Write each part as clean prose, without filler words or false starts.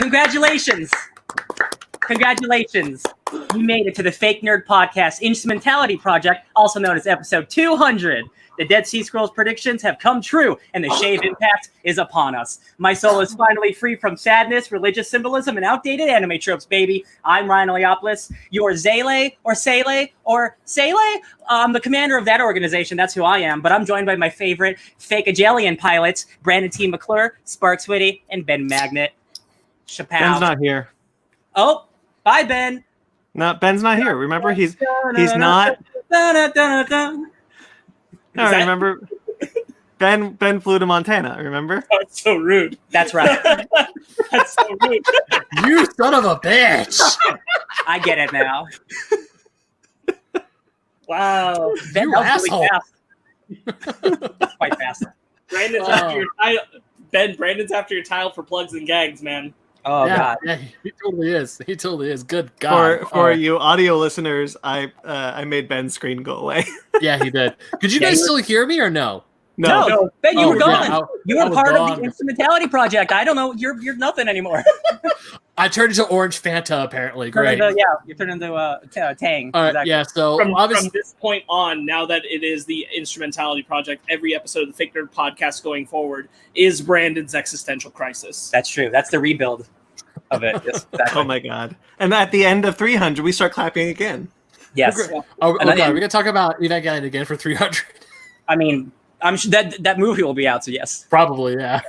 Congratulations. Congratulations. You made it to the Fake Nerd Podcast Instrumentality Project, also known as episode 200. The Dead Sea Scrolls predictions have come true, and the Shave Impact is upon us. My soul is finally free from sadness, religious symbolism, and outdated anime tropes, baby. I'm Ryan Eliopoulos, your Zele, or Sele, or Sele? I'm the commander of that organization. That's who I am. But I'm joined by my favorite FakeNerdGuys pilots, Brandon T. McClure, Sparks Whitty, and Ben Magnet. Chappelle. Ben's not here. Oh, bye, Ben. No, Ben's not here. Remember, he's not. No, remember, Ben flew to Montana. Remember? That's so rude. That's right. That's so rude. You son of a bitch! I get it now. Wow. Ben, You that was really asshole. fast. Quite fast. Brandon's after your tile. Ben, Brandon's after your tile for plugs and gags, man. Oh, yeah, God. yeah, he totally is. He totally is. Good God. For you audio listeners, I made Ben's screen go away. Yeah, he did. Could you guys still hear me or no? No, Ben, you were gone. yeah, you I were was part of gone. the Instrumentality Project. I don't know. You're nothing anymore. I turned into Orange Fanta, apparently. Great. You turned into Tang. All right, Exactly. yeah, so From obviously... this point on, now that it is the Instrumentality Project, every episode of the Fake Nerd Podcast going forward is Brandon's existential crisis. That's true. That's the rebuild of it. Yes, exactly. Oh my God! And at the end of 300, we start clapping again. Yes. Oh, And okay, then- we're going to talk about Evangelion again for 300. I mean, I'm sure that movie will be out, so yes. Probably, yeah.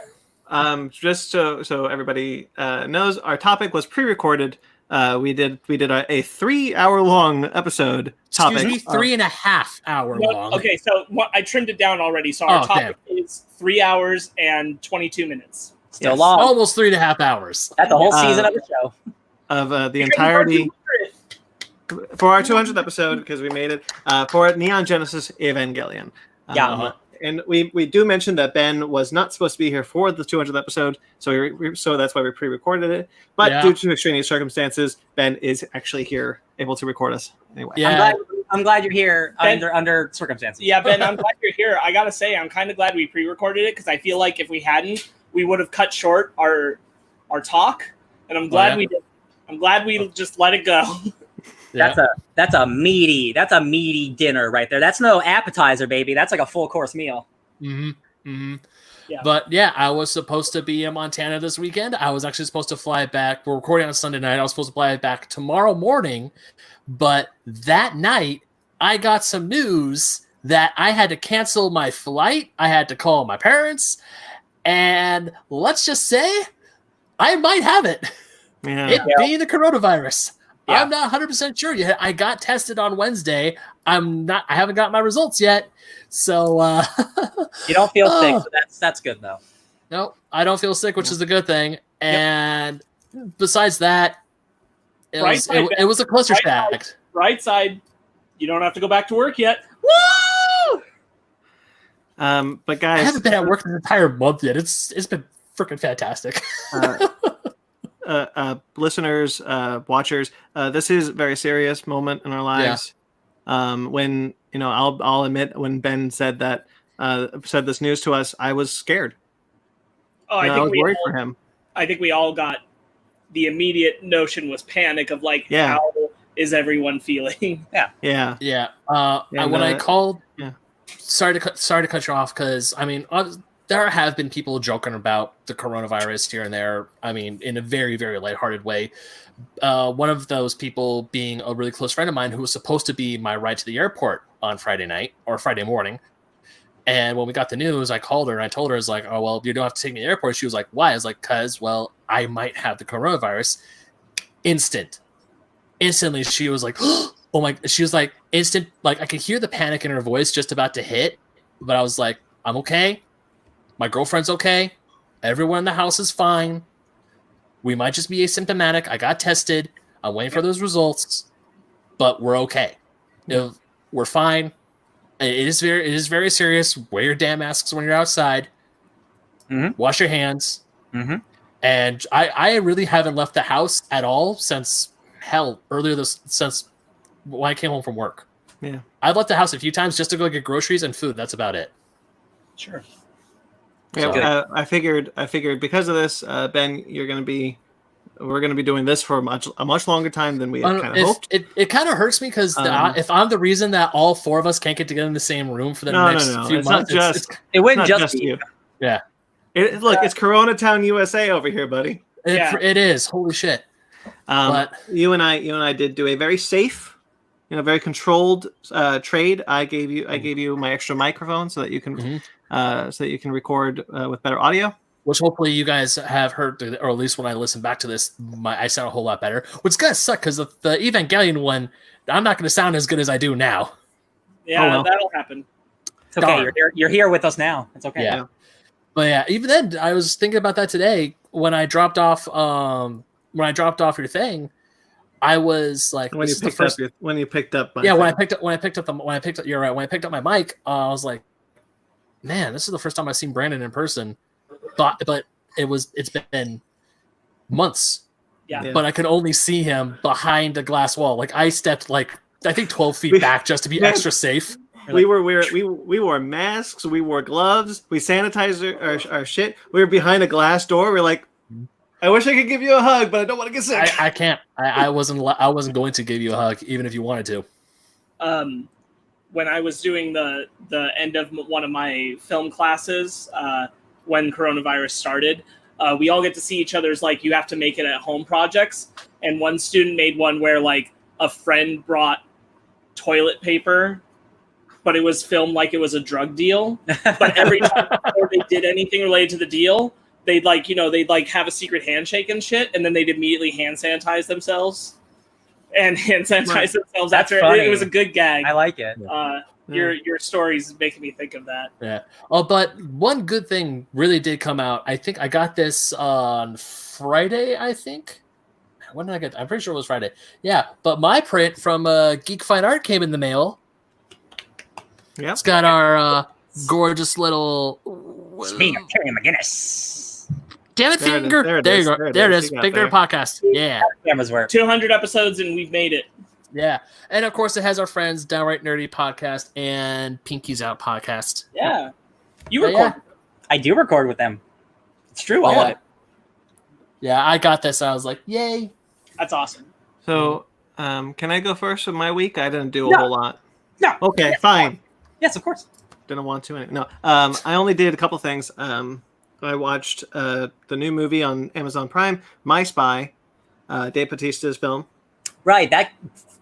Just so everybody knows, our topic was pre-recorded. We did a 3-hour long episode topic. Excuse me, 3.5 hour No, long. okay, so I trimmed it down already. So our topic is 3 hours and 22 minutes. Still long. Almost 3.5 hours. That's the whole season of the show. Of the entirety for our 200th episode, because we made it for Neon Genesis Evangelion. Yeah. And we do mention that Ben was not supposed to be here for the 200th episode, so that's why we pre-recorded it. But due to extraneous circumstances, Ben is actually here, able to record us anyway. Yeah. I'm glad you're here Ben, under circumstances. Yeah, Ben, I'm glad you're here. I gotta say, I'm kind of glad we pre-recorded it because I feel like if we hadn't, we would have cut short our talk, and I'm glad we did. I'm glad we just let it go. Yeah. That's a meaty dinner right there. That's no appetizer, baby. That's like a full course meal. Mm-hmm. Mm-hmm. Yeah. But yeah, I was supposed to be in Montana this weekend. I was actually supposed to fly back. We're recording on Sunday night. I was supposed to fly back tomorrow morning, but that night I got some news that I had to cancel my flight. I had to call my parents, and let's just say I might have it. Yeah. It being the coronavirus. Yeah. I'm not 100% sure yet. I got tested on Wednesday. I haven't got my results yet. So You don't feel sick, so that's good though. no, I don't feel sick, which is a good thing. And besides that, it was a cluster shack. Right side, you don't have to go back to work yet. Woo! But guys, I haven't been at work the entire month yet. It's been freaking fantastic. listeners, watchers, this is a very serious moment in our lives. When I'll admit, when Ben said this news to us, I was scared. Oh, I was worried for him. I think we all got the immediate notion was panic of like, how is everyone feeling? Yeah. When I called, sorry to cut you off, because I mean, there have been people joking about the coronavirus here and there. I mean, in a very, very lighthearted way. One of those people being a really close friend of mine who was supposed to be my ride to the airport on Friday night or Friday morning. And when we got the news, I called her and I told her, I was like, oh, well, you don't have to take me to the airport. She was like, why? I was like, well, I might have the coronavirus. Instantly, she was like, oh my, she was like, instant, like I could hear the panic in her voice just about to hit. But I was like, I'm okay. My girlfriend's okay. Everyone in the house is fine. We might just be asymptomatic. I got tested. I'm waiting for those results, but we're okay. We're fine. It is very serious. Wear your damn masks when you're outside. Mm-hmm. Wash your hands. Mm-hmm. And I really haven't left the house at all since since when I came home from work. Yeah, I've left the house a few times just to go get groceries and food. That's about it. Sure. Yeah, I figured because of this, Ben, you're going to be we're going to be doing this for a much longer time than we had kind of hoped. It kind of hurts me because if I'm the reason that all four of us can't get together in the same room for the next few months, it wouldn't just be you. Yeah. Look, it's Corona Town, USA over here, buddy. It is. Holy shit. But you and I did do a very safe, very controlled trade. I gave you my extra microphone so that you can record with better audio. Which hopefully you guys have heard, or at least when I listen back to this, I sound a whole lot better. Which is gonna suck because the Evangelion one, I'm not gonna sound as good as I do now. Yeah, that'll happen. It's okay. You're here with us now. It's okay. Yeah. But yeah, even then, I was thinking about that today when I dropped off. When I dropped off your thing, I was like, when you picked up when I picked up my mic, I was like, man, this is the first time I've seen Brandon in person. But it's been months. Yeah. But I could only see him behind a glass wall. Like I stepped I think 12 feet back just to be extra safe. We wore masks, we wore gloves, we sanitized our shit. We were behind a glass door. We're like, I wish I could give you a hug, but I don't want to get sick. I can't. I wasn't going to give you a hug, even if you wanted to. When I was doing the end of one of my film classes, when coronavirus started, we all get to see each other's you have to make it at home projects. And one student made one where a friend brought toilet paper, but it was filmed like it was a drug deal. But every time before they did anything related to the deal, they'd have a secret handshake and shit, and then they'd immediately hand sanitize themselves themselves after. It was a good gag. I like it. Your stories making me think of that. Yeah. Oh, but one good thing really did come out. I think I got this on Friday, I think. When did I get? I'm pretty sure it was Friday. Yeah, but my print from Geek Fine Art came in the mail. Yeah. It's got our gorgeous little... It's me, Terry McGinnis. Damn it, Finger! There you go. There it is. FakeNerd podcast. Yeah. Cameras work. 200 episodes and we've made it. Yeah. And of course, it has our friends Downright Nerdy podcast and Pinky's Out podcast. Yeah. You record. Yeah. I do record with them. It's true. All of it. Yeah, I got this. I was like, yay. That's awesome. So, can I go first with my week? I didn't do a whole lot. No. Okay, fine. Yes, of course. Didn't want to. No. I only did a couple things. I watched the new movie on Amazon Prime, My Spy, Dave Bautista's film. Right, that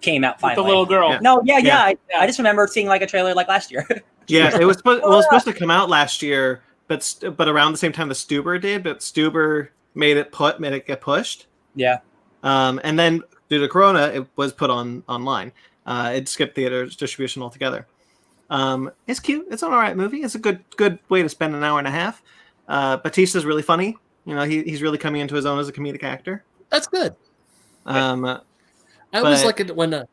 came out finally. With the little girl. Yeah. No, yeah. I just remember seeing a trailer last year. Yeah, it was supposed to come out last year, but around the same time that Stuber did, but Stuber made it get pushed. Yeah. And then due to Corona, it was put online. It skipped theaters distribution altogether. It's cute. It's an all right movie. It's a good way to spend an hour and a half. Bautista's really funny. He's really coming into his own as a comedic actor. That's good. I always like it when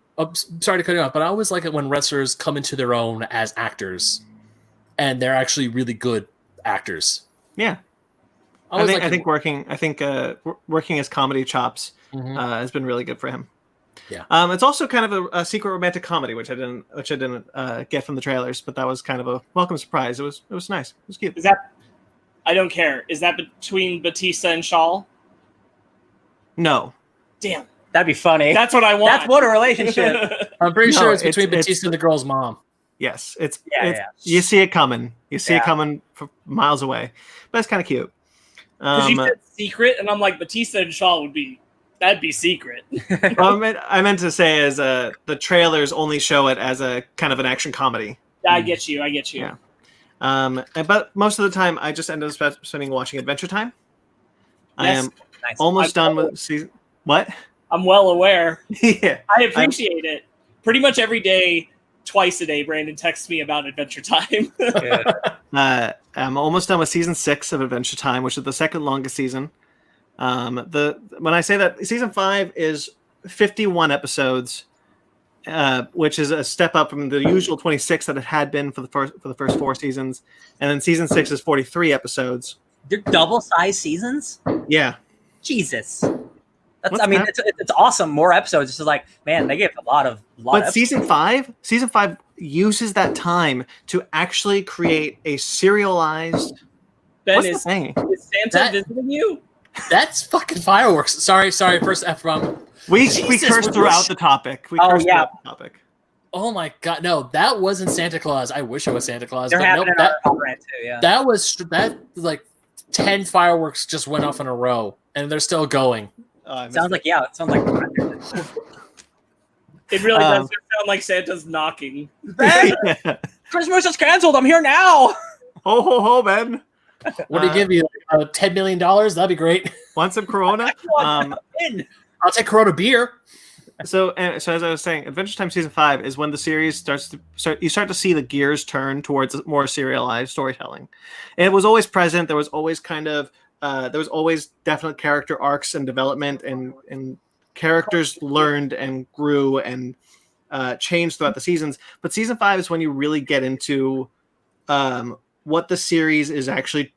sorry to cut you off, but I always like it when wrestlers come into their own as actors, and they're actually really good actors. Yeah, I think working his comedy chops has been really good for him. Yeah. It's also kind of a secret romantic comedy, which I didn't get from the trailers, but that was kind of a welcome surprise. It was nice. It was cute. Is that? I don't care. Is that between Bautista and Shaw? No. Damn. That'd be funny. That's what I want. That's what a relationship. I'm pretty sure it's between Bautista and the girl's mom. Yes, it's you see it coming. You see it coming from miles away, but it's kind of cute. Because you said secret, and I'm like, Bautista and Shaw that'd be secret. Well, I meant to say is the trailers only show it as a kind of an action comedy. I get you. Yeah. But most of the time, I just end up spending watching Adventure Time. Yes. I am almost done with season. What? I'm well aware. Yeah. I appreciate it. Pretty much every day, twice a day, Brandon texts me about Adventure Time. I'm almost done with season 6 of Adventure Time, which is the second longest season. When I say that, season 5 is 51 episodes, which is a step up from the usual 26 that it had been for the first 4 seasons, and then season 6 is 43 episodes. They're double-sized seasons? Yeah. Jesus. It's awesome. More episodes. It's just like, man, they gave a lot of. But season 5 uses that time to actually create a serialized. Ben, is Santa visiting you? That's fucking fireworks. Sorry. First F-bomb. We cursed throughout the topic. Throughout the topic. Oh my god, no, that wasn't Santa Claus. I wish it was Santa Claus. They're but happening nope, on our brand too, yeah. That was like 10 fireworks just went off in a row, and they're still going. It sounds like. It really does sound like Santa's knocking. Christmas is canceled. I'm here now. Ho ho ho, Ben. What do you give you? $10 million? That'd be great. Want some Corona? I'll take Corona beer. So as I was saying, Adventure Time Season 5 is when the series you start to see the gears turn towards more serialized storytelling. And it was always present. There was always definite character arcs and development, and characters learned and grew and changed throughout the seasons. But Season 5 is when you really get into what the series is actually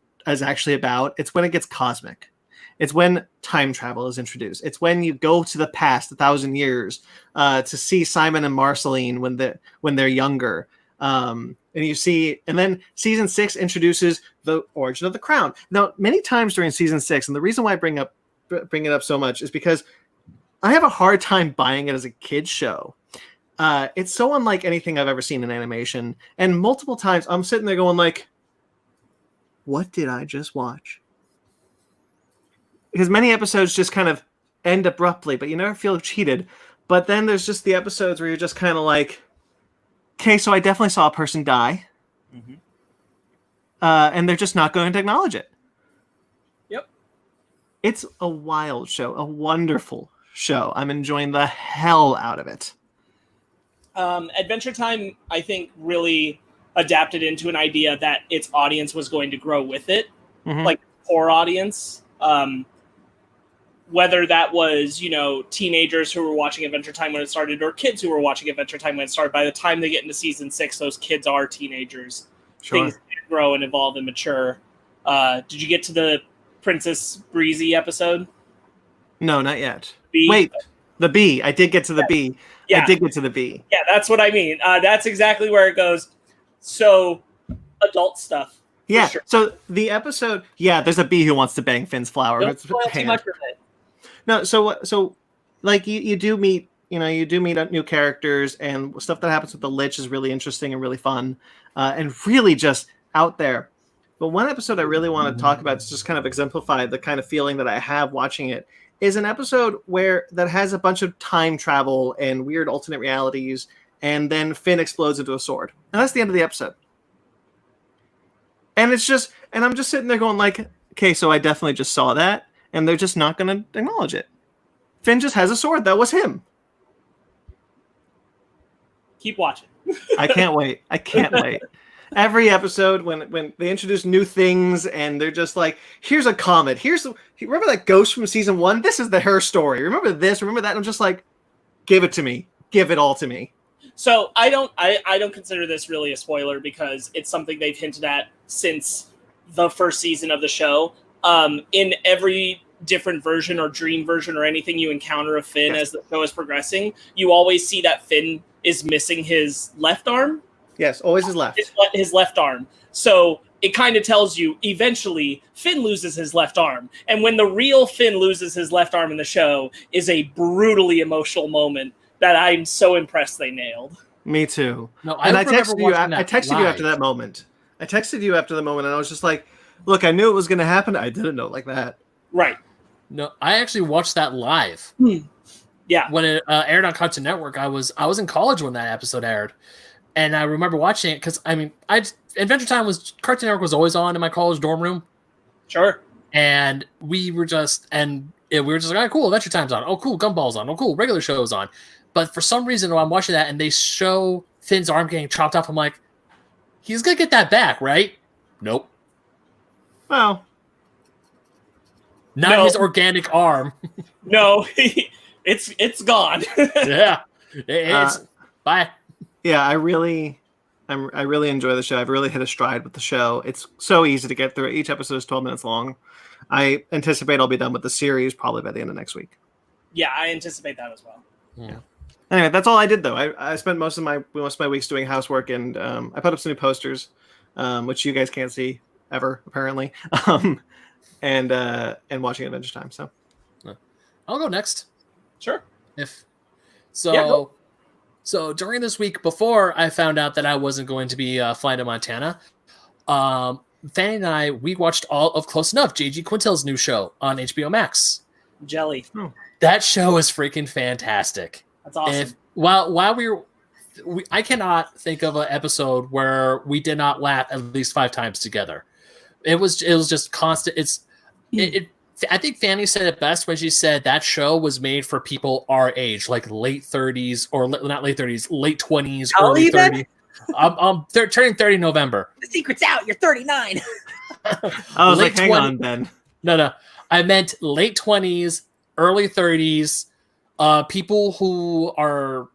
about. It's when it gets cosmic. It's when time travel is introduced. It's when you go to the past 1,000 years to see Simon and Marceline when they're younger. And then Season 6 introduces the origin of the crown. Now, many times during Season 6, and the reason why I bring it up so much is because I have a hard time buying it as a kid's show. It's so unlike anything I've ever seen in animation. And multiple times I'm sitting there going like, what did I just watch? Because many episodes just kind of end abruptly, but you never feel cheated. But then there's just the episodes where you're just kind of like, okay, so I definitely saw a person die. Mm-hmm. And they're just not going to acknowledge it. Yep. It's a wild show, a wonderful show. I'm enjoying the hell out of it. Adventure Time, I think, really adapted into an idea that its audience was going to grow with it. Mm-hmm. Like, core audience. Whether that was, teenagers who were watching Adventure Time when it started, or kids who were watching Adventure Time when it started. By the time they get into Season 6, those kids are teenagers. Sure. Things grow and evolve and mature. Did you get to the Princess Breezy episode? No, not yet. B? Wait, the B. I did get to the B. Yeah. I did get to the B. Yeah, that's what I mean. That's exactly where it goes. So, adult stuff. Yeah, sure. So the episode, there's a bee who wants to bang Finn's flower. Don't spoil too much of it. No, so like you do meet new characters, and stuff that happens with the Lich is really interesting and really fun, and really just out there. But one episode I really want to talk about to just kind of exemplify the kind of feeling that I have watching it is an episode that has a bunch of time travel and weird alternate realities, and then Finn explodes into a sword. And that's the end of the episode. And I'm just sitting there going like, okay, so I definitely just saw that, and they're just not going to acknowledge it. Finn just has a sword. That was him. Keep watching. I can't wait. Every episode when they introduce new things and they're just like, here's a comet. Remember that ghost from Season 1? This is her story. Remember this? Remember that? And I'm just like, give it to me. Give it all to me. So I don't consider this really a spoiler because it's something they've hinted at since the first season of the show. In every different version or dream version or anything you encounter of Finn as the show is progressing, you always see that Finn is missing his left arm. Yes, always his left. His left arm. So it kind of tells you eventually Finn loses his left arm. And when the real Finn loses his left arm in the show is a brutally emotional moment that I'm so impressed they nailed. Me too. No, I texted you. I texted you after that moment. I texted you after the moment, and I was just like, "Look, I knew it was going to happen. I didn't know it like that." Right. No, I actually watched that live. Yeah. When it aired on Cartoon Network, I was in college when that episode aired, and I remember watching it because Adventure Time Cartoon Network was always on in my college dorm room. Sure. And we were just like, "All right, cool, Adventure Time's on. Oh, cool, Gumball's on. Oh, cool, regular show's on." But for some reason, when I'm watching that and they show Finn's arm getting chopped off, I'm like, he's going to get that back, right? Nope. Well. Not his organic arm. No, it's gone. Yeah. It's bye. Yeah, I really enjoy the show. I've really hit a stride with the show. It's so easy to get through. Each episode is 12 minutes long. I anticipate I'll be done with the series probably by the end of next week. Yeah, I anticipate that as well. Yeah. Anyway, that's all I did though. I spent most of my weeks doing housework, and I put up some new posters, which you guys can't see ever apparently. and watching Adventure Time. So I'll go next. Sure. So during this week, before I found out that I wasn't going to be flying to Montana, Fanny and I, we watched all of Close Enough, J.G. Quintel's new show on HBO Max. Jelly. That show is freaking fantastic. That's awesome. While I cannot think of an episode where we did not laugh at least 5 times together. It was just constant. I think Fanny said it best when she said that show was made for people our age, like late 30s or not late 30s, late 20s, early 30s. I'm turning 30 in November. The secret's out. You're 39. I was like, hang on, Ben. No. I meant late 20s, early 30s. People who are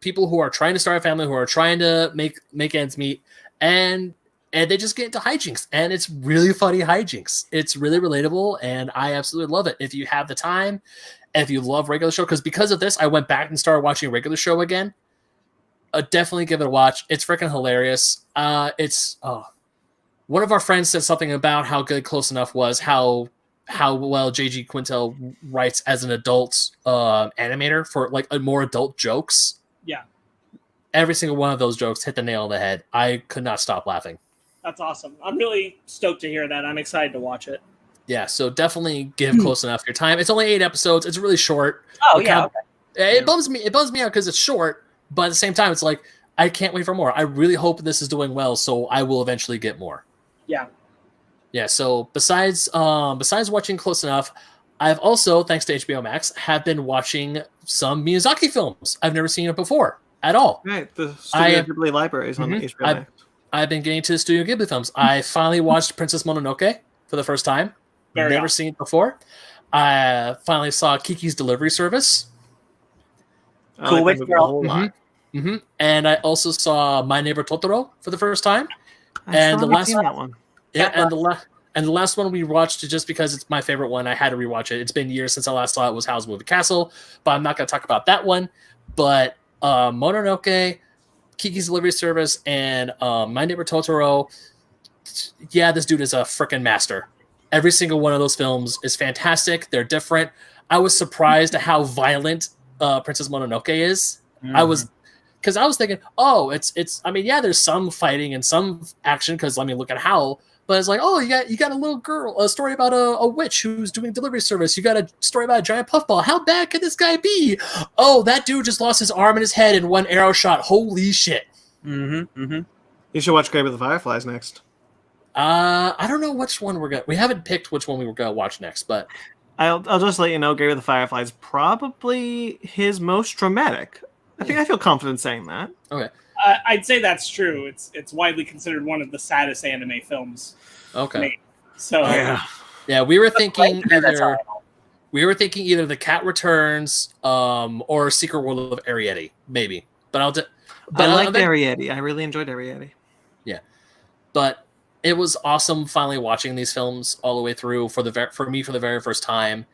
people who are trying to start a family, who are trying to make ends meet, and they just get into hijinks, and it's really funny hijinks. It's really relatable, and I absolutely love it. If you have the time, if you love regular show, because of this, I went back and started watching regular show again. Definitely give it a watch. It's freaking hilarious. One of our friends said something about how good Close Enough was, how well J.G. Quintel writes as an adult animator for like more adult jokes. Yeah. Every single one of those jokes hit the nail on the head. I could not stop laughing. That's awesome. I'm really stoked to hear that. I'm excited to watch it. Yeah, so definitely give Close Enough your time. It's only 8 episodes. It's really short. Oh, yeah. It bums me out because it's short, but at the same time, it's like, I can't wait for more. I really hope this is doing well, so I will eventually get more. Yeah. Yeah, so besides watching Close Enough, I've also, thanks to HBO Max, have been watching some Miyazaki films. I've never seen it before at all. Right, the Studio Ghibli libraries on HBO Max. I've been getting to the Studio Ghibli films. I finally watched Princess Mononoke for the first time. Never seen it before. I finally saw Kiki's Delivery Service. Cool Witch Girl. Mm-hmm. And I also saw My Neighbor Totoro for the first time. And the last one. Yeah, and the last one we watched, just because it's my favorite one, I had to rewatch it. It's been years since I last saw it. Was Howl's Moving Castle, but I'm not going to talk about that one. But Mononoke, Kiki's Delivery Service, and My Neighbor Totoro. Yeah, this dude is a freaking master. Every single one of those films is fantastic. They're different. I was surprised at how violent Princess Mononoke is. Mm-hmm. I was thinking, oh, it's. I mean, yeah, there's some fighting and some action because look at Howl. But it's like, oh, you got a little girl, a story about a witch who's doing delivery service. You got a story about a giant puffball. How bad could this guy be? Oh, that dude just lost his arm and his head in one arrow shot. Holy shit. Mm-hmm. Mm-hmm. You should watch Grave of the Fireflies next. I don't know which one we haven't picked which one we were going to watch next, but I'll just let you know, Grave of the Fireflies probably his most dramatic. I feel confident saying that. Okay. I'd say that's true. It's widely considered one of the saddest anime films. Okay. Made. So yeah, we were thinking either The Cat Returns, or Secret World of Arrietty, maybe. But I liked Arrietty. I really enjoyed Arrietty. Yeah, but it was awesome finally watching these films all the way through for me for the very first time,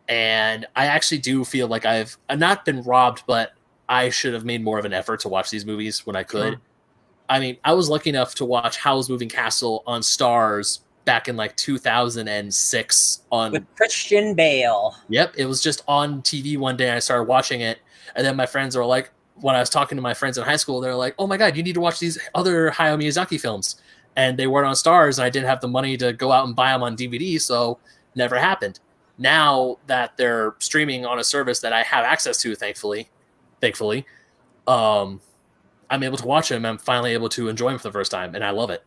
and I actually do feel like I've not been robbed, but I should have made more of an effort to watch these movies when I could. Sure. I mean, I was lucky enough to watch Howl's Moving Castle on Starz back in 2006 with Christian Bale. Yep, it was just on TV one day. I started watching it, and then my friends were like, when I was talking to my friends in high school, they're like, "Oh my god, you need to watch these other Hayao Miyazaki films," and they weren't on Starz, and I didn't have the money to go out and buy them on DVD, so never happened. Now that they're streaming on a service that I have access to, thankfully, I'm able to watch them. I'm finally able to enjoy them for the first time, and I love it.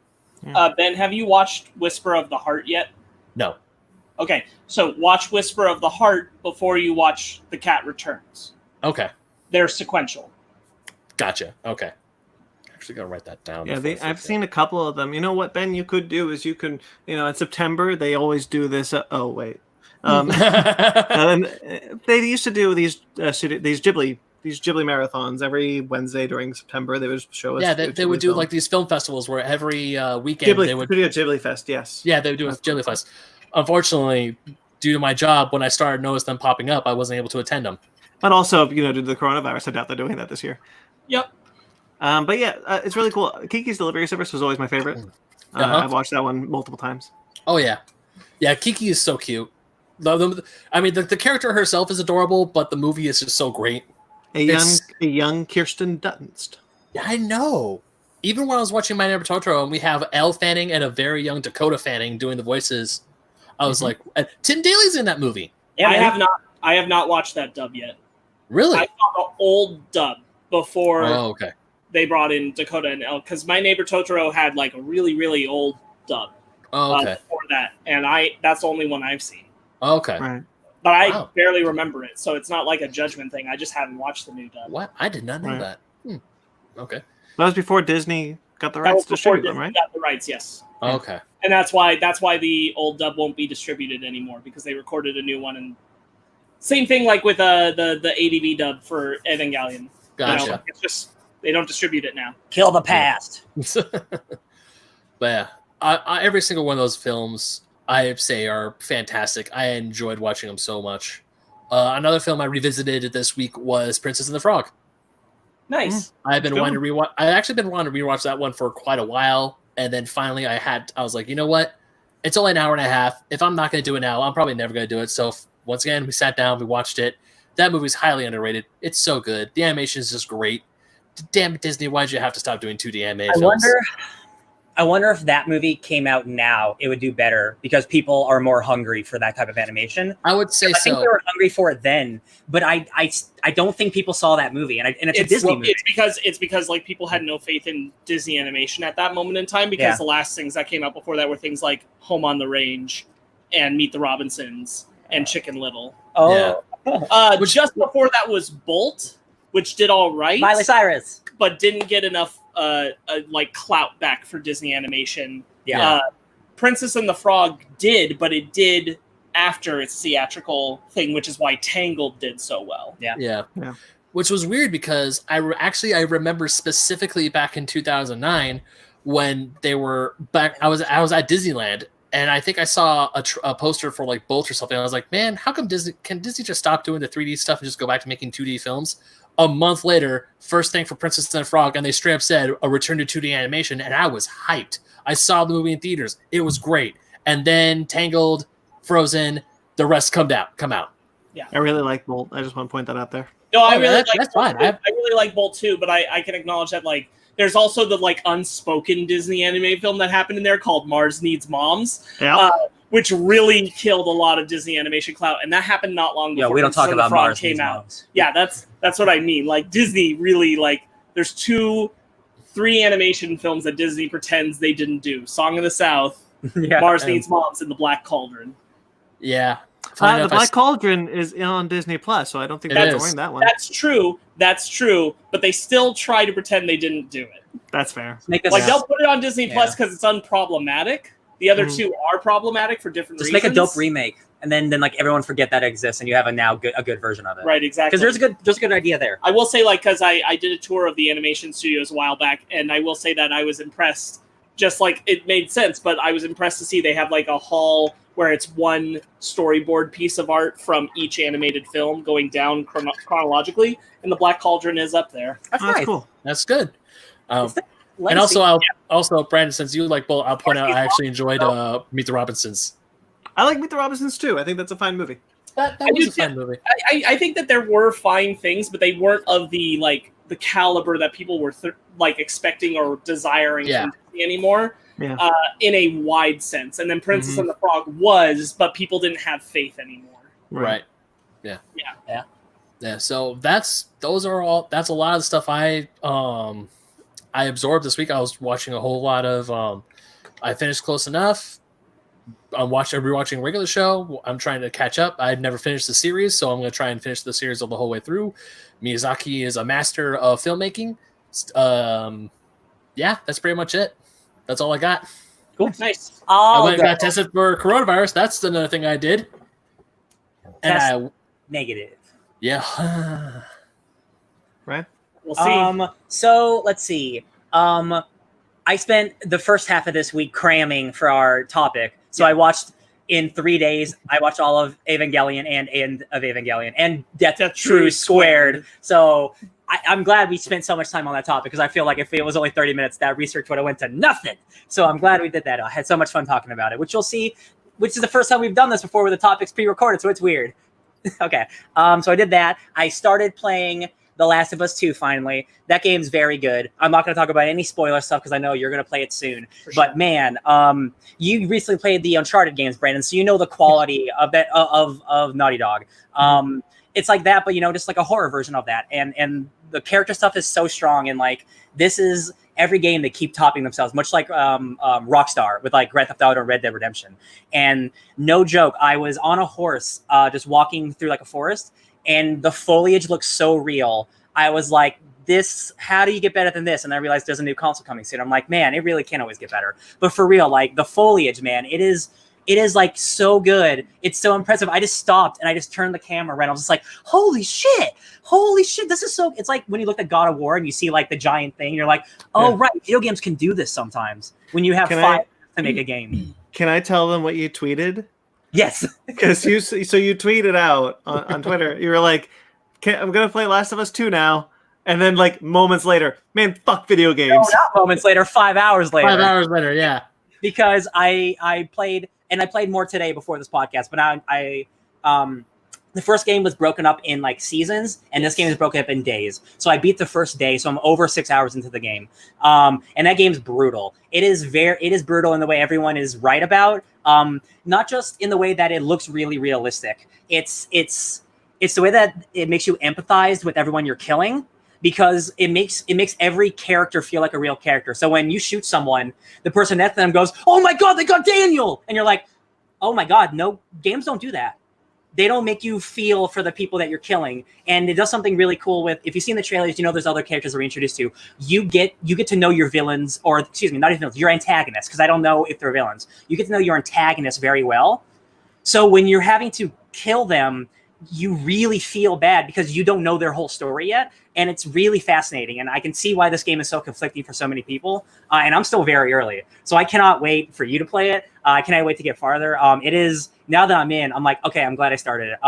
Ben, have you watched Whisper of the Heart yet? No. Okay, so watch Whisper of the Heart before you watch The Cat Returns. Okay. They're sequential. Gotcha. Okay. Actually got to write that down. Yeah, I've seen a couple of them. You know what, Ben, you could do is in September, they always do this. And they used to do these Ghibli marathons every Wednesday during September. They would show us. Yeah, they would do these film festivals where every weekend they would do a Ghibli Fest. Yes. Yeah, they would do a Ghibli Fest. Unfortunately, due to my job, when I started noticing them popping up, I wasn't able to attend them. But also, due to the coronavirus, I doubt they're doing that this year. Yep. But yeah, it's really cool. Kiki's Delivery Service was always my favorite. I've watched that one multiple times. Oh yeah, Yeah, Kiki is so cute. The character herself is adorable, but the movie is just so great. A young Kirsten Dunst. I know. Even when I was watching My Neighbor Totoro, and we have Elle Fanning and a very young Dakota Fanning doing the voices, I was like, Tim Daly's in that movie. Yeah, I have not watched that dub yet. Really? I saw the old dub before okay. they brought in Dakota and Elle, because My Neighbor Totoro had like a really, really old dub before that, and that's the only one I've seen. Okay. Right. But I barely remember it, so it's not like a judgment thing. I just haven't watched the new dub. What? I did not know that. Okay. That was before Disney got the rights to distribute them, right? Got the rights, yes. Okay. And that's why the old dub won't be distributed anymore, because they recorded a new one. And same thing like with the ADV dub for Evangelion. Gotcha. It's just they don't distribute it now. Kill the past. But yeah, every single one of those films I say are fantastic. I enjoyed watching them so much. Another film I revisited this week was Princess and the Frog. Nice. I've been wanting to rewatch. I actually been wanting to rewatch that one for quite a while, and then finally I was like, you know what? It's only an hour and a half. If I'm not going to do it now, I'm probably never going to do it. So once again, we sat down, we watched it. That movie's highly underrated. It's so good. The animation is just great. Damn it, Disney! Why'd you have to stop doing 2D anime films? I wonder if that movie came out now, it would do better because people are more hungry for that type of animation. I would say so. I think they were hungry for it then, but I don't think people saw that movie, and it's a Disney movie. It's because like people had no faith in Disney animation at that moment in time, because the last things that came out before that were things like Home on the Range and Meet the Robinsons and Chicken Little. Oh, yeah. Just before that was Bolt, which did all right. Miley Cyrus, but didn't get enough like clout back for Disney animation. Yeah. Princess and the Frog did, but it did after its theatrical thing, which is why Tangled did so well. Yeah. Which was weird because I remember specifically back in 2009 when they were back. I was at Disneyland, and I think I saw a poster for like Bolt or something. I was like, man, how come Disney just stop doing the 3D stuff and just go back to making 2D films? A month later, first thing for Princess and the Frog, and they straight up said a return to 2D animation, and I was hyped. I saw the movie in theaters. It was great. And then Tangled, Frozen, the rest come out. Yeah. I really like Bolt. I just want to point that out there. No, I really like that's Bolt. fine. I really like Bolt too, but I can acknowledge that like there's also the like unspoken Disney anime film that happened in there called Mars Needs Moms. Yeah. Which really killed a lot of Disney animation clout, and that happened not long before. Yeah, we don't talk about Mars came out. Yeah, that's what I mean. Like Disney really like. There's 2-3 animation films that Disney pretends they didn't do: Song of the South, Mars Needs Moms, and The Black Cauldron. Yeah, the Black Cauldron is on Disney Plus, so I don't think they're doing that one. That's true, but they still try to pretend they didn't do it. That's fair. They'll put it on Disney Plus because it's unproblematic. The other two are problematic for different reasons. Just make a dope remake, and then like everyone forget that it exists, and you have a good version of it. Right, exactly. Because there's a good idea there. I will say, like, because I did a tour of the animation studios a while back, and I will say that I was impressed. Just like it made sense, but I was impressed to see they have like a hall where it's one storyboard piece of art from each animated film going down chronologically, and the Black Cauldron is up there. That's nice. Cool. That's good. And also, Brandon, since you like Bolt, I'll point out I actually enjoyed Meet the Robinsons. I like Meet the Robinsons too. I think that's a fine movie. That was a fun movie. I think that there were fine things, but they weren't of the caliber that people were expecting or desiring from Disney anymore. Yeah. In a wide sense. And then Princess and the Frog was, but people didn't have faith anymore. Right. Yeah. So that's a lot of the stuff I absorbed this week. I was watching a whole lot of I finished Close Enough. I'm rewatching regular show. I'm trying to catch up. I've never finished the series, so I'm going to try and finish the series the whole way through. Miyazaki is a master of filmmaking. That's pretty much it. That's all I got. Cool. Nice. I went and got tested for coronavirus. That's another thing I did. Negative. Yeah. Right. We'll see. So let's see. I spent the first half of this week cramming for our topic. So I watched in 3 days. I watched all of Evangelion and End of Evangelion and Death True Squared. So I'm glad we spent so much time on that topic because I feel like if it was only 30 minutes, that research would have went to nothing. So I'm glad we did that. I had so much fun talking about it, which you'll see which is the first time we've done this before with the topics pre-recorded, so it's weird. Okay, so I did that. I started playing The Last of Us 2 finally. That game's very good. I'm not going to talk about any spoiler stuff because I know you're going to play it soon. But man, you recently played the Uncharted games, Brandon, so you know the quality of that of Naughty Dog. It's like that, but just like a horror version of that. And the character stuff is so strong, and like this is every game they keep topping themselves, much like Rockstar with like Grand Theft Auto and Red Dead Redemption. And no joke, I was on a horse just walking through like a forest, and the foliage looks so real. I was like, how do you get better than this? And I realized there's a new console coming soon. I'm like, man, it really can always get better. But for real, like the foliage, man, it is like so good. It's so impressive. I just stopped and I just turned the camera around. I was just like, holy shit. This is so, it's like when you look at God of War and you see like the giant thing, you're like, oh, right. Video games can do this sometimes when you have 5 minutes to make a game. Can I tell them what you tweeted? Yes. Because you tweeted out on Twitter, you were like, I'm going to play Last of Us 2 now. And then like moments later, man, fuck video games. No, not moments later, 5 hours later. 5 hours later, yeah. Because I played, and I played more today before this podcast, but I the first game was broken up in like seasons, and this game is broken up in days. So I beat the first day, so I'm over 6 hours into the game. And that game's brutal. It is brutal in the way everyone is right about. Not just in the way that it looks really realistic. It's the way that it makes you empathize with everyone you're killing, because it makes every character feel like a real character. So when you shoot someone, the person next to them goes, "Oh my God, they got Daniel!" And you're like, "Oh my God, no, games don't do that. They don't make you feel for the people that you're killing." And it does something really cool with, if you've seen the trailers, there's other characters that we're introduced to. You get to know your villains, or excuse me, not even villains, your antagonists, because I don't know if they're villains. You get to know your antagonists very well. So when you're having to kill them, you really feel bad because you don't know their whole story yet. And it's really fascinating. And I can see why this game is so conflicting for so many people. And I'm still very early. So I cannot wait for you to play it. I cannot wait to get farther. It is, now that I'm in, I'm like, okay, I'm glad I started it.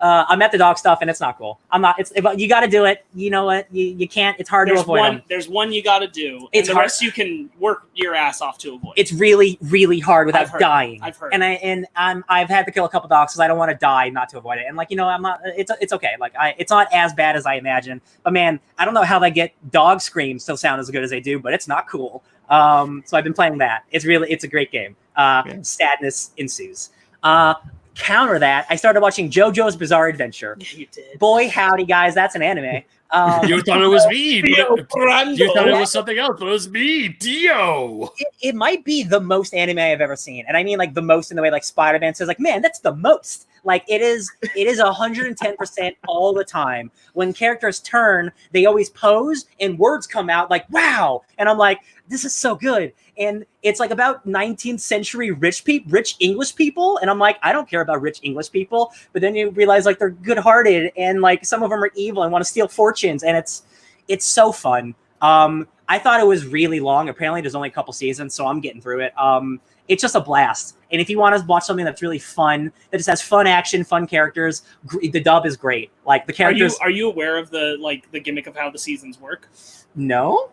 I'm at the dog stuff, and it's not cool. I'm not. You got to do it. You know what? You can't. It's hard to avoid them. There's one you got to do. And the rest you can work your ass off to avoid. It's really, really hard without dying. I've heard. And I've had to kill a couple dogs because I don't want to die not to avoid it. And I'm not. It's okay. Like it's not as bad as I imagine. But man, I don't know how they get dog screams to sound as good as they do. But it's not cool. So I've been playing that. It's a great game. Sadness ensues. Counter that, I started watching JoJo's Bizarre Adventure. Yeah, you did. Boy, howdy, guys, that's an anime. You thought it was me. You thought it was something else, but it was me, Dio. It might be the most anime I've ever seen. And I mean like the most in the way like Spider-Man says, like, man, that's the most. Like it is 110% all the time. When characters turn, they always pose and words come out like, wow. And I'm like, this is so good. And it's like about 19th century rich English people. And I'm like, I don't care about rich English people. But then you realize like they're good-hearted and like some of them are evil and want to steal fortunes. And it's so fun. I thought it was really long. Apparently there's only a couple seasons, so I'm getting through it. It's just a blast. And if you want to watch something that's really fun, that just has fun action, fun characters, the dub is great. Like the characters. Are you aware of the gimmick of how the seasons work? No.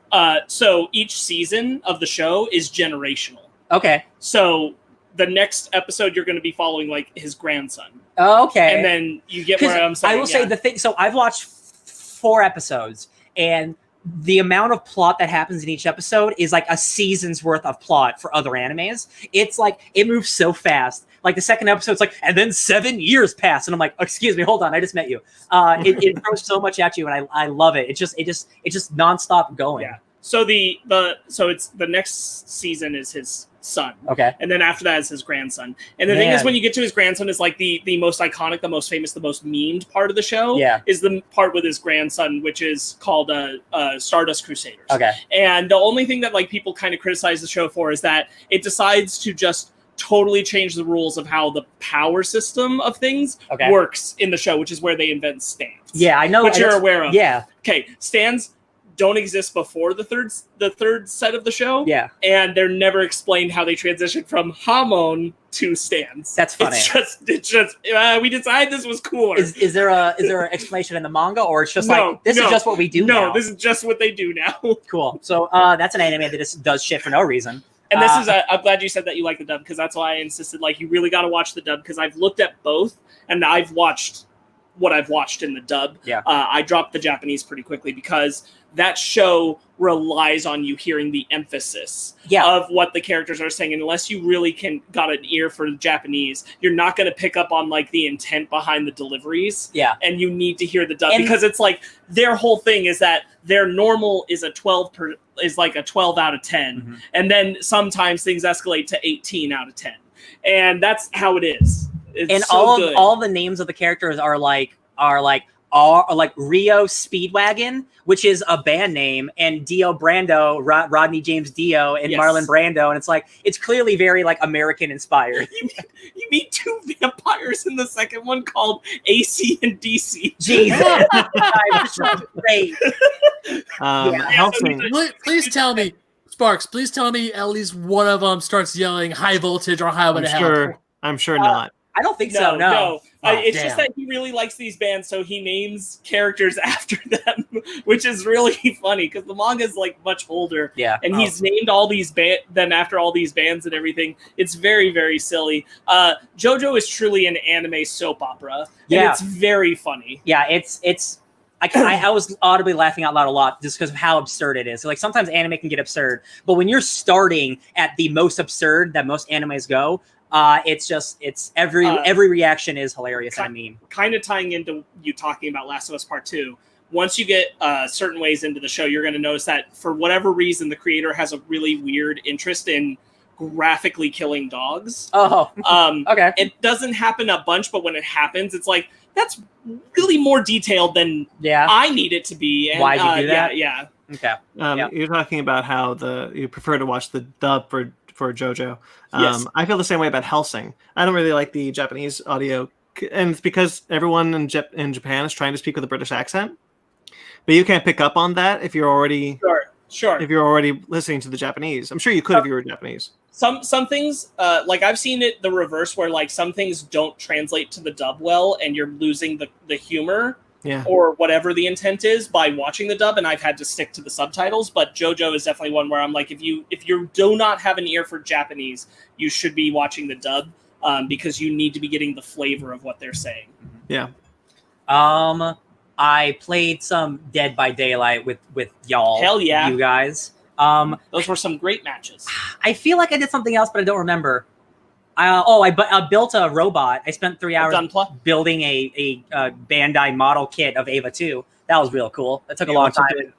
So each season of the show is generational. Okay. So the next episode you're going to be following like his grandson. Okay. And then you get where I'm saying. I will say the thing. So I've watched 4 episodes, and the amount of plot that happens in each episode is like a season's worth of plot for other animes. It's like, it moves so fast. Like the second episode's like, and then 7 years pass. And I'm like, excuse me, hold on. I just met you. It throws so much at you. And I love it. It's just nonstop going. Yeah. So it's the next season is his son. Okay. And then after that is his grandson. And the thing is, when you get to his grandson, is like the most iconic, the most famous, the most memed part of the show. Yeah. Is the part with his grandson, which is called Stardust Crusaders. Okay. And the only thing that like people kind of criticize the show for is that it decides to just totally change the rules of how the power system of things works in the show, which is where they invent stands. Yeah, I know. Which you're aware of. Yeah. Okay, stands don't exist before the third set of the show. Yeah. And they're never explained how they transition from Hamon to stands. That's funny. It's just we decided this was cooler. Is there an explanation in the manga, or it's just this is just what we do now? No, this is just what they do now. Cool. So that's an anime that just does shit for no reason. And this is I'm glad you said that you like the dub, because that's why I insisted, like, you really got to watch the dub, because I've looked at both and I've watched what I've watched in the dub. Yeah. I dropped the Japanese pretty quickly because that show relies on you hearing the emphasis of what the characters are saying. And unless you really got an ear for the Japanese, you're not going to pick up on like the intent behind the deliveries. Yeah. And you need to hear the dub, because it's like their whole thing is that their normal is a 12 out of 10. And then sometimes things escalate to 18 out of 10. And that's how it is. It's and so all the names of the characters are like Rio Speedwagon, which is a band name, and Dio Brando, Rodney James Dio, and Marlon Brando, and it's clearly very like American inspired. You meet two vampires in the second one called AC and DC. Jesus, great. Please tell me, Sparks. Please tell me at least one of them starts yelling "high voltage" or "highway to hell." I'm sure not. I don't think so. No. It's just that he really likes these bands, so he names characters after them, which is really funny because the manga is like much older. Yeah, and he's named all these them after all these bands and everything. It's very, very silly. JoJo is truly an anime soap opera. And it's very funny. Yeah, it's. I was audibly laughing out loud a lot just because of how absurd it is. So, like, sometimes anime can get absurd, but when you're starting at the most absurd that most animes go, it's every reaction is hilarious. Kind of tying into you talking about Last of Us Part 2. Once you get certain ways into the show, you're going to notice that for whatever reason, the creator has a really weird interest in graphically killing dogs. Okay. It doesn't happen a bunch, but when it happens, it's like, that's really more detailed than I need it to be. And, why'd you do that? Yeah. Okay. You're talking about how you prefer to watch the dub for JoJo. Yes. I feel the same way about Hellsing. I don't really like the Japanese audio, and it's because everyone in Japan is trying to speak with a British accent. But you can't pick up on that if you're already Sure. If you're already listening to the Japanese. I'm sure you could if you were Japanese. Some things, like I've seen it the reverse, where like some things don't translate to the dub well, and you're losing the humor or whatever the intent is by watching the dub, and I've had to stick to the subtitles. But JoJo is definitely one where I'm like, if you do not have an ear for Japanese, you should be watching the dub because you need to be getting the flavor of what they're saying. Yeah. I played some Dead by Daylight with y'all. Hell yeah. You guys. Those were some great matches. I feel like I did something else, but I don't remember. I built a robot. I spent 3 hours building a Bandai model kit of Ava 2. That was real cool. That took a long time.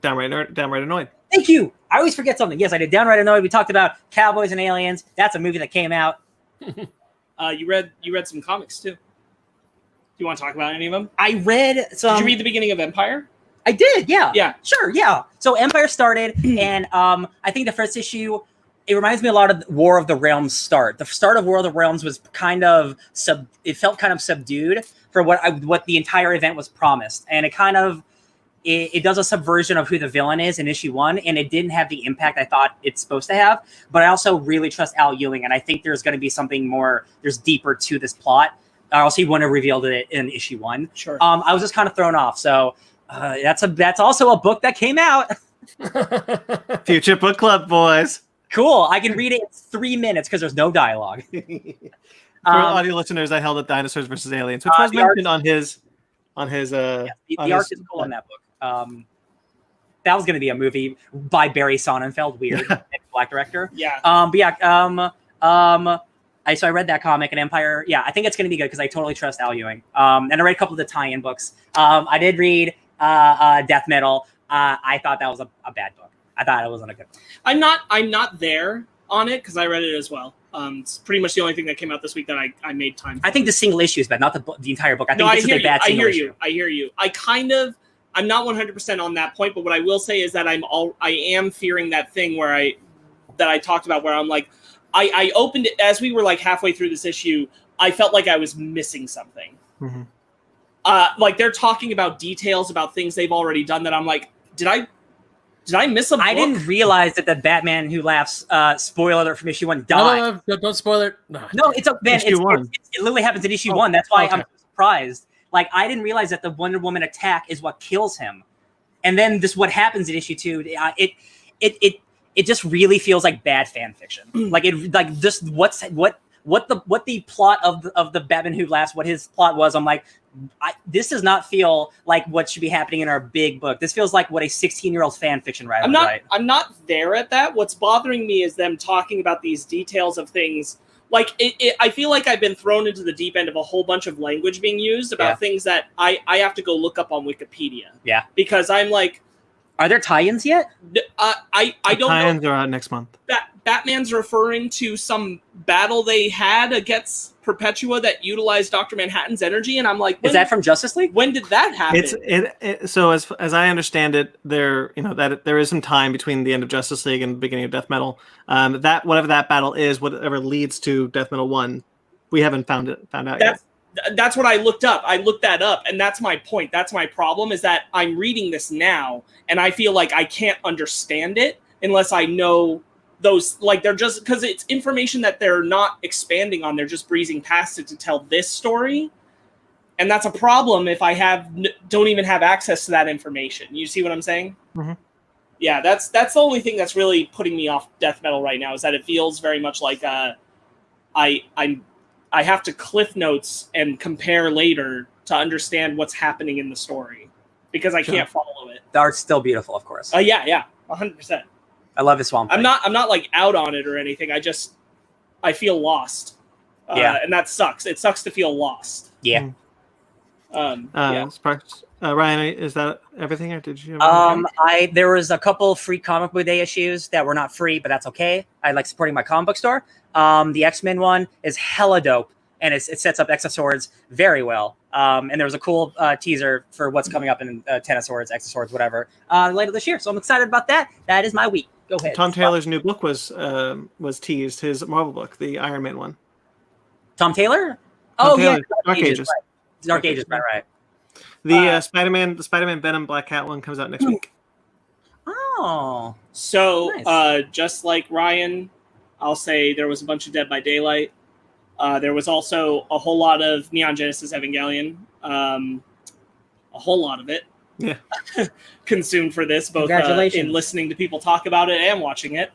Downright Annoyed. Thank you. I always forget something. Yes, I did Downright Annoyed. We talked about Cowboys and Aliens. That's a movie that came out. You read some comics too. Do you want to talk about any of them? I read some. Did you read the beginning of Empire? I did, yeah. Yeah. Sure, yeah. So Empire started, and I think the first issue, it reminds me a lot of War of the Realms start. The start of War of the Realms was kind of it felt kind of subdued for what the entire event was promised. And it kind of it does a subversion of who the villain is in issue 1, and it didn't have the impact I thought it's supposed to have. But I also really trust Al Ewing, and I think there's going to be something more, there's deeper to this plot. Also, he wouldn't have revealed it in issue 1. Sure. I was just kind of thrown off. So that's also a book that came out. Future book club, boys. Cool. I can read it in 3 minutes because there's no dialogue. For audio listeners, I held up Dinosaurs versus Aliens, which was mentioned on his. The art is cool in that book. That was going to be a movie by Barry Sonnenfeld, weird black director. Yeah. So I read that comic and Empire. Yeah, I think it's going to be good because I totally trust Al Ewing. And I read a couple of the tie-in books. I did read Death Metal. I thought that was a bad book. I thought it wasn't a good book. I'm not there on it because I read it as well. It's pretty much the only thing that came out this week that I made time for. I think the single issue is bad, not the entire book. I think this is a bad single issue. I hear you. I'm not 100% on that point, but what I will say is that I am fearing that thing where I talked about where I'm like, I opened it as we were like halfway through this issue. I felt like I was missing something. Mm-hmm. Like they're talking about details about things they've already done that I'm like, did I miss a book? I didn't realize that the Batman Who Laughs spoiler alert from issue 1 died. No, don't spoil it. No, it's a man. It literally happens in issue 1. That's why I'm surprised. Like I didn't realize that the Wonder Woman attack is what kills him, and then what happens in issue 2. it just really feels like bad fan fiction. Like just what the plot of the Batman Who Laughs, what his plot was. I'm like, this does not feel like what should be happening in our big book. This feels like what a 16-year-old fan fiction writer would write. I'm not there at that. What's bothering me is them talking about these details of things. Like, I feel like I've been thrown into the deep end of a whole bunch of language being used about things that I have to go look up on Wikipedia. Yeah. Because I'm like... Are there tie-ins yet? I don't know. Tie-ins are out next month. Batman's referring to some battle they had against Perpetua that utilized Dr. Manhattan's energy, and I'm like, is that from Justice League? When did that happen? So as I understand it, there is some time between the end of Justice League and the beginning of Death Metal. That whatever that battle is, whatever leads to Death Metal 1, we haven't found out yet. That's what I looked up. I looked that up, and that's my point. That's my problem, is that I'm reading this now, and I feel like I can't understand it unless I know those, like, they're just, because it's information that they're not expanding on. They're just breezing past it to tell this story, and that's a problem if I don't even have access to that information. You see what I'm saying? Mm-hmm. Yeah, that's the only thing that's really putting me off Death Metal right now, is that it feels very much like I have to cliff notes and compare later to understand what's happening in the story, because I can't follow it. The art's still beautiful, of course. Yeah, 100%. I love this Swamp Thing. I'm not like out on it or anything. I feel lost. And that sucks. It sucks to feel lost. Yeah. Ryan, is that everything, or did you? There was a couple free comic book day issues that were not free, but that's okay. I like supporting my comic book store. The X-Men one is hella dope, and it sets up X of Swords very well. And there was a cool teaser for what's coming up in Ten of Swords, X of Swords, whatever, later this year. So I'm excited about that. That is my week. Go ahead. Tom Taylor's new book was teased. His Marvel book, the Iron Man one. Tom Taylor? Yeah, Dark Ages. Right. Dark Ages, right. The Spider-Man Venom Black Cat one comes out next week. Oh. So, nice. Just like Ryan, I'll say there was a bunch of Dead by Daylight. There was also a whole lot of Neon Genesis Evangelion. A whole lot of it. Yeah. Consumed for this, both in listening to people talk about it and watching it.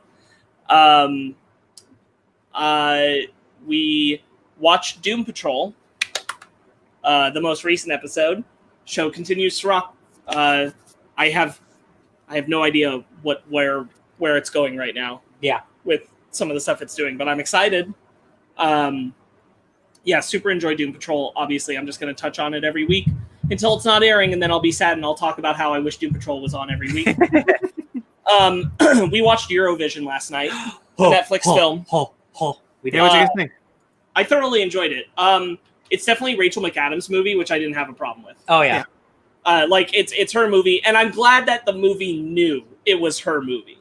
We watched Doom Patrol, the most recent episode. Show continues to rock. I have no idea where it's going right now. Yeah, with some of the stuff it's doing, but I'm excited. Super enjoy Doom Patrol. Obviously, I'm just going to touch on it every week until it's not airing, and then I'll be sad and I'll talk about how I wish Doom Patrol was on every week. We watched Eurovision last night, the Netflix film. What did you guys think? I thoroughly enjoyed it. It's definitely Rachel McAdams' movie, which I didn't have a problem with. Oh yeah. It's her movie, and I'm glad that the movie knew it was her movie.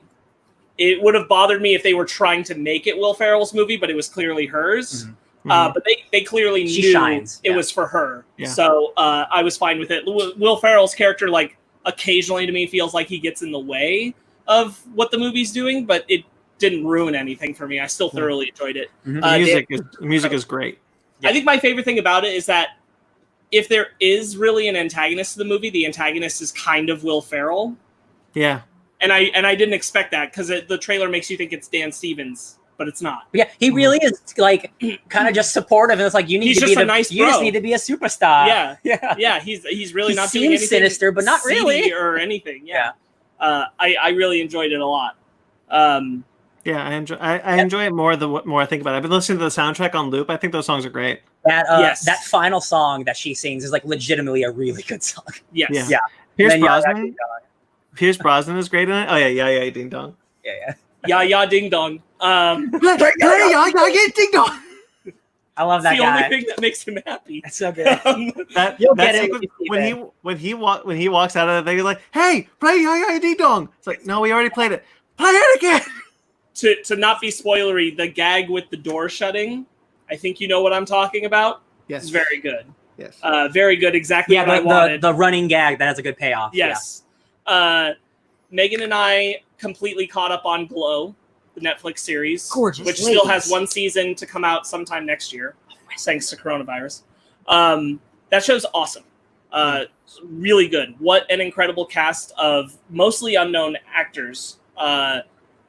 It would have bothered me if they were trying to make it Will Ferrell's movie, but it was clearly hers. Mm-hmm. But they clearly knew it was for her. Yeah. So I was fine with it. Will Ferrell's character, like, occasionally to me feels like he gets in the way of what the movie's doing, but it didn't ruin anything for me. I still thoroughly enjoyed it. Mm-hmm. Music is great. Yeah. I think my favorite thing about it is that if there is really an antagonist to the movie, the antagonist is kind of Will Ferrell. Yeah. And I didn't expect that, because the trailer makes you think it's Dan Stevens, but it's not. Yeah, he really is, like, kind of just supportive, and it's like, you just need to be a superstar. Yeah. He's really not doing anything sinister, but not really or anything. Yeah. I really enjoyed it a lot. I enjoy it more the more I think about it. I've been listening to the soundtrack on loop. I think those songs are great. That final song that she sings is, like, legitimately a really good song. Yes. Yeah. Pierce Brosnan is great in it. Oh yeah, ding dong. Yeah, ding dong. Ding dong. I love that guy. It's the only thing that makes him happy. That's so good. When he walks out of the thing, he's like, "Hey, play yeah, ding dong." It's like, no, we already played it. Play it again. To not be spoilery, the gag with the door shutting, I think you know what I'm talking about. Yes, it's very good. Yes, very good. Exactly what I wanted. The running gag that has a good payoff. Yes. Megan and I completely caught up on Glow, the Netflix series, which still has one season to come out sometime next year, thanks to coronavirus. That show's awesome. Really good. What an incredible cast of mostly unknown actors.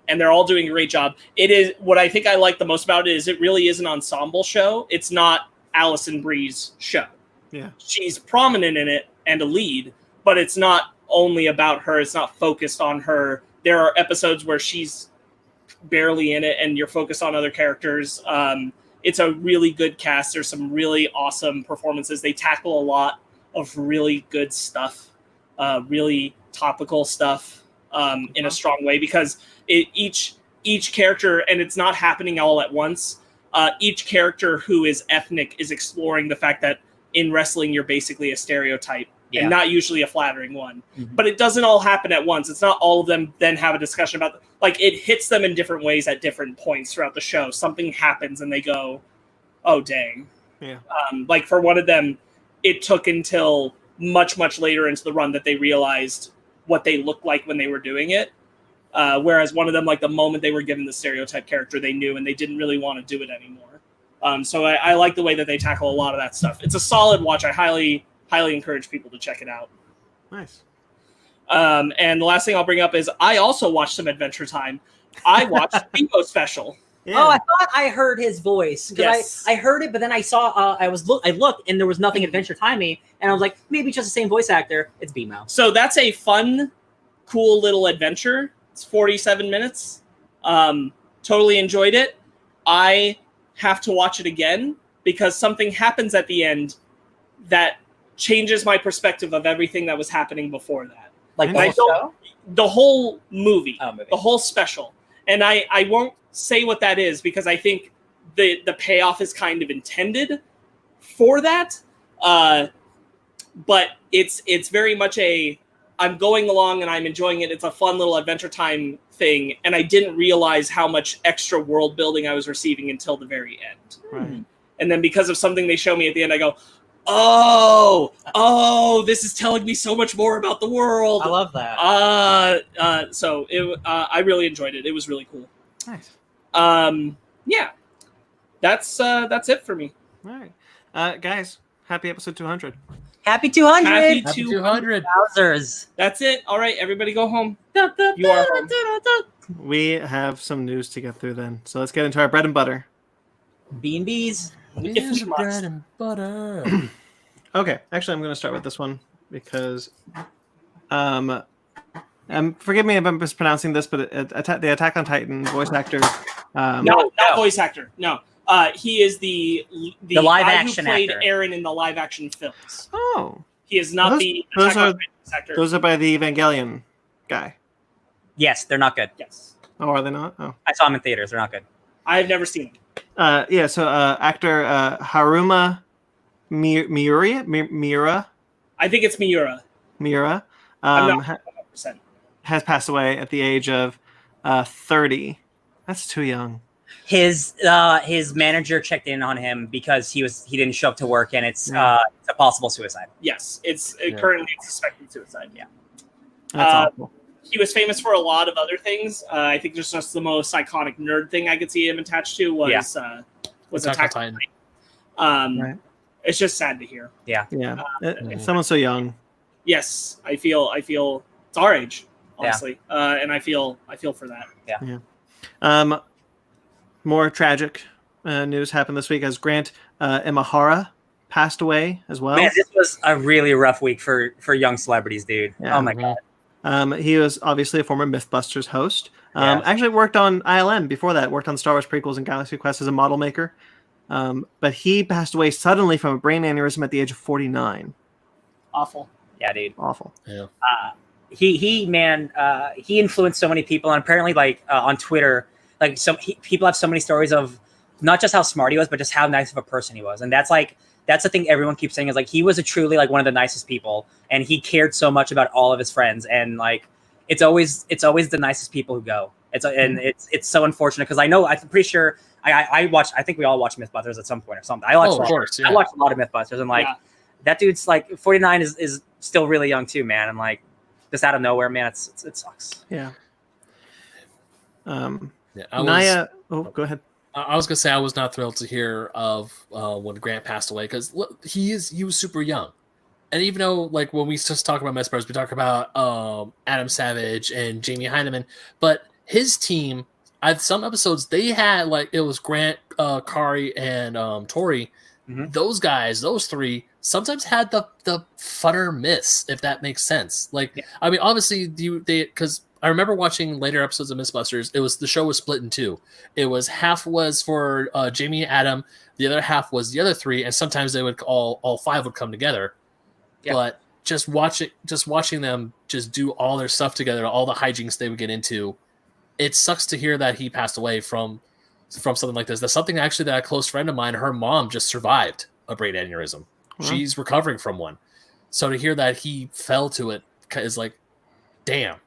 and they're all doing a great job. It is what I think I like the most about it is it really is an ensemble show. It's not Alison Brie's show. Yeah, she's prominent in it and a lead, but it's not only about her. It's not focused on her. There are episodes where she's barely in it and you're focused on other characters. It's a really good cast. There's some really awesome performances. They tackle a lot of really good stuff, really topical stuff in a strong way, because each character, and it's not happening all at once, each character who is ethnic is exploring the fact that in wrestling you're basically a stereotype and not usually a flattering one. But it doesn't all happen at once. It's not all of them then have a discussion about, like, it hits them in different ways at different points throughout the show. Something happens and they go, oh dang. Like for one of them, it took until much later into the run that they realized what they looked like when they were doing it, whereas one of them, like the moment they were given the stereotype character, they knew and they didn't really want to do it anymore. So I like the way that they tackle a lot of that stuff. It's a solid watch. I highly encourage people to check it out. Nice. And the last thing I'll bring up is I also watched some Adventure Time. I watched FNBo Special. Yeah. Oh, I thought I heard his voice. Yes. I heard it, but then I saw I looked and there was nothing Adventure Timey, and I was like, maybe it's just the same voice actor. It's BMO. So that's a fun, cool little adventure. It's 47 minutes. Totally enjoyed it. I have to watch it again because something happens at the end that changes my perspective of everything that was happening before that. Like the whole show? The whole movie. Oh, movie. The whole special. And I won't say what that is because I think the payoff is kind of intended for that. But it's very much I'm going along and I'm enjoying it. It's a fun little Adventure Time thing. And I didn't realize how much extra world building I was receiving until the very end. Right. And then because of something they show me at the end, I go, oh, this is telling me so much more about the world. I love that. So I really enjoyed it. It was really cool. Nice. Yeah, that's it for me. All right, guys, happy episode 200. Happy 200. Happy 200. Wowzers. That's it. All right, everybody go home. You are home. We have some news to get through then. So let's get into our bread and butter. B&Bs. Here's bread and butter. Okay, actually, I'm going to start with this one because, forgive me if I'm mispronouncing this, but the Attack on Titan voice actor. No, not voice actor. No, he is the live guy action who played actor. Eren in the live action films. Oh, he is not the Attack on Titan voice actor. Those are by the Evangelion guy. Yes, they're not good. Yes. Oh, are they not? Oh, I saw them in theaters. They're not good. I have never seen them. So actor Haruma Miura. I think it's Miura. Miura I'm not 100%. has passed away at the age of 30. That's too young. His manager checked in on him because he didn't show up to work, and it's a possible suicide. Yes, currently it's suspected suicide. Yeah, That's awful. He was famous for a lot of other things. I think just the most iconic nerd thing I could see him attached to was Attack on Titan. Right. It's just sad to hear. Yeah. Someone so young. Yes, I feel it's our age, honestly, and I feel for that. Yeah. More tragic news happened this week as Grant Imahara passed away as well. Man, this was a really rough week for young celebrities, dude. Yeah. Oh my god. He was obviously a former Mythbusters host. Actually worked on ILM before that, worked on Star Wars prequels and Galaxy Quest as a model maker. But he passed away suddenly from a brain aneurysm at the age of 49. Awful. Yeah, dude. Awful. Yeah. He influenced so many people, and apparently, like on Twitter, like people have so many stories of not just how smart he was, but just how nice of a person he was, and that's the thing everyone keeps saying is like he was truly like one of the nicest people, and he cared so much about all of his friends, and like it's always the nicest people who go. It's so unfortunate because I'm pretty sure I watched. I think we all watched MythBusters at some point or something. I watched a lot of MythBusters, and like that dude's like 49 is still really young too, man, and like just out of nowhere, man, it sucks. Yeah. Naya, go ahead. I was gonna say I was not thrilled to hear of when Grant passed away because he was super young, and even though when we just talk about Mythbusters, we talk about Adam Savage and Jamie Heineman, but his team, at some episodes, they had like it was Grant, Kari, and Tori. Mhm. Those guys, those three, sometimes had the funner myths, if that makes sense. Like, Yeah. I mean, obviously, because I remember watching later episodes of Mythbusters. The show was split in two. It was half was for Jamie and Adam, the other half was the other three, and sometimes they would all five would come together. Yeah. But just watching them just do all their stuff together, all the hijinks they would get into. It sucks to hear that he passed away from something like this. That's something actually that a close friend of mine, her mom just survived a brain aneurysm. Wow. She's recovering from one. So to hear that he fell to it is like, damn.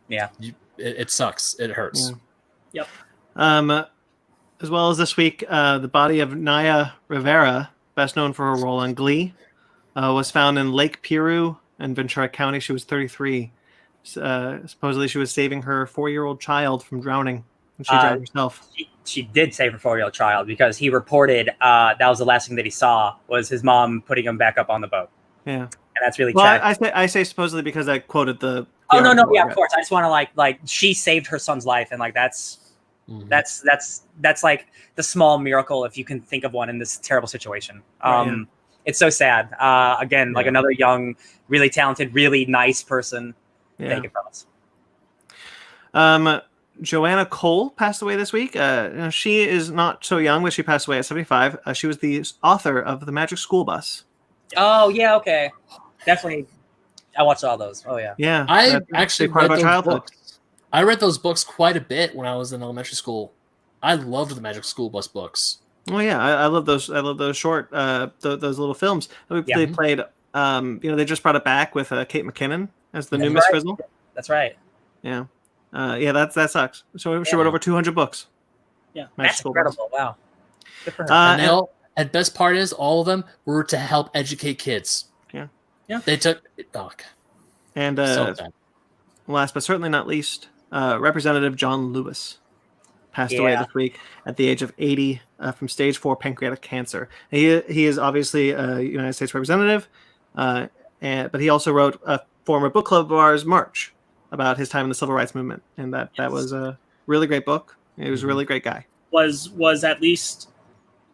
Yeah. It sucks. It hurts. Yep. As well as this week, the body of Naya Rivera, best known for her role on Glee, was found in Lake Piru in Ventura County. She was 33. Supposedly she was saving her 4-year-old child from drowning when she drowned herself. She did save her 4-year-old child because he reported that was the last thing that he saw was his mom putting him back up on the boat. Yeah. And that's really well, tragic. I say supposedly because I quoted the Oh no, article. yeah, of course. I just want to like she saved her son's life, and like that's like the small miracle if you can think of one in this terrible situation. It's so sad. Again, like another young, really talented, really nice person. Take it from us. Joanna Cole passed away this week. She is not so young, but she passed away at 75. She was the author of The Magic School Bus. Oh yeah, okay, definitely. I watched all those. Oh yeah. Yeah, I actually part of read our those childhood. books. I read those books quite a bit when I was in elementary school. I loved the Magic School Bus books. Oh yeah, I love those. I love those short, those little films. They played. They just brought it back with Kate McKinnon as the new Miss Frizzle. That's right. Yeah, that sucks. So she wrote over 200 books. Yeah, that's incredible. Wow. Good for her. And best part is all of them were to help educate kids. Yeah. They took. And so bad. Last but certainly not least, Representative John Lewis passed away this week at the age of 80 from stage 4 pancreatic cancer. He is obviously a United States representative, but he also wrote a former book club of ours, March, about his time in the civil rights movement, and that was a really great book. He was a really great guy. Was at least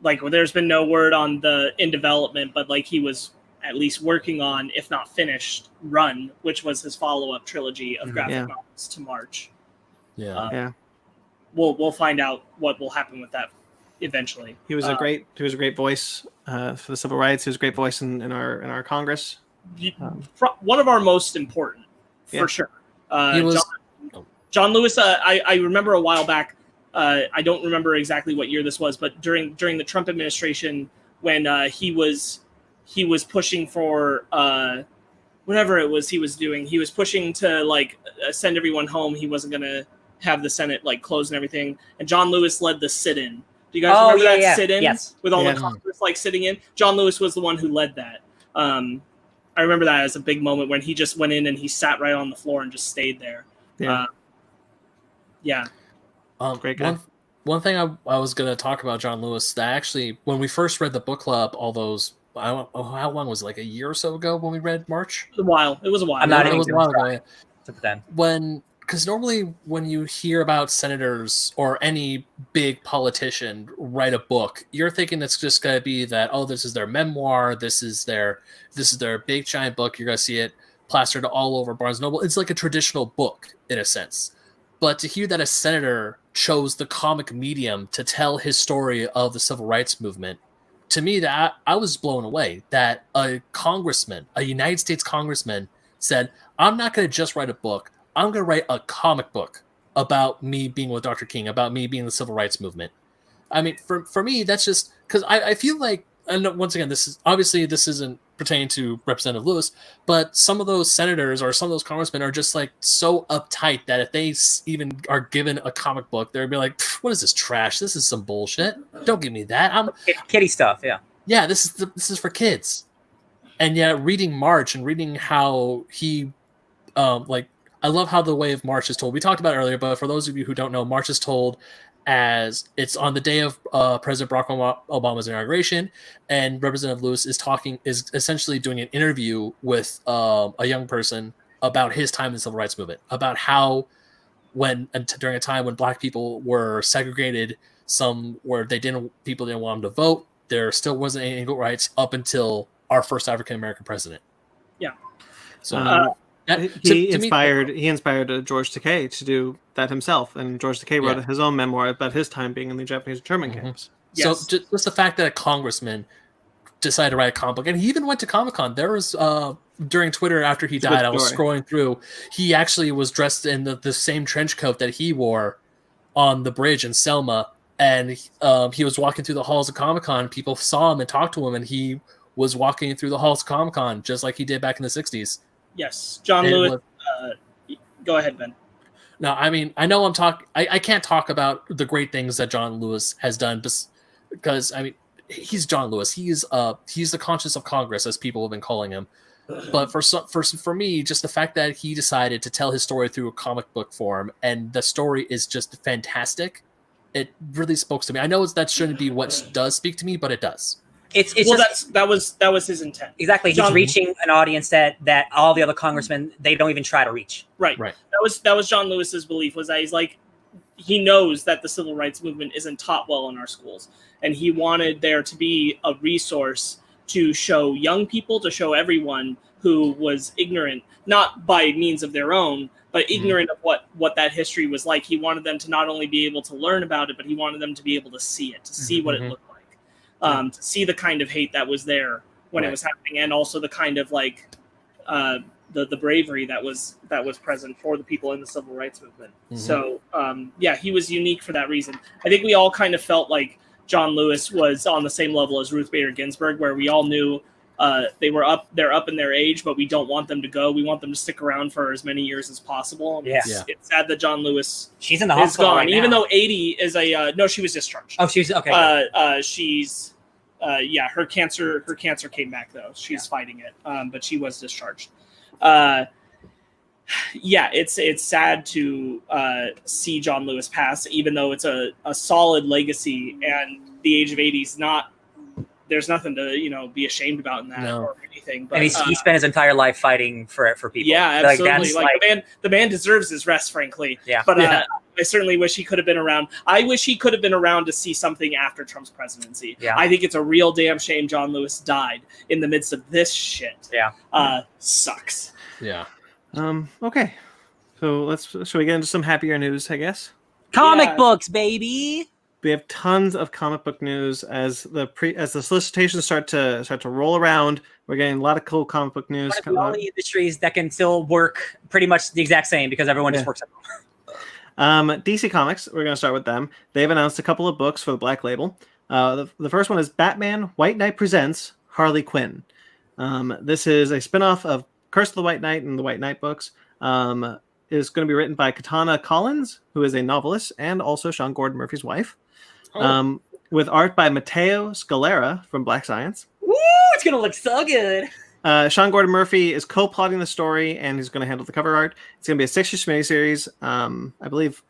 like there's been no word on the in development, but like he was at least working on, if not finished, Run, which was his follow-up trilogy of graphic novels to March. We'll find out what will happen with that eventually. He was a great voice for the civil rights. He was a great voice in our Congress. One of our most important, for sure. He was John Lewis. I remember a while back. I don't remember exactly what year this was, but during the Trump administration, when he was pushing for whatever it was he was doing. He was pushing to like send everyone home. He wasn't going to have the Senate like closed and everything. And John Lewis led the sit-in. Do you guys remember that sit-in? Yes. With all the Congress like sitting in? John Lewis was the one who led that. I remember that as a big moment when he just went in and he sat right on the floor and just stayed there. Great guy. One thing I was going to talk about John Lewis, that actually, when we first read the book club, all those, how long was it? Like a year or so ago when we read March? It was a while. I'm not it even was a while ago. to pretend. Because normally when you hear about senators or any big politician write a book, you're thinking it's just going to be that, oh, this is their memoir, this is their big giant book. You're going to see it plastered all over Barnes & Noble. It's like a traditional book in a sense. But to hear that a senator chose the comic medium to tell his story of the civil rights movement, to me, that I was blown away that a congressman, a United States congressman, said, I'm not going to just write a book. I'm going to write a comic book about me being with Dr. King, about me being in the civil rights movement. I mean, for me, that's just because I feel like, and once again, this isn't pertaining to Representative Lewis, but some of those senators or some of those congressmen are just like so uptight that if they even are given a comic book, they'll be like, what is this trash? This is some bullshit. Don't give me that. I'm Kitty stuff. Yeah. Yeah. This is for kids. And yet reading March and reading how he, I love how the way of March is told. We talked about it earlier, but for those of you who don't know, March is told as it's on the day of President Barack Obama's inauguration, and Representative Lewis is essentially doing an interview with a young person about his time in the civil rights movement, about how during a time when black people were segregated, some where people didn't want them to vote. There still wasn't any equal rights up until our first African American president. Yeah. So he inspired George Takei to do that himself, and George Takei wrote his own memoir about his time being in the Japanese internment camps. Yes. So just the fact that a congressman decided to write a comic book, and he even went to Comic-Con. There was during Twitter after he died, I was scrolling through. He actually was dressed in the same trench coat that he wore on the bridge in Selma, and he was walking through the halls of Comic-Con. People saw him and talked to him, and he was walking through the halls of Comic-Con just like he did back in the 60s. Yes, John Lewis. Go ahead, Ben. No, I mean, I know I can't talk about the great things that John Lewis has done because, I mean, he's John Lewis. He's the conscience of Congress, as people have been calling him. But for me, just the fact that he decided to tell his story through a comic book form, and the story is just fantastic, it really spoke to me. I know that shouldn't be what does speak to me, but it does. That was his intent. Exactly. He's reaching an audience that all the other congressmen, they don't even try to reach. Right. That was John Lewis's belief, was that he knows that the civil rights movement isn't taught well in our schools, and he wanted there to be a resource to show young people, to show everyone who was ignorant, not by means of their own, but ignorant of what that history was like. He wanted them to not only be able to learn about it, but he wanted them to be able to see it, to see what it looked like, to see the kind of hate that was there when it was happening, and also the kind of the bravery that was present for the people in the civil rights movement. So he was unique for that reason. I think we all kind of felt like John Lewis was on the same level as Ruth Bader Ginsburg, where we all knew they're up in their age, but we don't want them to go. We want them to stick around for as many years as possible. It's sad that John Lewis she's in the hospital gone, right even now. though 80 is no, she was discharged. Oh, she's okay. She's her cancer came back though. She's fighting it, but she was discharged. It's sad to see John Lewis pass, even though it's a solid legacy, and the age of 80 is not. There's nothing to be ashamed about in that or anything. But, and he spent his entire life fighting for people. Yeah, absolutely. The man deserves his rest, frankly. Yeah. But I certainly wish he could have been around. I wish he could have been around to see something after Trump's presidency. Yeah. I think it's a real damn shame John Lewis died in the midst of this shit. Yeah. Sucks. Yeah. Okay. So shall we get into some happier news, I guess? Comic books, baby. We have tons of comic book news as the solicitations start to roll around. We're getting a lot of cool comic book news. One of the only industries that can still work pretty much the exact same because everyone just works at home. DC Comics, we're going to start with them. They've announced a couple of books for the Black Label. The first one is Batman White Knight Presents Harley Quinn. This is a spinoff of Curse of the White Knight and the White Knight books. Is going to be written by Katana Collins, who is a novelist and also Sean Gordon Murphy's wife. With art by Matteo Scalera from Black Science. Woo! It's going to look so good. Sean Gordon Murphy is co-plotting the story, and he's going to handle the cover art. It's going to be a 6-issue miniseries. I believe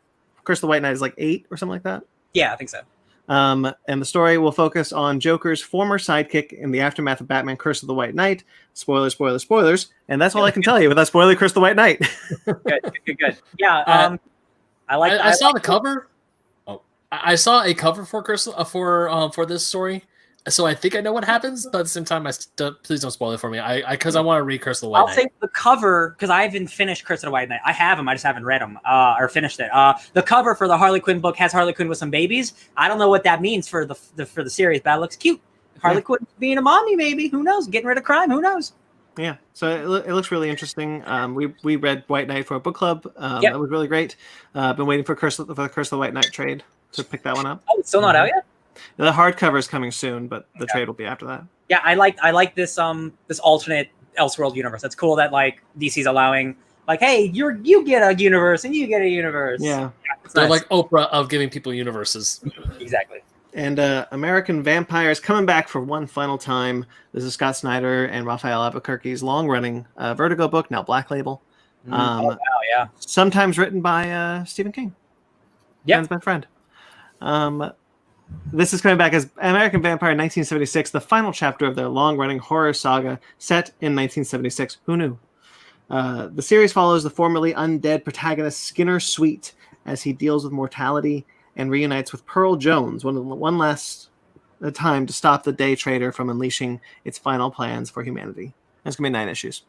Curse of the White Knight is like 8 or something like that. Yeah, I think so. And the story will focus on Joker's former sidekick in the aftermath of Batman Curse of the White Knight. Spoilers, spoilers, spoilers. And that's all I can tell you without spoiling Curse of the White Knight. Good. Yeah, I saw the cover. I saw a cover for for this story, so I think I know what happens. But at the same time, please don't spoil it for me. Because I want to read Curse of the White Knight. I'll say the cover, because I haven't finished Curse of the White Knight. I have them, I just haven't read them or finished it. The cover for the Harley Quinn book has Harley Quinn with some babies. I don't know what that means for the series, but it looks cute. Harley Quinn being a mommy, maybe. Who knows? Getting rid of crime. Who knows? Yeah, so it looks really interesting. We read White Knight for a book club. That was really great. Been waiting for Curse of the White Knight trade to pick that one up. Oh, it's still not out yet? The hardcover is coming soon, but the trade will be after that. Yeah, I like this this alternate Elseworld universe. That's cool that DC's allowing hey, you get a universe and you get a universe. Yeah. They're nice. Like Oprah of giving people universes. Exactly. And American Vampire is coming back for one final time. This is Scott Snyder and Raphael Albuquerque's long-running Vertigo book, now Black Label. Yeah. Sometimes written by Stephen King. Yeah. Ben's best friend. This is coming back as American Vampire 1976, the final chapter of their long-running horror saga set in 1976. Who knew? The series follows the formerly undead protagonist Skinner Sweet as he deals with mortality and reunites with Pearl Jones one last time to stop the Day Trader from unleashing its final plans for humanity. It's going to be 9 issues.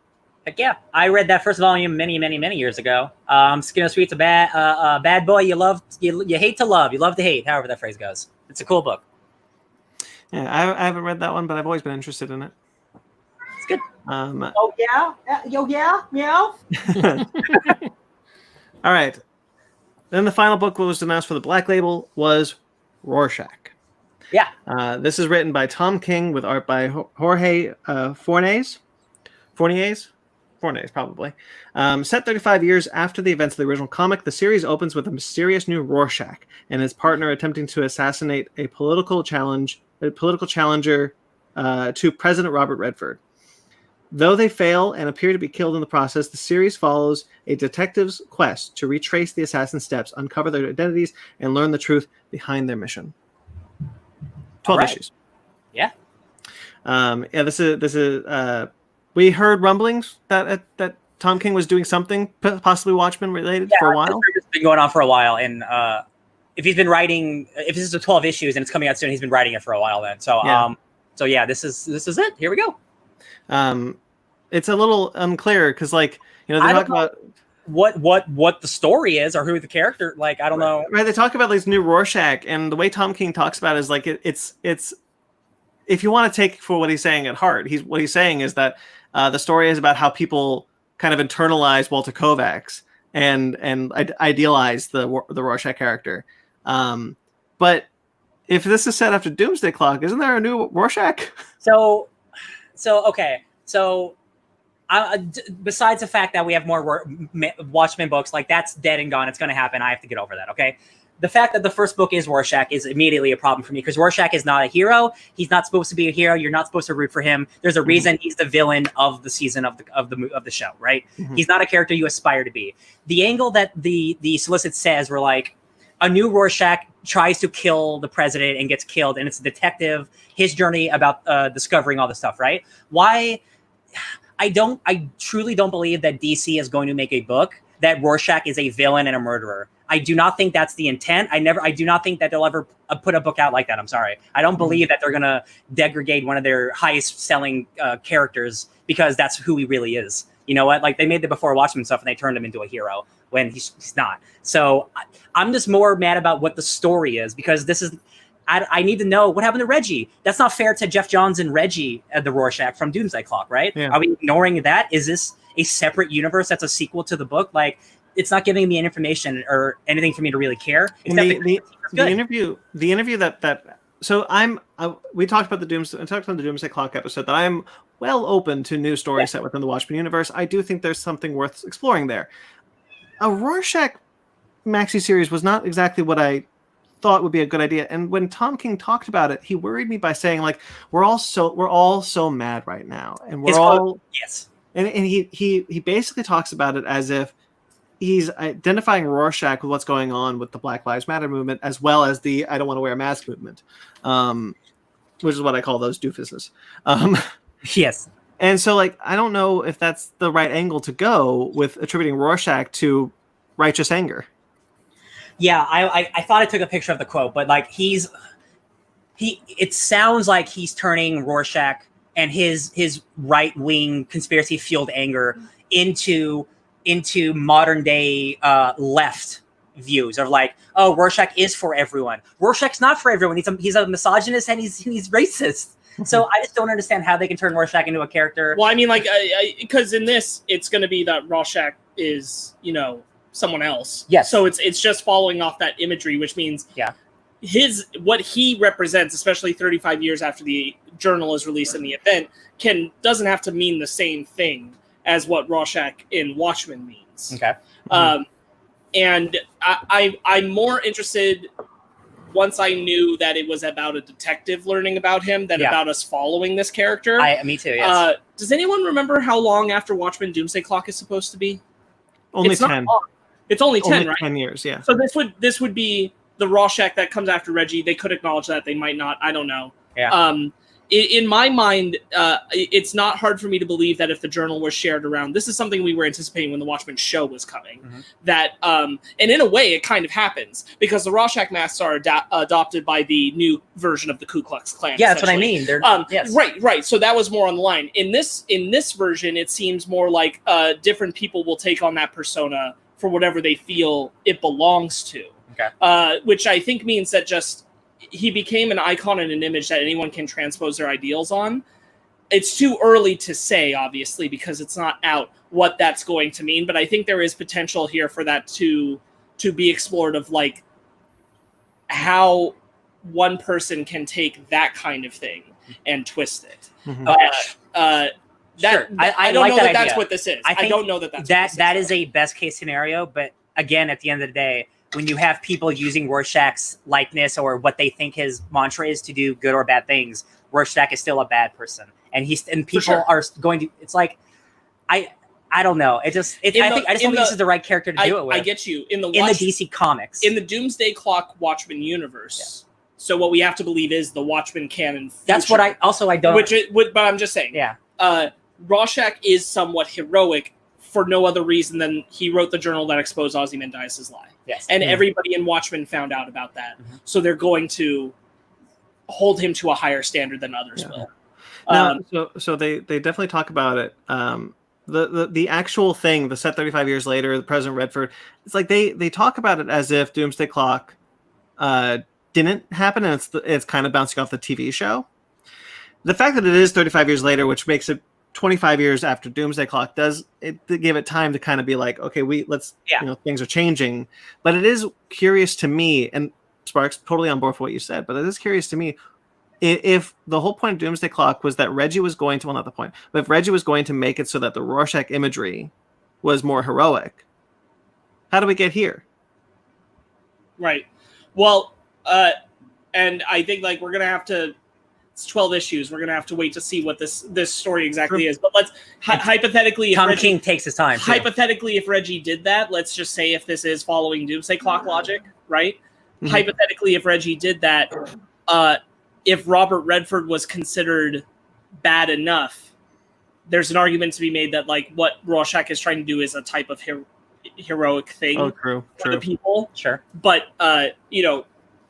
Heck yeah. I read that first volume many, many, many years ago. Skinner Sweet's a bad boy you hate to love. You love to hate, however that phrase goes. It's a cool book. Yeah, I haven't read that one, but I've always been interested in it. It's good. Oh, yeah? Yeah? Meow? All right. Then the final book that was announced for the Black Label was Rorschach. Yeah. This is written by Tom King with art by Jorge Fornes, probably. Set 35 years after the events of the original comic, the series opens with a mysterious new Rorschach and his partner attempting to assassinate a political challenger to President Robert Redford. Though they fail and appear to be killed in the process, the series follows a detective's quest to retrace the assassin's steps, uncover their identities, and learn the truth behind their mission. 12 issues. Yeah. This is. We heard rumblings that Tom King was doing something possibly Watchmen related for a while. It's been going on for a while, and if he's been writing, if this is the 12 issues and it's coming out soon, he's been writing it for a while then. So this is it. Here we go. It's a little unclear because, like, they talk about what the story is or who the character. Like, I don't know. Right, they talk about this new Rorschach, and the way Tom King talks about it is like it's. If you want to take for what he's saying at heart, what he's saying is that the story is about how people kind of internalize Walter Kovacs and idealize the Rorschach character. But if this is set after Doomsday Clock, isn't there a new Rorschach? So okay. So besides the fact that we have more Watchmen books, like, that's dead and gone. It's going to happen. I have to get over that. Okay. The fact that the first book is Rorschach is immediately a problem for me because Rorschach is not a hero. He's not supposed to be a hero. You're not supposed to root for him. There's a reason he's the villain of the season of the show, right? Mm-hmm. He's not a character you aspire to be. The angle that the solicit says, we're like, a new Rorschach tries to kill the president and gets killed, and it's a detective, his journey about discovering all this stuff, right? Why? I truly don't believe that DC is going to make a book that Rorschach is a villain and a murderer. I do not think that's the intent. I do not think that they'll ever put a book out like that. I'm sorry. I don't believe that they're going to degrade one of their highest selling characters because that's who he really is. You know what? Like, they made the Before Watchmen stuff and they turned him into a hero when he's not. So I'm just more mad about what the story is because this is, I need to know what happened to Reggie. That's not fair to Jeff Johns and Reggie at the Rorschach from Doomsday Clock, right? Yeah. Are we ignoring that? Is this a separate universe that's a sequel to the book? Like, it's not giving me any information or anything for me to really care. The interview that so we talked about the Doomsday Clock episode that I'm well open to new stories set within the Watchmen universe. I do think there's something worth exploring there. A Rorschach maxi series was not exactly what I thought would be a good idea. And when Tom King talked about it, he worried me by saying, like, we're all so mad right now, and we're all yes. And he basically talks about it as if he's identifying Rorschach with what's going on with the Black Lives Matter movement, as well as the I don't want to wear a mask movement, which is what I call those doofuses. Yes. And so, like, I don't know if that's the right angle to go with attributing Rorschach to righteous anger. Yeah, I thought I took a picture of the quote, but like it sounds like he's turning Rorschach and his right-wing conspiracy-fueled anger into modern day left views of like, oh, Rorschach is for everyone. Rorschach's not for everyone. He's a misogynist and he's racist. So I just don't understand how they can turn Rorschach into a character. Well, I mean, like, because in this, it's going to be that Rorschach is, someone else. Yes. So it's just following off that imagery, which means what he represents, especially 35 years after the journal is released in the event, doesn't have to mean the same thing as what Rorschach in Watchmen means. Okay. And I'm more interested once I knew that it was about a detective learning about him than about us following this character. Me too, yes. Does anyone remember how long after Watchmen Doomsday Clock is supposed to be? Only 10. It's only 10, right? 10 years, yeah. So this would be the Rorschach that comes after Reggie. They could acknowledge that. They might not. I don't know. Yeah. in my mind, it's not hard for me to believe that if the journal was shared around, this is something we were anticipating when the Watchmen show was coming, that, and in a way it kind of happens, because the Rorschach masks are adopted by the new version of the Ku Klux Klan. Yeah, that's what I mean. Yes. Right. So that was more on the line. In this version, it seems more like different people will take on that persona for whatever they feel it belongs to. Okay. Which I think means that just he became an icon and an image that anyone can transpose their ideals on. It's too early to say, obviously, because it's not out what that's going to mean. But I think there is potential here for that to be explored, of like how one person can take that kind of thing and twist it. I don't know that that's what this is. I don't know that that is a best case scenario. But again, at the end of the day, when you have people using Rorschach's likeness or what they think his mantra is to do good or bad things, Rorschach is still a bad person, and people are going to. It's like, I don't know. I just don't think this is the right character to do it with. I get you in the DC comics, in the Doomsday Clock Watchmen universe. Yeah. So what we have to believe is the Watchmen canon. Future, that's what I don't. But I'm just saying. Yeah. Rorschach is somewhat heroic for no other reason than he wrote the journal that exposed Ozymandias' lie. Yes. And everybody in Watchmen found out about that. So they're going to hold him to a higher standard than others will. So they definitely talk about it. The actual thing, the set 35 years later, the President Redford, it's like they talk about it as if Doomsday Clock didn't happen, and it's kind of bouncing off the TV show. The fact that it is 35 years later, which makes it 25 years after Doomsday Clock, does it give it time to kind of be like, okay, things are changing. But it is curious to me, and Sparks, totally on board for what you said, but it is curious to me if the whole point of Doomsday Clock was that Reggie was going to, well, not the point, but if Reggie was going to make it so that the Rorschach imagery was more heroic, how do we get here? Right. Well, and I think like we're going to have to, it's 12 issues. We're going to have to wait to see what this story exactly is. But let's hypothetically, Tom King takes his time. Hypothetically, if Reggie did that, let's just say if this is following Doomsday Clock logic, right? Hypothetically, if Reggie did that, if Robert Redford was considered bad enough, there's an argument to be made that like what Rorschach is trying to do is a type of heroic thing for the people. Sure. But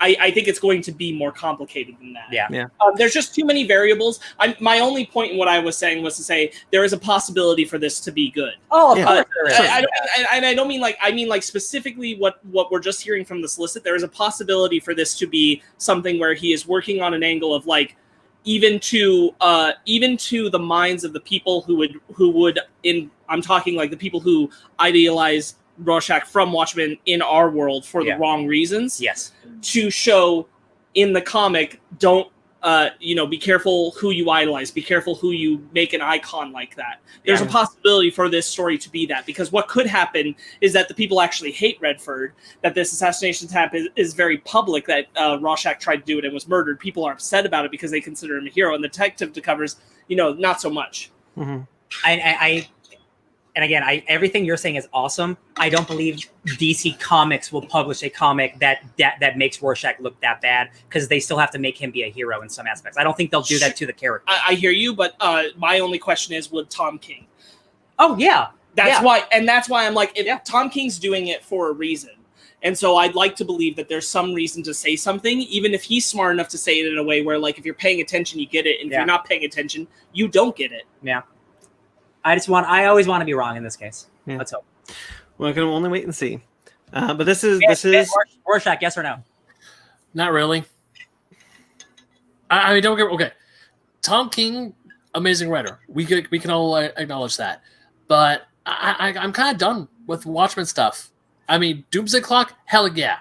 I think it's going to be more complicated than that. Yeah. There's just too many variables. My only point in what I was saying was to say there is a possibility for this to be good. Oh, of course there is. I don't mean like, I mean like specifically what we're just hearing from the solicit. There is a possibility for this to be something where he is working on an angle of like, even to the minds of the people who would I'm talking like the people who idealize Rorschach from Watchmen in our world for the wrong reasons. Yes. To show in the comic, don't be careful who you idolize, be careful who you make an icon like that. There's a possibility for this story to be that, because what could happen is that the people actually hate Redford, that this assassination attempt is very public, that Rorschach tried to do it and was murdered. People are upset about it because they consider him a hero, and the detective covers, not so much. Mm-hmm. And again, everything you're saying is awesome. I don't believe DC Comics will publish a comic that makes Rorschach look that bad, because they still have to make him be a hero in some aspects. I don't think they'll do that to the character. I hear you, but my only question is, would Tom King? Oh, yeah. That's why I'm like, if Tom King's doing it for a reason. And so I'd like to believe that there's some reason to say something, even if he's smart enough to say it in a way where, like, if you're paying attention, you get it. And if you're not paying attention, you don't get it. Yeah. I always want to be wrong in this case. Yeah. Let's hope. We're going to only wait and see. But this is Rorschach, yes or no? Not really. I mean, don't get okay. Tom King, amazing writer. We can all acknowledge that. But I'm kind of done with Watchmen stuff. I mean, Doomsday Clock, hell yeah.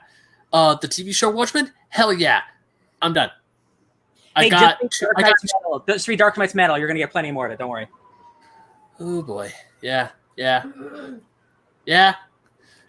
The TV show Watchmen, hell yeah. I'm done. Just read Dark Knight's Metal. You're going to get plenty more of it. Don't worry. Oh boy, yeah. I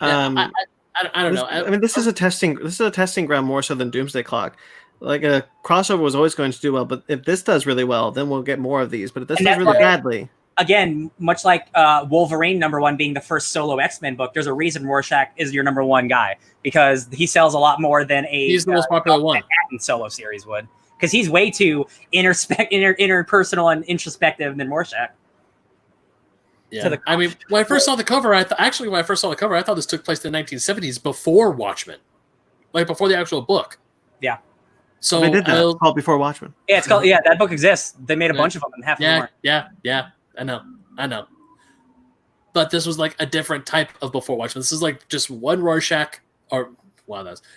don't know. I mean, this is a testing ground more so than Doomsday Clock. Like a crossover was always going to do well, but if this does really well, then we'll get more of these. But if this does really badly, again, much like Wolverine #1 being the first solo X-Men book, there's a reason Rorschach is your #1 guy, because he sells a lot more than he's the most popular one solo series would. because he's way too interpersonal and introspective than Rorschach. Yeah, I mean, when I first saw the cover, I thought this took place in the 1970s before Watchmen, like before the actual book. Yeah. So they did that. It's called Before Watchmen. Yeah, it's called. Yeah, that book exists. They made a bunch of them, and half of them weren't. Yeah. I know. But this was like a different type of Before Watchmen. This is like just one Rorschach,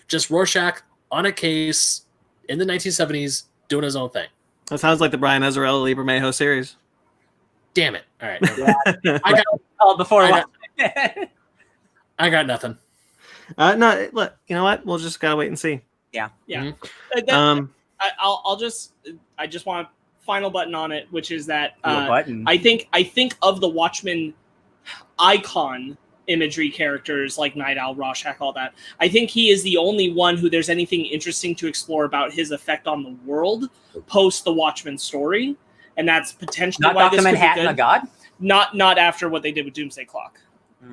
just Rorschach on a case in the 1970s doing his own thing. That sounds like the Brian Azzarello Lee Bermejo series. Damn it! All right, I got Before Watchmen. I got nothing. No, look, you know what? We'll just gotta wait and see. Yeah. Mm-hmm. I just want a final button on it, which is that button. I think of the Watchmen icon imagery characters like Night Owl, Rorschach, all that. I think he is the only one who there's anything interesting to explore about his effect on the world post the Watchmen story, and that's potentially not why Dr. this Manhattan, a god. Not after what they did with Doomsday Clock.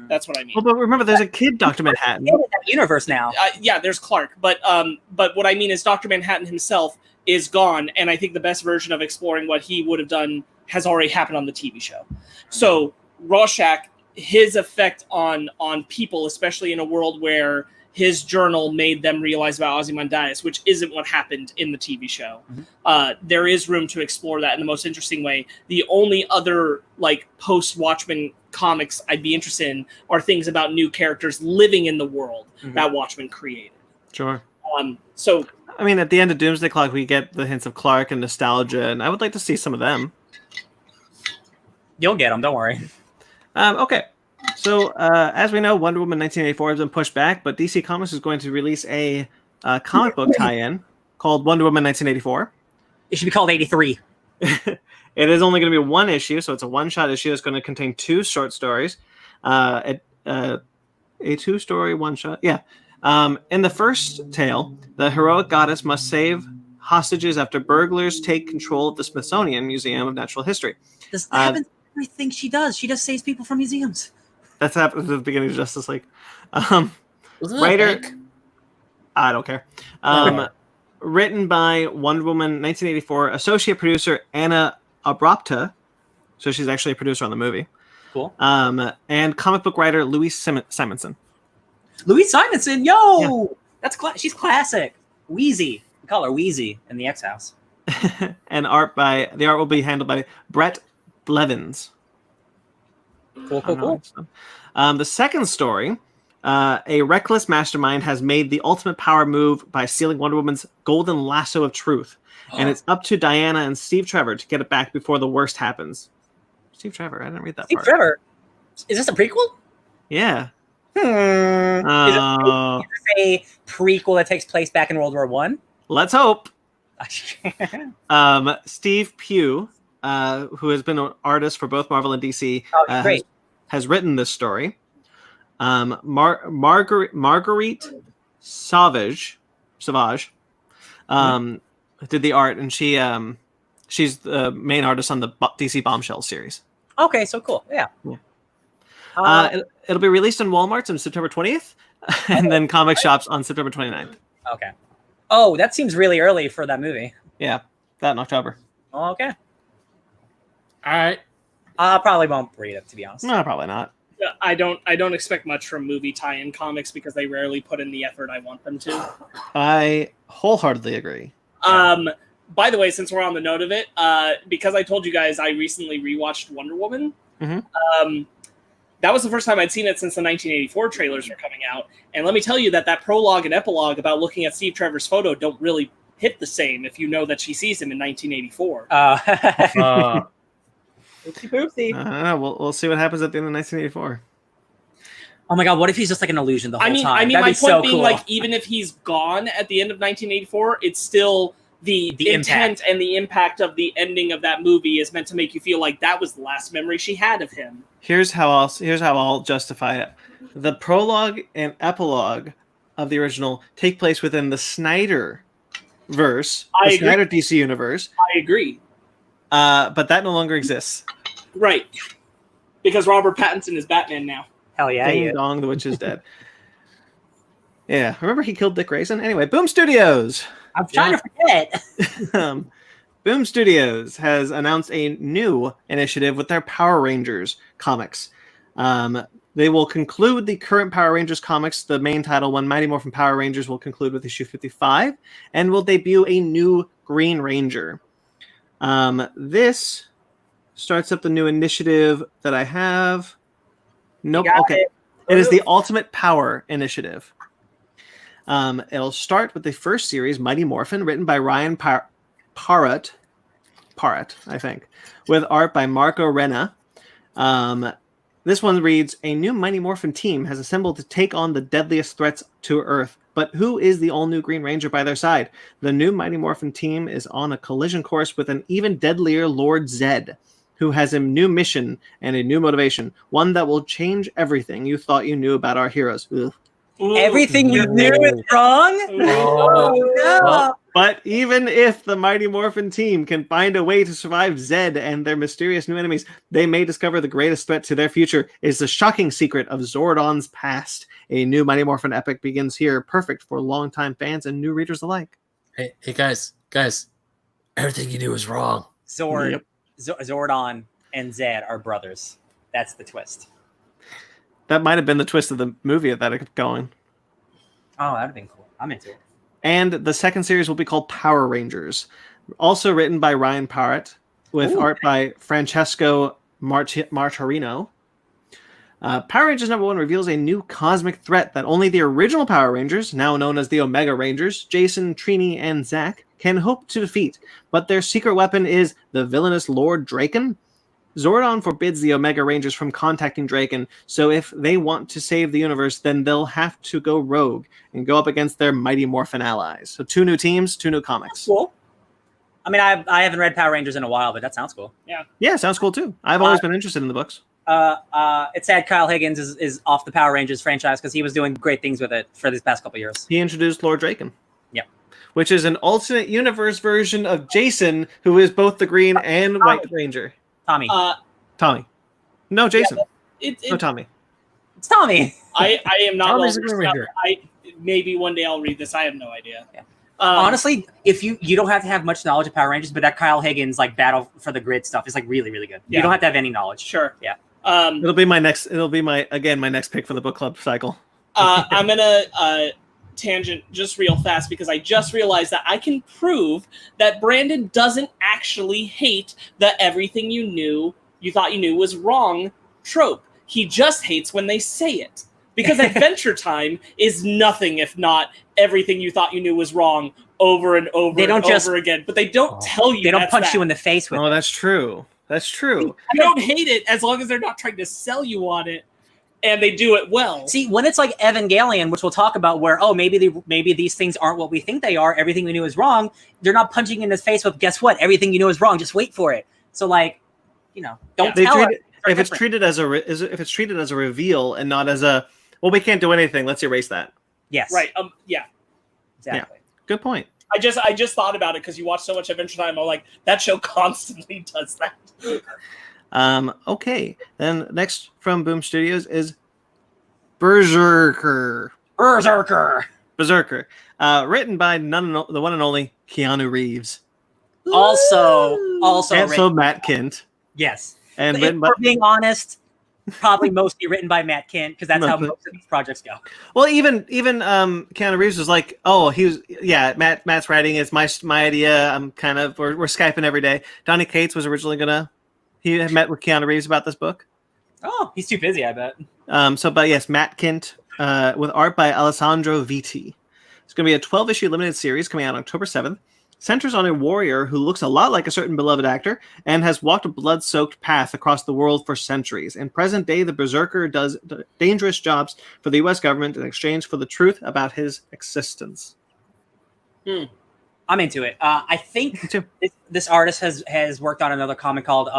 That's what I mean. Well, but remember, there's a kid, Dr. Manhattan. In that universe now. Yeah, there's Clark, but what I mean is Dr. Manhattan himself is gone, and I think the best version of exploring what he would have done has already happened on the TV show. So Rorschach, his effect on people, especially in a world where his journal made them realize about Ozymandias, which isn't what happened in the TV show. Mm-hmm. There is room to explore that in the most interesting way. The only other like post-Watchmen comics I'd be interested in are things about new characters living in the world that Watchmen created. Sure. So I mean, at the end of Doomsday Clock, we get the hints of Clark and nostalgia, and I would like to see some of them. You'll get them, don't worry. Okay. So, as we know, Wonder Woman 1984 has been pushed back, but DC Comics is going to release a comic book tie-in called Wonder Woman 1984. It should be called 83. It is only going to be one issue, so it's a one-shot issue. It's going to contain 2 short stories. A 2-story one-shot. Yeah. In the first tale, the heroic goddess must save hostages after burglars take control of the Smithsonian Museum of Natural History. This happens everything she does. She just saves people from museums. That's happened at the beginning of Justice League. Wasn't that writer, fake? I don't care. Written by Wonder Woman 1984 associate producer Anna Abrupta, so she's actually a producer on the movie. Cool. And comic book writer Louise Simonson. Louise Simonson, yo, Yeah. that's she's classic. Wheezy, we call her Wheezy in the X House. And the art will be handled by Brett Blevins. Cool. The second story, a reckless mastermind has made the ultimate power move by stealing Wonder Woman's golden lasso of truth. And it's up to Diana and Steve Trevor to get it back before the worst happens. Steve Trevor, I didn't read that part. Steve Trevor? Is this a prequel? Yeah. Is this a prequel that takes place back in World War I? Let's hope. Steve Pugh, who has been an artist for both Marvel and DC, has written this story. Marguerite Sauvage did the art, and she's the main artist on the DC Bombshell series. Okay, so cool. Yeah. It'll be released in Walmarts on September 20th, and then comic shops on September 29th. Okay. Oh, that seems really early for that movie. Yeah, that in October. Okay. All right. I probably won't read it, to be honest. No, probably not. I don't expect much from movie tie-in comics because they rarely put in the effort I want them to. I wholeheartedly agree. By the way, since we're on the note of it, because I told you guys I recently rewatched Wonder Woman. Mm-hmm. That was the first time I'd seen it since the 1984 trailers were coming out. And let me tell you that prologue and epilogue about looking at Steve Trevor's photo don't really hit the same if you know that she sees him in 1984. Oopsie. I don't know. We'll see what happens at the end of 1984. Oh my god, what if he's just like an illusion the whole time? I mean, That'd my be point so being, cool. like, even if he's gone at the end of 1984, it's still the intent impact. and the impact of the ending of that movie is meant to make you feel like that was the last memory she had of him. Here's how I'll justify it. The prologue and epilogue of the original take place within the Snyder verse, the Snyder DC universe. I agree. But that no longer exists. Right. Because Robert Pattinson is Batman now. Hell yeah, Ding dong, the witch is dead. Yeah, remember he killed Dick Grayson? Anyway, Boom Studios. I'm trying to forget. Boom Studios has announced a new initiative with their Power Rangers comics. They will conclude the current Power Rangers comics. The main title, One Mighty Morphin Power Rangers, will conclude with issue 55 and will debut a new Green Ranger. This starts up the new initiative that I have. Nope. Okay. It is the Ultimate Power Initiative. It'll start with the first series, Mighty Morphin, written by Ryan Parrott, I think, with art by Marco Renna. This one reads, a new Mighty Morphin team has assembled to take on the deadliest threats to Earth. But who is the all-new Green Ranger by their side? The new Mighty Morphin team is on a collision course with an even deadlier Lord Zed, who has a new mission and a new motivation, one that will change everything you thought you knew about our heroes. Ugh. Everything you knew is wrong? No. But even if the Mighty Morphin team can find a way to survive Zed and their mysterious new enemies, they may discover the greatest threat to their future is the shocking secret of Zordon's past. A new Mighty Morphin epic begins here, perfect for longtime fans and new readers alike. Hey guys, everything you knew was wrong. Zordon and Zed are brothers. That's the twist. That might have been the twist of the movie that it kept going. Oh, that'd have been cool. I'm into it. And the second series will be called Power Rangers, also written by Ryan Parrott, with art by Francesco Martorino. Power Rangers #1 reveals a new cosmic threat that only the original Power Rangers, now known as the Omega Rangers, Jason, Trini, and Zack, can hope to defeat. But their secret weapon is the villainous Lord Draken. Zordon forbids the Omega Rangers from contacting Draken, so if they want to save the universe, then they'll have to go rogue and go up against their Mighty Morphin allies. So 2 new teams, 2 new comics. That's cool. I mean, I haven't read Power Rangers in a while, but that sounds cool. Yeah, sounds cool too. I've always been interested in the books. It's sad Kyle Higgins is off the Power Rangers franchise because he was doing great things with it for these past couple years. He introduced Lord Draken. Yep. Which is an alternate universe version of Jason, who is both the Green and White Ranger. Tommy. No, Jason. No, Tommy. It's Tommy. I am not Tommy's a Green Ranger. Maybe one day I'll read this. I have no idea. Yeah. Honestly, if you don't have to have much knowledge of Power Rangers, but that Kyle Higgins battle for the grid stuff is really, really good. Yeah. You don't have to have any knowledge. Sure. Yeah. It'll be my next pick for the book club cycle. I'm gonna tangent just real fast because I just realized that I can prove that Brandon doesn't actually hate the everything you thought you knew was wrong trope. He just hates when they say it. Because Adventure Time is nothing if not everything you thought you knew was wrong over and over over again. But they don't tell you. They don't punch you in the face with it. Oh, that's true. That's true. You don't hate it as long as they're not trying to sell you on it. And they do it well. See, when it's like Evangelion, which we'll talk about, where maybe these things aren't what we think they are. Everything we knew is wrong. They're not punching in his face with, guess what? Everything you know is wrong. Just wait for it. So don't tell it. If it's treated as a reveal and not as a, well, we can't do anything, let's erase that. Yes. Right. Yeah. Exactly. Yeah. Good point. I just thought about it because you watch so much Adventure Time. I'm like, that show constantly does that. Okay. Then next from Boom Studios is Berserker. Written by the one and only Keanu Reeves. Also Matt Kint. Yes. And if we're being honest, probably mostly written by Matt Kint because that's how most of these projects go. Well, even Keanu Reeves was like, Matt's writing. It's my idea. I'm kind of we're Skyping every day. Donny Cates was originally he had met with Keanu Reeves about this book. Oh, he's too busy, I bet. But yes, Matt Kint with art by Alessandro Vitti. It's going to be a 12-issue limited series coming out October 7th. Centers on a warrior who looks a lot like a certain beloved actor and has walked a blood-soaked path across the world for centuries. In present day, the Berserker does dangerous jobs for the U.S. government in exchange for the truth about his existence. I'm into it. I think this artist has worked on another comic called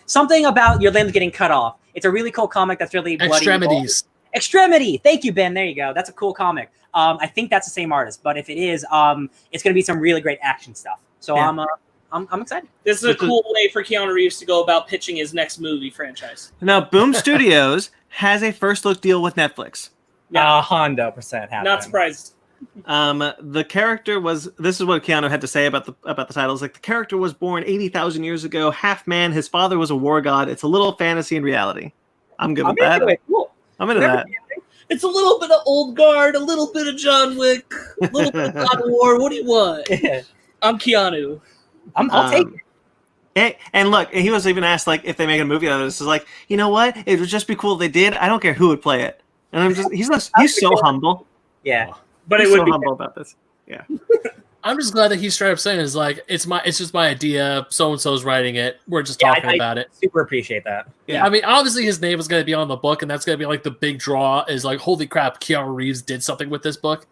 something about your limbs getting cut off. It's a really cool comic that's really bloody. Extremities. Extremity. Thank you, Ben. There you go. That's a cool comic. I think that's the same artist, but if it is, it's going to be some really great action stuff. So yeah. I'm excited. This is a cool way for Keanu Reeves to go about pitching his next movie franchise. Now, Boom Studios has a first look deal with Netflix. Yeah, 100% happening. Not surprised. The character was. This is what Keanu had to say about the titles. Like, the character was born 80,000 years ago, half man. His father was a war god. It's a little fantasy and reality. I'm good with that. Cool. I'm into that. It's a little bit of Old Guard, a little bit of John Wick, a little bit of God of War. What do you want? I'm Keanu. I'll take it. And look, he was even asked, like, if they make a movie out of this. Is like, you know what? It would just be cool if they did. I don't care who would play it. And I'm just, he's so humble. Yeah. But He's it would so be humble about this. Yeah. I'm just glad that he's straight up saying it's like it's just my idea. So and so's writing it. We're just talking about it. Super appreciate that. Yeah. I mean, obviously his name is going to be on the book, and that's going to be like the big draw. Is like, holy crap, Keanu Reeves did something with this book.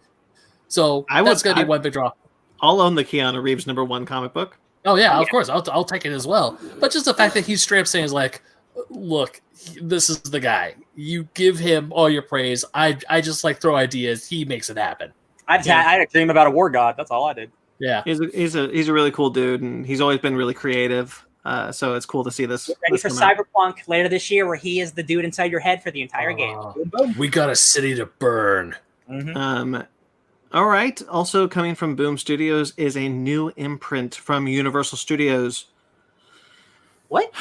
So that's going to be one big draw. I'll own the Keanu Reeves #1 comic book. Oh yeah, of course, I'll take it as well. But just the fact that he's straight up saying is like, look, this is the guy. You give him all your praise. I just like throw ideas. He makes it happen. I had a dream about a war god. That's all I did. Yeah, he's a really cool dude, and he's always been really creative. So it's cool to see this. Ready for Cyberpunk later this year, where he is the dude inside your head for the entire game. Boom. We got a city to burn. Mm-hmm. All right. Also coming from Boom Studios is a new imprint from Universal Studios. What?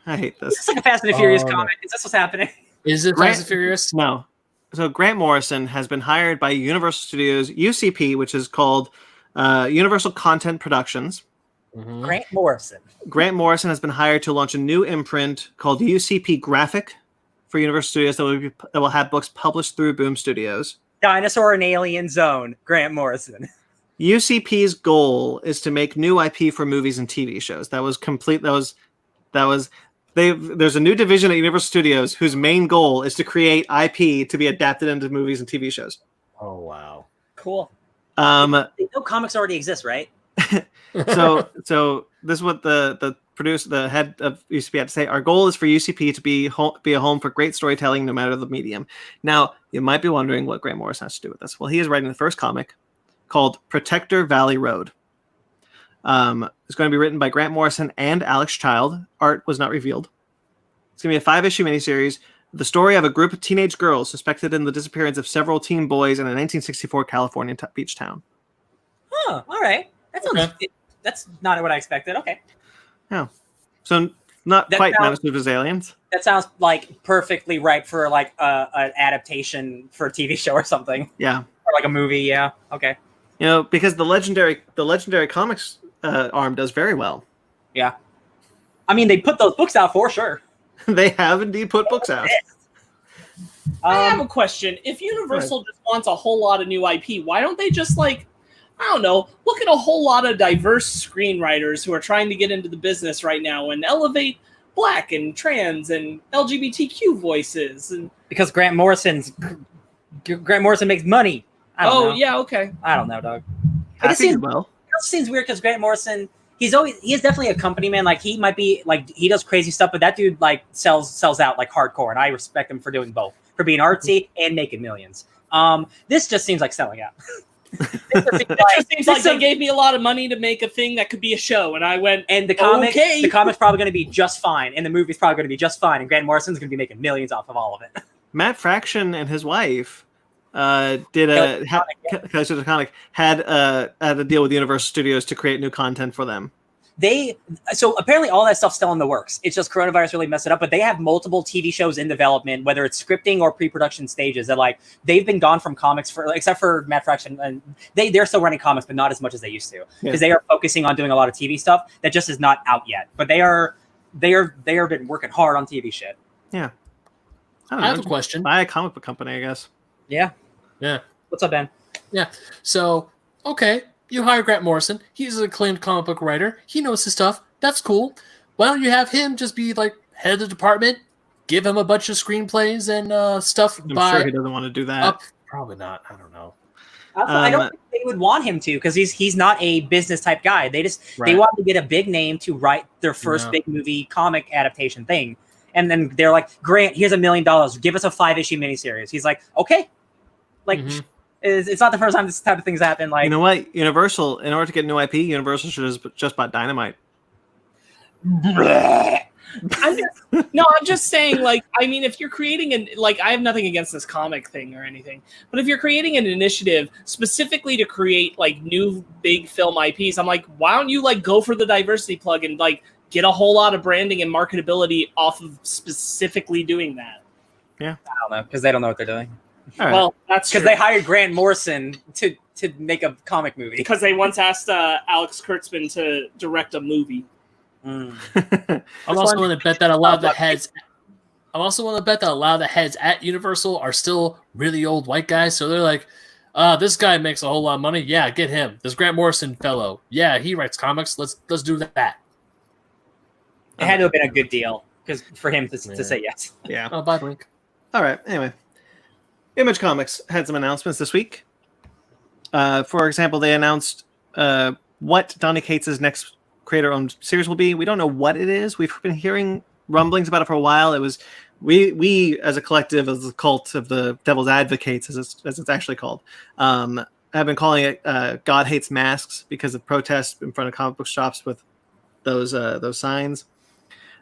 I hate this. Is this like a Fast and the Furious comic? Is this what's happening? Is it Fast and Furious? No. So Grant Morrison has been hired by Universal Studios UCP, which is called Universal Content Productions. Mm-hmm. Grant Morrison has been hired to launch a new imprint called UCP Graphic for Universal Studios that will have books published through Boom Studios. Dinosaur and Alien Zone, Grant Morrison. UCP's goal is to make new IP for movies and TV shows. That was complete. There's a new division at Universal Studios whose main goal is to create IP to be adapted into movies and TV shows. Oh wow, cool. They know comics already exist, right? So this is what the head of UCP had to say. Our goal is for UCP to be a home for great storytelling, no matter the medium. Now, you might be wondering what Grant Morrison has to do with this. Well, he is writing the first comic called Protector Valley Road. It's going to be written by Grant Morrison and Alex Child. Art was not revealed. It's going to be a 5-issue miniseries. The story of a group of teenage girls suspected in the disappearance of several teen boys in a 1964 California beach town. Oh, all right. That's not what I expected. Okay. Yeah. So not quite Manifest as Aliens. That sounds like perfectly ripe for like an adaptation for a TV show or something. Yeah. Or like a movie. Yeah. Okay. You know, because the legendary comics arm does very well. Yeah. I mean, they put those books out for sure. They have indeed put books out. I have a question. If Universal just wants a whole lot of new IP, why don't they just look at a whole lot of diverse screenwriters who are trying to get into the business right now and elevate Black and trans and LGBTQ voices? And because Grant Morrison makes money. I don't know. Yeah, okay. I don't know, dog. It seems weird because Grant Morrison, he is definitely a company man. Like, he might be like, he does crazy stuff, but that dude like sells out like hardcore, and I respect him for doing both, for being artsy and making millions. This just seems like selling out. It seems like they gave me a lot of money to make a thing that could be a show, and I went, and the comic's probably going to be just fine, and the movie's probably going to be just fine, and Grant Morrison's going to be making millions off of all of it. Matt Fraction and his wife had a deal with Universal Studios to create new content for them. So apparently all that stuff's still in the works. It's just coronavirus really messed it up, but they have multiple TV shows in development, whether it's scripting or pre-production stages, that like they've been gone from comics except for Matt Fraction, and they're still running comics, but not as much as they used to, because they are focusing on doing a lot of TV stuff that just is not out yet. But they are been working hard on TV shit. Yeah. I have a question. Buy a comic book company, I guess. Yeah. Yeah. What's up, Ben? Yeah. So, okay. You hire Grant Morrison. He's an acclaimed comic book writer. He knows his stuff. That's cool. Why don't you have him just be like head of the department? Give him a bunch of screenplays and stuff. I'm sure he doesn't want to do that. Probably not. I don't know. I don't think they would want him to, because he's not a business type guy. They want to get a big name to write their first big movie comic adaptation thing. And then they're like, Grant, here's $1 million. Give us a 5-issue miniseries. He's like, okay. Like, it's not the first time this type of things happen. Like, you know what? Universal, in order to get new IP, Universal should have just bought Dynamite. I'm just saying, like, I mean, if you're creating I have nothing against this comic thing or anything, but if you're creating an initiative specifically to create like new big film IPs, I'm like, why don't you like go for the diversity plug and like get a whole lot of branding and marketability off of specifically doing that? Yeah, I don't know, because they don't know what they're doing. All right. Well, that's because they hired Grant Morrison to make a comic movie. because they once asked Alex Kurtzman to direct a movie. I'm also willing to bet that a lot of the heads. I'm also willing to bet that a lot of the heads at Universal are still really old white guys. So they're like, this guy makes a whole lot of money. Yeah, get him. This Grant Morrison fellow. Yeah, he writes comics. Let's do that. It had to have been a good deal because for him to say yes. Yeah. Oh, bye, Blink. All right. Anyway, Image Comics had some announcements this week. For example, they announced what Donny Cates' next creator-owned series will be. We don't know what it is. We've been hearing rumblings about it for a while. It was we as a collective, as a cult of the Devil's Advocates, as it's actually called, have been calling it God Hates Masks because of protests in front of comic book shops with those signs.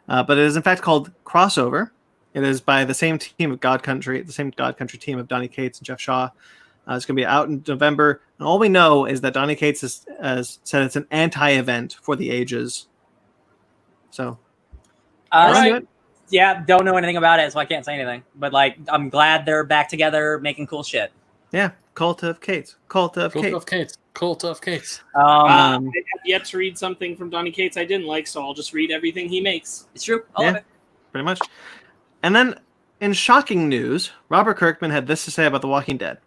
But it is in fact called Crossover. It is by the same team of God Country, the same God Country team of Donny Cates and Jeff Shaw. It's going to be out in November. And all we know is that Donny Cates has said it's an anti-event for the ages. So, right. Yeah, don't know anything about it, so I can't say anything. But like, I'm glad they're back together making cool shit. Yeah, Cult of Cates. I have yet to read something from Donny Cates I didn't like, so I'll just read everything he makes. It's true. All of it. Pretty much. And then, in shocking news, Robert Kirkman had this to say about The Walking Dead.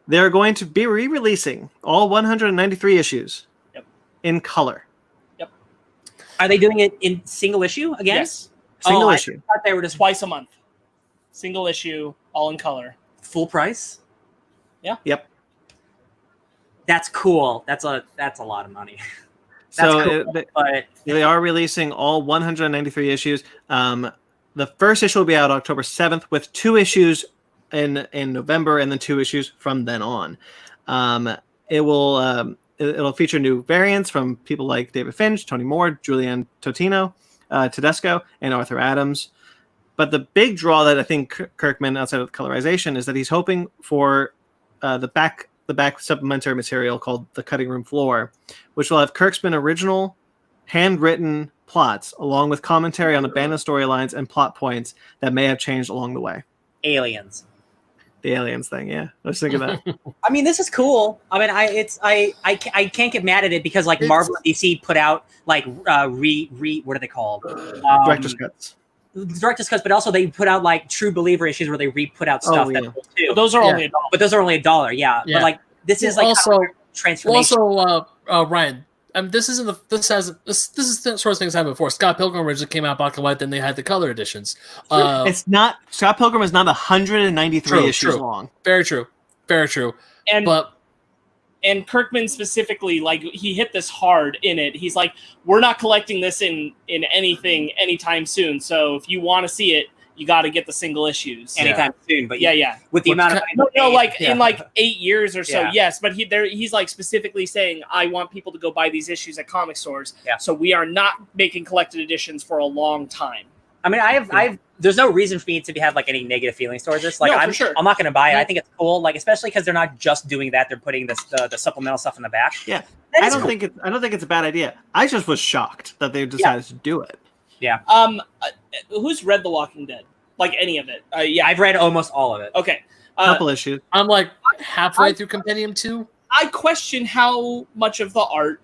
They're going to be re-releasing all 193 issues in color. Yep. Are they doing it in single issue again? Yes. Single issue. I thought they were just Twice a month. Single issue, all in color. full price. Yeah. Yep. That's cool. That's a lot of money. So cool, but they are releasing all 193 issues. The first issue will be out October 7th with 2 issues in November and then 2 issues from then on. It'll feature new variants from people like David Finch, Tony Moore, Julian Tedesco, and Arthur Adams. But the big draw that I think Kirkman, outside of the colorization, is that he's hoping for the back supplementary material called The Cutting Room Floor, which will have Kirkman original handwritten plots along with commentary on abandoned storylines and plot points that may have changed along the way. aliens. The aliens thing, yeah. I was thinking that. I mean, this is cool. I mean, I can't get mad at it because like Marvel and DC put out like what are they called? Director's cuts. Director's cuts, but also they put out like True Believer issues where they re-put out stuff that's cool too. But those are only $1. But those are only $1. Yeah. But like this is like also transformation. Ryan. This is the sort of things happened before. Scott Pilgrim originally came out black and white, then they had the color editions. It's not Scott Pilgrim is not 193 issues long. Very true. And Kirkman specifically, like he hit this hard in it. He's like, we're not collecting this in anything anytime soon. So if you want to see it, you got to get the single issues anytime soon. But yeah. with the amount of in like 8 years or so, yes. But he's like specifically saying, I want people to go buy these issues at comic stores. Yeah. So we are not making collected editions for a long time. I mean, there's no reason for me to have like any negative feelings towards this. Like, I'm not going to buy it. I think it's cool. Like, especially because they're not just doing that; they're putting the supplemental stuff in the back. Yeah, I don't think it's a bad idea. I just was shocked that they decided to do it. Yeah. Who's read The Walking Dead? Like any of it? Yeah, I've read almost all of it. Okay. Couple issues. I'm like halfway through Compendium 2. I question how much of the art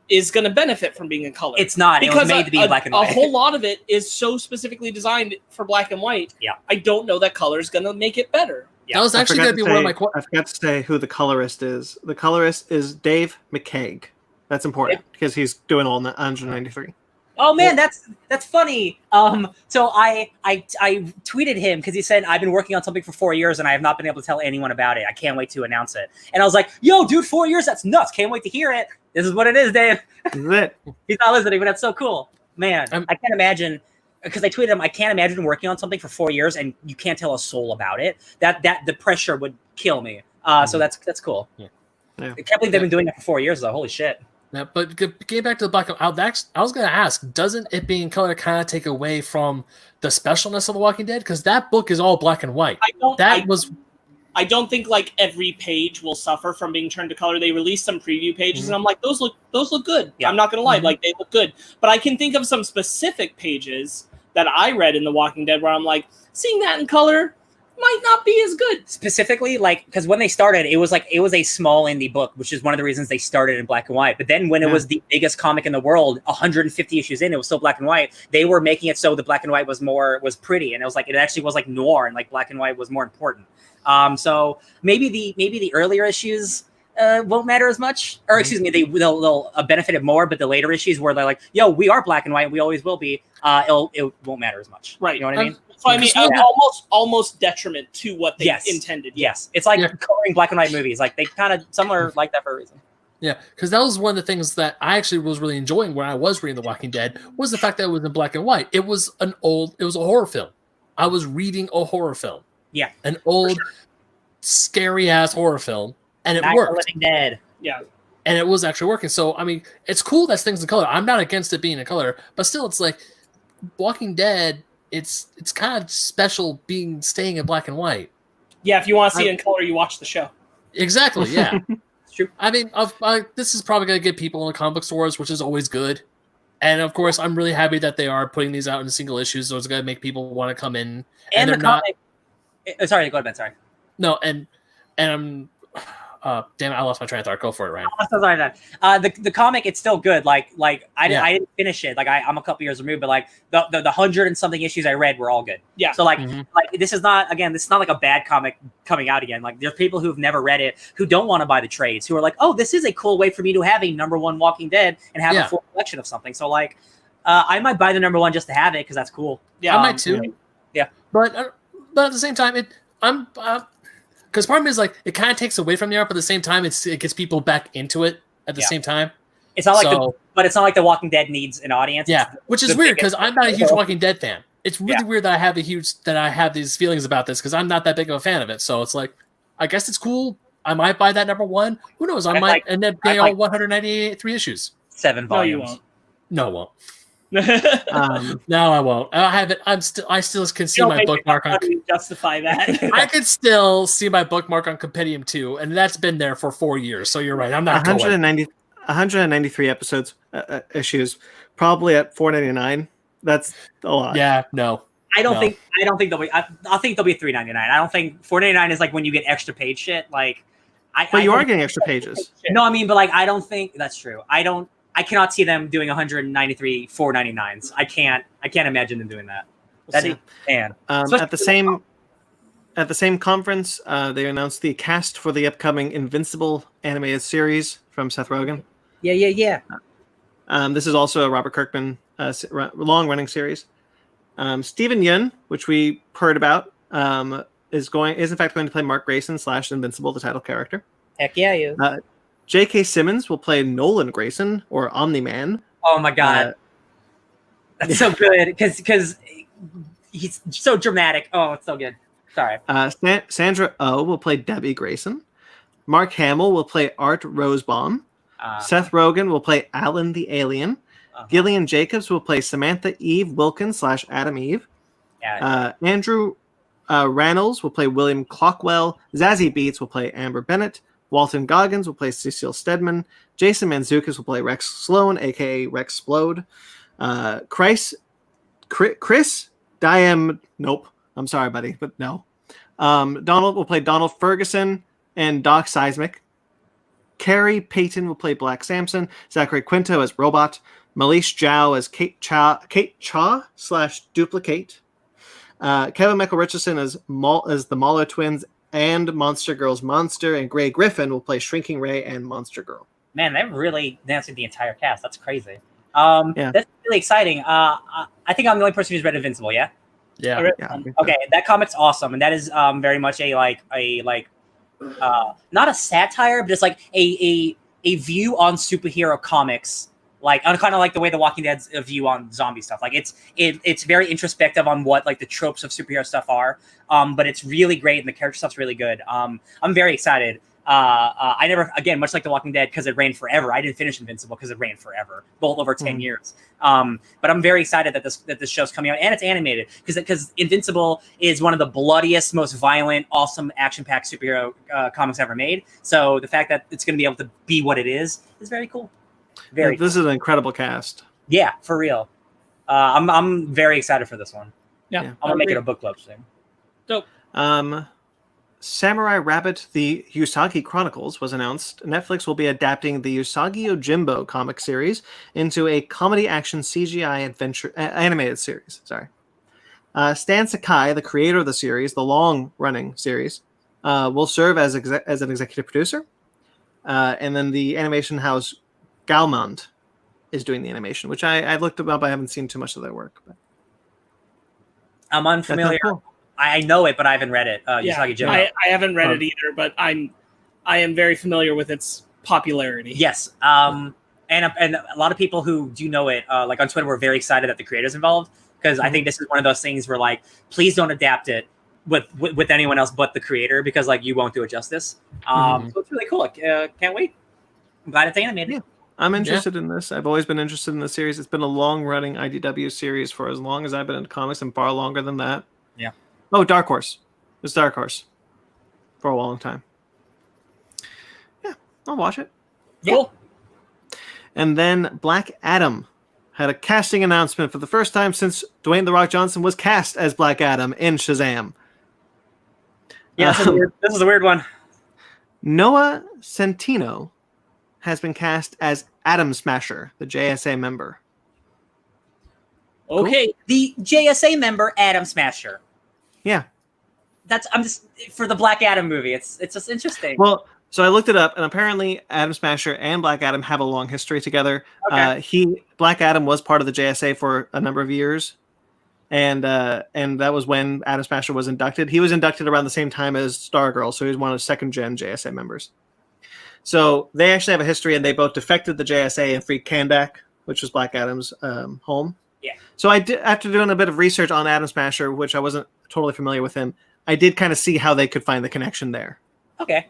is going to benefit from being in color. It's not. Because it was made to be in black and white. A whole lot of it is so specifically designed for black and white. Yeah. I don't know that color is going to make it better. Yeah. That was actually going to be one of my questions. I forgot to say who the colorist is. The colorist is Dave McCaig. That's important because he's doing all 193. Oh man, that's funny. So I tweeted him because he said I've been working on something for 4 years and I have not been able to tell anyone about it. I can't wait to announce it. And I was like, "Yo, dude, 4 years? That's nuts! Can't wait to hear it. This is what it is, Dave." This is it. He's not listening, but that's so cool, man. I can't imagine because I tweeted him. I can't imagine working on something for 4 years and you can't tell a soul about it. That the pressure would kill me. So that's cool. Yeah. I can't believe they've been doing it for 4 years though. Holy shit. Yeah, but getting back to the black and white, I was going to ask, doesn't it being in color kind of take away from the specialness of The Walking Dead? Because that book is all black and white. I don't think like every page will suffer from being turned to color. They released some preview pages, and I'm like, those look good. Yeah. I'm not gonna lie, like they look good. But I can think of some specific pages that I read in The Walking Dead where I'm like, seeing that in color might not be as good. Specifically, like, because when they started, it was a small indie book, which is one of the reasons they started in black and white. But then when it was the biggest comic in the world, 150 issues in, it was still black and white. They were making it so the black and white was pretty, and it actually was like noir, and like black and white was more important. So maybe the earlier issues won't matter as much, or excuse me, they'll benefit it more. But the later issues where they're like, yo, we are black and white, we always will be. It won't matter as much. Right. You know what I mean? So I mean, almost detriment to what they intended. Yes, it's like coloring black and white movies. Like they kind of some are like that for a reason. Yeah, because that was one of the things that I actually was really enjoying when I was reading The Walking Dead was the fact that it was in black and white. It was a horror film. I was reading a horror film. Yeah, an old, scary ass horror film, and it worked. Living Dead. Yeah, and it was actually working. So I mean, it's cool that things in color. I'm not against it being in color, but still, it's like Walking Dead. It's kind of special staying in black and white. Yeah, if you want to see it in color, you watch the show. Exactly. Yeah, it's true. I mean, this is probably going to get people in the comic book stores, which is always good. And of course, I'm really happy that they are putting these out in single issues. So it's going to make people want to come in. And they're not. Sorry, go ahead, Ben. Sorry. No, and I'm. Damn it, I lost my train of thought. Go for it, Ryan. I'm so sorry, Dan. The comic, it's still good. I didn't finish it. Like I'm a couple years removed, but like the 100 and something issues I read were all good. Yeah. So like this is not like a bad comic coming out again. Like there's people who've never read it who don't want to buy the trades, who are like, oh, this is a cool way for me to have a #1 Walking Dead and have a full collection of something. So like, I might buy the #1 just to have it because that's cool. Yeah, I might too. Yeah. But at the same time, because part of me is like it kind of takes away from the art, but at the same time, it gets people back into it at the same time. It's not but it's not like The Walking Dead needs an audience. Yeah, which is weird because I'm not a huge Walking Dead fan. It's really weird that I have these feelings about this because I'm not that big of a fan of it. So it's like, I guess it's cool. I might buy that #1. Who knows? I might end up getting all 193 issues. 7 volumes. No, you won't. No, I won't. No, I won't. I have it. I still can see my bookmark on. Justify that. I could still see my bookmark on Compendium 2, and that's been there for 4 years. So you're right. I'm not 193 episodes issues, probably at $4.99. That's a lot. Yeah, no. I don't think they'll be. I think they'll be $3.99. I don't think $4.99 is like when you get extra page shit. Like, you are getting extra pages. No, I mean, but like, I don't think that's true. I cannot see them doing 193 $4.99s. I can't imagine them doing that. At the same conference, they announced the cast for the upcoming Invincible animated series from Seth Rogen. Yeah. This is also a Robert Kirkman long-running series. Steven Yeun, which we heard about, is in fact going to play Mark Grayson / Invincible, the title character. Heck yeah, you. J.K. Simmons will play Nolan Grayson, or Omni-Man. Oh my god, that's so good because he's so dramatic. Oh, it's so good. Sorry. Sandra Oh will play Debbie Grayson. Mark Hamill will play Art Rosebaum. Seth Rogen will play Alan the Alien. Gillian Jacobs will play Samantha Eve Wilkins / Adam Eve. Andrew Rannells will play William Clockwell. Zazie Beetz will play Amber Bennett. Walton Goggins will play Cecile Stedman. Jason Mantzoukas will play Rex Sloan, a.k.a. Rex Splode. Chris Diem... Nope. I'm sorry, buddy, but no. Donald will play Donald Ferguson and Doc Seismic. Carrie Payton will play Black Samson. Zachary Quinto as Robot. Malish Zhao as Kate Cha / Duplicate. Kevin Michael Richardson as the Mahler twins and Monster Girl's Monster, and Gray Griffin will play Shrinking Ray and Monster Girl. Man, they've really danced the entire cast. That's crazy. That's really exciting. I think I'm the only person who's read Invincible. Yeah. Yeah. Okay, that comic's awesome, and that is very much not a satire, but it's like a view on superhero comics. Like kind of like the way The Walking Dead's view on zombie stuff. Like it's very introspective on what like the tropes of superhero stuff are. But it's really great and the character stuff's really good. I'm very excited. I never, again, much like The Walking Dead, because it ran forever. I didn't finish Invincible because it ran forever, both over 10 years. But I'm very excited that this show's coming out, and it's animated, because Invincible is one of the bloodiest, most violent, awesome, action-packed superhero comics ever made. So the fact that it's going to be able to be what it is very cool. Very. This is an incredible cast. Yeah, for real. I'm very excited for this one. Yeah, I'm gonna make it a book club thing. Dope. Samurai Rabbit: The Usagi Chronicles was announced. Netflix will be adapting the Usagi Yojimbo comic series into a comedy action CGI adventure animated series. Sorry. Stan Sakai, the creator of the series, the long-running series, will serve as an executive producer. And then the animation house Gaumont is doing the animation, which I looked up. I haven't seen too much of their work. But I'm unfamiliar. Cool. I know it, but I haven't read it. Usagi Yojimbo. I haven't read it either, but I am very familiar with its popularity. Yes. And a lot of people who do know it, like on Twitter, were very excited that the creators involved, because I think this is one of those things where, like, please don't adapt it with anyone else but the creator, because like you won't do it justice. So it's really cool. Can't wait. I'm glad it's animated. Yeah. I'm interested in this. I've always been interested in the series. It's been a long-running IDW series for as long as I've been in comics, and far longer than that. Yeah. Oh, Dark Horse. It's Dark Horse for a long time. Yeah, I'll watch it. Cool. And then Black Adam had a casting announcement for the first time since Dwayne "The Rock" Johnson was cast as Black Adam in Shazam. Yeah, this is a weird one. Noah Centino has been cast as Atom Smasher, the JSA member. Okay. Cool. The JSA member, Atom Smasher. Yeah. I'm just for the Black Adam movie. It's just interesting. Well, so I looked it up, and apparently Atom Smasher and Black Adam have a long history together. Okay. Black Adam was part of the JSA for a number of years, and that was when Atom Smasher was inducted. He was inducted around the same time as Stargirl, so he was one of second-gen JSA members. So they actually have a history, and they both defected the JSA and freed Kandak, which was Black Adam's home. Yeah. So I did, after doing a bit of research on Atom Smasher, which I wasn't totally familiar with him, I did kind of see how they could find the connection there. Okay.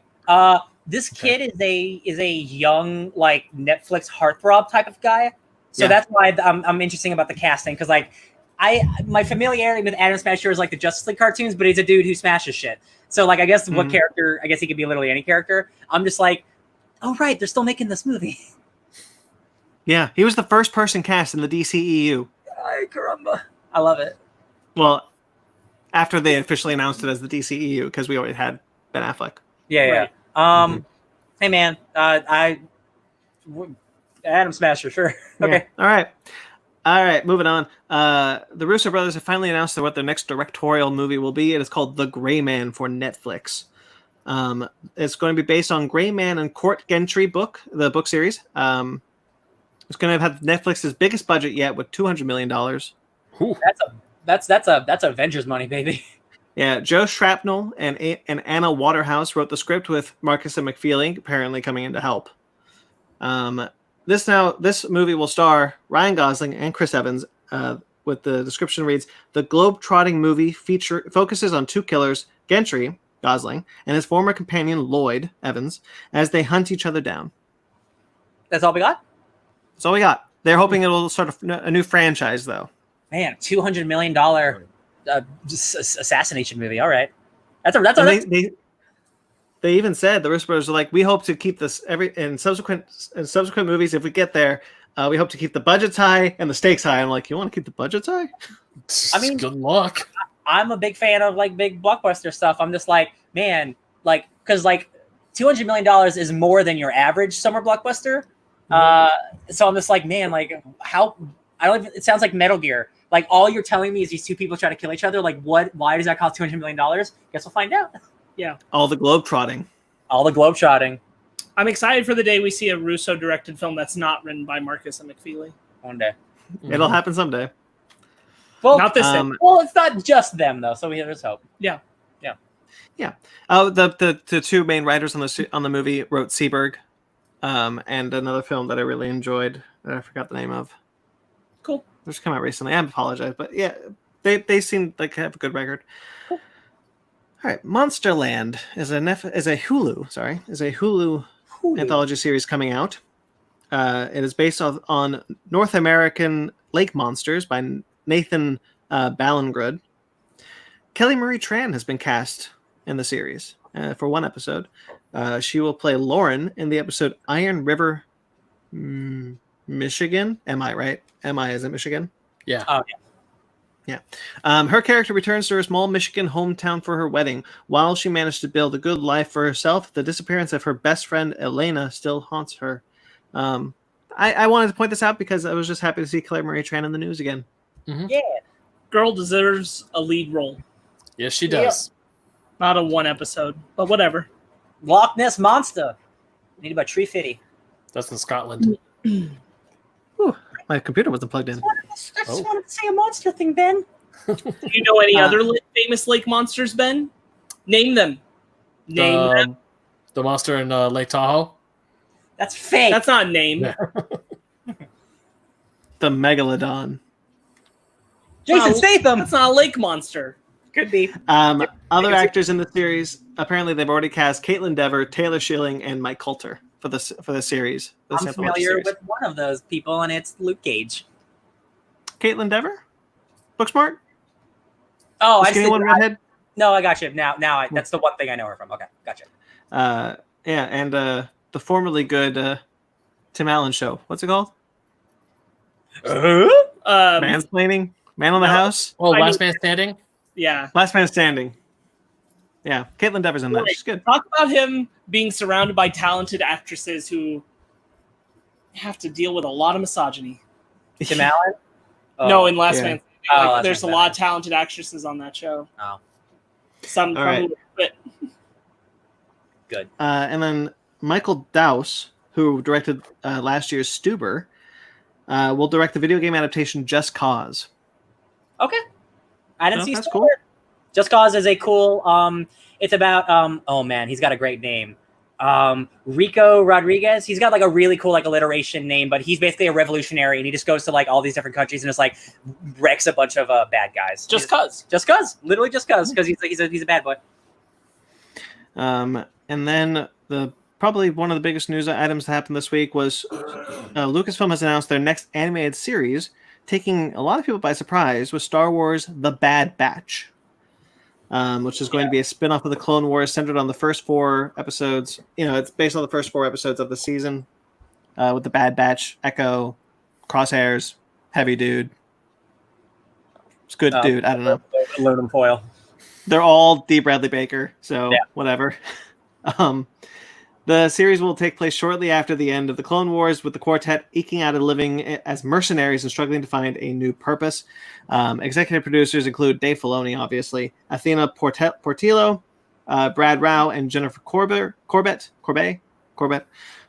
This kid is a young, like, Netflix heartthrob type of guy. So that's why I'm interested about the casting, because like my familiarity with Atom Smasher is like the Justice League cartoons, but he's a dude who smashes shit. So like I guess what character? I guess he could be literally any character. I'm just like, oh right, they're still making this movie. Yeah, he was the first person cast in the DCEU. Ay, caramba. I love it. Well, after they officially announced it as the DCEU, because we already had Ben Affleck. Yeah. Hey man, Atom Smasher, sure. Okay. Yeah. All right. Moving on. The Russo brothers have finally announced what their next directorial movie will be. It is called The Gray Man for Netflix. It's going to be based on Gray Man and Court Gentry book, the book series. It's going to have Netflix's biggest budget yet, with $200 million. Ooh. That's Avengers money, baby. Yeah, Joe Shrapnel and Anna Waterhouse wrote the script, with Marcus and McFeely apparently coming in to help. This movie will star Ryan Gosling and Chris Evans. With the description reads, the globe-trotting movie focuses on two killers, Gentry, Gosling, and his former companion Lloyd, Evans, as they hunt each other down. That's all we got? That's all we got. They're hoping it will start a new franchise, though. Man, $200 million assassination movie. All right. They even said, the Russo brothers are like, we hope to keep this in subsequent movies, if we get there, we hope to keep the budgets high and the stakes high. I'm like, you want to keep the budgets high? I mean, good luck. I'm a big fan of like big blockbuster stuff. I'm just like, man, like, because like $200 million is more than your average summer blockbuster. So I'm just like, man, like how it sounds like Metal Gear. Like all you're telling me is these two people try to kill each other. Like what? Why does that cost $200 million? Guess we'll find out. Yeah. All the globe-trotting. I'm excited for the day we see a Russo-directed film that's not written by Marcus and McFeely. One day. It'll happen someday. Well, not this day. Well, it's not just them though, so there's hope. Yeah. Oh, the two main writers on the movie wrote Seberg, and another film that I really enjoyed that I forgot the name of. Cool. Just come out recently. I apologize, but yeah, they seem like they have a good record. Cool. All right, Monsterland is a Hulu anthology series coming out. It is based on North American lake monsters by Nathan Ballingrud. Kelly Marie Tran has been cast in the series for one episode. She will play Lauren in the episode Iron River, Michigan. Am I right? MI is in Michigan? Yeah. Yeah. Her character returns to her small Michigan hometown for her wedding. While she managed to build a good life for herself, the disappearance of her best friend Elena still haunts her. I wanted to point this out because I was just happy to see Claire Marie Tran in the news again. Mm-hmm. Yeah. Girl deserves a lead role. Yes, she does. Not a one episode, but whatever. Loch Ness Monster. Need about Tree Fitty. That's in Scotland. Ooh, my computer wasn't plugged in. I just wanted to say a monster thing, Ben. Do you know any other famous lake monsters, Ben? Name them. Name them. The monster in Lake Tahoe? That's fake. That's not a name. Yeah. The Megalodon. Jason Statham. That's not a lake monster. Could be. Other actors in the series, apparently they've already cast Caitlin Dever, Taylor Schilling, and Mike Coulter for the series. I'm familiar with one of those people, and it's Luke Cage. Caitlin Dever? Booksmart? Oh, I see one redhead. No, I got you. Now, that's the one thing I know her from. Okay, gotcha. Yeah, and the formerly good Tim Allen show. What's it called? Mansplaining? Man on the House? Oh, Last Man Standing? Yeah. Last Man Standing. Yeah, Caitlin Dever's in that. She's good. Talk about him being surrounded by talented actresses who have to deal with a lot of misogyny. Tim Allen? No, in Last Man Standing. There's a lot of talented actresses on that show. Oh. Some probably quit. Good. And then Michael Dowse, who directed last year's Stuber, will direct the video game adaptation Just Cause. Okay. I didn't see that's Stuber. cool. Just Cause is a cool. It's about. Oh man, he's got a great name. Rico Rodriguez. He's got like a really cool like alliteration name, but he's basically a revolutionary, and he just goes to like all these different countries and just like wrecks a bunch of bad guys. Just cause, literally just cause, because he's a bad boy. And then probably one of the biggest news items that happened this week was Lucasfilm has announced their next animated series, taking a lot of people by surprise, with Star Wars: The Bad Batch, which is going to be a spin-off of the Clone Wars centered on the first 4 episodes. You know, it's based on the first 4 episodes of the season, with the Bad Batch, Echo, Crosshairs, Heavy Dude. It's good dude. I don't know. Aluminum foil. They're all D. Bradley Baker, so whatever. The series will take place shortly after the end of the Clone Wars, with the quartet eking out a living as mercenaries and struggling to find a new purpose. Executive producers include Dave Filoni, obviously, Athena Portillo, Brad Rao, and Jennifer Corbett.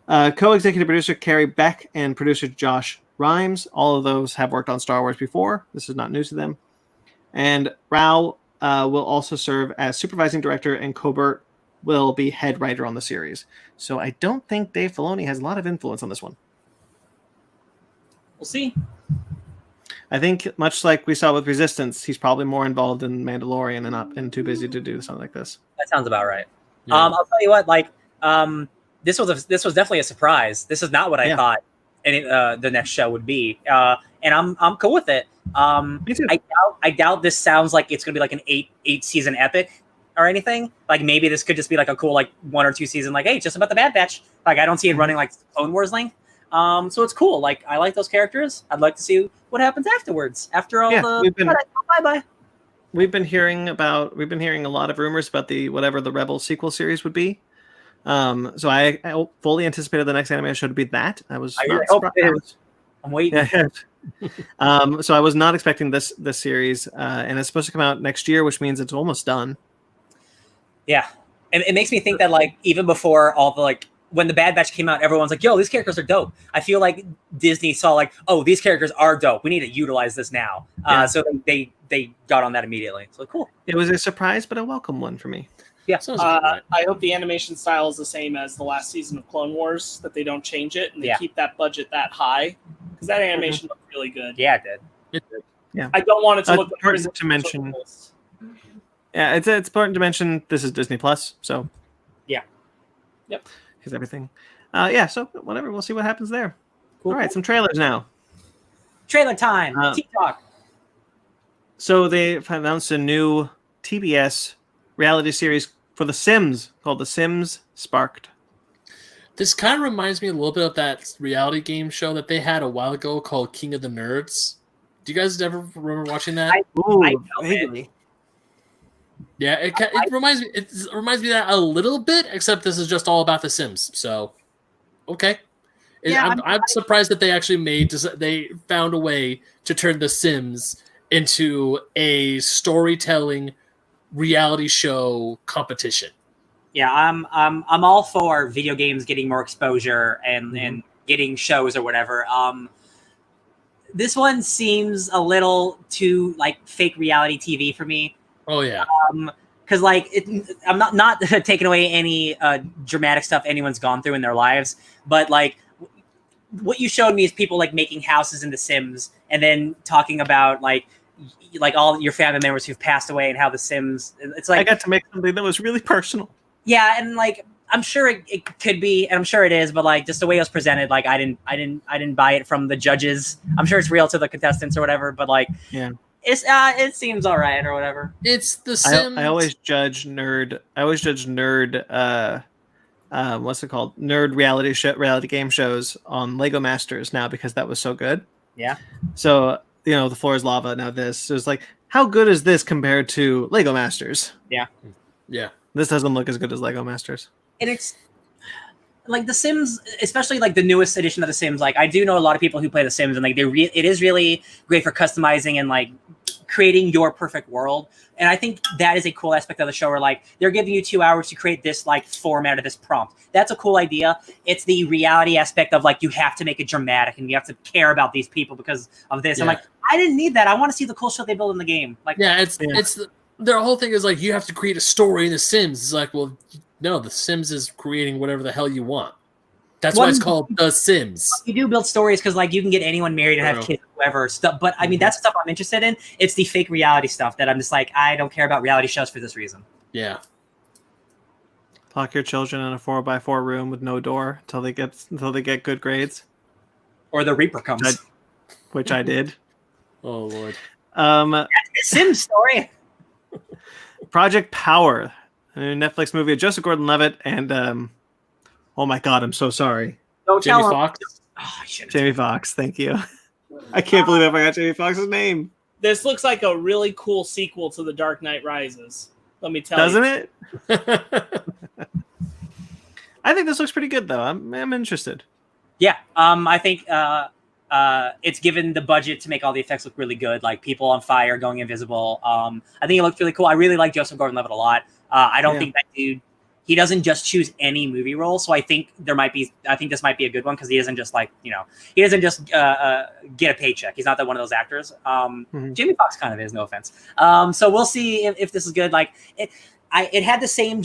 Co-executive producer Carrie Beck and producer Josh Rhimes. All of those have worked on Star Wars before. This is not news to them. And Rao will also serve as supervising director, and Colbert will be head writer on the series. So I don't think Dave Filoni has a lot of influence on this one. We'll see. I think, much like we saw with Resistance, he's probably more involved in Mandalorian and too busy to do something like this. That sounds about right. Yeah. I'll tell you what, like, this was definitely a surprise. This is not what I thought the next show would be, and I'm cool with it. Me too. I doubt this sounds like it's gonna be like an eight season epic or anything. Like, maybe this could just be like a cool like 1 or 2 season, like, hey, just about the Bad Batch. Like, I don't see it running like Clone Wars length. So it's cool. Like, I like those characters. I'd like to see what happens afterwards. After all bye. We've been hearing a lot of rumors about whatever the Rebel sequel series would be. So I fully anticipated the next anime show to be that. I really hope it is. I'm waiting. Yeah. So I was not expecting this series, and it's supposed to come out next year, which means it's almost done. Yeah, and it makes me think that like even before all the like when the Bad Batch came out, everyone's like, "Yo, these characters are dope." I feel like Disney saw like, "Oh, these characters are dope. We need to utilize this now." So they got on that immediately. So cool. It was a surprise, but a welcome one for me. Yeah. I hope the animation style is the same as the last season of Clone Wars, that they don't change it and they keep that budget that high, because that animation looked really good. Yeah, it did. Yeah. I don't want it to look important to mention. Yeah, it's important to mention this is Disney Plus, so Yeah. Yep. Because everything. Yeah, so whatever, we'll see what happens there. Cool. All right, some trailers now. Trailer time. TikTok. So they've announced a new TBS reality series for The Sims called The Sims Sparked. This kind of reminds me a little bit of that reality game show that they had a while ago called King of the Nerds. Do you guys ever remember watching that? Vaguely. Yeah, it reminds me. It reminds me of that a little bit, except this is just all about The Sims. So, okay. Yeah, I'm surprised that they actually they found a way to turn The Sims into a storytelling reality show competition. Yeah, I'm all for video games getting more exposure and getting shows or whatever. This one seems a little too like fake reality TV for me. Oh yeah. Because like I'm not taking away any dramatic stuff anyone's gone through in their lives, but like what you showed me is people like making houses in The Sims and then talking about like all your family members who've passed away and how The Sims. It's like I got to make something that was really personal. Yeah, and like I'm sure it could be, and I'm sure it is, but like just the way it was presented, like I didn't buy it from the judges. I'm sure it's real to the contestants or whatever, but like it seems all right or whatever. It's The Sims. I always judge nerd. What's it called? Nerd reality game shows on Lego Masters now because that was so good. Yeah. So The Floor is Lava. Now this is like, how good is this compared to Lego Masters? Yeah. Yeah. This doesn't look as good as Lego Masters. And it's like The Sims, especially like the newest edition of The Sims. Like I do know a lot of people who play The Sims, and like it is really great for customizing and like creating your perfect world. And I think that is a cool aspect of the show, where like they're giving you 2 hours to create this like format of this prompt. That's a cool idea. It's the reality aspect of like you have to make it dramatic and you have to care about these people because of this. Yeah. I'm like, I didn't need that. I want to see the cool stuff they build in the game. Like, their whole thing is like you have to create a story in The Sims. It's like, well, no, The Sims is creating whatever the hell you want. That's why it's called The Sims. You do build stories because like you can get anyone married and have kids, whoever stuff. But I mean, that's stuff I'm interested in. It's the fake reality stuff that I'm just like, I don't care about reality shows for this reason. Yeah. Lock your children in a 4x4 room with no door until they get good grades. Or the Reaper comes. Which I did. Oh Lord. That's the Sims story. Project Power, a new Netflix movie of Joseph Gordon-Levitt and oh my God, I'm so sorry. Jamie Foxx. Jamie Foxx, thank you. I can't believe I forgot Jamie Foxx's name. This looks like a really cool sequel to The Dark Knight Rises. Let me tell you. Doesn't it? I think this looks pretty good though. I'm interested. Yeah, I think it's given the budget to make all the effects look really good, like people on fire going invisible. I think it looked really cool. I really like Joseph Gordon-Levitt a lot. I don't think that dude, he doesn't just choose any movie role. So I think this might be a good one because he doesn't just he doesn't just get a paycheck. He's not that one of those actors. Jamie Foxx kind of is, no offense. So we'll see if this is good. Like it had the same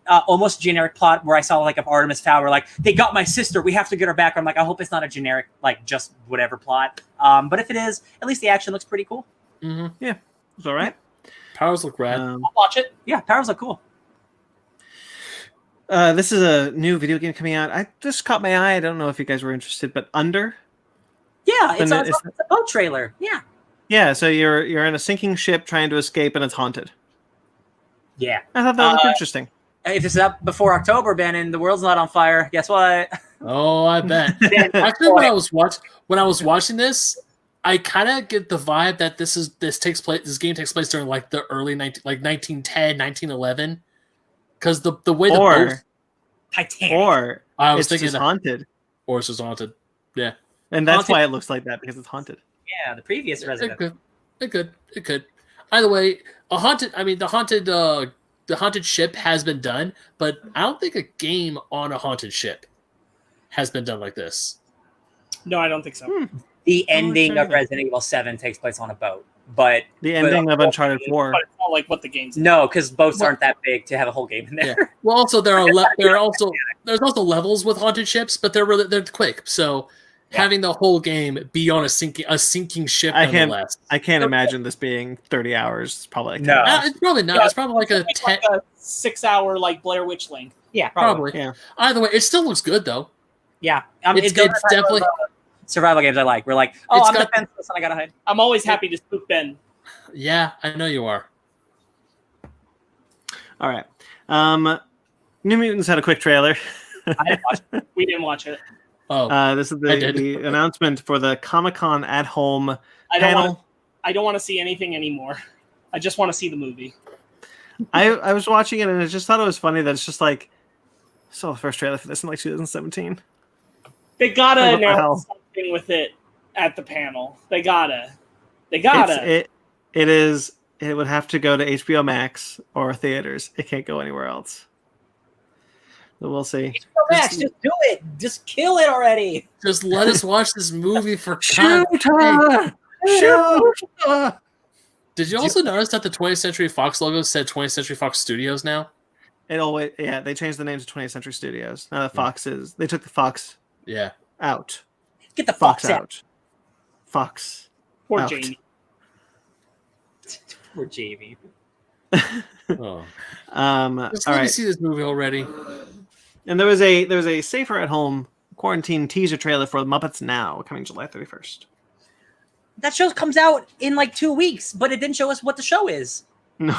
almost generic plot where I saw like of Artemis Fowl, where like they got my sister, we have to get her back. I'm like, I hope it's not a generic like just whatever plot. But if it is, at least the action looks pretty cool. Yeah, it's all right. Powers look rad. I'll watch it. Yeah, powers look cool. This is a new video game coming out. I just caught my eye. I don't know if you guys were interested, but Under. Yeah, it's a boat trailer. Yeah. Yeah, so you're in a sinking ship trying to escape, and it's haunted. Yeah. I thought that looked interesting. If it's up before October, Ben, and the world's not on fire, guess what? Oh, I bet. Actually, when I was watching this, I kind of get the vibe that this game takes place during like the early 1910, 1911. Because the way the boat Titanic. Or I was thinking it's haunted. Or it's just haunted. Yeah. And that's why it looks like that, because it's haunted. Yeah, the previous resident. It could. Either way, the haunted ship has been done, but I don't think a game on a haunted ship has been done like this. No, I don't think so. The ending of Resident Evil 7 takes place on a boat, but the ending of Uncharted 4. But it's not like what the game's. No, because boats aren't that big to have a whole game in there. Yeah. Well, also there's also levels with haunted ships, but they're quick. So having the whole game be on a sinking ship. I can't imagine this being 30 hours. It's probably like No. It's probably not. Yeah, it's probably like a 6-hour like Blair Witch length. Yeah, probably. Yeah. Either way, it still looks good though. Yeah, It's definitely survival games I like. We're like, oh, I'm defenseless and I gotta hide. I'm always happy to spook Ben. Yeah, I know you are. All right. New Mutants had a quick trailer. I didn't watch it. We didn't watch it. Oh, this is the announcement for the Comic-Con at home panel. I don't want to see anything anymore. I just want to see the movie. I was watching it and I just thought it was funny that it's just like, saw the first trailer for this in like 2017. They gotta announce something with it at the panel. They gotta. It would have to go to HBO Max or theaters. It can't go anywhere else. But we'll see. HBO Max, just do it. Just kill it already. Just let us watch this movie for Shoot! Did you also notice that the 20th Century Fox logo said 20th Century Fox Studios now? They changed the name to 20th Century Studios. Now the Fox is. They took the Fox. Yeah. Out. Get the Fox out. Fox. Poor out. Jamie. Poor Jamie. Oh. Just let me see this movie already. And there was a safer at home quarantine teaser trailer for Muppets Now coming July 31st. That show comes out in like 2 weeks, but it didn't show us what the show is. No,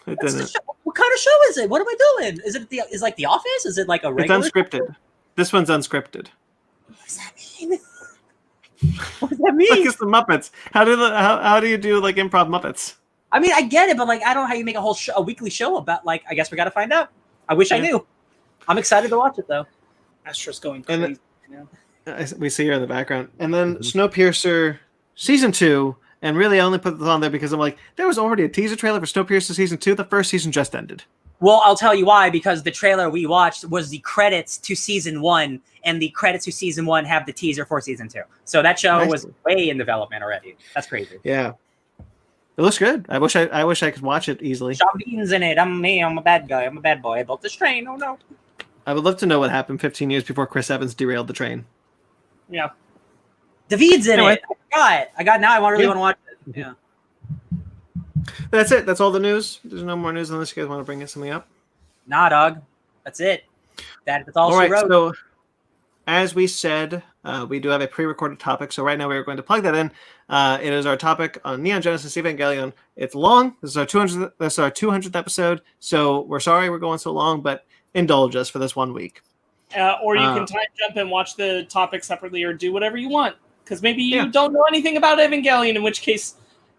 it didn't. What kind of show is it? What am I doing? Is it like The Office? Is it like a regular? It's unscripted. This one's unscripted. What does that mean? What does that mean? Like it's the Muppets. How do you do like improv Muppets? I mean, I get it, but like I don't know how you make a weekly show about like. I guess we got to find out. I wish I knew. I'm excited to watch it though. Astra's going crazy. We see her in the background, and then Snowpiercer season 2. And really, I only put this on there because I'm like, there was already a teaser trailer for Snowpiercer season 2. The first season just ended. Well, I'll tell you why. Because the trailer we watched was the credits to season 1, and the credits to season 1 have the teaser for season 2. So that show was way in development already. That's crazy. Yeah, it looks good. I wish I could watch it easily. Sean Bean's in it. I'm a bad guy. I'm a bad boy. I built this train. Oh no. I would love to know what happened 15 years before Chris Evans derailed the train. Yeah. David's in it. I got now. I really want to watch it. Yeah. That's it. That's all the news. There's no more news unless you guys want to bring something up. Nah, dog. That's it. That's all she wrote. So, as we said, we do have a pre-recorded topic. So right now we are going to plug that in. It is our topic on Neon Genesis Evangelion. It's long. This is our 200th episode. So we're sorry we're going so long, but indulge us for this 1 week. Or you can time jump and watch the topic separately, or do whatever you want. Because maybe you don't know anything about Evangelion, in which case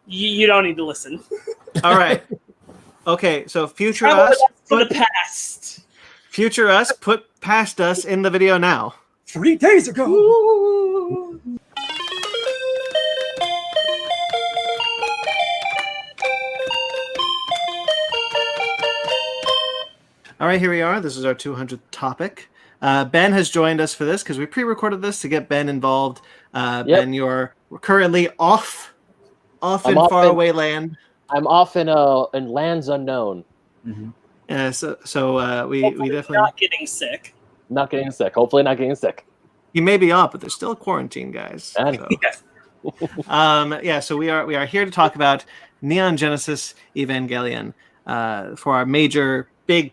you don't need to listen. All right. Okay, so future us to the past. Future us put past us in the video now. 3 days ago. Ooh. All right, here we are. This is our 200th topic. Ben has joined us for this because we pre-recorded this to get Ben involved. Ben, you're currently off in faraway land. I'm off in lands unknown. Mm-hmm. So we definitely not getting sick. Not getting sick. Hopefully, not getting sick. You may be off, but there's still a quarantine, guys. So. So we are here to talk about Neon Genesis Evangelion for our major big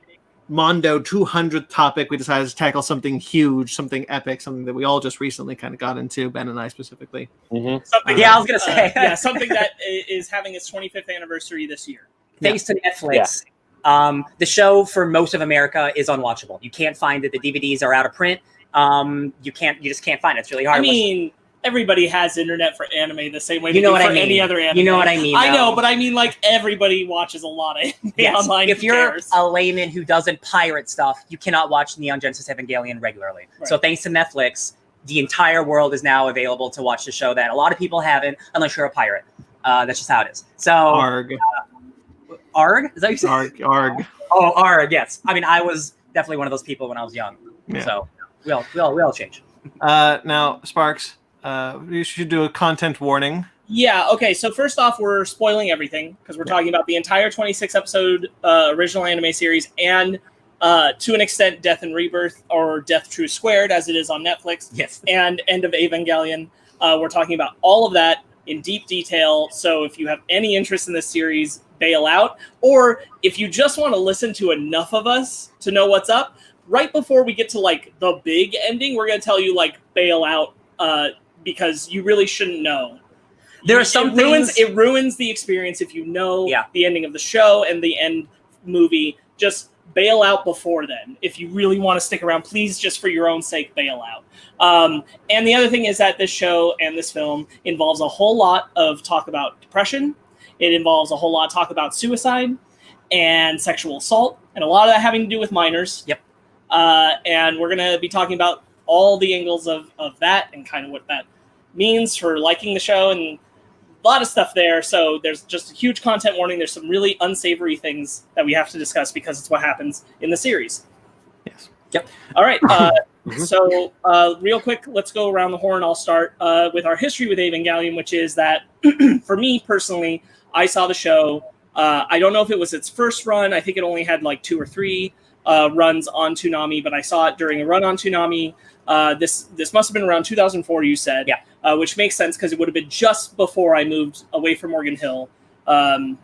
Mondo 200th topic. We decided to tackle something huge, something epic, something that we all just recently kind of got into, Ben and I specifically. Mm-hmm. I was gonna say something that is having its 25th anniversary this year. Thanks to Netflix. Yeah. The show for most of America is unwatchable. You can't find it. The DVDs are out of print. You just can't find it. It's really hard. I mean, everybody has internet for anime the same way any other anime. You know what I mean? I know, but I mean, like, everybody watches a lot of anime online. If you're a layman who doesn't pirate stuff, you cannot watch Neon Genesis Evangelion regularly. Right. So thanks to Netflix, the entire world is now available to watch the show that a lot of people haven't, unless you're a pirate. That's just how it is. So Arg. Arg? Is that what you said? Arg. Oh, Arg, yes. I mean, I was definitely one of those people when I was young. Yeah. So we all change. Now, Sparks, you should do a content warning. Yeah, okay. So first off, we're spoiling everything because we're talking about the entire 26-episode original anime series and to an extent, Death and Rebirth, or Death True Squared, as it is on Netflix. Yes. And End of Evangelion. We're talking about all of that in deep detail. So if you have any interest in this series, bail out. Or if you just want to listen to enough of us to know what's up, right before we get to like the big ending, we're going to tell you like bail out because you really shouldn't know. There are some things... It ruins the experience if you know the ending of the show and the end movie. Just bail out before then. If you really want to stick around, please, just for your own sake, bail out. And the other thing is that this show and this film involves a whole lot of talk about depression. It involves a whole lot of talk about suicide and sexual assault, and a lot of that having to do with minors. Yep. And we're going to be talking about all the angles of that and kind of what that means for liking the show, and a lot of stuff there. So there's just a huge content warning. There's some really unsavory things that we have to discuss because it's what happens in the series. Yes. Yep. All right. So real quick, let's go around the horn. I'll start with our history with Evangelion, which is that for me personally, I saw the show. I don't know if it was its first run. I think it only had like 2 or 3 runs on Toonami, but I saw it during a run on Toonami. This must have been around 2004, you said. Yeah. Which makes sense because it would have been just before I moved away from Morgan Hill. And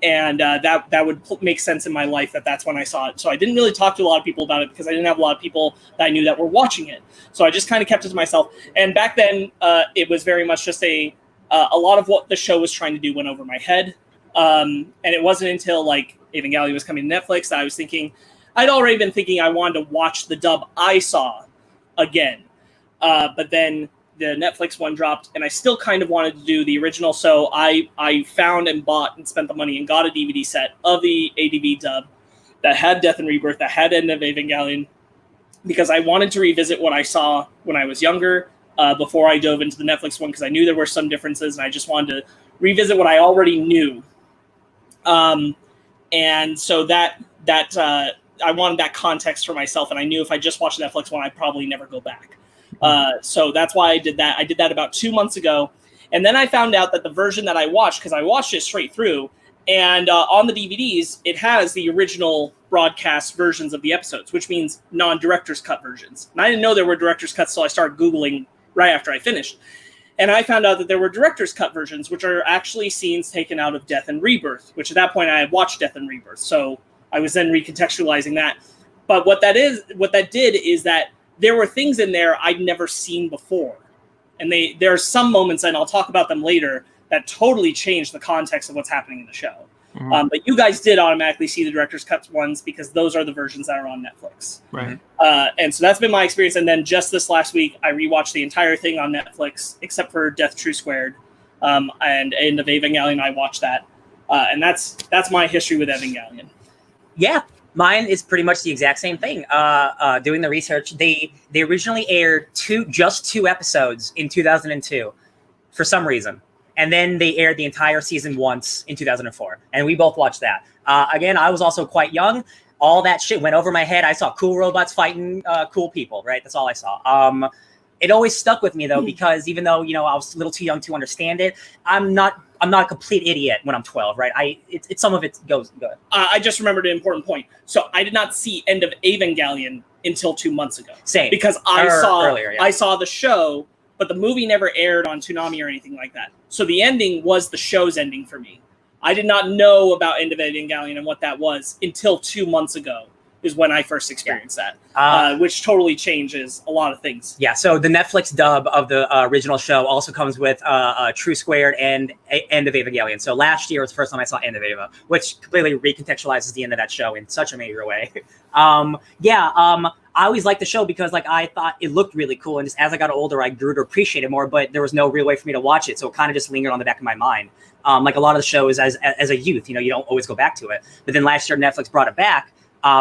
that would make sense in my life that's when I saw it. So I didn't really talk to a lot of people about it because I didn't have a lot of people that I knew that were watching it. So I just kind of kept it to myself. And back then, it was very much just a lot of what the show was trying to do went over my head. And it wasn't until like Evangelion was coming to Netflix that I was thinking, I'd already been thinking I wanted to watch the dub I saw again. But then the Netflix one dropped, and I still kind of wanted to do the original. So I found and bought and spent the money and got a DVD set of the ADV dub that had Death and Rebirth, that had End of Evangelion, because I wanted to revisit what I saw when I was younger before I dove into the Netflix one, because I knew there were some differences, and I just wanted to revisit what I already knew. And so that I wanted that context for myself, and I knew if I just watched the Netflix one, I'd probably never go back. So that's why I did that. I did that about 2 months ago. And then I found out that the version that I watched, because I watched it straight through, and on the DVDs, it has the original broadcast versions of the episodes, which means non-director's cut versions. And I didn't know there were director's cuts, so I started Googling right after I finished. And I found out that there were director's cut versions, which are actually scenes taken out of Death and Rebirth, which at that point I had watched Death and Rebirth. So I was then recontextualizing that. But what that did is that there were things in there I'd never seen before. And there are some moments, and I'll talk about them later, that totally changed the context of what's happening in the show. Mm-hmm. But you guys did automatically see the director's cut ones because those are the versions that are on Netflix. Right. And so that's been my experience. And then just this last week, I rewatched the entire thing on Netflix, except for Death True Squared. And End of Evangelion, I watched that. And that's my history with Evangelion. Yeah. Mine is pretty much the exact same thing. Doing the research, they originally aired just two episodes in 2002 for some reason. And then they aired the entire season once in 2004. And we both watched that. Again, I was also quite young. All that shit went over my head. I saw cool robots fighting cool people, right? That's all I saw. It always stuck with me, though, because even though, I was a little too young to understand it, I'm not a complete idiot when I'm 12, right? It's some of it goes good. I just remembered an important point. So I did not see End of Evangelion until 2 months ago. Same. Because I earlier, saw the show, but the movie never aired on Toonami or anything like that. So the ending was the show's ending for me. I did not know about End of Evangelion and what that was until 2 months ago is when I first experienced that, which totally changes a lot of things. Yeah, so the Netflix dub of the original show also comes with True Squared and End of Evangelion. So last year was the first time I saw End of Eva, which completely recontextualizes the end of that show in such a major way. I always liked the show because I thought it looked really cool. And just as I got older, I grew to appreciate it more, but there was no real way for me to watch it. So it kind of just lingered on the back of my mind. Like a lot of the shows as a youth, you don't always go back to it. But then last year, Netflix brought it back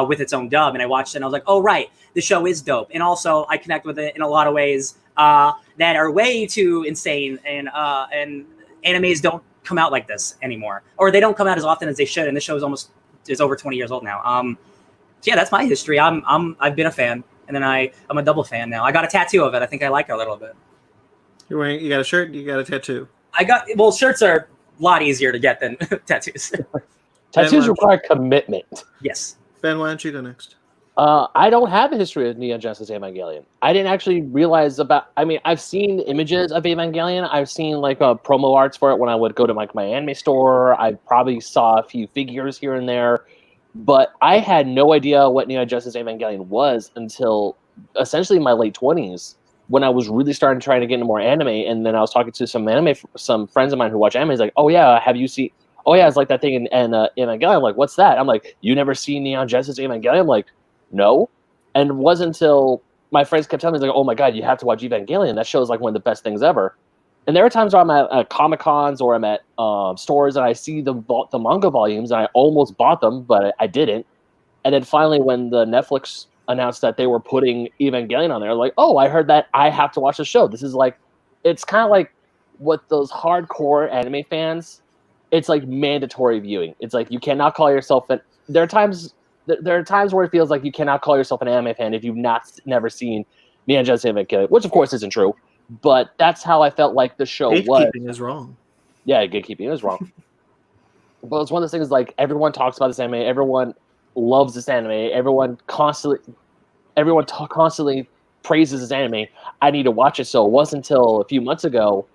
with its own dub. And I watched it and I was like, oh, right, the show is dope. And also I connect with it in a lot of ways that are way too insane. And animes don't come out like this anymore, or they don't come out as often as they should. And the show is over 20 years old now. So yeah, that's my history. I've been a fan, and then I'm a double fan now. I got a tattoo of it. I think I like it a little bit. You got a shirt? You got a tattoo? Shirts are a lot easier to get than tattoos. Tattoos require commitment. Yes. Ben, why don't you go next? I don't have a history of Neon Genesis Evangelion. I didn't actually realize about. I mean, I've seen images of Evangelion. I've seen like promo arts for it when I would go to like my anime store. I probably saw a few figures here and there, but I had no idea what Neon Genesis Evangelion was until essentially my late 20s, when I was really starting trying to get into more anime. And then I was talking to some friends of mine who watch anime. He's like, "Oh yeah, have you seen? Oh yeah, it's like that thing in Evangelion." I'm like, "What's that?" I'm like, "You never seen Neon Genesis Evangelion?" I'm like, no. And it wasn't until my friends kept telling me, like, "Oh my god, you have to watch Evangelion. That show is like one of the best things ever." And there are times where I'm at Comic Cons or I'm at stores and I see the manga volumes and I almost bought them, but I didn't. And then finally, when the Netflix announced that they were putting Evangelion on there, like, "Oh, I heard that. I have to watch the show." This is like, it's kind of like what those hardcore anime fans. It's like mandatory viewing. It's like you cannot call yourself an. There are times where it feels like you cannot call yourself an anime fan if you've never seen Neon Genesis Evangelion, which of course isn't true, but that's how I felt like the show was. Gatekeeping is wrong. Yeah, gatekeeping is wrong. But it's one of those things like everyone talks about this anime, everyone loves this anime, everyone constantly praises this anime. I need to watch it. So it wasn't until a few months ago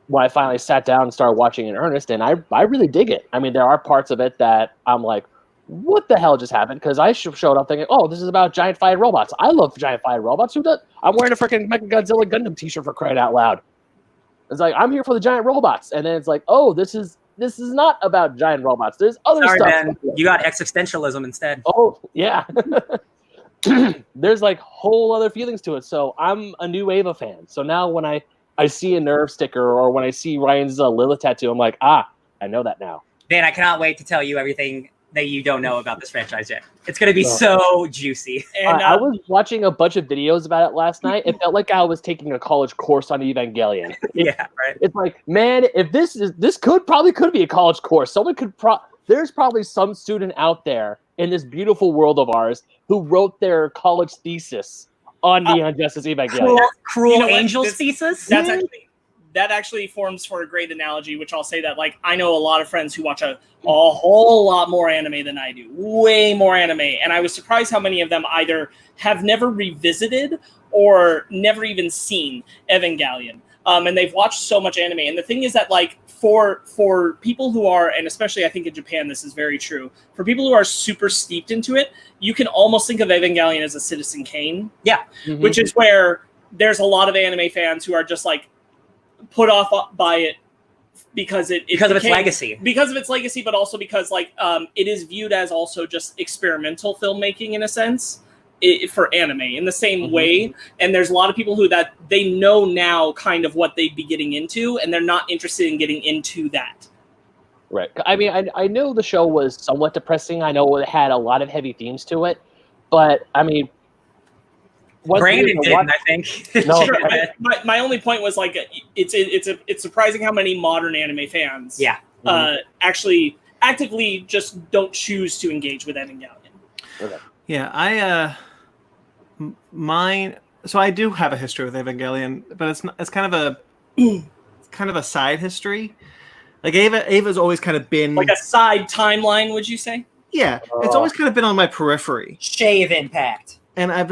when I finally sat down and started watching in earnest, and I really dig it. I mean, there are parts of it that I'm like, what the hell just happened? Because I showed up thinking, oh, this is about giant fighting robots. I love giant fighting robots. Who does? I'm wearing a freaking Mechagodzilla Gundam t-shirt for crying out loud. It's like, I'm here for the giant robots. And then it's like, oh, this is not about giant robots. There's other stuff. Man. You got existentialism instead. Oh, yeah. There's like whole other feelings to it. So I'm a new Ava fan. So now when I see a Nerve sticker or when I see Ryan's Lilith tattoo, I'm like, I know that now. Dan, I cannot wait to tell you everything that you don't know about this franchise yet. It's going to be so juicy. And I was watching a bunch of videos about it last night. It felt like I was taking a college course on Evangelion. Yeah, right. It's like, man, if this could be a college course. Someone could there's probably some student out there in this beautiful world of ours who wrote their college thesis on Neon Genesis Evangelion. Cruel Angel's thesis? That actually forms for a great analogy, which I'll say that, like, I know a lot of friends who watch a whole lot more anime than I do, way more anime, and I was surprised how many of them either have never revisited or never even seen Evangelion, and they've watched so much anime. And the thing is that, like, for people who are, and especially I think in Japan this is very true, for people who are super steeped into it, you can almost think of Evangelion as a Citizen Kane, which is where there's a lot of anime fans who are just like, put off by it because of its legacy, but also because like it is viewed as also just experimental filmmaking in a sense for anime in the same way. And there's a lot of people who that they know now kind of what they'd be getting into, and they're not interested in getting into that. Right. I mean, I know the show was somewhat depressing. I know it had a lot of heavy themes to it, but I mean, Brandon didn't, I think. No, sure. My only point was like it's surprising how many modern anime fans actually actively just don't choose to engage with Evangelion. Okay. Yeah, so I do have a history with Evangelion, but it's kind of a side history. Like Ava's always kind of been like a side timeline, would you say? Yeah, it's always kind of been on my periphery. Shave impact. And I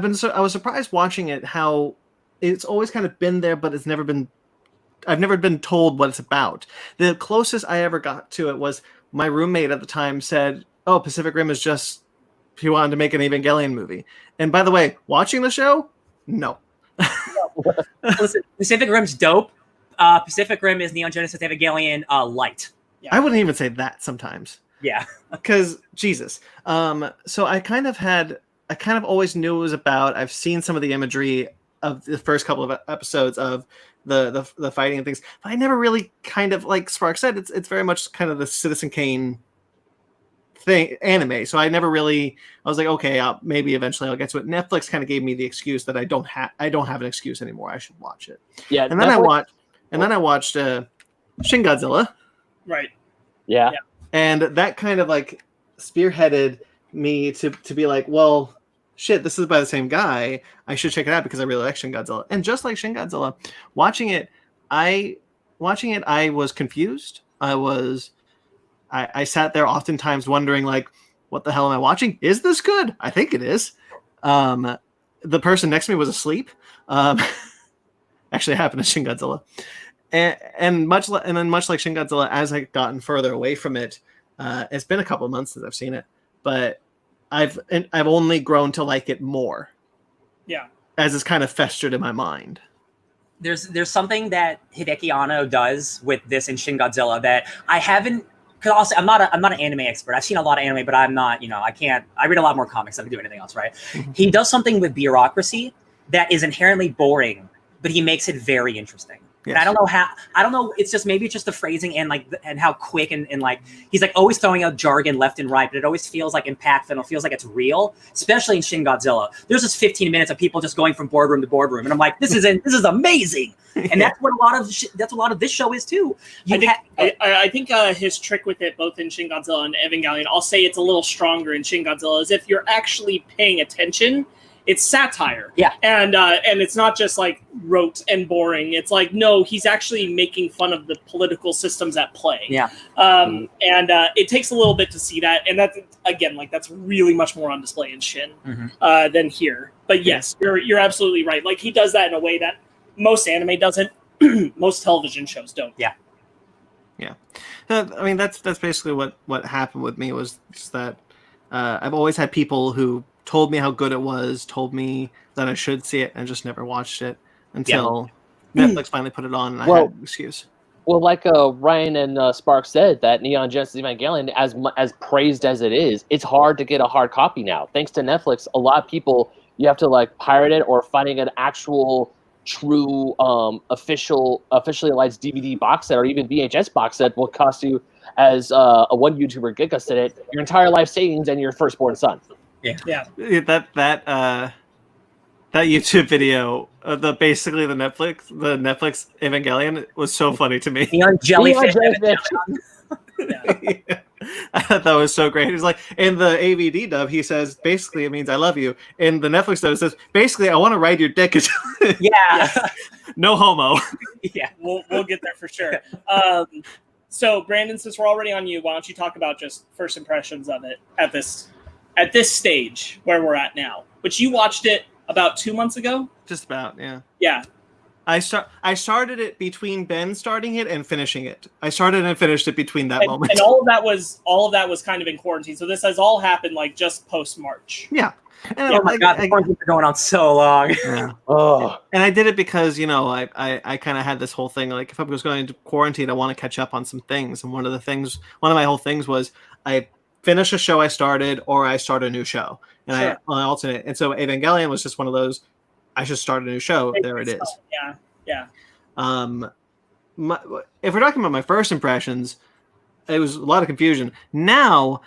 was surprised watching it how it's always kind of been there, but I've never been told what it's about. The closest I ever got to it was my roommate at the time said, "Oh, Pacific Rim is just he wanted to make an Evangelion movie." And by the way, watching the show, no. Listen, Pacific Rim's dope. Pacific Rim is Neon Genesis Evangelion light. Yeah. I wouldn't even say that sometimes. Yeah. Because Jesus. So I kind of always knew it was about. I've seen some of the imagery of the first couple of episodes of the fighting and things, but I never really kind of, like Spark said, it's very much kind of the Citizen Kane thing anime. So I never really. I was like, okay, maybe eventually I'll get to it. Netflix kind of gave me the excuse that I don't have an excuse anymore. I should watch it. Yeah. And then I watched Shin Godzilla. Right. Yeah. And that kind of like spearheaded me to be like, well, shit, this is by the same guy. I should check it out because I really like Shin Godzilla. And just like Shin Godzilla, watching it, I was confused. I I sat there oftentimes wondering, like, what the hell am I watching? Is this good? I think it is. The person next to me was asleep. Actually, it happened to Shin Godzilla. And then much like Shin Godzilla, as I've gotten further away from it, it's been a couple of months since I've seen it, but I've only grown to like it more. Yeah. As it's kind of festered in my mind. There's something that Hideki Anno does with this in Shin Godzilla that I haven't. Because also, I'm not an anime expert. I've seen a lot of anime, but I'm not. I read a lot more comics than I do anything else. Right? Mm-hmm. He does something with bureaucracy that is inherently boring, but he makes it very interesting. Yes. And I don't know how. I don't know. It's just the phrasing and how quick and like he's like always throwing out jargon left and right, but it always feels like impactful and it feels like it's real. Especially in Shin Godzilla, there's just 15 minutes of people just going from boardroom to boardroom, and I'm like, this is amazing. And that's what a lot of this show is too. I think his trick with it, both in Shin Godzilla and Evangelion, I'll say it's a little stronger in Shin Godzilla, is if you're actually paying attention. It's satire. Yeah. And it's not just like rote and boring. It's like, no, he's actually making fun of the political systems at play. Yeah. And it takes a little bit to see that. And that's, again, like that's really much more on display in Shin than here. But yes, you're absolutely right. Like he does that in a way that most anime doesn't. Most television shows don't. Yeah. Yeah. I mean, that's basically what happened with me was just that I've always had people who told me how good it was, told me that I should see it, and just never watched it until Netflix finally put it on, and I had an excuse. Well, like Ryan and Spark said, that Neon Genesis Evangelion, as praised as it is, it's hard to get a hard copy now. Thanks to Netflix, a lot of people, you have to like pirate it, or finding an actual true officially licensed DVD box set or even VHS box set will cost you, as one YouTuber Giga said it, your entire life savings and your firstborn son. Yeah. That YouTube video, the Netflix Evangelion was so funny to me. Neon Jellyfish. Yeah. I thought that was so great. He's like, in the AVD dub, he says, basically it means I love you. In the Netflix dub, it says, basically I want to ride your dick. Yeah. No homo. Yeah, we'll get there for sure. So Brandon, since we're already on you, why don't you talk about just first impressions of it at this stage where we're at now, which you watched it about 2 months ago? Just about, yeah. Yeah. I started it between Ben starting it and finishing it. I started and finished it between that moment. And all of that was kind of in quarantine. So this has all happened like just post-March. Yeah. And oh my God, the quarantine's been going on so long. Yeah. And I did it because, I kind of had this whole thing, like if I was going into quarantine, I want to catch up on some things. And one of my whole things was I finish a show I started or I start a new show. And I alternate. And so Evangelion was just one of those, I should start a new show. There it is. Yeah. If we're talking about my first impressions, it was a lot of confusion. Now,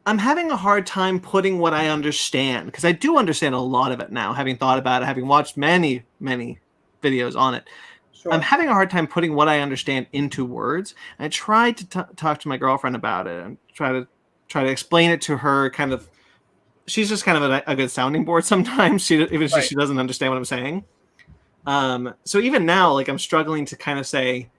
I'm having a hard time putting what I understand, because I do understand a lot of it now, having thought about it, having watched many, many videos on it. Sure. I'm having a hard time putting what I understand into words. I tried to talk to my girlfriend about it and try to explain it to her. Kind of, she's just kind of a good sounding board sometimes. She doesn't understand what I'm saying. So even now, like I'm struggling to kind of say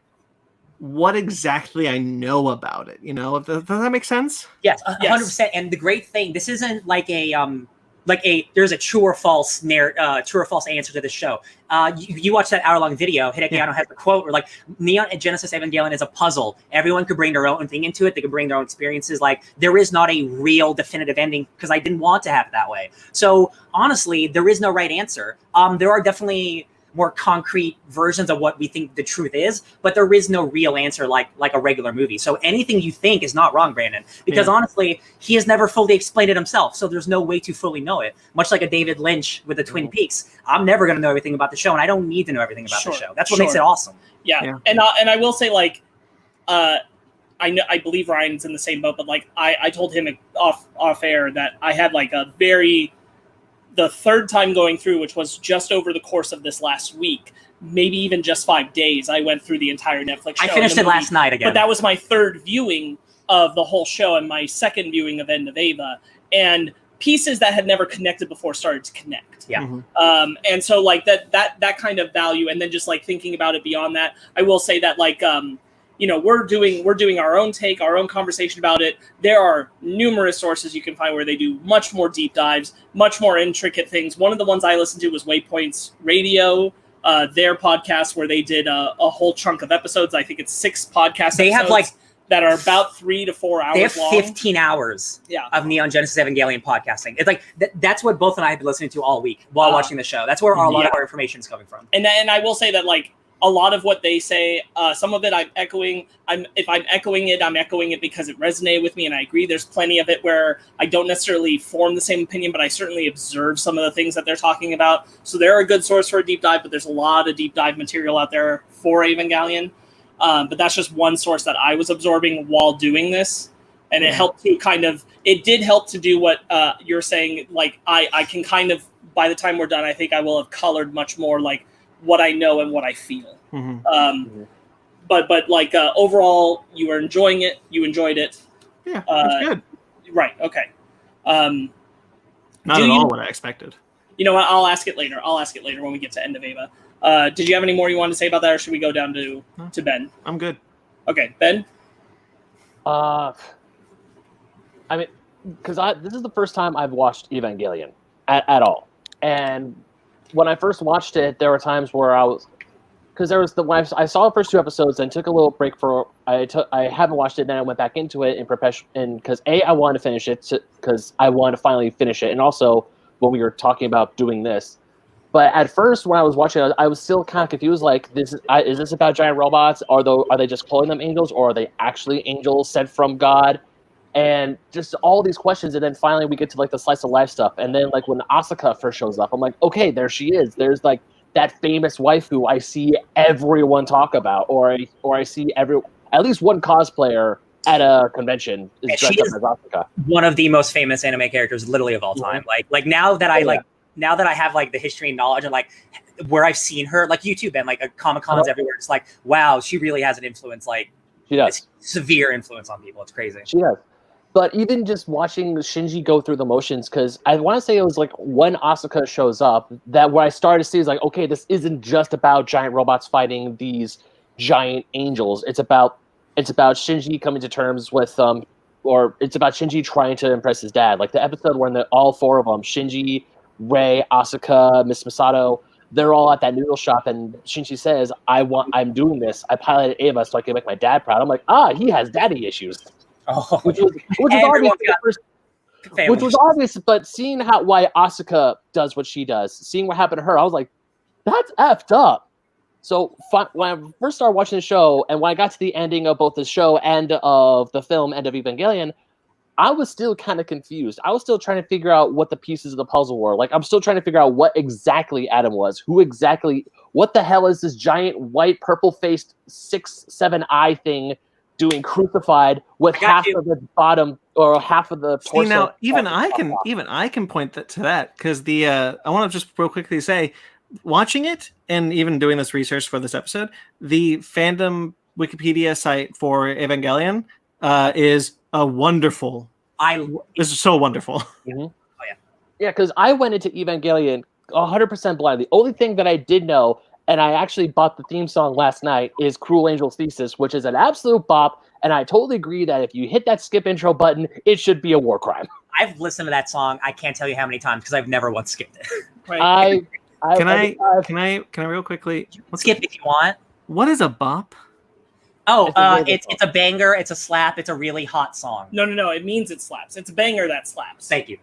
what exactly I know about it. Does that make sense? Yes, 100%. And the great thing, this isn't like there's a true or false answer to this show. You watch that hour-long video, Hideki Anno has a quote where like Neon Genesis Evangelion is a puzzle. Everyone could bring their own thing into it. They could bring their own experiences. Like there is not a real definitive ending because I didn't want to have it that way. So honestly, there is no right answer. There are definitely more concrete versions of what we think the truth is, but there is no real answer like a regular movie. So anything you think is not wrong, Brandon, because honestly, he has never fully explained it himself. So there's no way to fully know it. Much like a David Lynch with the Twin Peaks, I'm never going to know everything about the show, and I don't need to know everything about the show. That's what makes it awesome. Yeah. And I will say, like, I believe Ryan's in the same boat, but like I told him off air that I had like the third time going through, which was just over the course of this last week, maybe even just 5 days, I went through the entire Netflix show. I finished it last night again. But that was my third viewing of the whole show and my second viewing of End of Eva. And pieces that had never connected before started to connect. Yeah. Mm-hmm. And so like that kind of value, and then just like thinking about it beyond that, I will say that like we're doing our own take, our own conversation about it. There are numerous sources you can find where they do much more deep dives, much more intricate things. One of the ones I listened to was Waypoints Radio, their podcast where they did a whole chunk of episodes. I think it's 6 podcast They episodes have that are about 3 to 4 hours they have long. 15 hours of Neon Genesis Evangelion podcasting. It's like that's what both and I have been listening to all week while watching the show. That's where a lot of our information is coming from. And I will say that like a lot of what they say, some of it I'm echoing. If I'm echoing it because it resonated with me, and I agree. There's plenty of it where I don't necessarily form the same opinion, but I certainly observe some of the things that they're talking about. So they're a good source for a deep dive, but there's a lot of deep dive material out there for Evangelion. But that's just one source that I was absorbing while doing this. And it helped to it did help to do what you're saying. Like I can kind of, by the time we're done, I think I will have colored much more like what I know and what I feel. But like overall, you were enjoying it. You enjoyed it. Yeah, that's good. Right. Okay. Not at all what I expected. You know what? I'll ask it later. When we get to End of Eva. Did you have any more you wanted to say about that, or should we go down to Ben? I'm good. Okay, Ben. I mean, because this is the first time I've watched Evangelion at all, and when I first watched it, there were times where when I saw the first 2 episodes, then took a little break I haven't watched it, then I went back into it because I wanted to finish it because I wanted to finally finish it, and also when we were talking about doing this. But at first, when I was watching it, I was still kind of confused. Like, is this about giant robots? Are they just calling them angels, or are they actually angels sent from God? And just all these questions. And then finally, we get to like the slice of life stuff. And then like when Asuka first shows up, I'm like, okay, there she is. There's like that famous waifu I see everyone talk about, or I see at least one cosplayer at a convention is dressed up as Asuka. One of the most famous anime characters, literally of all time. Like now that now that I have like the history and knowledge and like where I've seen her, like YouTube and like Comic-Cons everywhere, it's like, wow, she really has an influence, like she does. Severe influence on people. It's crazy. She does. But even just watching Shinji go through the motions, because I want to say it was like when Asuka shows up, that what I started to see is like, okay, this isn't just about giant robots fighting these giant angels. It's about Shinji coming to terms with or it's about Shinji trying to impress his dad. Like the episode when all 4 of them, Shinji, Rei, Asuka, Miss Masato, they're all at that noodle shop, and Shinji says, I'm doing this. I piloted Eva so I can make my dad proud. I'm like, he has daddy issues. Which was obvious, but seeing why Asuka does what she does, seeing what happened to her, I was like, that's effed up. So when I first started watching the show, and when I got to the ending of both the show and of the film End of Evangelion, I was still kind of confused. I was still trying to figure out what the pieces of the puzzle were. Like, I'm still trying to figure out what exactly Adam was. What the hell is this giant white, purple-faced 6-7 eye thing doing crucified with half of the bottom or half of the torso? See, now, even I can point to that, because I want to just real quickly say, watching it and even doing this research for this episode, the fandom Wikipedia site for Evangelion is a wonderful. This is so wonderful. Mm-hmm. Oh yeah, because I went into Evangelion 100% blind. The only thing that I did know, and I actually bought the theme song last night, is Cruel Angel's Thesis, which is an absolute bop. And I totally agree that if you hit that skip intro button, it should be a war crime. I've listened to that song. I can't tell you how many times because I've never once skipped it. Right. Can I real quickly skip if you want? What is a bop? Oh, it's a banger. It's a slap. It's a really hot song. No. It means it slaps. It's a banger that slaps. Thank you.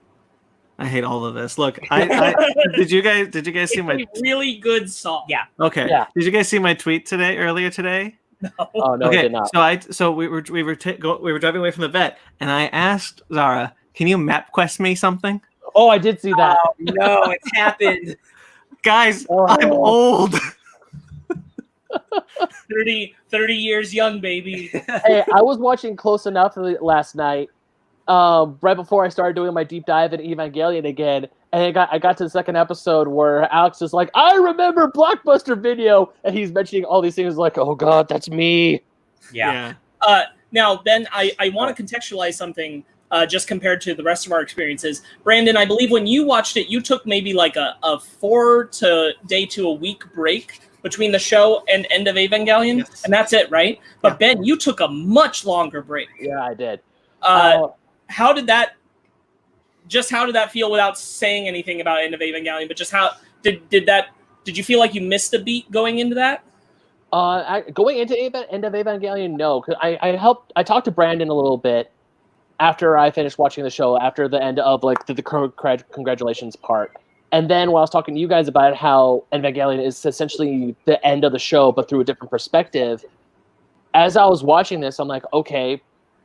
I hate all of this. Look, did you guys see my really good song? Yeah. Okay. Yeah. Did you guys see my tweet earlier today? No. Oh no, okay. I did not. So we were driving away from the vet, and I asked Zara, "Can you map quest me something?" Oh, I did see that. Oh, no, it's happened. Guys, I'm old. 30 years young, baby. Hey, I was watching Close Enough last night, right before I started doing my deep dive in Evangelion again, and I got to the second episode where Alex is like, I remember Blockbuster Video, and he's mentioning all these things like, oh god, that's me. Yeah. Now, Ben, I want to contextualize something just compared to the rest of our experiences. Brandon, I believe when you watched it, you took maybe like a 4 day to a week break between the show and End of Evangelion, Yes. and that's it, right? But Yeah. Ben, you took a much longer break. Yeah, I did. How did that feel without saying anything about End of Evangelion? But just how did you feel like you missed a beat going into that? Going into End of Evangelion, no, because I talked to Brandon a little bit after I finished watching the show, after the end of like the congratulations part. And then when I was talking to you guys about how Evangelion is essentially the end of the show, but through a different perspective, as I was watching this, I'm like, okay,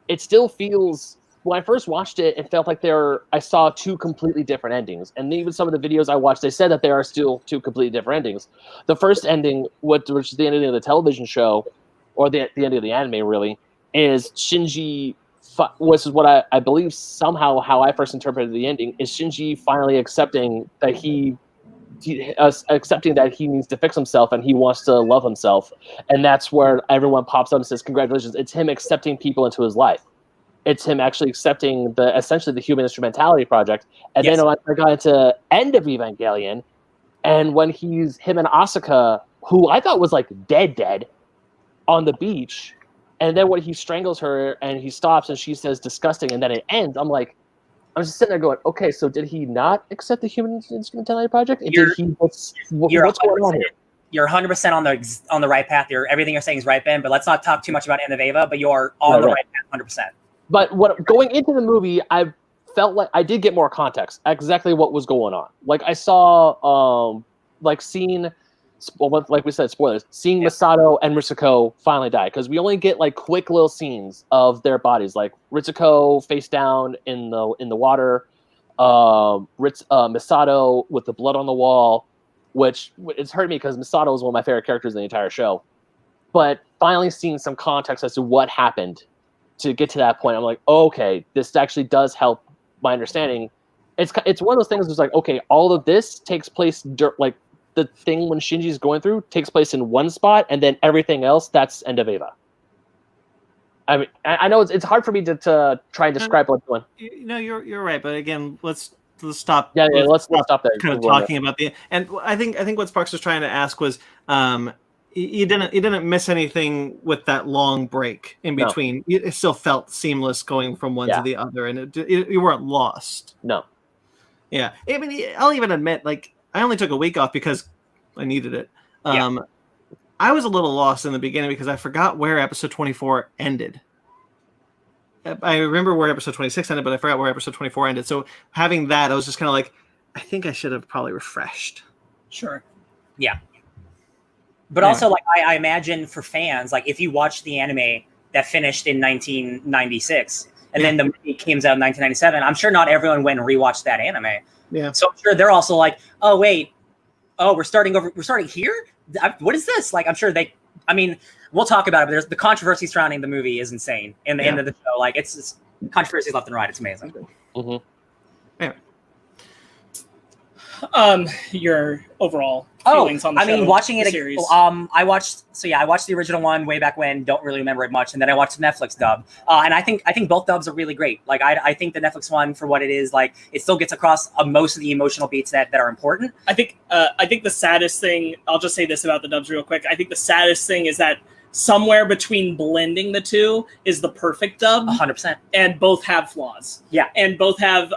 it still feels, when I first watched it, it felt like I saw two completely different endings. And even some of the videos I watched, they said that there are still two completely different endings. The first ending, which is the ending of the television show, or the ending of the anime, really, is Shinji, which is what I believe somehow how I first interpreted the ending, is Shinji finally accepting that he needs to fix himself and he wants to love himself. And that's where everyone pops up and says, congratulations. It's him accepting people into his life. It's him actually accepting essentially the human instrumentality project. And then when I got into End of Evangelion, and when him and Asuka, who I thought was like dead on the beach, and then when he strangles her and he stops and she says disgusting, and then it ends, I'm just sitting there going, okay, so did he not accept the human instrumentality project? What's going on here? You're 100% on the right path. Everything you're saying is right, Ben, but let's not talk too much about End of Eva, but you're on the right path 100%. But going into the movie, I felt like I did get more context, exactly what was going on. Like I saw, seeing, like we said, spoilers, seeing Masato and Ritsuko finally die, because we only get like quick little scenes of their bodies, like Ritsuko face down in the water, Masato with the blood on the wall, which it's hurt me because Masato is one of my favorite characters in the entire show. But finally seeing some context as to what happened to get to that point, I'm like, oh, okay, this actually does help my understanding. It's one of those things that's like, okay, all of this takes place, like the thing when Shinji's going through takes place in one spot, and then everything else, that's End of Eva. I mean, I know it's hard for me to try and describe what's going. No, you're right, but again, let's stop. Yeah, let's stop there. Kind of talking about and I think what Sparks was trying to ask was, you didn't miss anything with that long break in between. No. It still felt seamless going from one to the other, and you weren't lost. No. Yeah, I mean, I'll even admit, like, I only took a week off because I needed it. I was a little lost in the beginning because I forgot where episode 24 ended. I remember where episode 26 ended, but I forgot where episode 24 ended. So having that, I was just kind of like, I think I should have probably refreshed. Sure. Yeah. But also, like, I imagine for fans, like, if you watch the anime that finished in 1996 and then the movie came out in 1997, I'm sure not everyone went and rewatched that anime. Yeah. So I'm sure they're also like, oh, wait. Oh, we're starting here? What is this? Like, I'm sure we'll talk about it, but there's the controversy surrounding the movie is insane. In the end of the show, like, it's controversy left and right. It's amazing. Mm-hmm. Anyway. Your overall feelings on the show. Watching it, series. I watched the original one way back when, don't really remember it much, and then I watched the Netflix dub. And I think both dubs are really great. Like, I think the Netflix one, for what it is, like, it still gets across most of the emotional beats that are important. I think the saddest thing, I'll just say this about the dubs real quick. I think the saddest thing is that somewhere between blending the two is the perfect dub. 100%. And both have flaws. Yeah. And both have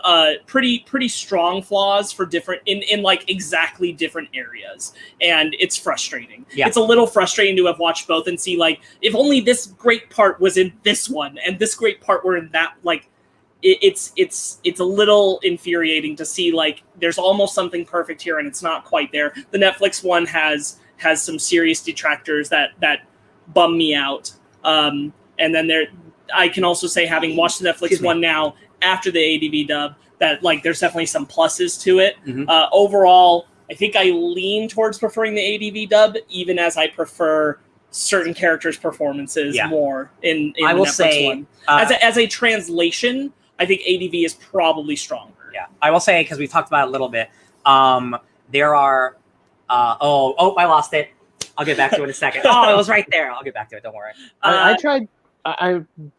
pretty strong flaws for different in like exactly different areas. And it's frustrating. Yeah. It's a little frustrating to have watched both and see, like, if only this great part was in this one and this great part were in that, like, it's a little infuriating to see, like, there's almost something perfect here and it's not quite there. The Netflix one has some serious detractors that bum me out. And then I can also say, having watched the Netflix one now after the ADV dub, that, like, there's definitely some pluses to it. Mm-hmm. Overall, I think I lean towards preferring the ADV dub, even as I prefer certain characters' performances more in the Netflix one. As a translation, I think ADV is probably stronger. Yeah, I will say, because we've talked about it a little bit, there are I lost it. I'll get back to it in a second. Oh, it was right there. I'll get back to it. Don't worry. I tried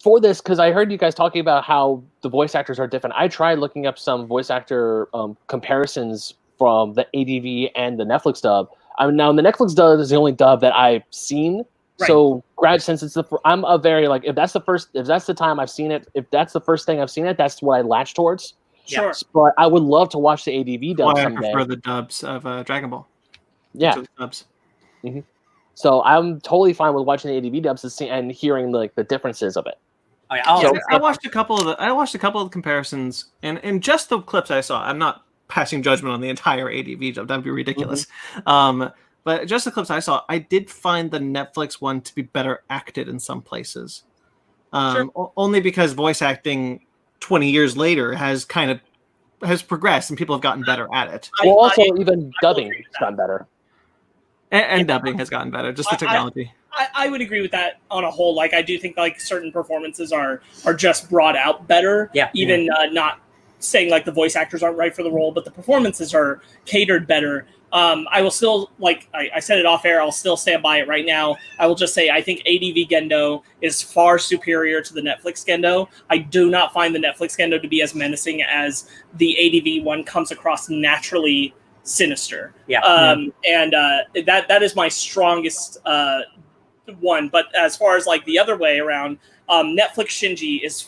for this, because I heard you guys talking about how the voice actors are different. I tried looking up some voice actor comparisons from the ADV and the Netflix dub, Now the Netflix dub is the only dub that I've seen. Right. So, since it's I'm a very like if that's the time I've seen it, if that's the first thing I've seen it, that's what I latch towards. Sure. But I would love to watch the ADV dub Why someday. I prefer the dubs of Dragon Ball. Yeah. The dubs. Mm-hmm. So I'm totally fine with watching the ADV dubs and hearing like the differences of it. Oh, yeah. I watched a couple of the comparisons, and in just the clips I saw, I'm not passing judgment on the entire ADV dub. That'd be ridiculous. Mm-hmm. But just the clips I saw, I did find the Netflix one to be better acted in some places. Only because voice acting 20 years later has progressed and people have gotten better at it. Well, also even dubbing has gotten better. And dubbing has gotten better, just the technology. I would agree with that on a whole. Like, I do think like certain performances are just brought out better. Yeah. Even not saying like the voice actors aren't right for the role, but the performances are catered better. I will still, like I said it off air, I'll still stand by it right now. I will just say I think ADV Gendo is far superior to the Netflix Gendo. I do not find the Netflix Gendo to be as menacing as the ADV one comes across naturally sinister. Yeah. And that is my strongest one. But as far as like the other way around, Netflix Shinji is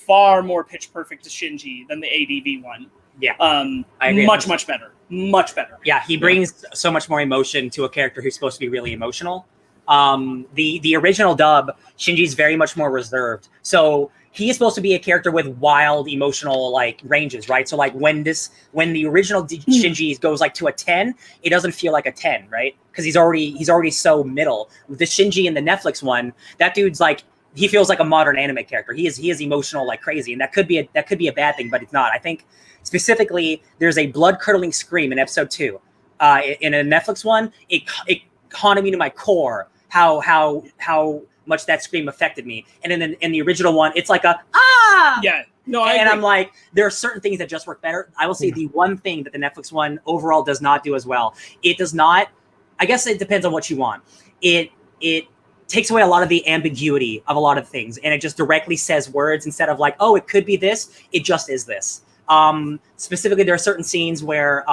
far more pitch perfect to Shinji than the ADV one. Yeah. I agree. Much better. Much better. Yeah, he brings so much more emotion to a character who's supposed to be really emotional. The original dub, Shinji's very much more reserved. So he is supposed to be a character with wild emotional like ranges, right? So like when the original Shinji goes like to a 10, it doesn't feel like a 10, right? Because he's already so middle. With the Shinji in the Netflix one, that dude's like, he feels like a modern anime character. He is emotional like crazy, and that could be a bad thing, but it's not. I think specifically there's a blood curdling scream in episode 2. In a Netflix one, it haunted me to my core how much that scream affected me. And in the original one, it's like a ah. Yeah. No, I'm like, there are certain things that just work better. I will say the one thing that the Netflix one overall does not do as well. It does not. I guess it depends on what you want. It takes away a lot of the ambiguity of a lot of things, and it just directly says words instead of like, oh, it could be this. It just is this. Specifically, there are certain scenes where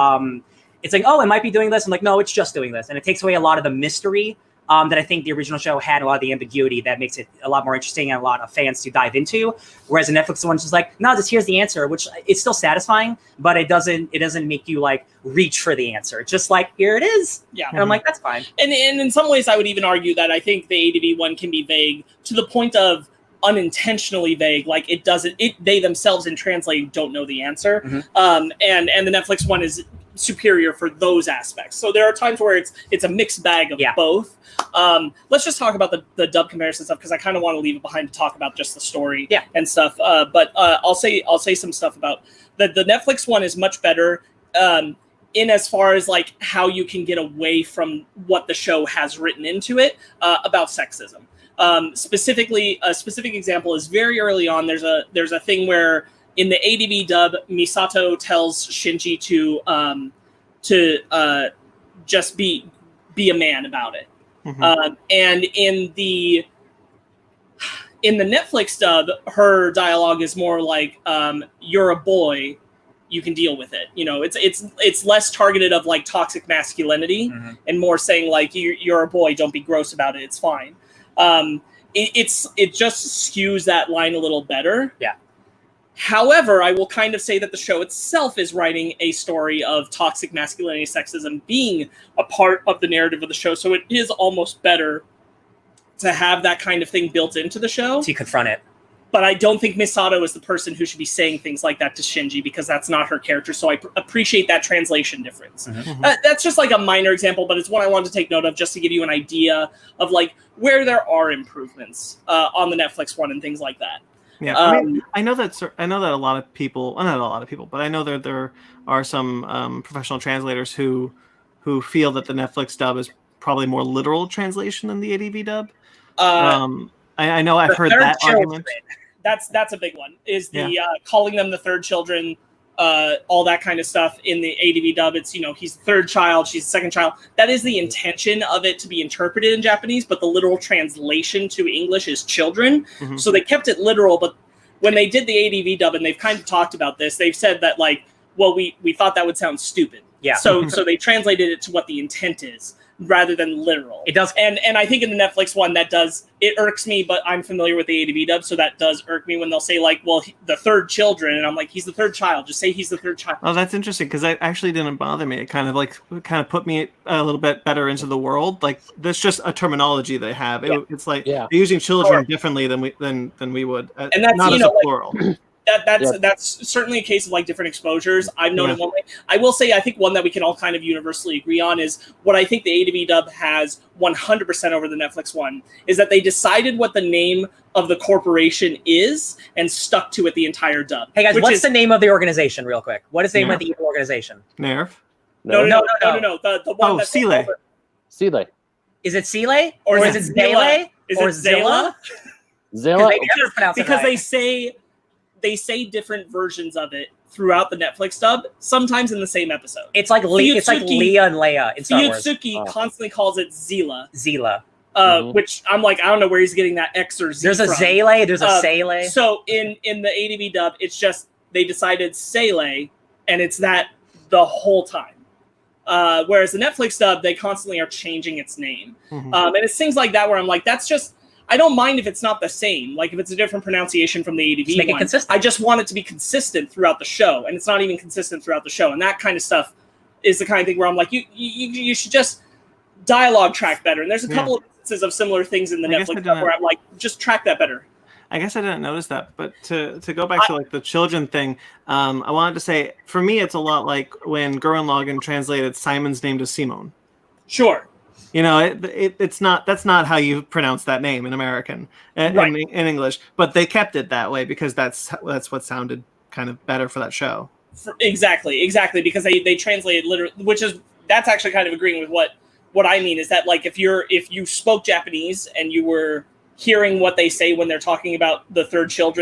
it's like, oh, it might be doing this. I'm like, no, it's just doing this. And it takes away a lot of the mystery that I think the original show had, a lot of the ambiguity that makes it a lot more interesting and a lot of fans to dive into. Whereas the Netflix one's just like, no, just here's the answer, which is still satisfying, but it doesn't make you like reach for the answer. It's just like, here it is. Yeah. And I'm like, that's fine. And in some ways, I would even argue that I think the ADV one can be vague to the point of unintentionally vague. Like they themselves in translate don't know the answer. Mm-hmm. And the Netflix one is superior for those aspects. So there are times where it's a mixed bag of both. Let's just talk about the dub comparison stuff, because I kind of want to leave it behind to talk about just the story and stuff. But I'll say some stuff about the Netflix one is much better in as far as like how you can get away from what the show has written into it about sexism. Specifically, a specific example is very early on. There's a thing where in the ADV dub, Misato tells Shinji to just be a man about it. Mm-hmm. And in the Netflix dub, her dialogue is more like, "You're a boy, you can deal with it." You know, it's less targeted of like toxic masculinity, mm-hmm. and more saying like, "You're a boy, don't be gross about it. It's fine." It just skews that line a little better. Yeah. However, I will kind of say that the show itself is writing a story of toxic masculinity, sexism being a part of the narrative of the show. So it is almost better to have that kind of thing built into the show. To confront it. But I don't think Misato is the person who should be saying things like that to Shinji, because that's not her character. So I appreciate that translation difference. Mm-hmm. That's just like a minor example, but it's one I wanted to take note of just to give you an idea of like where there are improvements on the Netflix one and things like that. Yeah, I know that a lot of people, well, not a lot of people, but I know that there are some professional translators who feel that the Netflix dub is probably more literal translation than the ADV dub. I know I've heard that argument. That's a big one. Is the calling them the third children, all that kind of stuff in the ADV dub. It's, you know, he's the third child, she's the second child. That is the intention of it to be interpreted in Japanese, but the literal translation to English is children. Mm-hmm. So they kept it literal, but when they did the ADV dub, and they've kind of talked about this, they've said that like, well, we thought that would sound stupid. Yeah. So they translated it to what the intent is rather than literal. It does. And I think in the Netflix one it irks me, but I'm familiar with the A to B dub, so that does irk me when they'll say like, well, the third children, and I'm like, he's the third child. Just say he's the third child. Oh, that's interesting, because that actually didn't bother me. It kind of put me a little bit better into the world. Like, that's just a terminology they have. It's like they're using children differently than we would. And that's, not as a plural. That's certainly a case of like different exposures. I've known it one way. I will say, I think one that we can all kind of universally agree on is what I think the A to B dub has 100% over the Netflix one is that they decided what the name of the corporation is and stuck to it the entire dub. Hey guys, what's the name of the organization, real quick? What is the name of the evil organization? Nerf. No. The one that's Sealay. Sealay. Is it Sealay or is it Zayla? Or Zayla? Zayla. Because they say different versions of it throughout the Netflix dub, sometimes in the same episode. It's like Leah and Leia in Star Wars. Fuyutsuki constantly calls it Zila. Which I'm like, I don't know where he's getting that X or Z There's from. A Zayle, there's a Sayle. So in the ADV dub, it's just they decided Sayle, and it's that the whole time. Whereas the Netflix dub, they constantly are changing its name. And it's things like that where I'm like, that's just, I don't mind if it's not the same. Like if it's a different pronunciation from the ADV just make it consistent. I just want it to be consistent throughout the show, and it's not even consistent throughout the show. And that kind of stuff is the kind of thing where I'm like, you should just dialogue track better. And there's a couple of instances of similar things in the Netflix stuff where I'm like, just track that better. I guess I didn't notice that, but to go back to like the children thing, I wanted to say, for me, it's a lot like when Gurren Lagann translated Simon's name to Simone. Sure. You know, it's not, that's not how you pronounce that name in American, in English, but they kept it that way because that's what sounded kind of better for that show. Exactly, because they translated literally, that's actually kind of agreeing with what I mean is that like if you spoke Japanese and you were hearing what they say when they're talking about the third child,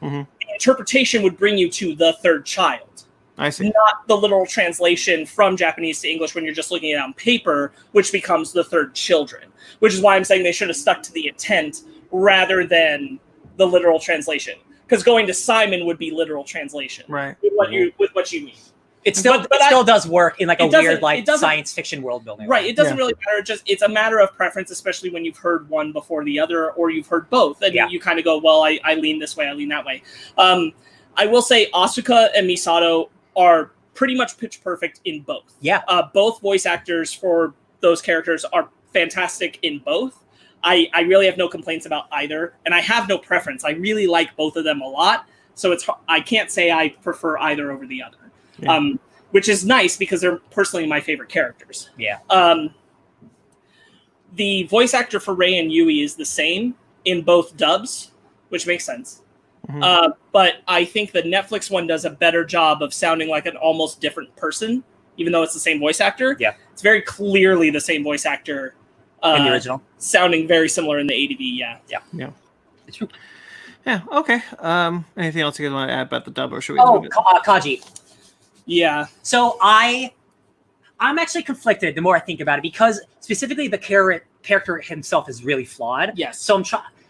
the interpretation would bring you to the third child. I see. Not the literal translation from Japanese to English when you're just looking at it on paper, which becomes the third children. Which is why I'm saying they should have stuck to the intent rather than the literal translation. Because going to Simon would be literal translation. Right. With what you mean. It still does work in like a weird like science fiction world building. Right. It doesn't really matter. It's a matter of preference, especially when you've heard one before the other, or you've heard both, and you kind of go, well, I lean this way, I lean that way. I will say Asuka and Misato are pretty much pitch perfect in both. Yeah. Both voice actors for those characters are fantastic in both. I really have no complaints about either, and I have no preference. I really like both of them a lot, so I can't say I prefer either over the other. Yeah. Which is nice because they're personally my favorite characters. Yeah. The voice actor for Rei and Yui is the same in both dubs, which makes sense. But I think the Netflix one does a better job of sounding like an almost different person, even though it's the same voice actor. Yeah. It's very clearly the same voice actor. In the original. Sounding very similar in the ADV, Yeah. It's true. Yeah, okay. Anything else you guys want to add about the dub, or should we move it? Kaji. Yeah. So I'm actually conflicted the more I think about it, because specifically the character himself is really flawed. Yes.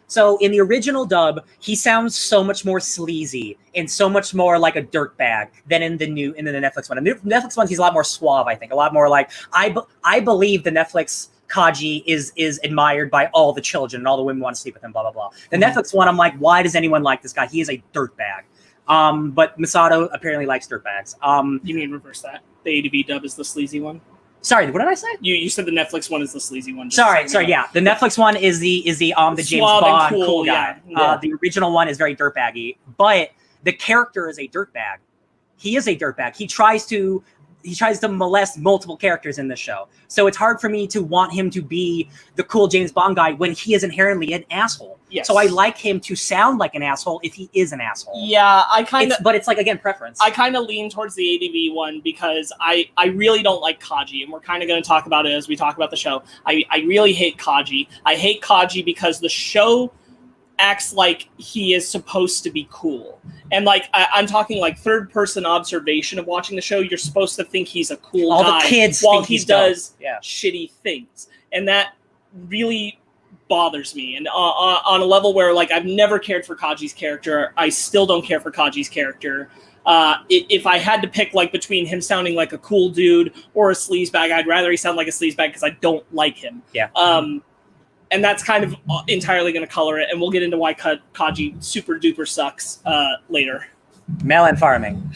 So in the original dub, he sounds so much more sleazy and so much more like a dirtbag than in the Netflix one. In the Netflix one, he's a lot more suave, I think. A lot more like, I believe the Netflix Kaji is admired by all the children and all the women want to sleep with him, blah, blah, blah. The Netflix one, I'm like, why does anyone like this guy? He is a dirtbag. But Misato apparently likes dirtbags. You mean reverse that? The ADV dub is the sleazy one? Sorry, what did I say? You said the Netflix one is the sleazy one. Sorry, yeah. The Netflix one is the James Bond cool guy. Yeah. The original one is very dirtbaggy, but the character is a dirtbag. He is a dirtbag. He tries to molest multiple characters in this show. So it's hard for me to want him to be the cool James Bond guy when he is inherently an asshole. Yes. So I like him to sound like an asshole if he is an asshole. Yeah, but it's like, again, preference. I kind of lean towards the ADV one because I really don't like Kaji, and we're kind of going to talk about it as we talk about the show. I really hate Kaji. I hate Kaji because the show acts like he is supposed to be cool. And like I'm talking like third person observation of watching the show, you're supposed to think he's a cool guy the kids while think he does shitty things. And that really bothers me. And on a level where, like, I've never cared for Kaji's character, I still don't care for Kaji's character. If I had to pick, like, between him sounding like a cool dude or a sleazebag, I'd rather he sound like a sleazebag because I don't like him. Yeah. And that's kind of entirely going to color it, and we'll get into why Kaji super duper sucks later. Melon farming.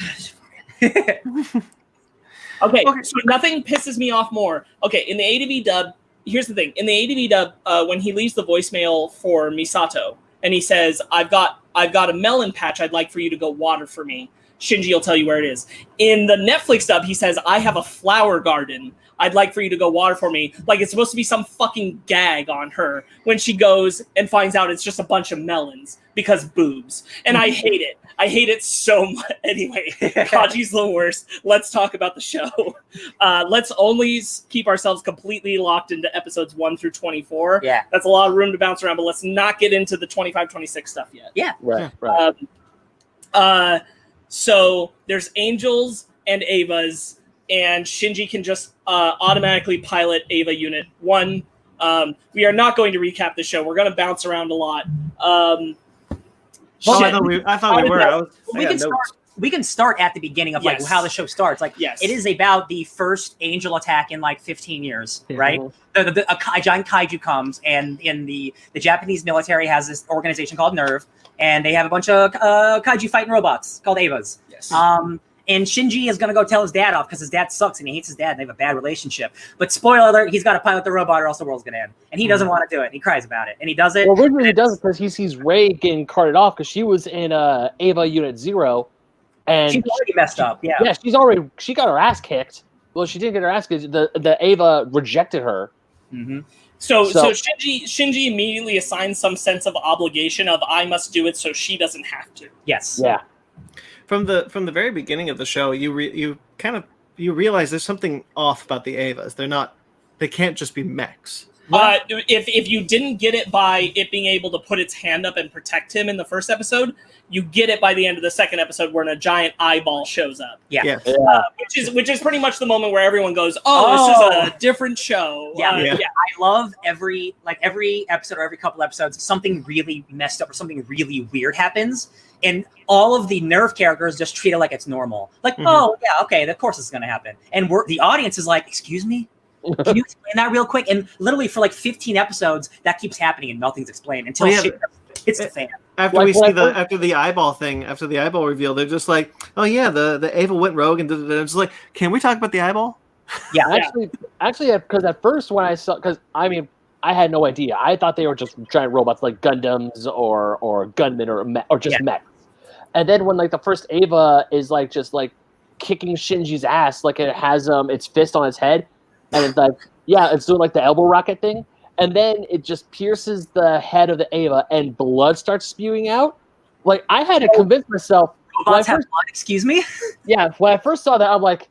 Okay, so nothing pisses me off more. Okay, in the A to B dub, here's the thing. In the A to B dub, when he leaves the voicemail for Misato, and he says, I've got a melon patch I'd like for you to go water for me. Shinji will tell you where it is. In the Netflix dub, he says, I have a flower garden I'd like for you to go water for me. Like, it's supposed to be some fucking gag on her when she goes and finds out it's just a bunch of melons because boobs. And I hate it. I hate it so much. Anyway, Kaji's the worst. Let's talk about the show. Let's only keep ourselves completely locked into episodes 1 through 24. Yeah. That's a lot of room to bounce around, but let's not get into the 25, 26 stuff yet. Yeah. Right. So there's Angels and Avas, and Shinji can just automatically pilot Ava Unit 1. We are not going to recap the show. We're going to bounce around a lot. I thought we were. We can start at the beginning of like how the show starts. Like, it is about the first angel attack in like 15 years, right? A giant kaiju comes, and in the Japanese military has this organization called NERV, and they have a bunch of kaiju fighting robots called Avas. Yes. And Shinji is going to go tell his dad off because his dad sucks and he hates his dad and they have a bad relationship. But spoiler alert, he's got to pilot the robot or else the world's going to end. And he doesn't want to do it. He cries about it. And he does it. Well, originally he does it because he sees Rei getting carted off because she was in Ava Unit 0. And she's already messed up. Yeah. Yeah, she got her ass kicked. Well, she didn't get her ass kicked. The Ava rejected her. Mm-hmm. So Shinji immediately assigns some sense of obligation of I must do it so she doesn't have to. Yes. Yeah. From the very beginning of the show, you realize there's something off about the Avas. They can't just be mechs. If you didn't get it by it being able to put its hand up and protect him in the first episode, you get it by the end of the second episode when a giant eyeball shows up. Yeah. Which is pretty much the moment where everyone goes, "Oh, this is a different show." I love every episode or every couple episodes, something really messed up or something really weird happens, and all of the NERV characters just treat it like it's normal. Like, oh yeah, okay, of course it's gonna happen, and the audience is like, "Excuse me." Can you explain that real quick? And literally for like 15 episodes, that keeps happening and nothing's explained until shit hits the fan. After the eyeball thing, after the eyeball reveal, they're just like, "Oh yeah, the Ava went rogue," and it's like, "Can we talk about the eyeball?" Yeah, actually, because at first when I saw, I had no idea. I thought they were just giant robots like Gundams or gunmen or just mechs. And then when like the first Ava is like just like kicking Shinji's ass, like it has its fist on its head. And it's like, it's doing like the elbow rocket thing. And then it just pierces the head of the Ava and blood starts spewing out. Like, I had to convince myself. Robots have blood, excuse me? Yeah, when I first saw that, I'm like,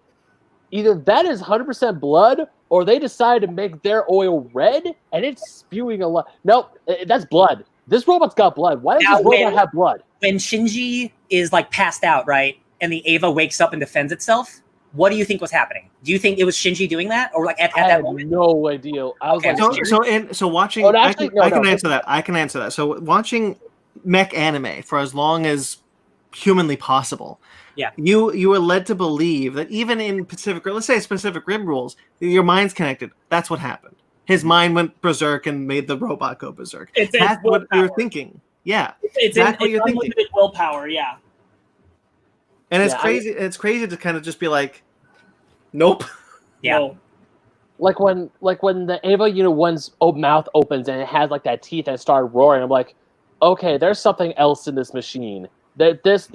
either that is 100% blood or they decided to make their oil red and it's spewing a lot. Nope, that's blood. This robot's got blood. Why does this robot have blood? When Shinji is like passed out, right, and the Ava wakes up and defends itself, what do you think was happening? Do you think it was Shinji doing that, or like at that moment? No idea. I was so watching. I can answer that. I can answer that. So watching mech anime for as long as humanly possible. Yeah. You were led to believe that even in let's say Pacific Rim rules, your mind's connected. That's what happened. His mind went berserk and made the robot go berserk. That's what you're thinking. Yeah. It's unlimited willpower. Yeah. And it's crazy. It's crazy to kind of just be like, nope. Yeah. No. Like when the Ava Unit 1's mouth opens and it has like that teeth and it started roaring. I'm like, okay, there's something else in this machine. That this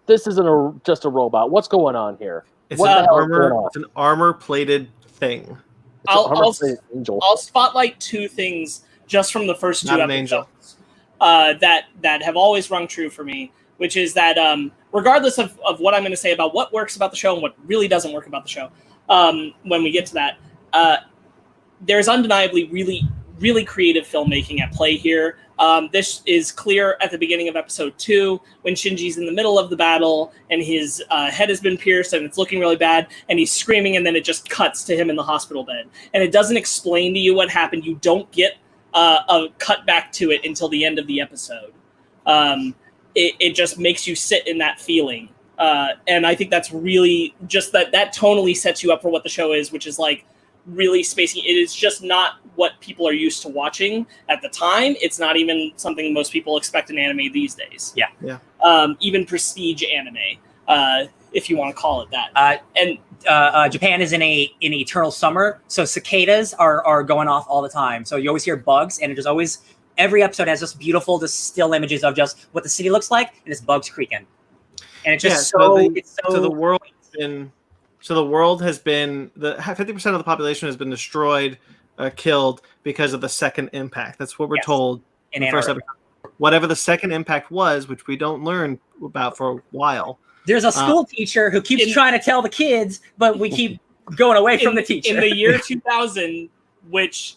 isn't just a robot. What's going on here? It's an armor-plated thing. I'll spotlight two things just from the first two episodes that have always rung true for me, which is that regardless of what I'm going to say about what works about the show and what really doesn't work about the show, when we get to that, there's undeniably really, really creative filmmaking at play here. This is clear at the beginning of episode 2 when Shinji's in the middle of the battle and his head has been pierced and it's looking really bad and he's screaming and then it just cuts to him in the hospital bed. And it doesn't explain to you what happened. You don't get a cut back to it until the end of the episode. It just makes you sit in that feeling. And I think that's really just that tonally sets you up for what the show is, which is like really spacing. It is just not what people are used to watching at the time. It's not even something most people expect in anime these days. Yeah. Even prestige anime, if you want to call it that. Japan is in an eternal summer, so cicadas are going off all the time. So you always hear bugs, and there's always every episode has just beautiful, just still images of just what the city looks like, and it's bugs creaking. And it's just the world has been 50% of the population has been destroyed, killed because of the second impact. That's what we're told in the first episode. Whatever the second impact was, which we don't learn about for a while. There's a school teacher who keeps trying to tell the kids, but we keep going away from the teacher. In the year 2000, which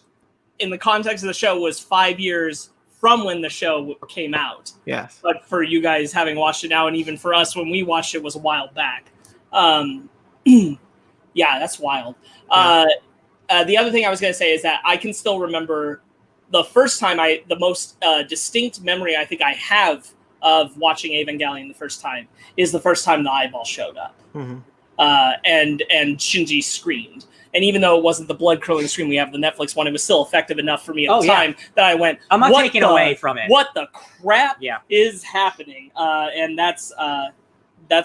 in the context of the show was 5 years from when the show came out. Yes. But for you guys having watched it now, and even for us when we watched it was a while back. Yeah, that's wild. Yeah. The other thing I was going to say is that I can still remember the first time the most distinct memory I think I have of watching Evangelion the first time is the first time the eyeball showed up. Mm-hmm. And Shinji screamed. And even though it wasn't the blood-curdling scream we have the Netflix one, it was still effective enough for me at the time that I went, I'm not taking away from it. What the crap is happening? And that's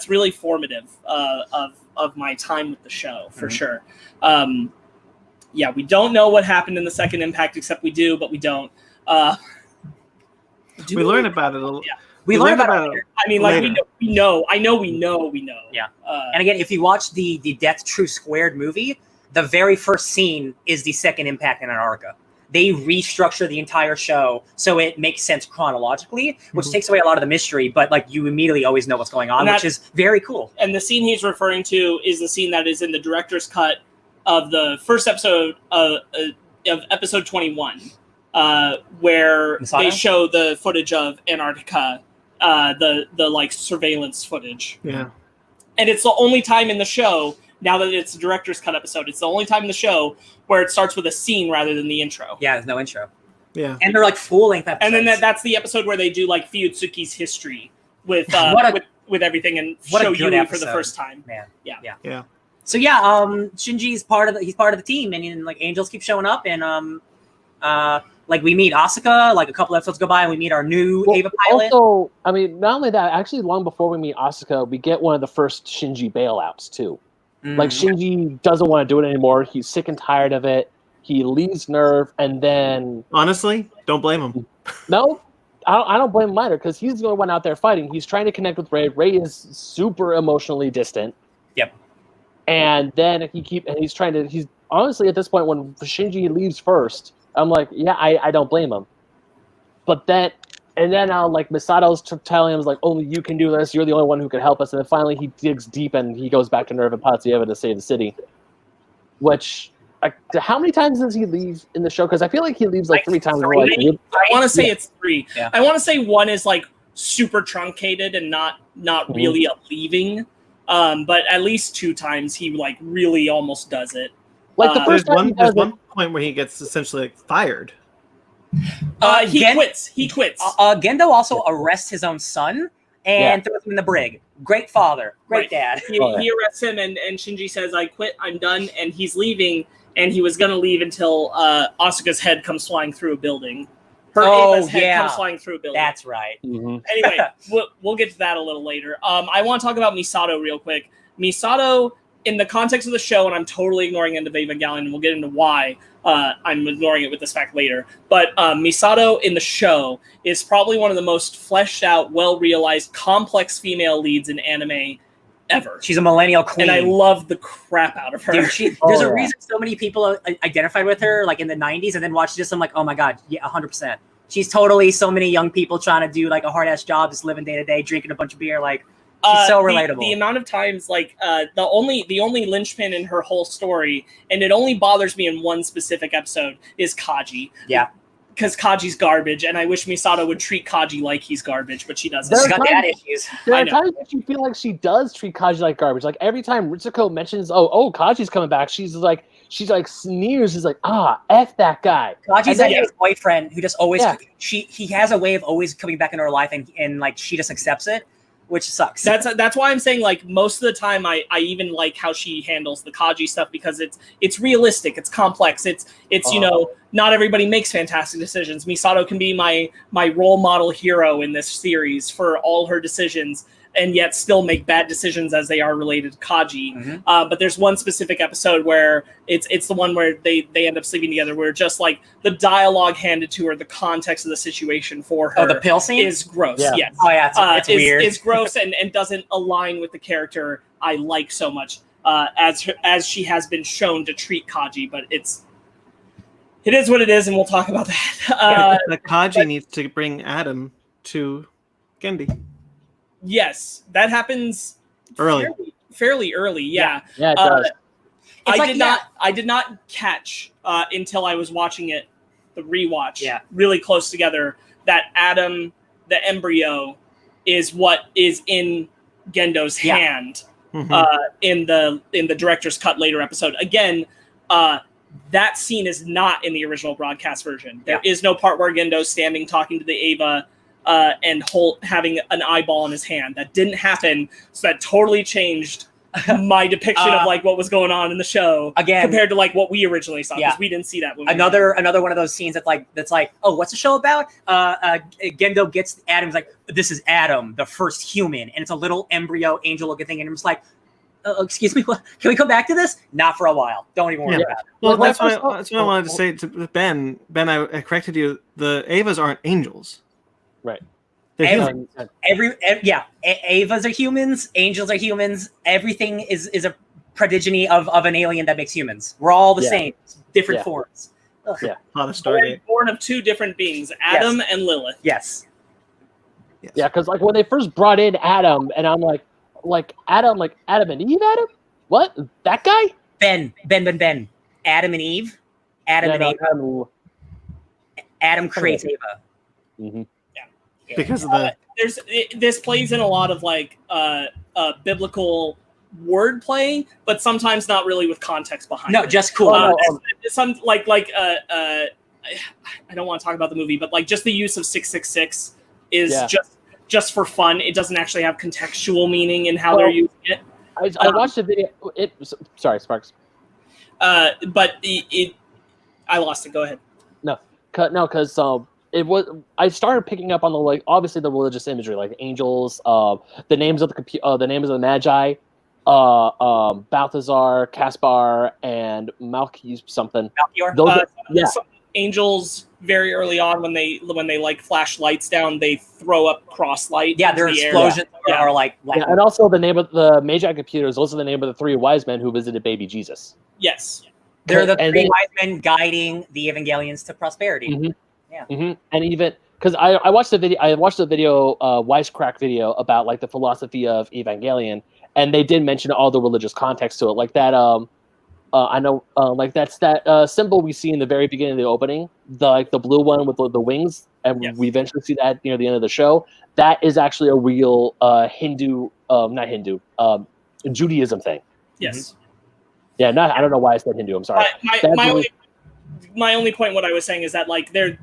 really formative of my time with the show, for sure. Yeah, we don't know what happened in the second impact, except we do, but we don't. We learn about it a little. Yeah. We learn about it. I mean, like, we know. I know we know. Yeah. And again, if you watch the Death True Squared movie, the very first scene is the second impact in Antarctica. They restructure the entire show so it makes sense chronologically, which takes away a lot of the mystery, but like you immediately always know what's going on, which is very cool. And the scene he's referring to is the scene that is in the director's cut of the first episode of episode 21, where they show the footage of Antarctica, the like surveillance footage. Yeah. And it's the only time in the show, now that it's a director's cut episode, it's the only time in the show where it starts with a scene rather than the intro. Yeah, there's no intro. Yeah. And they're like full-length episodes. And then that's the episode where they do like Fuyutsuki's history with everything and show Yui for the first time. Man. Yeah. So yeah, Shinji's part of the team, and like angels keep showing up, and like we meet Asuka, like a couple episodes go by, and we meet our new Ava pilot. Also, I mean, not only that, actually, long before we meet Asuka, we get one of the first Shinji bailouts too. Like Shinji doesn't want to do it anymore. He's sick and tired of it. He leaves NERV, and then honestly, don't blame him. No, I don't blame him either, because he's the only one out there fighting. He's trying to connect with Rei. Rei is super emotionally distant. Yep. And then he's honestly at this point when Shinji leaves first, I'm like, yeah, I don't blame him. But then like Misato's telling him, like, only you can do this. You're the only one who can help us. And then finally he digs deep and he goes back to NERV and pilots Eva to save the city. Which, like, how many times does he leave in the show? Because I feel like he leaves like 3 times. I want to say it's 3. Yeah. I want to say 1 is like super truncated and not really a leaving. But at least 2 times he like really almost does it. Like the first time there's one point where he gets essentially like fired. He quits. Gendo also arrests his own son and throws him in the brig. Great father, great dad. He arrests him, and Shinji says, "I quit. I'm done." And he's leaving, and he was gonna leave until Asuka's head comes flying through a building. Eva's head comes flying through a building. That's right. Mm-hmm. Anyway, we'll get to that a little later. I want to talk about Misato real quick. Misato, in the context of the show, and I'm totally ignoring End of Evangelion, and we'll get into why I'm ignoring it with this fact later. But Misato in the show is probably one of the most fleshed out, well-realized, complex female leads in anime ever. She's a millennial queen. And I love the crap out of her. Dude, there's a reason so many people identified with her, like in the 90s, and then watched this. I'm like, oh my God, yeah, 100%. She's totally so many young people trying to do like a hard-ass job, just living day to day, drinking a bunch of beer, like... She's so relatable. The amount of times, like, the only linchpin in her whole story, and it only bothers me in one specific episode, is Kaji. Yeah. Kaji's garbage, and I wish Misato would treat Kaji like he's garbage, but she doesn't. She's got dad issues. There are times that you feel like she does treat Kaji like garbage. Like every time Ritsuko mentions, "Oh, Kaji's coming back," she's like sneers. She's like, "F that guy." Kaji's like his boyfriend who just always he has a way of always coming back into her life, and like she just accepts it, which sucks. That's why I'm saying, like, most of the time I even like how she handles the Kaji stuff, because it's realistic, it's complex, it's you know, not everybody makes fantastic decisions. Misato can be my role model hero in this series for all her decisions, and yet still make bad decisions as they are related to Kaji. But there's one specific episode where it's the one where they end up sleeping together, where just like the dialogue handed to her, the context of the situation for her, the pill scene is gross. Yeah. Yes. Oh yeah, it's weird. It's gross and doesn't align with the character I like so much, as she has been shown to treat Kaji. But it is what it is, and we'll talk about that. The Kaji needs to bring Adam to Gendy. Yes, that happens fairly early. Yeah, it does. I did not catch until I was watching it, the rewatch. Yeah, really close together. That Adam, the embryo, is what is in Gendo's hand in the director's cut later episode. Again, that scene is not in the original broadcast version. There is no part where Gendo's standing talking to the Eva. And Holt having an eyeball in his hand. That didn't happen, so that totally changed my depiction of like what was going on in the show again compared to like what we originally saw, because we didn't see that. When another one of those scenes that's like, oh, what's the show about? Gendo gets Adam's like, this is Adam, the first human, and it's a little embryo angel looking thing, and I'm just like, excuse me, can we come back to this? Not for a while. Don't even worry about it. Well, that's what I wanted to say to Ben. Ben, I corrected you. The Avas aren't angels. Right. Avas are humans. Angels are humans. Everything is a progeny of an alien that makes humans. We're all the same, different forms. Yeah. Born of two different beings, Adam and Lilith. Yes. Yeah, because like when they first brought in Adam, and I'm like Adam and Eve, Adam? What? That guy? Ben. Adam and Eve. Adam creates Eva. Mm-hmm. Because of this plays in a lot of like biblical wordplay, but sometimes not really with context behind it. Just cool. Some I don't want to talk about the movie, but like just the use of 666 is just for fun. It doesn't actually have contextual meaning in how they're using it. I watched the video. Sorry, Sparks. But I lost it. Go ahead. No, because it was. I started picking up on the obviously the religious imagery, like angels, the names of the Magi, Balthazar, Caspar, and Malky something. Melchior. Some angels very early on when they like flash lights down, they throw up cross light. Yeah, their explosions are like. And also the name of the Magi computers. Those are the name of the three wise men who visited baby Jesus. Yes, they're the three wise men guiding the Evangelions to prosperity. Mm-hmm. Yeah, and even because I watched the video, Wisecrack video about like the philosophy of Evangelion, and they did mention all the religious context to it, like that. I know, like that's that symbol we see in the very beginning of the opening, the blue one with the wings, and we eventually see that near the end of the show. That is actually a real Judaism thing. Yes. Yeah, I don't know why I said Hindu. I'm sorry. My only point, what I was saying, is that like there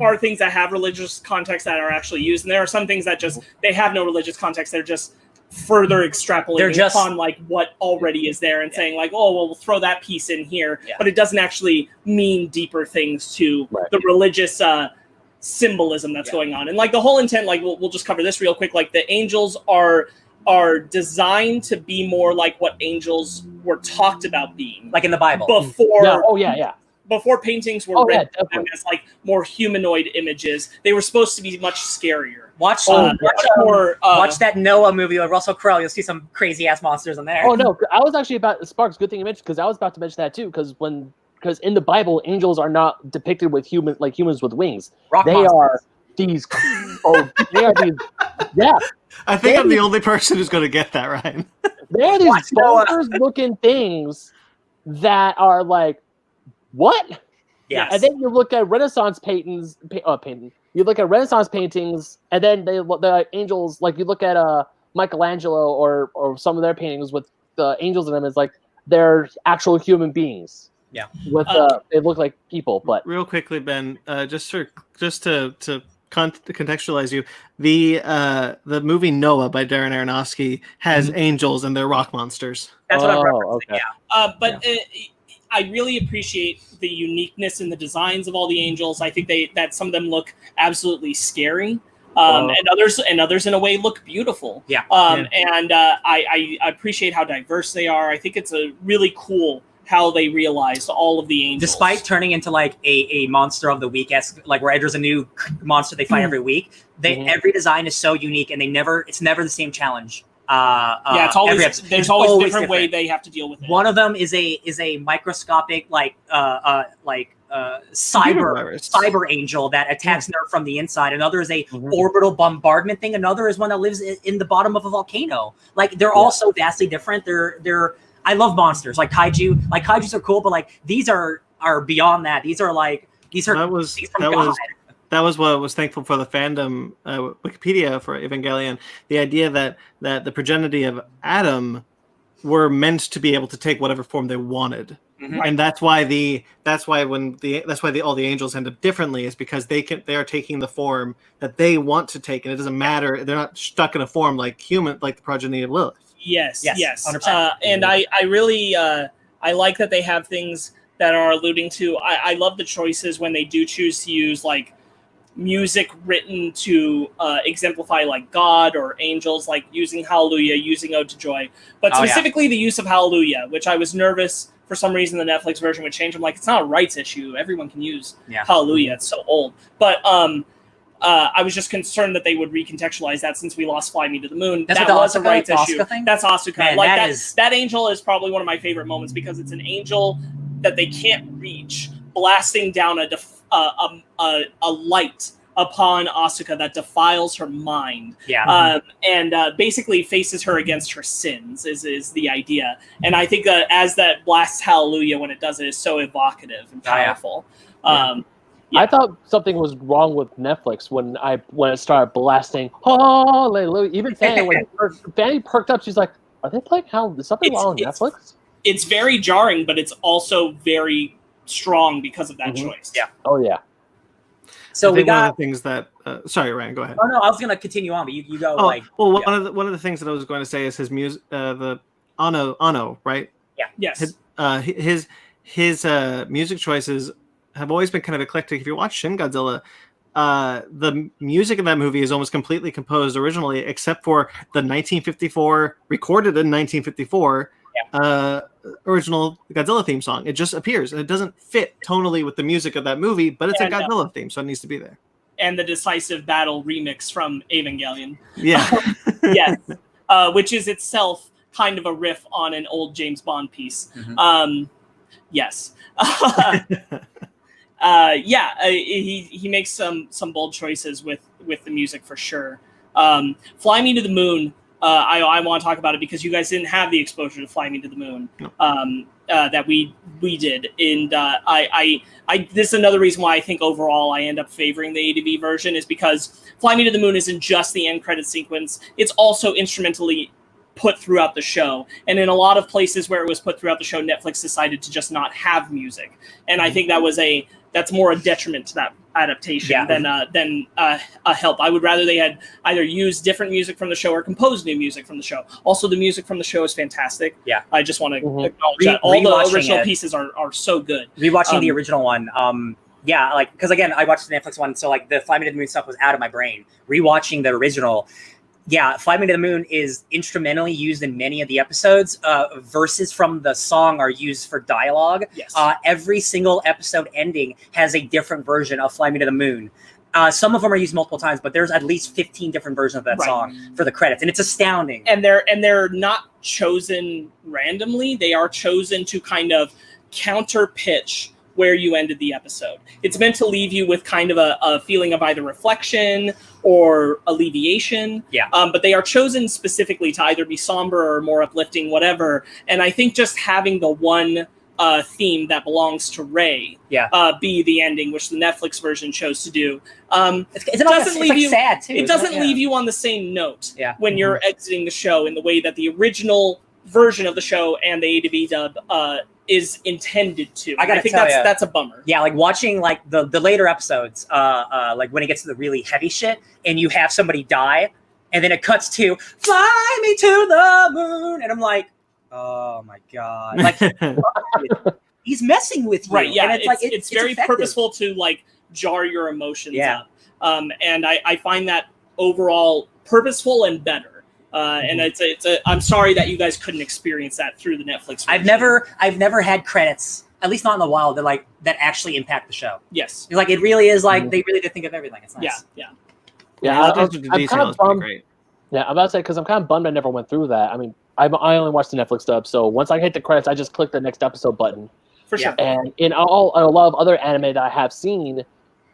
are things that have religious context that are actually used, and there are some things that just they have no religious context. They're just further extrapolating upon like what already is there and saying like, oh well, we'll throw that piece in here, but it doesn't actually mean deeper things to the religious symbolism that's going on. And like the whole intent, like we'll just cover this real quick. Like the angels are designed to be more like what angels were talked about being, like in the Bible before. Before paintings were written as like more humanoid images, they were supposed to be much scarier. Watch that Noah movie with Russell Crowe. You'll see some crazy ass monsters in there. Oh no, I was actually Sparks. Good thing you mentioned, because I was about to mention that too. Because in the Bible, angels are not depicted with humans with wings. They are these. They are these. Yeah. I think I'm the only person who's going to get that right. They're these bonkers looking things that are like, what? Yes. And then you look at Renaissance paintings. You look at Renaissance paintings, and then the angels. Like you look at Michelangelo or some of their paintings with the angels in them. It's like they're actual human beings. Yeah. With they look like people. But real quickly, Ben, just to contextualize you, the movie Noah by Darren Aronofsky has angels and they're rock monsters. That's what I'm referencing. Okay. Yeah. I really appreciate the uniqueness in the designs of all the angels. I think that some of them look absolutely scary, and others in a way look beautiful. Yeah. And I appreciate how diverse they are. I think it's a really cool how they realized all of the angels, despite turning into like a monster of the week, like where there's a new monster they fight every week. Every design is so unique, and it's never the same challenge. It's always there's always a different way they have to deal with it. One of them is a microscopic cyber angel that attacks Nerve from the inside. Another is a orbital bombardment thing. Another is one that lives in the bottom of a volcano. Like they're all so vastly different. They're I love monsters like kaiju. Like kaijus are cool, but like these are beyond that. That was what I was thankful for the fandom Wikipedia for Evangelion. The idea that the progeny of Adam were meant to be able to take whatever form they wanted, and that's why all the angels end up differently, is because they are taking the form that they want to take, and it doesn't matter. They're not stuck in a form like the progeny of Lilith. Yes. 100%. And I really I like that they have things that are alluding to. I love the choices when they do choose to use like music written to exemplify like God or angels, like using Hallelujah, using Ode to Joy, but specifically the use of Hallelujah, which I was nervous for some reason the Netflix version would change. I'm like, it's not a rights issue. Everyone can use Hallelujah. It's so old. But I was just concerned that they would recontextualize that since we lost Fly Me to the Moon. That was a rights issue. That's Asuka. Man, like that angel is probably one of my favorite moments because it's an angel that they can't reach, blasting down a light upon Asuka that defiles her mind. And basically faces her against her sins is the idea. And I think as that blasts Hallelujah when it does it is so evocative and powerful. I thought something was wrong with Netflix when it started blasting Hallelujah. Even Fanny, when Fanny perked up, she's like, "Are they playing Is something wrong with Netflix?" It's very jarring, but it's also very strong because of that choice. Yeah. Oh yeah. So we got one of the things that. Sorry, Ryan, go ahead. Oh no, I was gonna continue on, but you go. One of the things that I was going to say is his music, the Ano, right? Yeah. Yes. His music choices have always been kind of eclectic. If you watch Shin Godzilla, the music in that movie is almost completely composed originally, except for the 1954 recorded in 1954 original Godzilla theme song. It just appears and it doesn't fit tonally with the music of that movie, but it's a Godzilla theme, so it needs to be there. And the Decisive Battle remix from Evangelion. Yeah. Yes. Which is itself kind of a riff on an old James Bond piece. Yes. He makes some bold choices with the music for sure. Fly Me to the Moon. I want to talk about it because you guys didn't have the exposure to Fly Me to the Moon that we did, and this is another reason why I think overall I end up favoring the ADV version is because Fly Me to the Moon isn't just the end credit sequence; it's also instrumentally put throughout the show. And in a lot of places where it was put throughout the show, Netflix decided to just not have music, and I think that's more a detriment to that adaptation than a help. I would rather they had either used different music from the show or composed new music from the show. Also, the music from the show is fantastic. Yeah, I just want to acknowledge that all the original pieces are so good. Rewatching the original one, because again, I watched the Netflix one, so like the Fly Me to the Moon stuff was out of my brain. Rewatching the original. Yeah, Fly Me to the Moon is instrumentally used in many of the episodes. Verses from the song are used for dialogue. Yes. Every single episode ending has a different version of Fly Me to the Moon. Some of them are used multiple times, but there's at least 15 different versions of that song for the credits, and it's astounding. And they're not chosen randomly. They are chosen to kind of counter pitch where you ended the episode. It's meant to leave you with kind of a feeling of either reflection or alleviation. Yeah. But they are chosen specifically to either be somber or more uplifting, whatever. And I think just having the one theme that belongs to Rei be the ending, which the Netflix version chose to do. It doesn't leave you sad too. It doesn't leave you on the same note when Mm-hmm. you're exiting the show in the way that the original version of the show and the A to B dub is intended to. I think that's a bummer. Yeah, like watching like the later episodes, like when it gets to the really heavy shit, and you have somebody die, and then it cuts to "Fly me to the moon," and I'm like, oh my god, like he's messing with you, right? Yeah, and it's very effective. purposeful to like jar your emotions up, and I find that overall purposeful and better. And I'm sorry that you guys couldn't experience that through the Netflix version. I've never had credits, at least not in the wild, that actually impact the show. Yes, like it really is like they really did think of everything. It's nice. I'm kind of bummed. Yeah, I'm about to say, because I'm kind of bummed I never went through that. I mean, I only watched the Netflix dub, so once I hit the credits, I just click the next episode button. For sure. And in a lot of other anime that I have seen,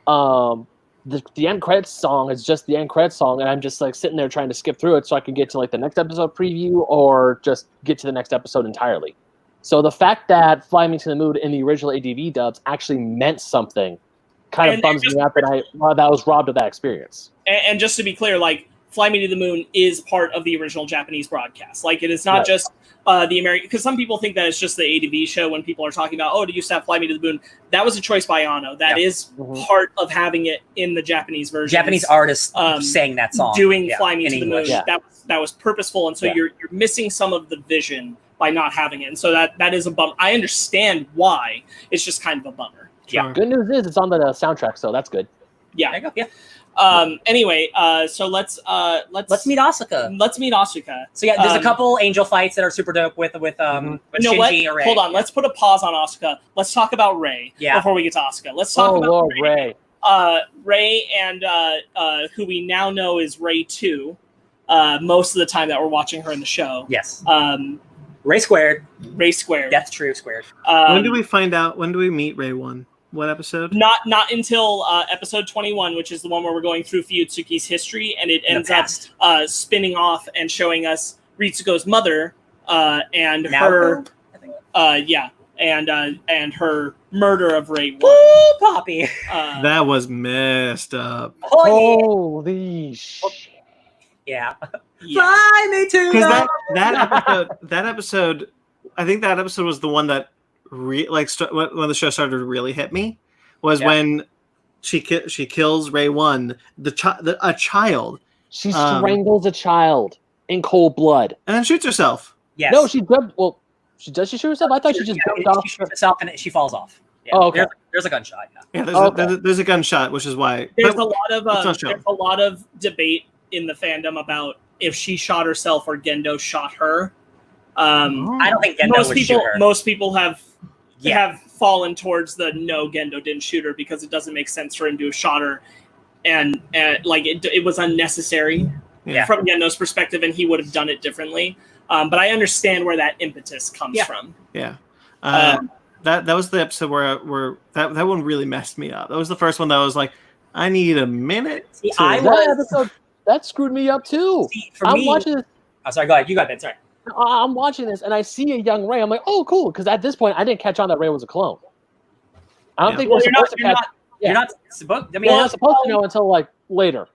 the end credits song is just the end credits song, and I'm just like sitting there trying to skip through it so I can get to like the next episode preview or just get to the next episode entirely. So the fact that "Fly Me to the Moon" in the original ADV dubs actually meant something kind of bums me out that I was robbed of that experience. And just to be clear, like "Fly Me to the Moon" is part of the original Japanese broadcast. Like it is not just the American, because some people think that it's just the A to B show when people are talking about, oh, do you used to have "Fly Me to the Moon"? That was a choice by Anno. That is part of having it in the Japanese version. Japanese artists sang that song, doing "Fly Me to the Moon." Yeah. That was purposeful, and so you're missing some of the vision by not having it. And so that is a bummer. I understand why. It's just kind of a bummer. Sure. Good news is it's on the soundtrack, so that's good. Yeah. There you go. Anyway, so let's meet Asuka. Let's meet Asuka. So yeah, there's a couple angel fights that are super dope with Shinji or Rei. Hold on, let's put a pause on Asuka. Let's talk about Rei before we get to Asuka. Let's talk about Rei. Rei and who we now know is Rei 2. Most of the time that we're watching her in the show. Yes. Rei squared. Rei squared. That's true squared. When do we find out? When do we meet Rei 1? What episode? Not until episode 21, which is the one where we're going through Fuyutsuki's history, and it ends up spinning off and showing us Ritsuko's mother and Naoko? and her murder of Rei 1. Woo, Poppy! That was messed up. Holy shit! Yeah. Fly me to because that episode, I think that episode was the one that when the show started to really hit me was when she kills Rei 1, a child. She strangles a child in cold blood and then shoots herself. Yes. No, she jumped. Well, does she shoot herself? I thought she just jumped off. She shoots herself and she falls off. Yeah. Oh, okay. There's a gunshot. Yeah, there's a gunshot, which is why there's a lot of debate in the fandom about if she shot herself or Gendo shot her. I don't think Gendo would shoot her. Most people have fallen towards the no, Gendo didn't shoot her because it doesn't make sense for him to have shot her, and like it was unnecessary from Gendo's perspective, and he would have done it differently. But I understand where that impetus comes from. Yeah. That was the episode where that one really messed me up. That was the first one that I was like, I need a minute. See, that screwed me up too. See, I'm watching this. Oh, sorry, go ahead. You got that. Sorry. I'm watching this and I see a young Rei. I'm like, oh, cool. Because at this point, I didn't catch on that Rei was a clone. I don't think we're supposed to catch. You're not supposed. I mean, we're not supposed to know until like later.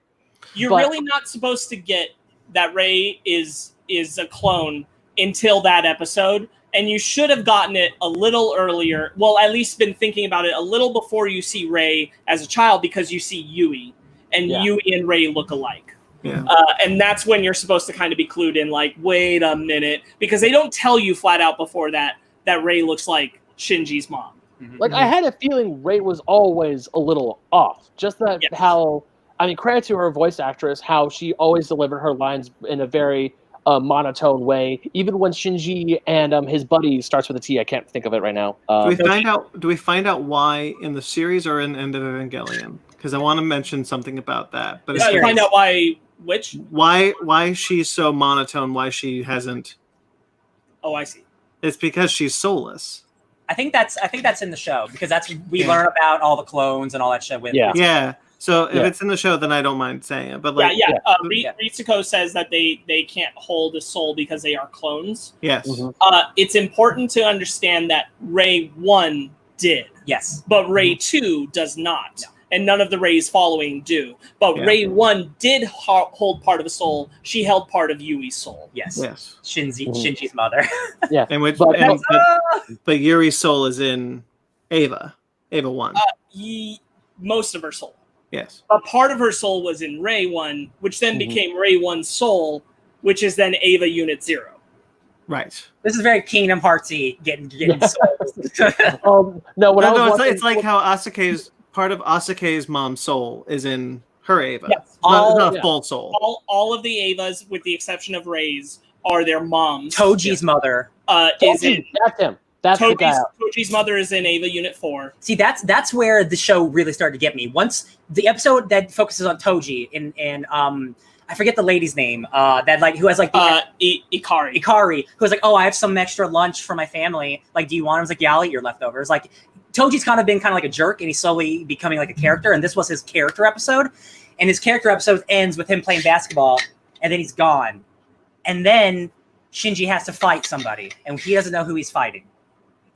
You're really not supposed to get that Rei is a clone until that episode, and you should have gotten it a little earlier. Well, at least been thinking about it a little before you see Rei as a child, because you see Yui, and Yui and Rei look alike. Yeah. And that's when you're supposed to kind of be clued in, like, wait a minute, because they don't tell you flat out before that Rei looks like Shinji's mom. Like, I had a feeling Rei was always a little off. Just that how, I mean, credit to her voice actress, how she always delivered her lines in a very monotone way. Even when Shinji and his buddy starts with a T, I can't think of it right now. Do we find out why in the series or in End of Evangelion? Because I want to mention something about that. But you find out why. Which? Why she's so monotone? Why she hasn't? Oh, I see. It's because she's soulless. I think that's in the show, because we learn about all the clones and all that shit with. Yeah. So if it's in the show, then I don't mind saying it. But Ritsuko says that they can't hold a soul because they are clones. Yes. It's important to understand that Rei 1 did. Yes. But Rei 2 does not. No. And none of the Reis following do. But Rei 1 did hold part of a soul. She held part of Yui's soul. Yes. Yes. Shinji's mother. Yeah. But Yuri's soul is in Eva 1. Most of her soul. Yes. A part of her soul was in Rei 1, which then became Rei 1's soul, which is then Eva Unit 0. Right. This is very Kingdom Heartsy getting souls. It's like how Asuke's part of Asuke's mom's soul is in her Eva. Yes. Not a full soul. All of the Evas, with the exception of Rei's, are their moms. Toji's mother is in. That's him. That's the guy. Toji's mother is in Eva Unit 4. See, that's where the show really started to get me. Once the episode that focuses on Toji and I forget the lady's name. Who has like Ikari, who was like, oh, I have some extra lunch for my family. Like, do you want? I was like, yeah, I'll eat your leftovers. Like, Toji's kind of been like a jerk, and he's slowly becoming like a character. And this was his character episode, and his character episode ends with him playing basketball, and then he's gone, and then Shinji has to fight somebody, and he doesn't know who he's fighting.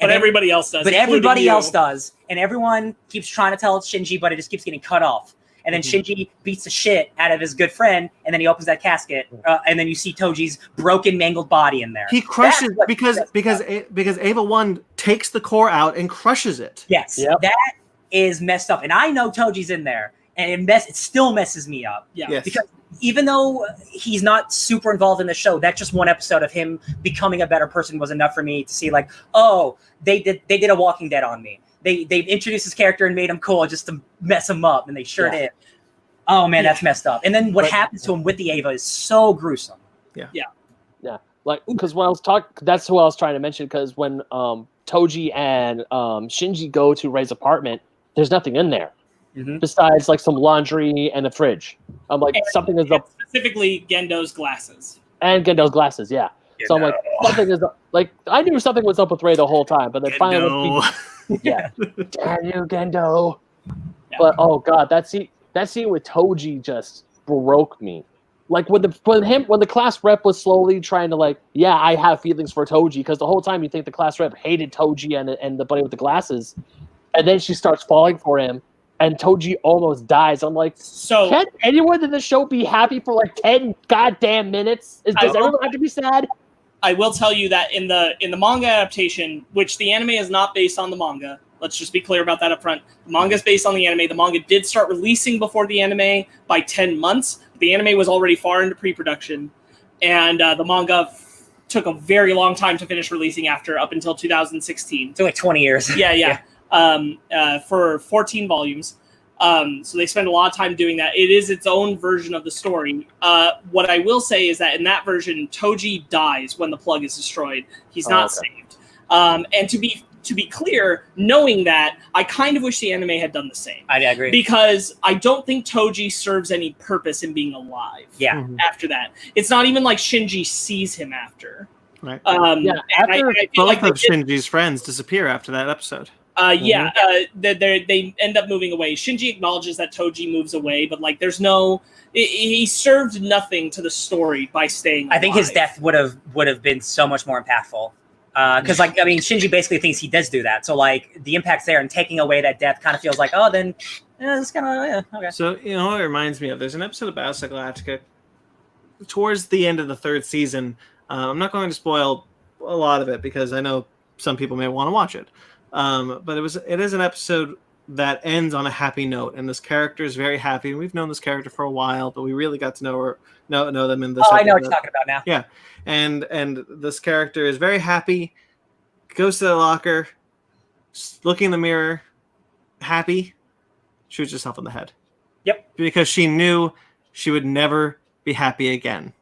But everybody else does. But everybody else does, and everyone keeps trying to tell it's Shinji, but it just keeps getting cut off. And then Shinji beats the shit out of his good friend, and then he opens that casket, and then you see Toji's broken, mangled body in there. He crushes because Eva 1 takes the core out and crushes it. Yes, that is messed up, and I know Toji's in there, and it still messes me up. Yeah, yes. Because even though he's not super involved in the show, that just one episode of him becoming a better person was enough for me to see, like, oh, they did a Walking Dead on me. They introduced his character and made him cool just to mess him up, and they sure did. Oh man, that's messed up. And then what happens to him with the Eva is so gruesome. Yeah. Like, because when I was that's what I was trying to mention. Because when Toji and Shinji go to Rei's apartment, there's nothing in there besides like some laundry and a fridge. I'm like, something is up. Specifically, Gendo's glasses. And Gendo's glasses, yeah. So I'm like, something is up. Like, I knew something was up with Rei the whole time, but then finally. Damn you, Gendo. Yeah. But oh god, that scene with Toji just broke me. Like when the class rep was slowly trying to like, yeah, I have feelings for Toji, because the whole time you think the class rep hated Toji and the buddy with the glasses, and then she starts falling for him, and Toji almost dies. I'm like, so can't anyone in the show be happy for like 10 goddamn minutes? Does everyone have to be sad? I will tell you that in the manga adaptation, which the anime is not based on the manga, let's just be clear about that up front. The manga is based on the anime. The manga did start releasing before the anime by 10 months. The anime was already far into pre-production, and the manga took a very long time to finish releasing up until 2016. It's like 20 years. Yeah. For 14 volumes. So they spend a lot of time doing that. It is its own version of the story. What I will say is that in that version, Toji dies when the plug is destroyed. He's not saved. And to be clear, knowing that, I kind of wish the anime had done the same. I agree. Because I don't think Toji serves any purpose in being alive after that. It's not even like Shinji sees him after. Right. Both of Shinji's friends disappear after that episode. They end up moving away. Shinji acknowledges that Toji moves away, but like, there's no. He served nothing to the story by staying alive. I think his death would have been so much more impactful. Because Shinji basically thinks he does do that. So like the impact's there, and taking away that death kind of feels like, oh, then it's kind of okay. So it reminds me of, there's an episode of Battlestar Galactica towards the end of the 3rd season. I'm not going to spoil a lot of it because I know some people may want to watch it. But it is an episode that ends on a happy note, and this character is very happy. And we've known this character for a while, but we really got to know them in this. Oh, I know what you're talking about now. Yeah, and this character is very happy. Goes to the locker, looking in the mirror, happy, shoots herself in the head. Yep. Because she knew she would never be happy again.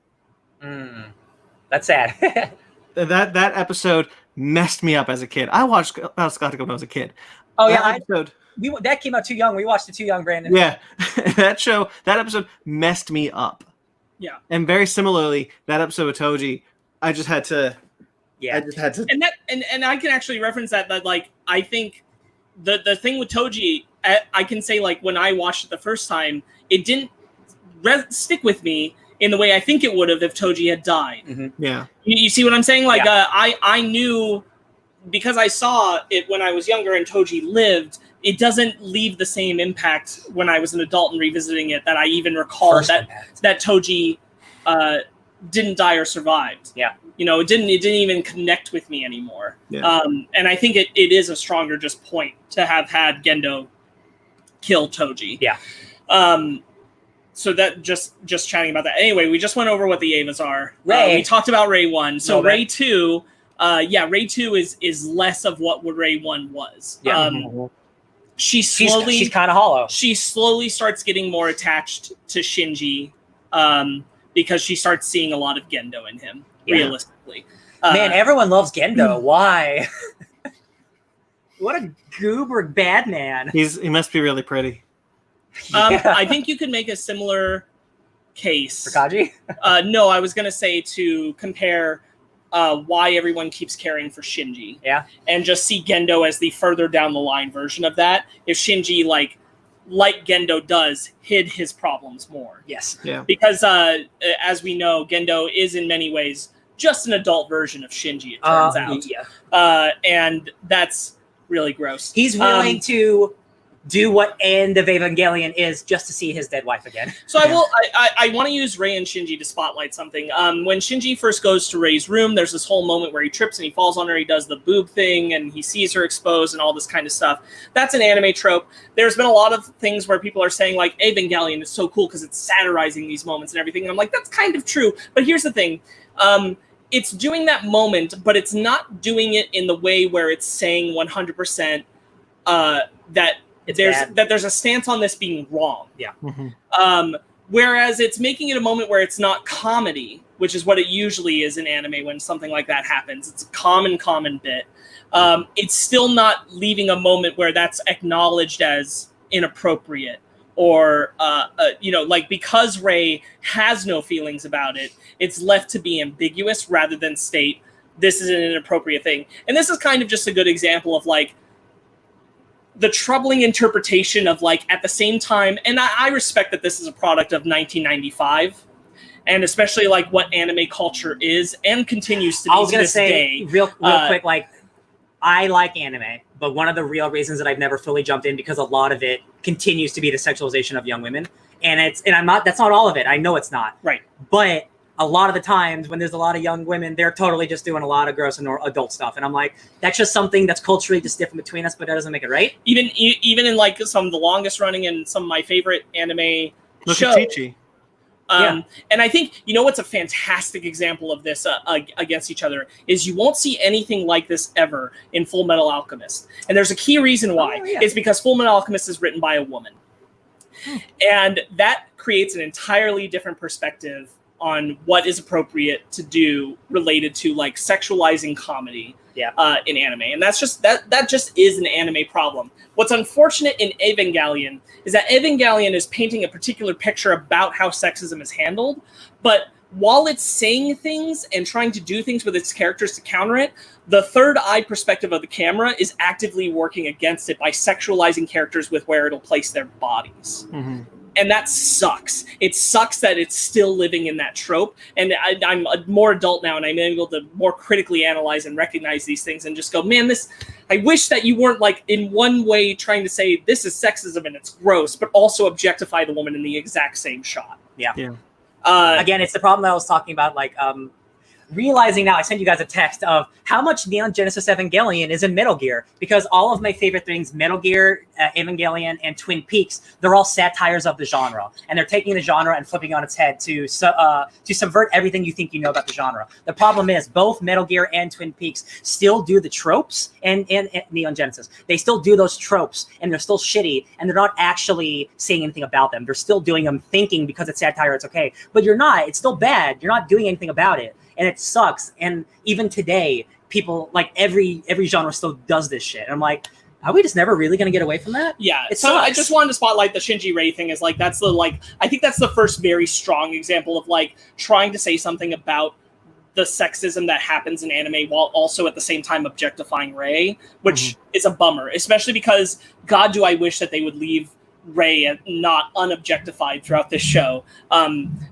That's sad. That episode messed me up as a kid. I watched Galactica when I was a kid. Oh yeah, that came out too young. We watched it too young, Brandon. Yeah, that episode messed me up. Yeah, and very similarly, that episode of Toji, I just had to. Yeah, I just had to. And I can actually reference that like, I think the thing with Toji I can say, like, when I watched it the first time, it didn't stick with me in the way I think it would have if Toji had died. Mm-hmm. Yeah. You see what I'm saying? Like, I knew, because I saw it when I was younger and Toji lived, it doesn't leave the same impact when I was an adult and revisiting it, that I even recall that Toji didn't die or survived. Yeah. You know, it didn't even connect with me anymore. Yeah. And I think it is a stronger just point to have had Gendo kill Toji. Yeah. So that just chatting about that. Anyway, we just went over what the Evas are. Ray. We talked about Ray 1. So No, Ray 2, Ray 2 is less of what Ray 1 was. Yeah. She's kind of hollow. She slowly starts getting more attached to Shinji, because she starts seeing a lot of Gendo in him, realistically. Man, everyone loves Gendo. Why? What a goober bad man. He must be really pretty. I think you could make a similar case. For Kaji? No, I was going to say to compare why everyone keeps caring for Shinji. Yeah. And just see Gendo as the further down the line version of that. If Shinji, like Gendo does, hid his problems more. Yes. Yeah. Because as we know, Gendo is in many ways just an adult version of Shinji, it turns out. Yeah. And that's really gross. He's willing to do what End of Evangelion is just to see his dead wife again. So I want to use Rei and Shinji to spotlight something. When Shinji first goes to Rei's room, there's this whole moment where he trips and he falls on her. He does the boob thing and he sees her exposed and all this kind of stuff. That's an anime trope. There's been a lot of things where people are saying, like, Evangelion is so cool because it's satirizing these moments and everything. And I'm like, that's kind of true. But here's the thing. It's doing that moment, but it's not doing it in the way where it's saying 100% that there's a stance on this being wrong. Yeah. Mm-hmm. Whereas it's making it a moment where it's not comedy, which is what it usually is in anime when something like that happens. It's a common bit. It's still not leaving a moment where that's acknowledged as inappropriate or, like, because Rei has no feelings about it, it's left to be ambiguous rather than state this is an inappropriate thing. And this is kind of just a good example of, like, the troubling interpretation of, like, at the same time, and I respect that this is a product of 1995, and especially, like, what anime culture is and continues to be. I was going to say, day. real quick, like, I like anime, but one of the real reasons that I've never fully jumped in, because a lot of it continues to be the sexualization of young women, and I'm not. That's not all of it. I know it's not. Right. But a lot of the times when there's a lot of young women, they're totally just doing a lot of gross and adult stuff. And I'm like, that's just something that's culturally just different between us, but that doesn't make it right. Even in, like, some of the longest running and some of my favorite anime shows. Chi-Chi. And I think, what's a fantastic example of this against each other is you won't see anything like this ever in Full Metal Alchemist. And there's a key reason why. It's because Full Metal Alchemist is written by a woman. And that creates an entirely different perspective on what is appropriate to do related to, like, sexualizing comedy in anime. And that's just that just is an anime problem. What's unfortunate in Evangelion is that Evangelion is painting a particular picture about how sexism is handled, but while it's saying things and trying to do things with its characters to counter it, the third eye perspective of the camera is actively working against it by sexualizing characters with where it'll place their bodies. Mm-hmm. And that sucks. It sucks that it's still living in that trope. And I'm a more adult now, and I'm able to more critically analyze and recognize these things and just go, man, I wish that you weren't, like, in one way trying to say this is sexism and it's gross, but also objectify the woman in the exact same shot. Yeah. Again, it's the problem that I was talking about, like, realizing now, I sent you guys a text of how much Neon Genesis Evangelion is in Metal Gear, because all of my favorite things, Metal Gear, Evangelion, and Twin Peaks, they're all satires of the genre, and they're taking the genre and flipping it on its head to subvert everything you think you know about the genre. The problem is both Metal Gear and Twin Peaks still do the tropes, and Neon Genesis, they still do those tropes, and they're still shitty, and they're not actually saying anything about them. They're still doing them thinking because it's satire, it's okay, but you're not. It's still bad. You're not doing anything about it. And it sucks. And even today, people, like, every genre still does this shit. And I'm like, are we just never really going to get away from that? Yeah. So I just wanted to spotlight the Shinji Rei thing as, like, I think that's the first very strong example of, like, trying to say something about the sexism that happens in anime while also at the same time objectifying Rei, which is a bummer, especially because God, do I wish that they would leave Rei not unobjectified throughout this show,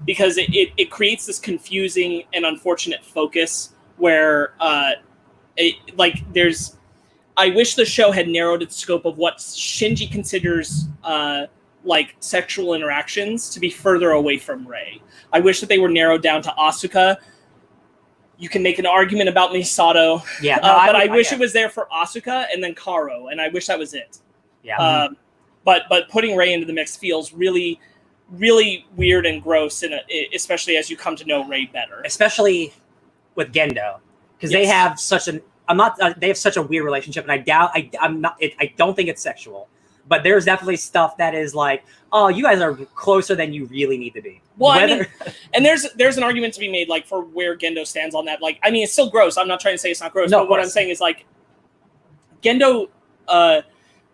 because it creates this confusing and unfortunate focus where I wish the show had narrowed its scope of what Shinji considers like sexual interactions to be further away from Rei. I wish that they were narrowed down to Asuka. You can make an argument about Misato, but I wish it was there for Asuka and then Karo, and I wish that was it. Yeah. But putting Rei into the mix feels really, really weird and gross, especially as you come to know Rei better. Especially with Gendo, because they have such an they have such a weird relationship, and I don't think it's sexual, but there's definitely stuff that is like, oh, you guys are closer than you really need to be. Well, I mean, and there's an argument to be made like for where Gendo stands on that. Like, I mean, it's still gross. I'm not trying to say it's not gross, but what I'm saying is like, Gendo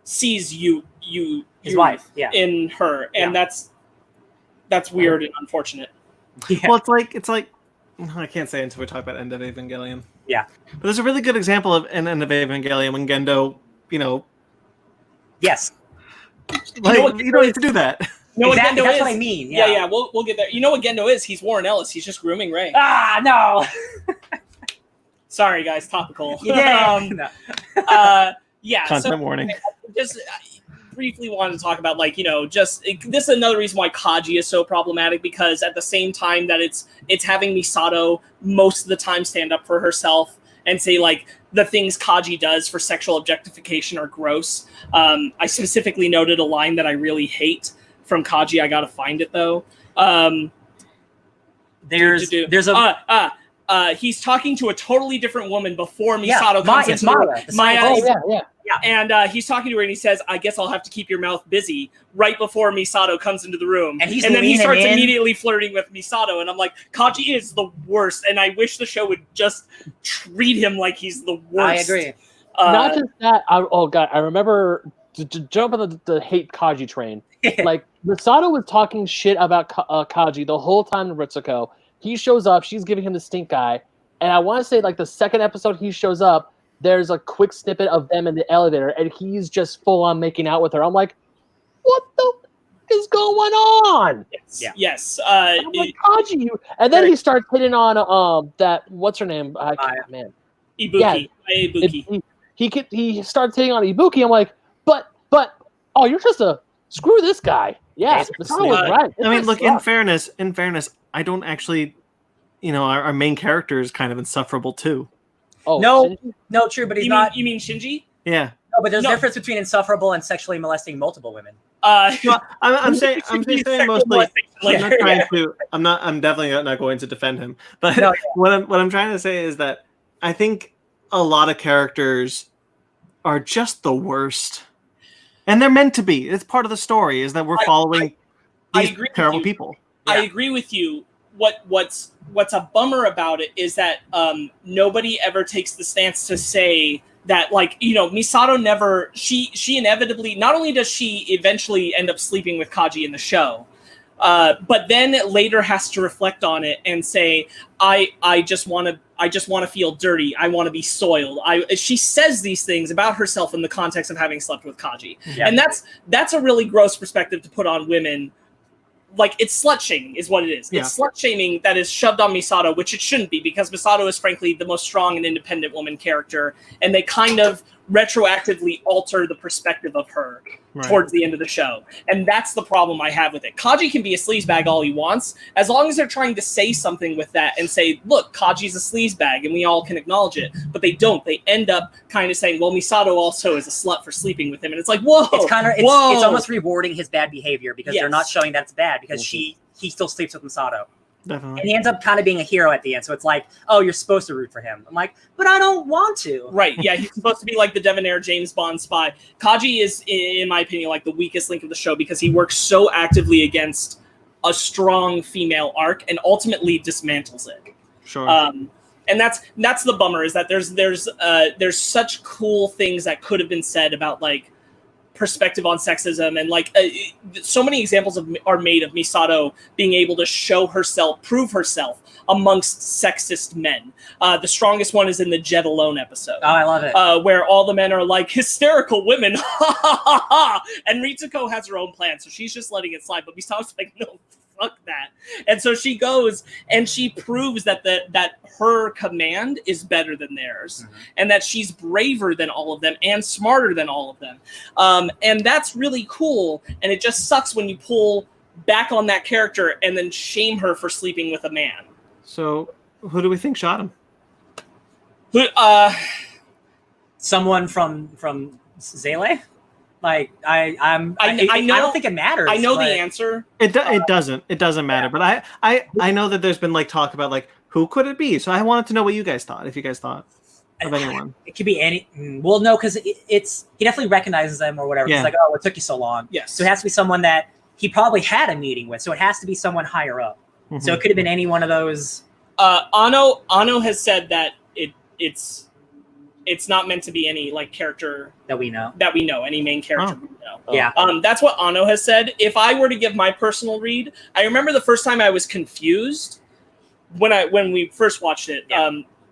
sees his wife, in her, and that's weird and unfortunate. Yeah. Well, it's like I can't say until we talk about End of Evangelion. Yeah, but there's a really good example of an End of Evangelion when Gendo, yes, like you don't need to do that. Exactly, that's what I mean. Yeah, we'll get there. You know what Gendo is? He's Warren Ellis. He's just grooming Rei. Ah, no. Sorry, guys. Topical. Yeah. Content warning. Just briefly wanted to talk about this is another reason why Kaji is so problematic, because at the same time that it's having Misato most of the time stand up for herself and say like the things Kaji does for sexual objectification are gross. I specifically noted a line that I really hate from Kaji. I gotta find it though. He's talking to a totally different woman before Misato comes into the room. And he's talking to her and he says, I guess I'll have to keep your mouth busy, right before Misato comes into the room. And then he starts immediately flirting with Misato. And I'm like, Kaji is the worst. And I wish the show would just treat him like he's the worst. I agree. Not just that. I remember to jump on the hate Kaji train. Like, Misato was talking shit about Kaji the whole time to Ritsuko. He shows up. She's giving him the stink eye. And I want to say, like, the second episode he shows up, there's a quick snippet of them in the elevator, and he's just full on making out with her. I'm like, what the is going on? Yes. I'm like, Kaji. And then he starts hitting on that, what's her name? Man. Ibuki. Yeah, Ibuki. He starts hitting on Ibuki. I'm like, but you're just screw this guy. Yeah, Misato was right. I mean, look, in fairness, I don't actually, our main character is kind of insufferable too. Oh, no, true, but he's not. You mean Shinji? Yeah. No, but there's a difference between insufferable and sexually molesting multiple women. I'm saying mostly. I'm definitely not going to defend him. But what I'm trying to say is that I think a lot of characters are just the worst, and they're meant to be. It's part of the story. Is that we're following these terrible people. Yeah. I agree with you. What's a bummer about it is that nobody ever takes the stance to say that, like, Misato never, she inevitably, not only does she eventually end up sleeping with Kaji in the show, but then later has to reflect on it and say, I just want to feel dirty. I want to be soiled. She says these things about herself in the context of having slept with Kaji. Yeah. And that's a really gross perspective to put on women. Like, it's slut-shaming is what it is. Yeah. It's slut-shaming that is shoved on Misato, which it shouldn't be, because Misato is, frankly, the most strong and independent woman character, and they kind of retroactively alter the perspective of her towards the end of the show. And that's the problem I have with it. Kaji can be a sleazebag all he wants, as long as they're trying to say something with that and say, look, Kaji's a sleazebag, and we all can acknowledge it. But they don't. They end up kind of saying, well, Misato also is a slut for sleeping with him. And it's like, whoa! It's almost rewarding his bad behavior, because they're not showing that it's bad, because he still sleeps with Misato. Definitely. And he ends up kind of being a hero at the end. So it's like, oh, you're supposed to root for him. I'm like, but I don't want to. Right. Yeah, he's supposed to be like the debonair James Bond spy. Kaji is, in my opinion, like the weakest link of the show, because he works so actively against a strong female arc and ultimately dismantles it. Sure. And that's the bummer, is that there's such cool things that could have been said about, like, perspective on sexism, and like so many examples are made of Misato being able to show herself, prove herself. amongst sexist men. The strongest one is in the Jet Alone episode. Oh, I love it. Where all the men are like, hysterical women, ha ha ha ha! And Ritsuko has her own plan, so she's just letting it slide. But Misato's like, no, fuck that. And so she goes and she proves that that her command is better than theirs, and that she's braver than all of them and smarter than all of them. And that's really cool. And it just sucks when you pull back on that character and then shame her for sleeping with a man. So who do we think shot him? Someone from Zele? Like I don't think it matters. I know the answer. It doesn't matter. But I know that there's been like talk about like who could it be. So I wanted to know what you guys thought. If you guys thought of anyone, it could be any. Well, no, because it's he definitely recognizes them or whatever. Yeah. It's like, oh, it took you so long. Yes. So it has to be someone that he probably had a meeting with. So it has to be someone higher up. Mm-hmm. So it could have been any one of those. Ano has said that it's not meant to be any like character that we know, any main character we know. Yeah. That's what Ano has said. If I were to give my personal read, I remember the first time I was confused when we first watched it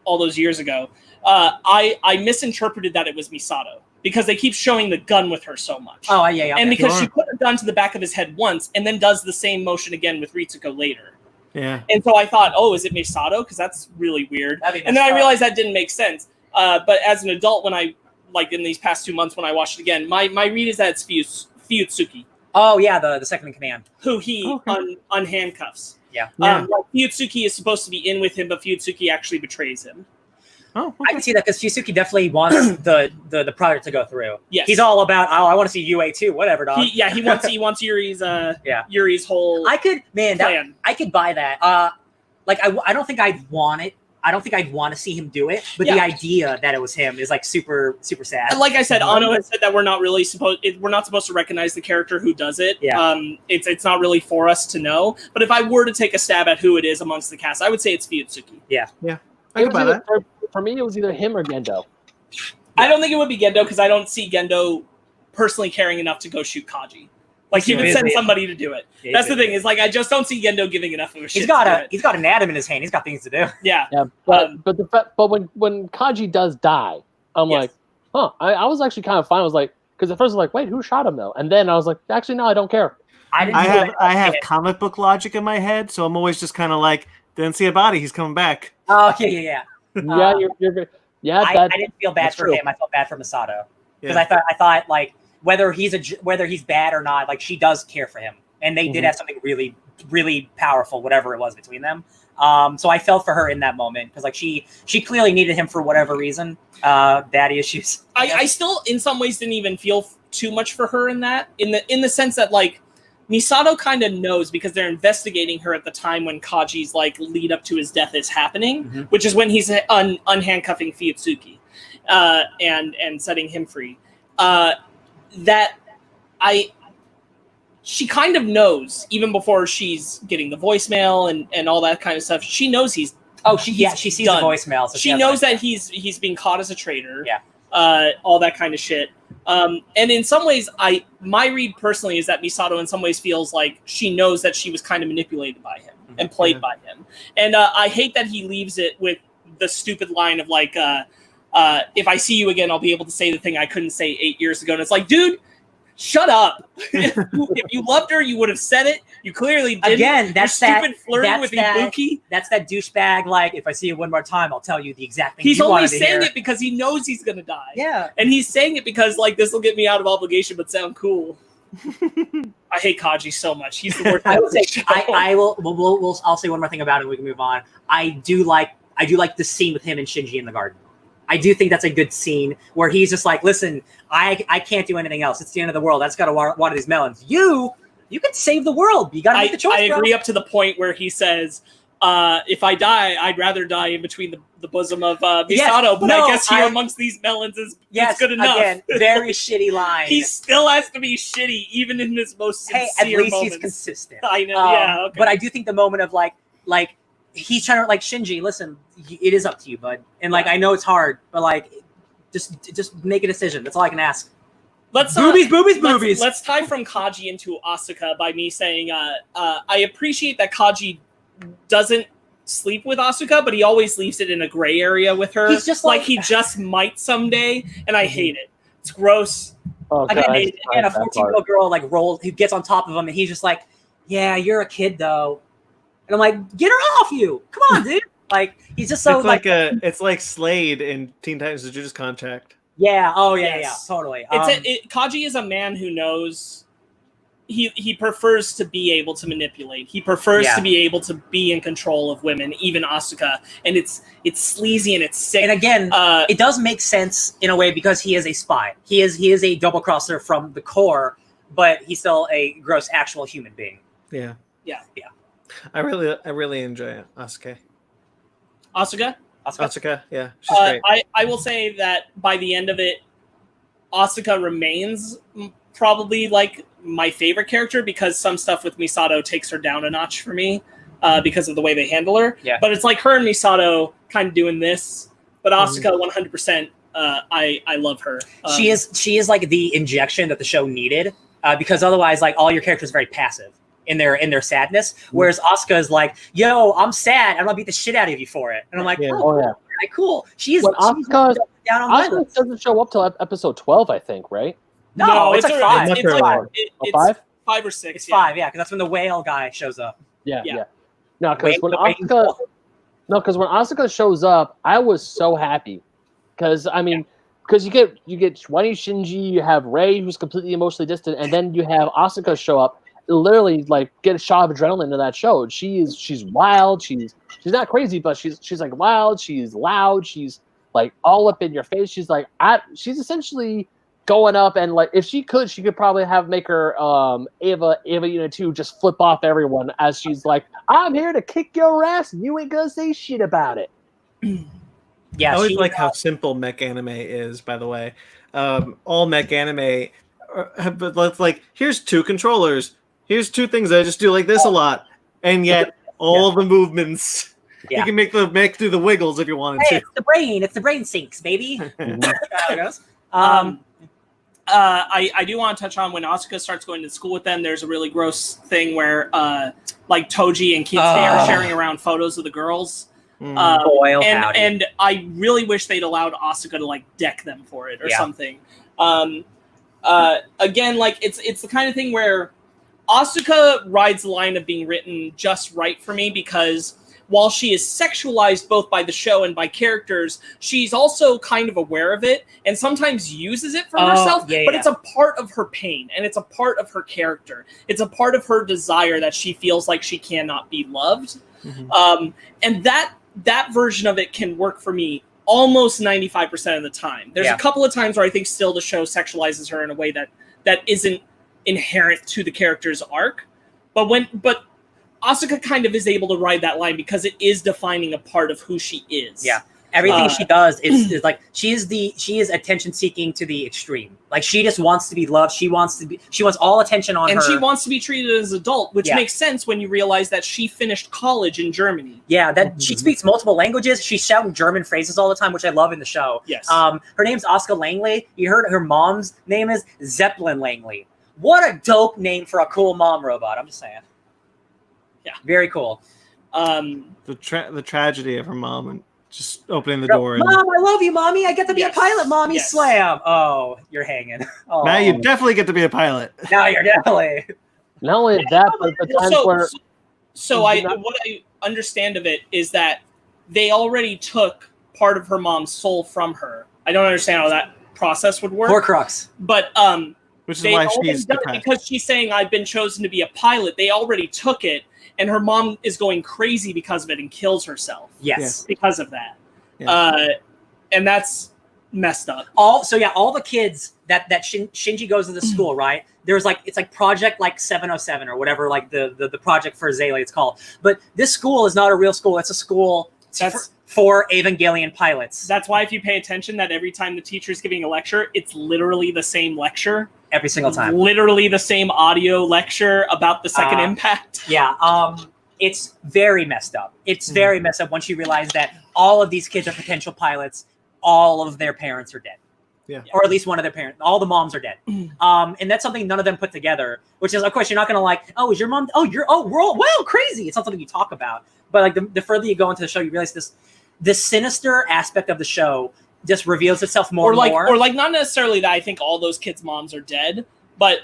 all those years ago. I misinterpreted that it was Misato because they keep showing the gun with her so much. Oh yeah, yeah. And because she put a gun to the back of his head once and then does the same motion again with Ritsuko later. Yeah. And so I thought, oh, is it Misato? Because that's really weird. And then I realized that didn't make sense. But as an adult, when I like in these past 2 months when I watched it again, my read is that it's Fuyutsuki. Oh yeah, the second in command. Who he unhandcuffs. Yeah. Like Fuyutsuki is supposed to be in with him, but Fuyutsuki actually betrays him. Oh, okay. I can see that because Fuyutsuki definitely wants the project to go through. Yes. He's all about, oh, I want to see UA too, whatever, dog. He wants Yuri's Yuri's whole I could plan. I could buy that. I don't think I'd want it. I don't think I'd want to see him do it, but the idea that it was him is like super, super sad. And like I said, Ano has said that we're not supposed to recognize the character who does it. Yeah. It's not really for us to know. But if I were to take a stab at who it is amongst the cast, I would say it's Fuyutsuki. Yeah. Yeah. I could buy that. For me, it was either him or Gendo. I don't think it would be Gendo because I don't see Gendo personally caring enough to go shoot Kaji. Like he would send somebody to do it. That's the thing is like I just don't see Gendo giving enough of a shit. He's got an atom in his hand. He's got things to do. Yeah. Yeah. But when Kaji does die, I'm like, huh. I was actually kind of fine. I was like, because at first I was like, wait, who shot him though? And then I was like, actually no, I don't care. I have comic book logic in my head, so I'm always just kind of like, didn't see a body. He's coming back. Oh yeah. Yeah, you're yeah. I didn't feel bad for him. I felt bad for Misato because I thought like whether he's bad or not, like she does care for him, and they did have something really, really powerful, whatever it was between them. So I felt for her in that moment because like she clearly needed him for whatever reason, daddy issues. I still in some ways didn't even feel too much for her in the sense that like Misato kind of knows because they're investigating her at the time when Kaji's like lead up to his death is happening, which is when he's unhandcuffing Fuyutsuki and setting him free. She kind of knows even before she's getting the voicemail and all that kind of stuff. She knows she sees the voicemail. So she knows that he's being caught as a traitor. Yeah. All that kind of shit. And in some ways, my read personally is that Misato in some ways feels like she knows that she was kind of manipulated by him and played by him. And I hate that he leaves it with the stupid line of like, if I see you again, I'll be able to say the thing I couldn't say 8 years ago. And it's like, dude, shut up. If you loved her, you would have said it. You clearly didn't. Again, that's You're that stupid flirting with Ibuki. That's that douchebag. Like, if I see you one more time, I'll tell you the exact thing. He's you only wanted to saying hear. it because he knows he's gonna die. Yeah, and he's saying it because like this will get me out of obligation, but sound cool. I hate Kaji so much. He's the worst. I will say, I'll say one more thing about it. And we can move on. I do like the scene with him and Shinji in the garden. I do think that's a good scene where he's just like, listen, I can't do anything else. It's the end of the world. I just got to water these melons. You could save the world. You got to make the choice. I agree up to the point where he says, if I die, I'd rather die in between the bosom of Misato, but I guess here amongst these melons is good enough. Again, very shitty line. He still has to be shitty, even in his most sincere at least moments. He's consistent. I know, But I do think the moment of like he's trying to like Shinji, listen, it is up to you, bud. And like I know it's hard, but like just make a decision. That's all I can ask. Boobies. Let's tie from Kaji into Asuka by me saying I appreciate that Kaji doesn't sleep with Asuka, but he always leaves it in a gray area with her. He's just like he just might someday, and I hate it. It's gross. Oh, Again, God, a 14-year-old girl like rolls, who gets on top of him, and he's just like, "Yeah, you're a kid though," and I'm like, "Get her off you! Come on, dude!" Like he's just so it's like Slade in Teen Titans: The Judas Contract. Yeah. Oh yeah, Yes. yeah, totally. Kaji is a man who knows. He prefers to be able to manipulate. He prefers to be able to be in control of women, even Asuka. And it's sleazy and it's sick. And again, it does make sense in a way because he is a spy. He is a double crosser from the core, but he's still a gross actual human being. Yeah. Yeah. Yeah. I really enjoy Asuka. Asuka, yeah, she's great. I will say that by the end of it, Asuka remains probably like my favorite character because some stuff with Misato takes her down a notch for me because of the way they handle her. Yeah. But it's like her and Misato kind of doing this. But Asuka, 100%, I love her. She is like the injection that the show needed because otherwise, like all your characters are very passive in their sadness. Whereas Asuka is like, "Yo, I'm sad. I'm gonna beat the shit out of you for it." And I'm like, cool. She's Asuka down on my list. doesn't show up till episode 12, I think, right? No, it's like 5. It's like it's 5? 5 or 6. It's 5, yeah, because that's when the whale guy shows up. Yeah. No, because when Asuka shows up, I was so happy because you get Wani Shinji, you have Rei who's completely emotionally distant, and then you have Asuka show up. Literally, like, get a shot of adrenaline to that show. She's wild. She's not crazy, but she's like wild. She's loud. She's like all up in your face. She's like she's essentially going up and like if she could probably make her Ava Unit 2 just flip off everyone as she's like, "I'm here to kick your ass and you ain't gonna say shit about it." Yeah, I always like how simple mech anime is, by the way. All mech anime but like, here's 2 controllers, here's 2 things I just do like this a lot, and yet all the movements you can make the mech do the wiggles if you wanted to. It's the brain sinks, baby. That's how it goes. I do want to touch on when Asuka starts going to school with them. There's a really gross thing where like Toji and Kitsune are sharing around photos of the girls. And I really wish they'd allowed Asuka to like deck them for it or something. Again, like it's the kind of thing where Asuka rides the line of being written just right for me because while she is sexualized both by the show and by characters, she's also kind of aware of it and sometimes uses it for herself, but it's a part of her pain and it's a part of her character. It's a part of her desire that she feels like she cannot be loved. And that version of it can work for me almost 95% of the time. There's a couple of times where I think still the show sexualizes her in a way that isn't inherent to the character's arc. But Asuka kind of is able to ride that line because it is defining a part of who she is. Yeah. Everything she does is like she is attention seeking to the extreme. Like she just wants to be loved. She wants all attention on her. And she wants to be treated as an adult, which makes sense when you realize that she finished college in Germany. Yeah, that she speaks multiple languages. She's shouting German phrases all the time, which I love in the show. Yes. Her name's Asuka Langley. You heard her mom's name is Zeppelin Langley. What a dope name for a cool mom robot. I'm just saying. Yeah, very cool. The tragedy of her mom and just opening the door. Mom, I love you, Mommy. I get to be a pilot, Mommy. Slam. Oh, you're hanging. Oh. Now you definitely get to be a pilot. Now you're definitely. Not only that, but the times where. What I understand of it is that they already took part of her mom's soul from her. I don't understand how that process would work. Horcrux. But which is why she's done it because she's saying I've been chosen to be a pilot. They already took it. And her mom is going crazy because of it and kills herself. Yes. Because of that. Yeah. And that's messed up. All the kids that Shinji goes to the school, right? There's it's like Project 707 or whatever, like the project for Azalea it's called. But this school is not a real school. It's a school for Evangelion pilots. That's why if you pay attention that every time the teacher's giving a lecture, it's literally the same lecture. Every single time. Literally the same audio lecture about the second impact. Yeah. It's very messed up. It's very messed up once you realize that all of these kids are potential pilots. All of their parents are dead. Yeah. Or at least one of their parents. All the moms are dead. And that's something none of them put together, which is, of course, you're not going to is your mom? We're all, wow, crazy. It's not something you talk about. But like the further you go into the show, you realize this sinister aspect of the show just reveals itself more and more. Or like not necessarily that I think all those kids' moms are dead, but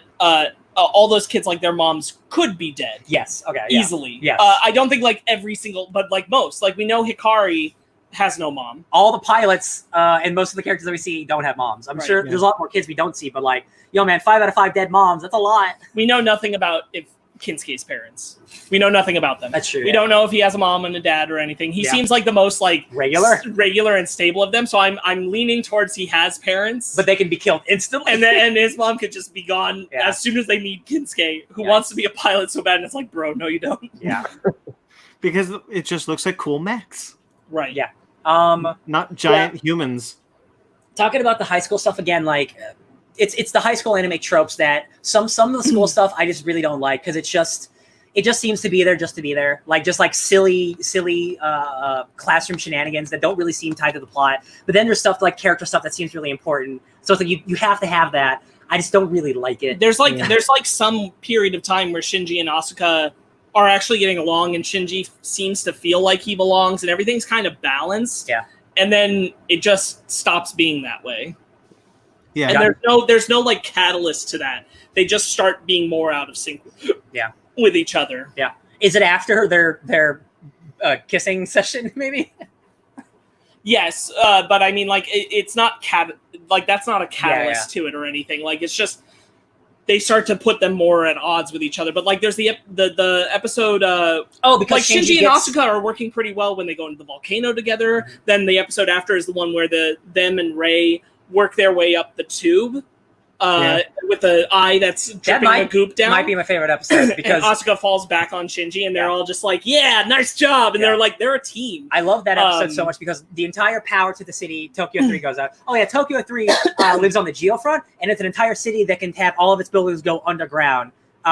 all those kids, like their moms could be dead. Yes. Okay. Easily. Yeah. I don't think like every single, but like most, like we know Hikari has no mom. All the pilots and most of the characters that we see don't have moms. I'm sure there's a lot more kids we don't see, but like, yo, man, 5 out of 5 dead moms. That's a lot. We know nothing about if Kinsuke's parents. We know nothing about them. That's true. We don't know if he has a mom and a dad or anything. He seems like the most like regular and stable of them. So I'm leaning towards he has parents, but they can be killed instantly. And his mom could just be gone as soon as they meet Kinsuke, who wants to be a pilot so bad. And it's like, bro, no, you don't. Yeah, because it just looks like cool mechs. Right. Yeah. Not giant humans. Talking about the high school stuff again, like it's the high school anime tropes that some of the school stuff I just really don't like because it just seems to be there just to be there, like just like silly classroom shenanigans that don't really seem tied to the plot. But then there's stuff like character stuff that seems really important. So it's like you have to have that. I just don't really like it. There's like some period of time where Shinji and Asuka are actually getting along, and Shinji seems to feel like he belongs, and everything's kind of balanced. Yeah. And then it just stops being that way. Yeah. And there's no like catalyst to that. They just start being more out of sync. Yeah. With each other. Yeah. Is it after their kissing session? Maybe. Yes, but I mean, like it's not that's not a catalyst to it or anything. Like it's just they start to put them more at odds with each other. But like there's the episode. Because like Shinji and Asuka are working pretty well when they go into the volcano together. Mm-hmm. Then the episode after is the one where them and Rei work their way up the tube with the eye that's dripping the goop down. Might be my favorite episode because and Asuka falls back on Shinji and they're all just like, yeah, nice job. And they're a team. I love that episode so much because the entire power to the city, Tokyo 3 goes out. Oh yeah, Tokyo 3 lives on the geofront, and it's an entire city that can have all of its buildings go underground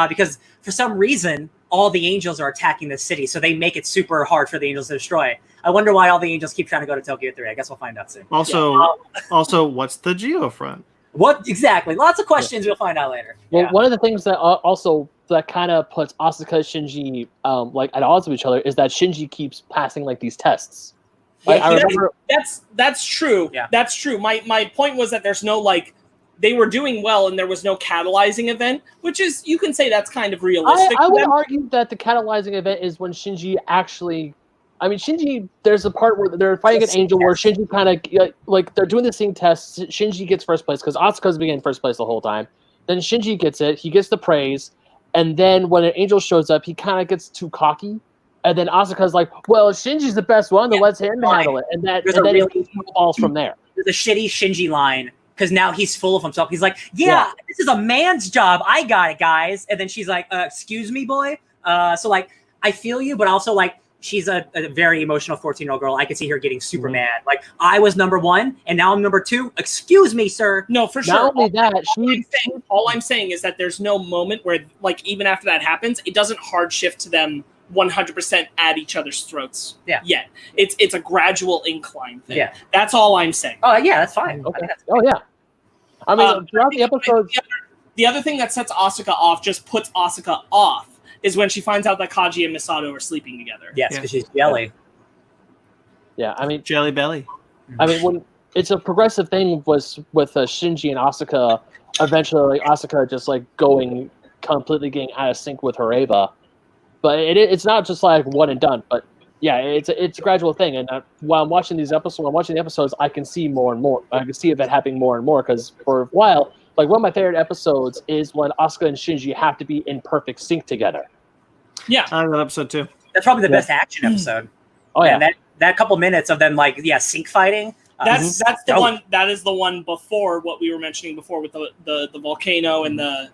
because for some reason all the angels are attacking the city, so they make it super hard for the angels to destroy. I wonder why all the angels keep trying to go to Tokyo 3. I guess we'll find out soon. Also, what's the geofront? What exactly? Lots of questions. We'll find out later. Well, one of the things that also that kind of puts Asuka and Shinji like at odds with each other is that Shinji keeps passing like these tests. Like, I remember that's true. Yeah. That's true. My point was that there's no like they were doing well and there was no catalyzing event, which is you can say that's kind of realistic. I would argue that the catalyzing event is when Shinji actually. I mean, Shinji, there's a part where they're fighting an angel where Shinji kind of, like, they're doing the same test. Shinji gets first place because Asuka's been in first place the whole time. Then Shinji gets it. He gets the praise. And then when an angel shows up, he kind of gets too cocky. And then Asuka's like, well, Shinji's the best one, then let's him handle it. And then it falls from there. There's a shitty Shinji line because now he's full of himself. He's like, yeah, this is a man's job. I got it, guys. And then she's like, excuse me, boy. So, like, I feel you, but also, like, she's a very emotional 14-year-old girl. I could see her getting super mad. Like, I was number 1, and now I'm number 2. Excuse me, sir. No, for sure. Not only that, all I'm saying is that there's no moment where, like, even after that happens, it doesn't hard shift to them 100% at each other's throats. Yeah. Yet. It's a gradual incline thing. Yeah. That's all I'm saying. Oh, yeah, that's fine. Okay. I mean, throughout the episodes... The other thing that sets Asuka off, just puts Asuka off, is when she finds out that Kaji and Misato are sleeping together. Yes, because she's jelly. Yeah, I mean... Jelly belly. I mean, when it's a progressive thing was with Shinji and Asuka, eventually Asuka just, like, completely getting out of sync with her Eva. But it's not just, like, one and done. But, yeah, it's a gradual thing. And while I'm watching the episodes, I can see more and more. I can see it happening more and more because for a while... Like, one of my favorite episodes is when Asuka and Shinji have to be in perfect sync together. Yeah. I love that episode, too. That's probably the best action episode. Oh, yeah. And that couple minutes of them, like, sync fighting. That's the one. That is the one before what we were mentioning before with the volcano and the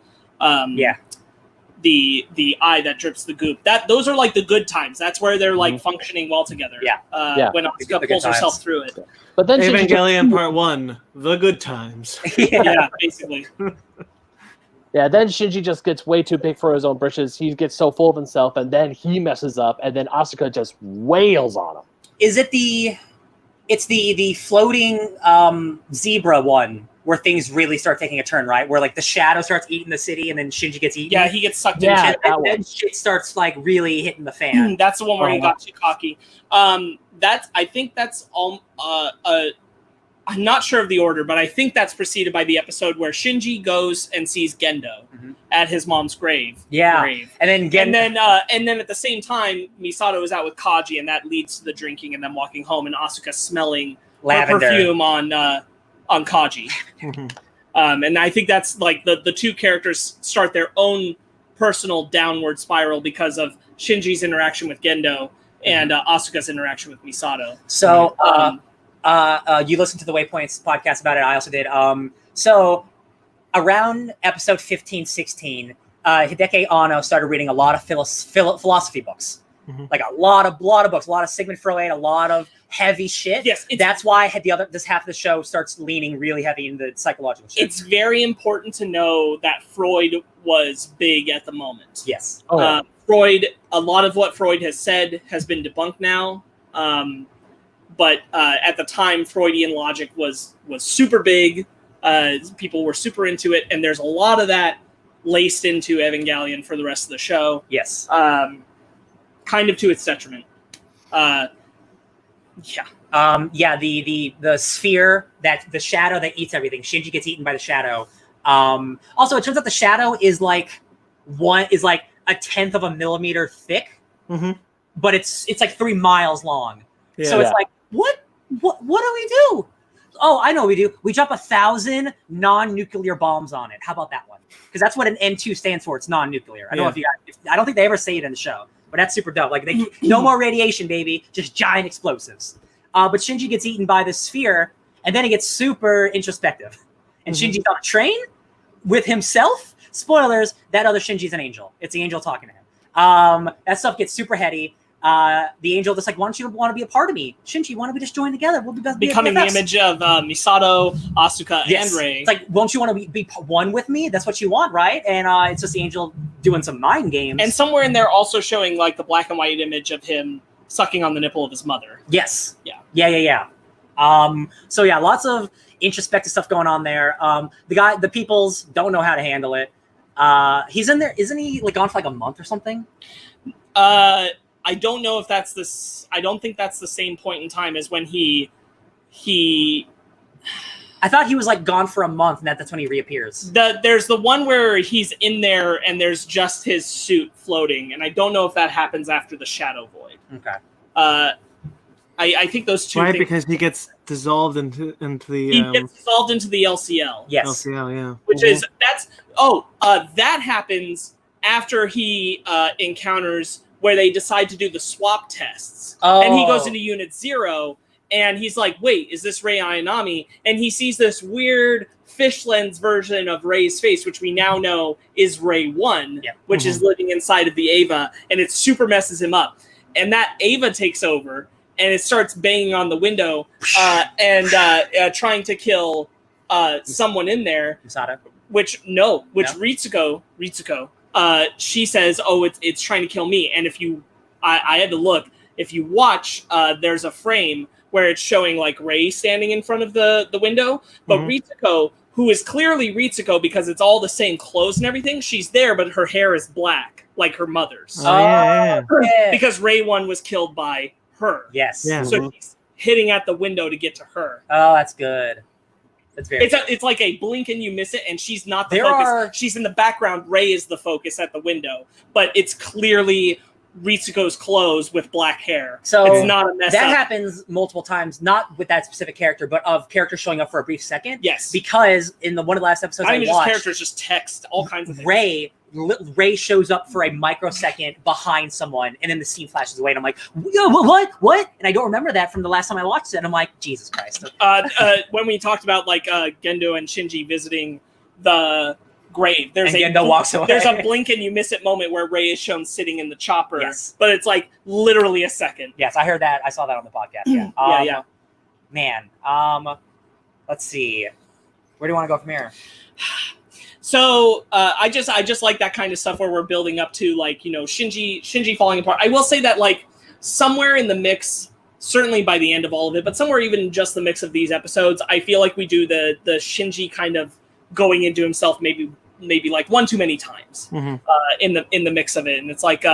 the eye that drips the goop. Those are like the good times. That's where they're like functioning well together. Yeah. When Asuka pulls herself through it. But then Evangelion Part 1, the good times. Yeah, basically. Yeah, then Shinji just gets way too big for his own britches. He gets so full of himself, and then he messes up, and then Asuka just wails on him. Is it it's the floating zebra one where things really start taking a turn, right? Where like the shadow starts eating the city, and then Shinji gets eaten. Yeah, he gets sucked Yeah, into it. that And then one. shit starts like really hitting the fan. That's the one where he got too cocky. I think that's all. I'm not sure of the order, but I think that's preceded by the episode where Shinji goes and sees Gendo at his mom's grave. Yeah, and then and then at the same time, Misato is out with Kaji, and that leads to the drinking and them walking home, and Asuka smelling her perfume on Kaji. And I think that's like the two characters start their own personal downward spiral because of Shinji's interaction with Gendo and Asuka's interaction with Misato. So you listened to the Waypoints podcast about it. I also did. So around episode 15, 16, Hideki Anno started reading a lot of philosophy books. Like a lot of books, a lot of Sigmund Freud, a lot of heavy shit. Yes, that's why this half of the show starts leaning really heavy into psychological shit. It's very important to know that Freud was big at the moment. Yes. Freud, a lot of what Freud has said has been debunked now. But at the time, Freudian logic was super big. People were super into it, and there's a lot of that laced into Evangelion for the rest of the show. Yes. Kind of to its detriment. The sphere, that the shadow that eats everything. Shinji gets eaten by the shadow. Also, it turns out the shadow is like a tenth of a millimeter thick, but it's like 3 miles long. Yeah. So it's like, what do we do? Oh, I know what we do. We drop 1,000 non-nuclear bombs on it. How about that one? Because that's what an N2 stands for. It's non-nuclear. I don't know if you guys, I don't think they ever say it in the show, but that's super dope. Like no more radiation, baby. Just giant explosives. But Shinji gets eaten by this sphere, and then he gets super introspective. And Shinji's on a train with himself. Spoilers, that other Shinji's an angel. It's the angel talking to him. That stuff gets super heady. The angel just like, why don't you want to be a part of me? Shinji, why don't we just join together? We'll be becoming the image of Misato, Asuka, and Rei. It's like, won't you want to be one with me? That's what you want, right? And it's just the angel doing some mind games. And somewhere in there also showing like the black and white image of him sucking on the nipple of his mother. Yes. Yeah. So yeah, lots of introspective stuff going on there. The peoples don't know how to handle it. He's in there, isn't he? Like gone for like a month or something. I don't know if that's this. I don't think that's the same point in time as when he. I thought he was like gone for a month, and that's when he reappears. There's the one where he's in there and there's just his suit floating, and I don't know if that happens after the Shadow Void. Okay. I think those two. Right, because he gets dissolved into the. He gets dissolved into the LCL. Yes. LCL, yeah. Which is that happens after he encounters where they decide to do the swap tests. And he goes into Unit 0, and he's like, wait, is this Rei Ayanami? And he sees this weird fish lens version of Rei's face, which we now know is Rei 1, which is living inside of the Ava, and it super messes him up. And that Ava takes over, and it starts banging on the window and trying to kill someone in there. Misato. Ritsuko, she says, oh, it's trying to kill me. And I had to look, if you watch, there's a frame where it's showing like Rei standing in front of the window, but Ritsuko, who is clearly Ritsuko because it's all the same clothes and everything, she's there, but her hair is black, like her mother's. Because Rei 1 was killed by her. Yes. Yeah. So he's hitting at the window to get to her. Oh, that's good. That's very it's like a blink and you miss it, and she's not the focus. She's in the background. Rei is the focus at the window, but it's clearly Ritsuko's clothes with black hair. So it's not a mess that up. happens multiple times, not with that specific character, but of characters showing up for a brief second. Yes. Because in one of the last episodes I mean, watched, characters just text all kinds of things. Ray shows up for a microsecond behind someone, and then the scene flashes away, and I'm like, what? And I don't remember that from the last time I watched it, and I'm like, Jesus Christ. When we talked about like Gendo and Shinji visiting the grave, Gendo walks away. There's a blink and you miss it moment where Rei is shown sitting in the chopper, but it's like literally a second. Yes, I heard that. I saw that on the podcast. Yeah. Man, let's see. Where do you want to go from here? So I just like that kind of stuff where we're building up to like, Shinji falling apart. I will say that like somewhere in the mix, certainly by the end of all of it, but somewhere even just the mix of these episodes, I feel like we do the Shinji kind of going into himself maybe like one too many times in the mix of it. And it's like,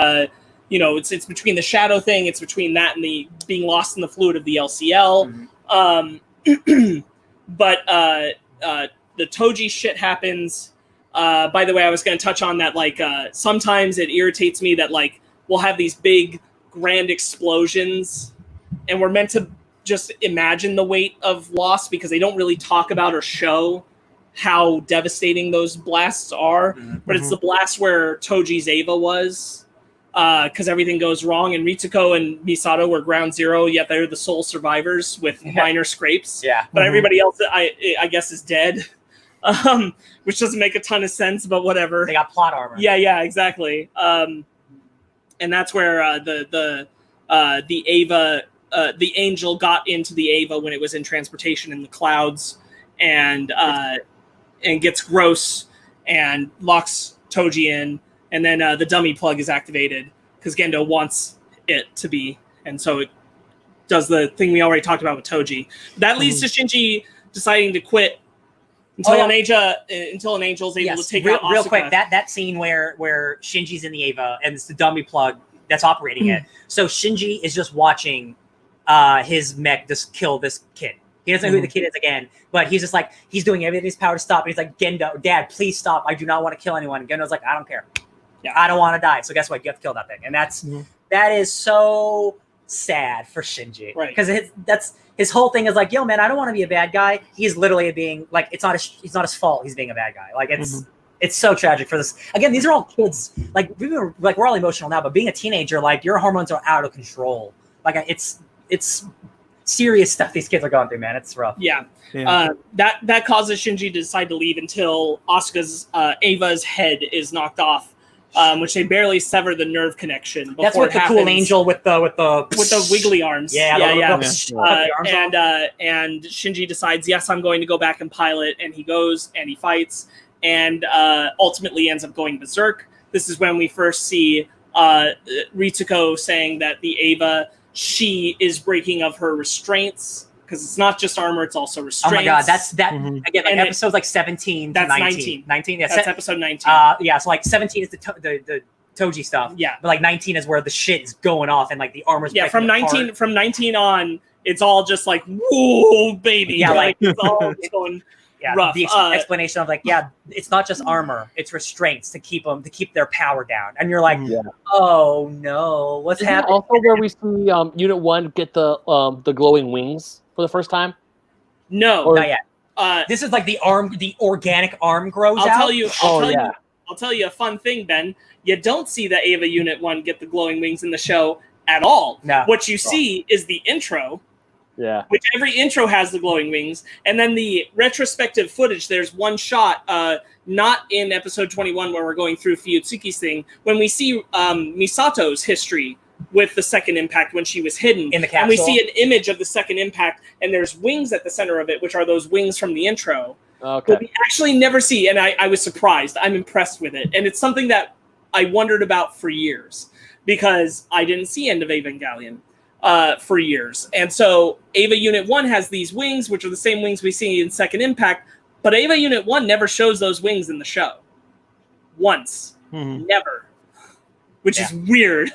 it's between the shadow thing, it's between that and the being lost in the fluid of the LCL. But the Toji shit happens. By the way, I was going to touch on that, like, sometimes it irritates me that, like, we'll have these big, grand explosions, and we're meant to just imagine the weight of loss because they don't really talk about or show how devastating those blasts are. But it's the blast where Toji's Eva was, because everything goes wrong, and Ritsuko and Misato were ground zero, yet they're the sole survivors with minor scrapes. But everybody else, I guess, is dead. Which doesn't make a ton of sense, but whatever. They got plot armor. Yeah, exactly. And that's where the Ava, the angel got into the Ava when it was in transportation in the clouds, and gets gross and locks Toji in, and then the dummy plug is activated because Gendo wants it to be, and so it does the thing we already talked about with Toji. That leads to Shinji deciding to quit until an angel's able to take out Asuka. Real quick, that scene where Shinji's in the Ava and it's the dummy plug that's operating it. So Shinji is just watching his mech just kill this kid. He doesn't know who the kid is again, but he's just like, he's doing everything in his power to stop. And he's like, Gendo, Dad, please stop. I do not want to kill anyone. And Gendo's like, I don't care. I don't want to die. So guess what? You have to kill that thing. And that is so sad for Shinji. Right. Because that's his whole thing is like, yo, man, I don't want to be a bad guy. He's literally being like, it's not his fault. He's being a bad guy. Like it's so tragic for this. Again, these are all kids. Like we're all emotional now, but being a teenager, like your hormones are out of control. Like it's serious stuff these kids are going through, man. It's rough. Yeah. That causes Shinji to decide to leave until Asuka's Ava's head is knocked off, which they barely sever the nerve connection. That's what the cool angel with the wiggly arms. Yeah. And Shinji decides, yes, I'm going to go back and pilot, and he goes and he fights, and ultimately ends up going berserk. This is when we first see Ritsuko saying that the Ava, she is breaking of her restraints, because it's not just armor, it's also restraints. Oh my god, that's again, like episodes like 17 to 19. 19, yeah, that's episode 19. So like 17 is the Toji stuff. Yeah. But like 19 is where the shit is going off and like the armor's from 19 on, it's all just like, whoa, baby. Yeah, like it's all going rough. The explanation of like, it's not just armor, it's restraints to keep their power down. And you're like, oh no, what's happening? Also where we see Unit 1 get the glowing wings for the first time? No, not yet. This is like the organic arm grows out. I'll tell you a fun thing, Ben. You don't see the Ava Unit 1 get the glowing wings in the show at all. No. What you see is the intro. Yeah. Which every intro has the glowing wings. And then the retrospective footage, there's one shot, not in episode 21 where we're going through Fuyutsuki's thing, when we see Misato's history with the second impact when she was hidden. In the capsule. And we see an image of the second impact, and there's wings at the center of it, which are those wings from the intro. Okay. But we actually never see, and I was surprised. I'm impressed with it. And it's something that I wondered about for years, because I didn't see End of Evangelion for years. And so Ava Unit 1 has these wings, which are the same wings we see in Second Impact, but Ava Unit 1 never shows those wings in the show. Once. Never. Which is weird.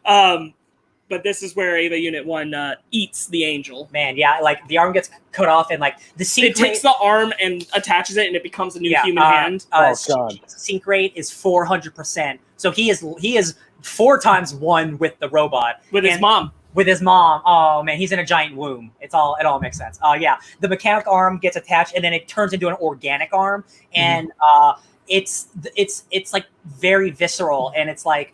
But this is where Ava Unit 1 eats the angel. Man, yeah, like the arm gets cut off, and like the sync It takes the arm and attaches it, and it becomes a new human hand. Oh god. Sync rate is 400%. So he is 4 times 1 with the robot. With his mom. With his mom. Oh man, he's in a giant womb. It all makes sense. The mechanic arm gets attached, and then it turns into an organic arm, and it's like very visceral, and it's like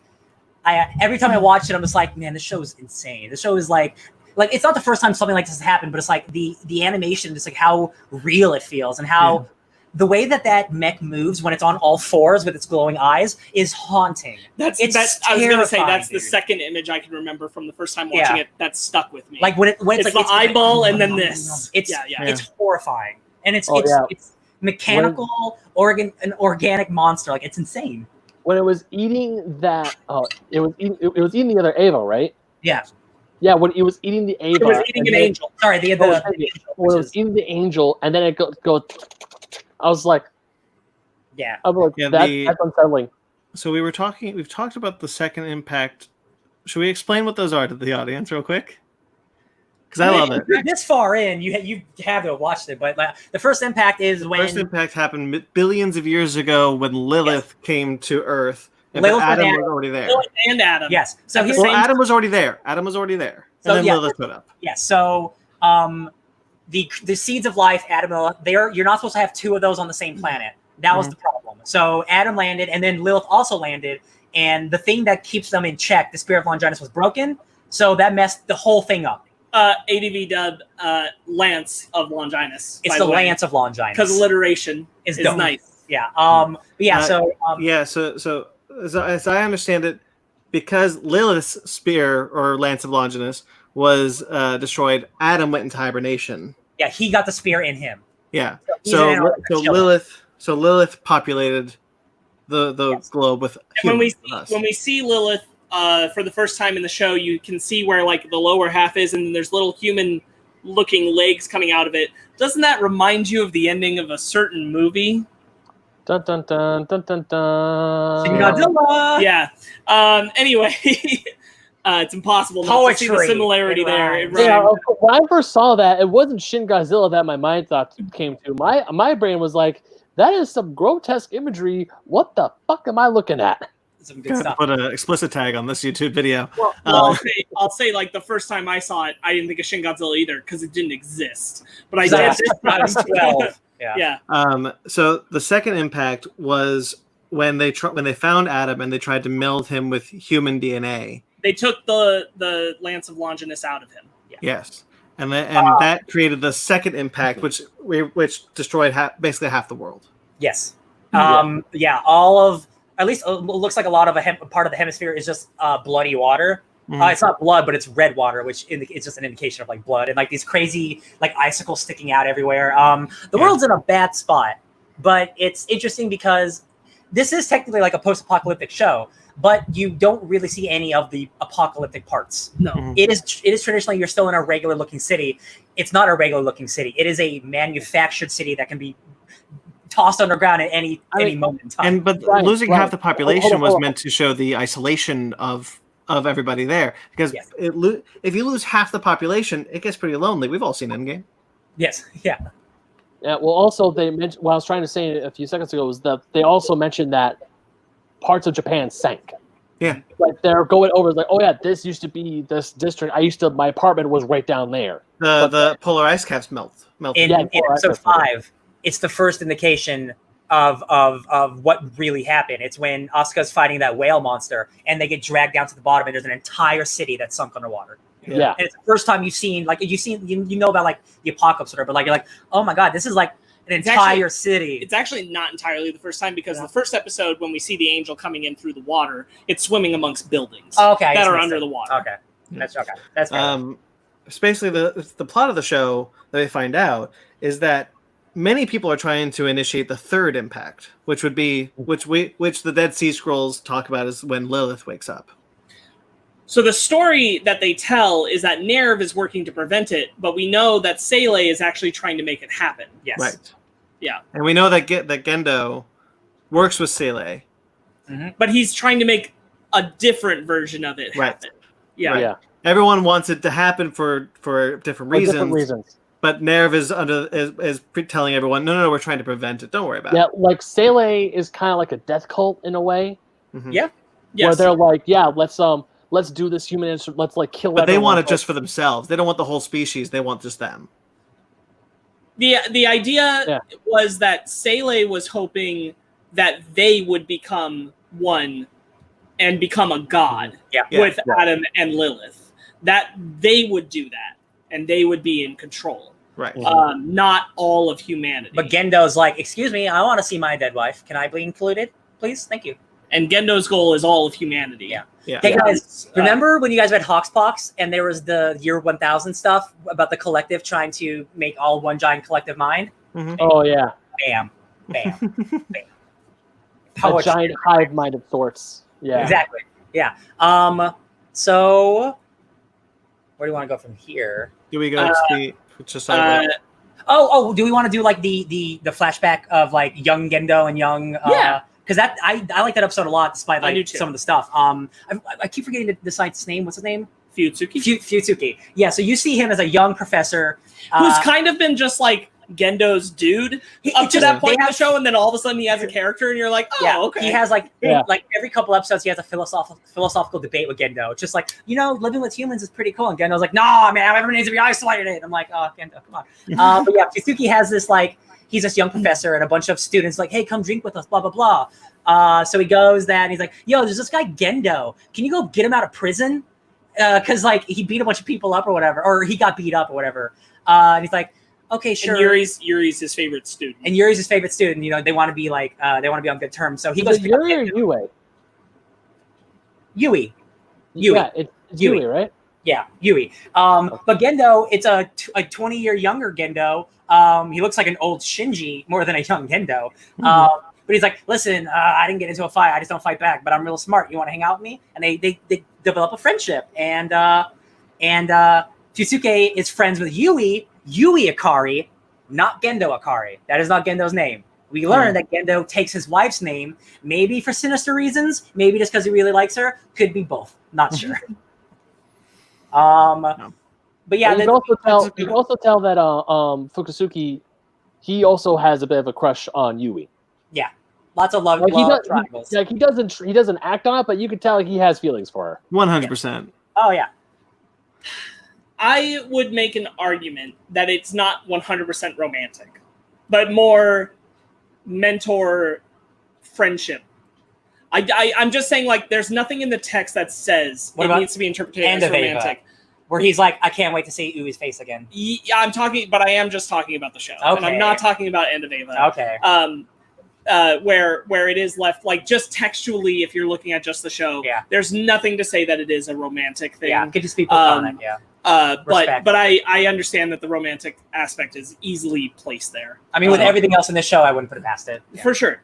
every time I watch it, I'm just like, man, this show is insane. The show is like it's not the first time something like this has happened, but it's like the animation, just like how real it feels, and how the way that mech moves when it's on all fours with its glowing eyes is haunting. I was gonna say that's the second image I can remember from the first time watching it that stuck with me. Like when it's like the eyeball and then this. It's horrifying, and it's mechanical, an organic monster. Like it's insane. When it was eating that, it was eating the other Ava, right? Yeah. Yeah, when he was eating the Ava. It was eating an angel. Sorry, the when angel. it was eating the angel, and then it goes. I was like, Yeah. I'm like, that's unsettling. So we've talked about the second impact. Should we explain what those are to the audience real quick? Because I love it. If you're this far in, you have to have watched it. But the first impact is when first impact happened billions of years ago when Lilith came to Earth. Lilith Adam was already there. Lilith and Adam. Yes. So Adam was already there. And then Lilith put up. Yes. So the seeds of life, Adam and Lilith, you're not supposed to have two of those on the same planet. That was the problem. So Adam landed, and then Lilith also landed, and the thing that keeps them in check, the spirit of Longinus, was broken. So that messed the whole thing up. ADV dubbed Lance of Longinus. It's the Lance of Longinus. Because alliteration is nice. Yeah. So as I understand it, because Lilith's spear or Lance of Longinus was destroyed, Adam went into hibernation. Yeah, he got the spear in him. Yeah. So Lilith populated the globe with humans. When we see Lilith for the first time in the show, you can see where like the lower half is, and there's little human-looking legs coming out of it. Doesn't that remind you of the ending of a certain movie? Dun dun dun dun dun dun. Godzilla. Yeah. Anyway, it's impossible not to see the similarity there. Yeah, when I first saw that, it wasn't Shin Godzilla that my mind thought came to. My brain was like, that is some grotesque imagery. What the fuck am I looking at? Some good stuff. Put an explicit tag on this YouTube video. Well, I'll say like the first time I saw it, I didn't think of Shin Godzilla either because it didn't exist. But I did. I was 12. Yeah. So the second impact was when they found Adam and they tried to meld him with human DNA. They took the Lance of Longinus out of him. Yeah. Yes, and that created the second impact, which destroyed basically half the world. Yes. All of, at least it looks like a lot of part of the hemisphere is just bloody water. It's not blood, but it's red water, which it's just an indication of like blood and like these crazy like icicles sticking out everywhere. The world's in a bad spot, but it's interesting because this is technically like a post-apocalyptic show, but you don't really see any of the apocalyptic parts. No, it is traditionally you're still in a regular looking city. It's not a regular looking city. It is a manufactured city that can be tossed underground at any moment in time. But losing half the population was meant to show the isolation of everybody there, because if you lose half the population, it gets pretty lonely. We've all seen Endgame. Yes. Yeah. Yeah. Well, also they mentioned what I was trying to say a few seconds ago was that they also mentioned that parts of Japan sank. Yeah. Like they're going over like, oh yeah, this used to be this district. My apartment was right down there. The polar ice caps melted. In episode 5, it's the first indication of what really happened. It's when Asuka's fighting that whale monster and they get dragged down to the bottom and there's an entire city that's sunk underwater. Yeah. And it's the first time you know about like the apocalypse or whatever, but like you're like, oh my god, this is like an entire city. It's actually not entirely the first time, because the first episode when we see the angel coming in through the water, it's swimming amongst buildings that are under the water. Okay. That's it's basically the plot of the show that they find out is that many people are trying to initiate the third impact, which would be which the Dead Sea Scrolls talk about is when Lilith wakes up. So the story that they tell is that Nerv is working to prevent it, but we know that Seele is actually trying to make it happen. Yes. Right. Yeah. And we know that Gendo works with Seele. Mm-hmm. But he's trying to make a different version of it happen. Yeah. Right. Yeah. Everyone wants it to happen for different reasons. But Nerv is telling everyone, no, we're trying to prevent it. Don't worry about it. Yeah, like Seele is kind of like a death cult in a way. Mm-hmm. Yeah. Where they're like, let's do this human instrument. Let's like kill. But they want it just for themselves. They don't want the whole species. They want just them. The idea was that Seele was hoping that they would become one and become a god with Adam and Lilith. That they would do that and they would be in control. Right. Not all of humanity. But Gendo's like, excuse me, I want to see my dead wife. Can I be included? Please? Thank you. And Gendo's goal is all of humanity. Yeah. Hey guys, remember when you guys read Hoxpox and there was the year 1000 stuff about the collective trying to make all one giant collective mind? Mm-hmm. Oh yeah. Bam. Bam. A giant hive-minded sorts. Yeah. Exactly. Yeah. So Where do you want to go from here? Do we go to the do we want to do like the flashback of like young Gendo and young because that I like that episode a lot despite like some of the stuff. I keep forgetting to decide his name. What's his name? Futsuki. Yeah, so you see him as a young professor who's kind of been just like Gendo's dude up to that point in the show, and then all of a sudden he has a character, and you're like, okay. He has like every couple episodes he has a philosophical debate with Gendo. It's just like, living with humans is pretty cool, and Gendo's like, no, man, everyone needs to be isolated. I'm like, oh, Gendo, come on. But yeah, Futsuki has this like, he's this young professor, and a bunch of students like, hey, come drink with us, blah blah blah. So he goes that, and he's like, yo, there's this guy Gendo. Can you go get him out of prison? Because like he beat a bunch of people up or whatever, or he got beat up or whatever. And he's like, okay, sure. And Yuri's his favorite student. They want to be like, they want to be on good terms. So he goes. Yuri or Yue? Yui. Yeah, it's Yui, right? Yeah, Yui. But Gendo, it's a 20-year younger Gendo. He looks like an old Shinji more than a young Gendo. But he's like, listen, I didn't get into a fight. I just don't fight back. But I'm real smart. You want to hang out with me? And they develop a friendship. And Futsuki is friends with Yui Akari, not Gendo Akari. That is not Gendo's name. We learned that Gendo takes his wife's name, maybe for sinister reasons, maybe just because he really likes her. Could be both. Not sure. But yeah, you can also tell that Fukusuki, he also has a bit of a crush on Yui. Yeah, lots of love. He doesn't act on it, but you can tell he has feelings for her. 100%. Oh yeah. I would make an argument that it's not 100% romantic, but more mentor friendship. I'm just saying, like, there's nothing in the text that says it needs to be interpreted as romantic. Where he's like, I can't wait to see Ui's face again. Yeah, I am just talking about the show. Okay. And I'm not talking about End of Eva. Okay. Where it is left, like, just textually, if you're looking at just the show, there's nothing to say that it is a romantic thing. Yeah, could just be platonic, but I understand that the romantic aspect is easily placed there. I mean, with everything else in this show, I wouldn't put it past it. For sure.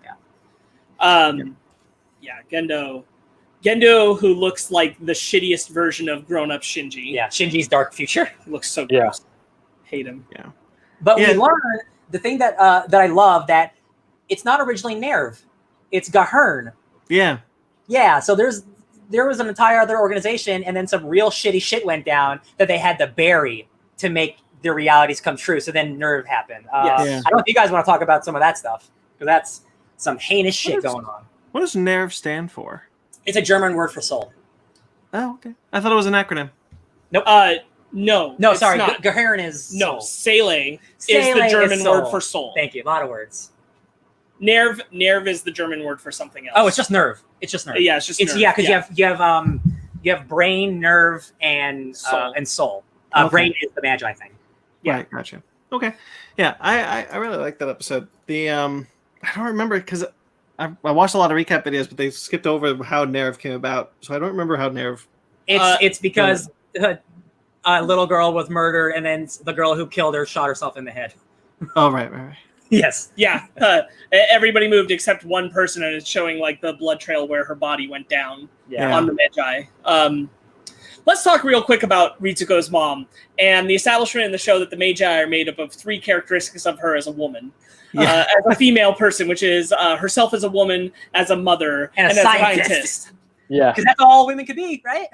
Gendo, who looks like the shittiest version of grown-up Shinji. Yeah, Shinji's dark future. Looks so gross. Hate him. Yeah. But we learned the thing that I love, that it's not originally Nerv. It's Gahern. Yeah. Yeah, so there was an entire other organization, and then some real shitty shit went down that they had to bury to make their realities come true. So then Nerv happened. I don't know if you guys want to talk about some of that stuff, because that's some heinous shit going on. What does Nerv stand for? It's a German word for soul. Oh, okay. I thought it was an acronym. Nope. No, sorry. Gahern is soul. No, Seele is the German word for soul. Thank you. A lot of words. Nerv is the German word for something else. Oh, it's just nerve. It's just nerve. Yeah, it's just nerve. Yeah, because you have brain, nerve, and soul. Brain is the Magi thing. Yeah, right, gotcha. Okay, yeah, I really like that episode. I don't remember because I watched a lot of recap videos, but they skipped over how Nerv came about, so I don't remember how Nerv. It's because a little girl was murdered, and then the girl who killed her shot herself in the head. Oh, right. Yes. Yeah. Everybody moved except one person, and it's showing like the blood trail where her body went down on the Magi. Let's talk real quick about Ritsuko's mom and the establishment in the show that the Magi are made up of 3 characteristics of her as a woman. As a female person, which is herself as a woman, as a mother, and a scientist. Yeah. Because that's all women could be, right?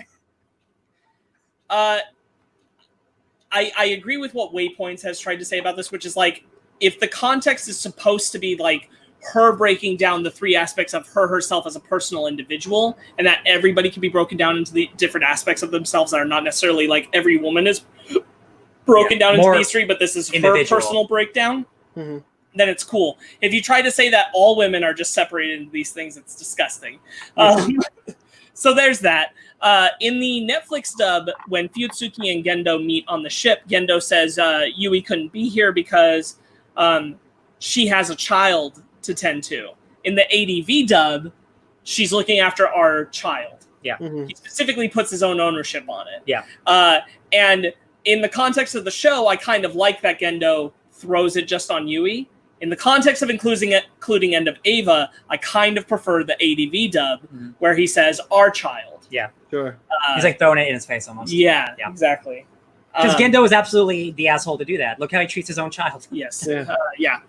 I agree with what Waypoints has tried to say about this, which is like, if the context is supposed to be like her breaking down the 3 aspects of herself as a personal individual, and that everybody can be broken down into the different aspects of themselves that are not necessarily like every woman is broken down into these 3, but this is her personal breakdown, then it's cool. If you try to say that all women are just separated into these things, it's disgusting. So there's that. In the Netflix dub, when Futsuki and Gendo meet on the ship, Gendo says Yui couldn't be here because she has a child to tend to. In the ADV dub, she's looking after our child. Yeah. He specifically puts his own ownership on it. Yeah. And in the context of the show, I kind of like that Gendo throws it just on Yui. In the context of including End of Eva, I kind of prefer the ADV dub, where he says our child. Yeah, Sure. he's like throwing it in his face almost. Yeah, exactly. Because Gendo is absolutely the asshole to do that. Look how he treats his own child. Yes. Yeah.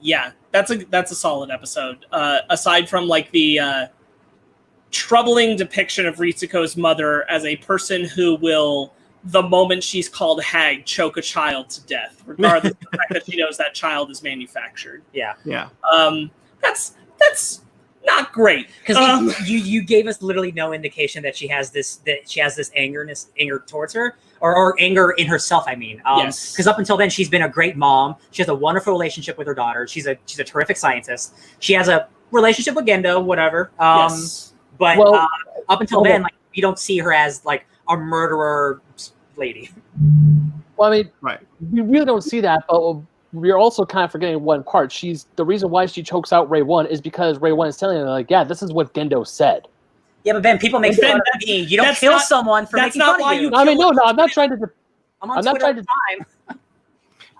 Yeah. That's a solid episode. Aside from like the troubling depiction of Ritsuko's mother as a person who will, the moment she's called hag, choke a child to death, regardless of the fact that she knows that child is manufactured. Yeah. That's not great. Because you gave us literally no indication that she has this anger towards her or anger in herself. I mean, yes. Because up until then, she's been a great mom. She has a wonderful relationship with her daughter. She's a terrific scientist. She has a relationship with Gendo, whatever. Yes. But up until then, like, you don't see her as like a murderer lady. Well, I mean, right. We really don't see that, but we're also kind of forgetting one part. The reason why she chokes out Ray 1 is because Ray 1 is telling her, like, yeah, this is what Gendo said. Yeah, but Ben, people make fun of me. You don't kill someone for making fun of you. I mean, no, I'm not trying to. I'm not trying to.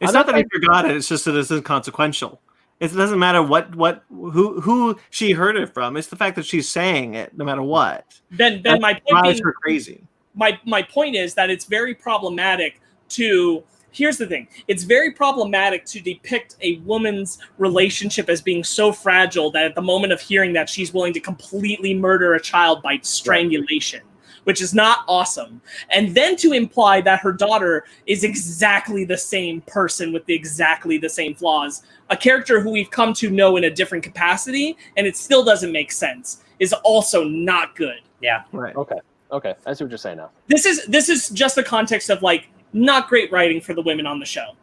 It's not that he forgot it. It's just that it's inconsequential. It doesn't matter who she heard it from. It's the fact that she's saying it, no matter what. Then my point drives her crazy. My point is that it's very problematic to. Here's the thing. It's very problematic to depict a woman's relationship as being so fragile that at the moment of hearing that, she's willing to completely murder a child by strangulation, which is not awesome. And then to imply that her daughter is exactly the same person with exactly the same flaws, a character who we've come to know in a different capacity, and it still doesn't make sense, is also not good. Yeah. Right. Okay. I see what you're saying now. This is just the context of like, not great writing for the women on the show.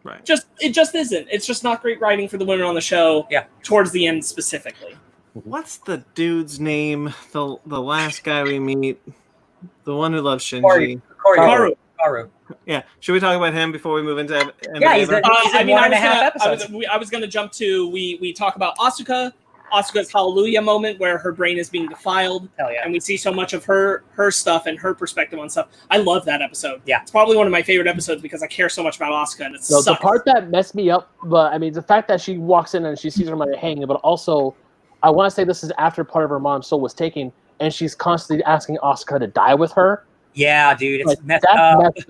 Right. It just isn't. It's just not great writing for the women on the show. Yeah. Towards the end specifically. What's the dude's name? The last guy we meet, the one who loves Shinji. Karu. Yeah. Should we talk about him before we move into? He's in 1.5 episodes. I was gonna jump to we talk about Asuka's hallelujah moment where her brain is being defiled. Hell yeah. And we see so much of her stuff and her perspective on stuff. I love that episode. Yeah. It's probably one of my favorite episodes because I care so much about Asuka and it's the part that messed me up, but I mean the fact that she walks in and she sees her mother hanging, but also I want to say this is after part of her mom's soul was taken and she's constantly asking Asuka to die with her. Yeah, dude, it's like, messed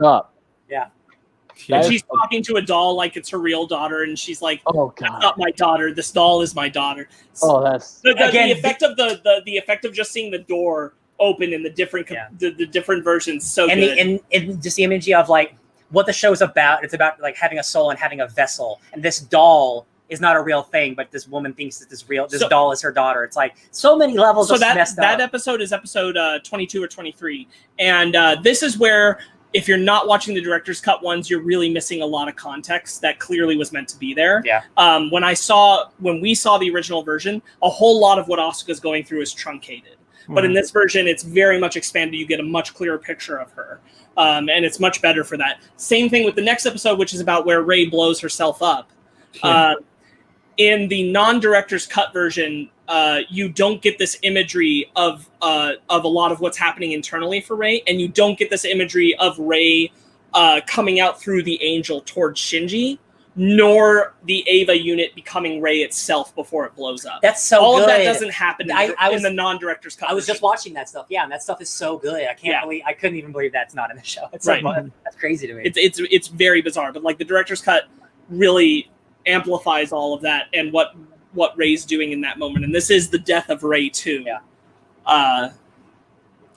up. Yeah. And she's talking to a doll like it's her real daughter, and she's like, "Oh God, that's not my daughter. This doll is my daughter." Oh, that's the effect of the effect of just seeing the door open in the different the different versions. So and good. and just the imagery of like what the show's about. It's about like having a soul and having a vessel, and this doll is not a real thing, but this woman thinks that this doll is her daughter. It's like so many levels of messed up. That episode is episode 22 or 23, and this is where, if you're not watching the director's cut ones, you're really missing a lot of context that clearly was meant to be there. Yeah. When we saw the original version, a whole lot of what Asuka's going through is truncated. But in this version, it's very much expanded. You get a much clearer picture of her. And it's much better for that. Same thing with the next episode, which is about where Rei blows herself up. In the non-director's cut version, you don't get this imagery of a lot of what's happening internally for Rei, and you don't get this imagery of Rei coming out through the angel towards Shinji, nor the Eva unit becoming Rei itself before it blows up. That's so all good. of that doesn't happen in the non-director's cut. I was just watching that stuff, and that stuff is so good. I couldn't even believe that's not in the show. It's right. That's crazy to me. It's very bizarre, but like the director's cut really amplifies all of that and what Rei's doing in that moment, and this is the death of Rei too. Yeah.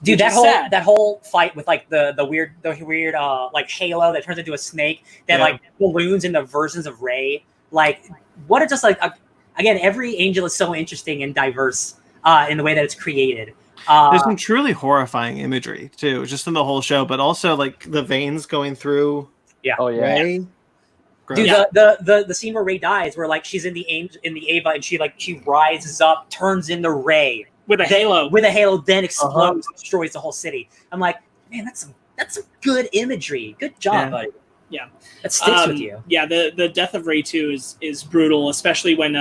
Dude, that whole fight with like the weird like halo that turns into a snake that like balloons into versions of Rei. Like, what are just like again, every angel is so interesting and diverse in the way that it's created. There's some truly horrifying imagery too, just in the whole show, but also like the veins going through. Yeah. Oh yeah. Rei. Dude, the scene where Rei dies, where like she's in the Eva and she rises up, turns into Rei with a halo, then explodes and destroys the whole city. I'm like, man, that's some good imagery. Good job, buddy. Yeah, that sticks with you. Yeah, the death of Rei too is brutal, especially when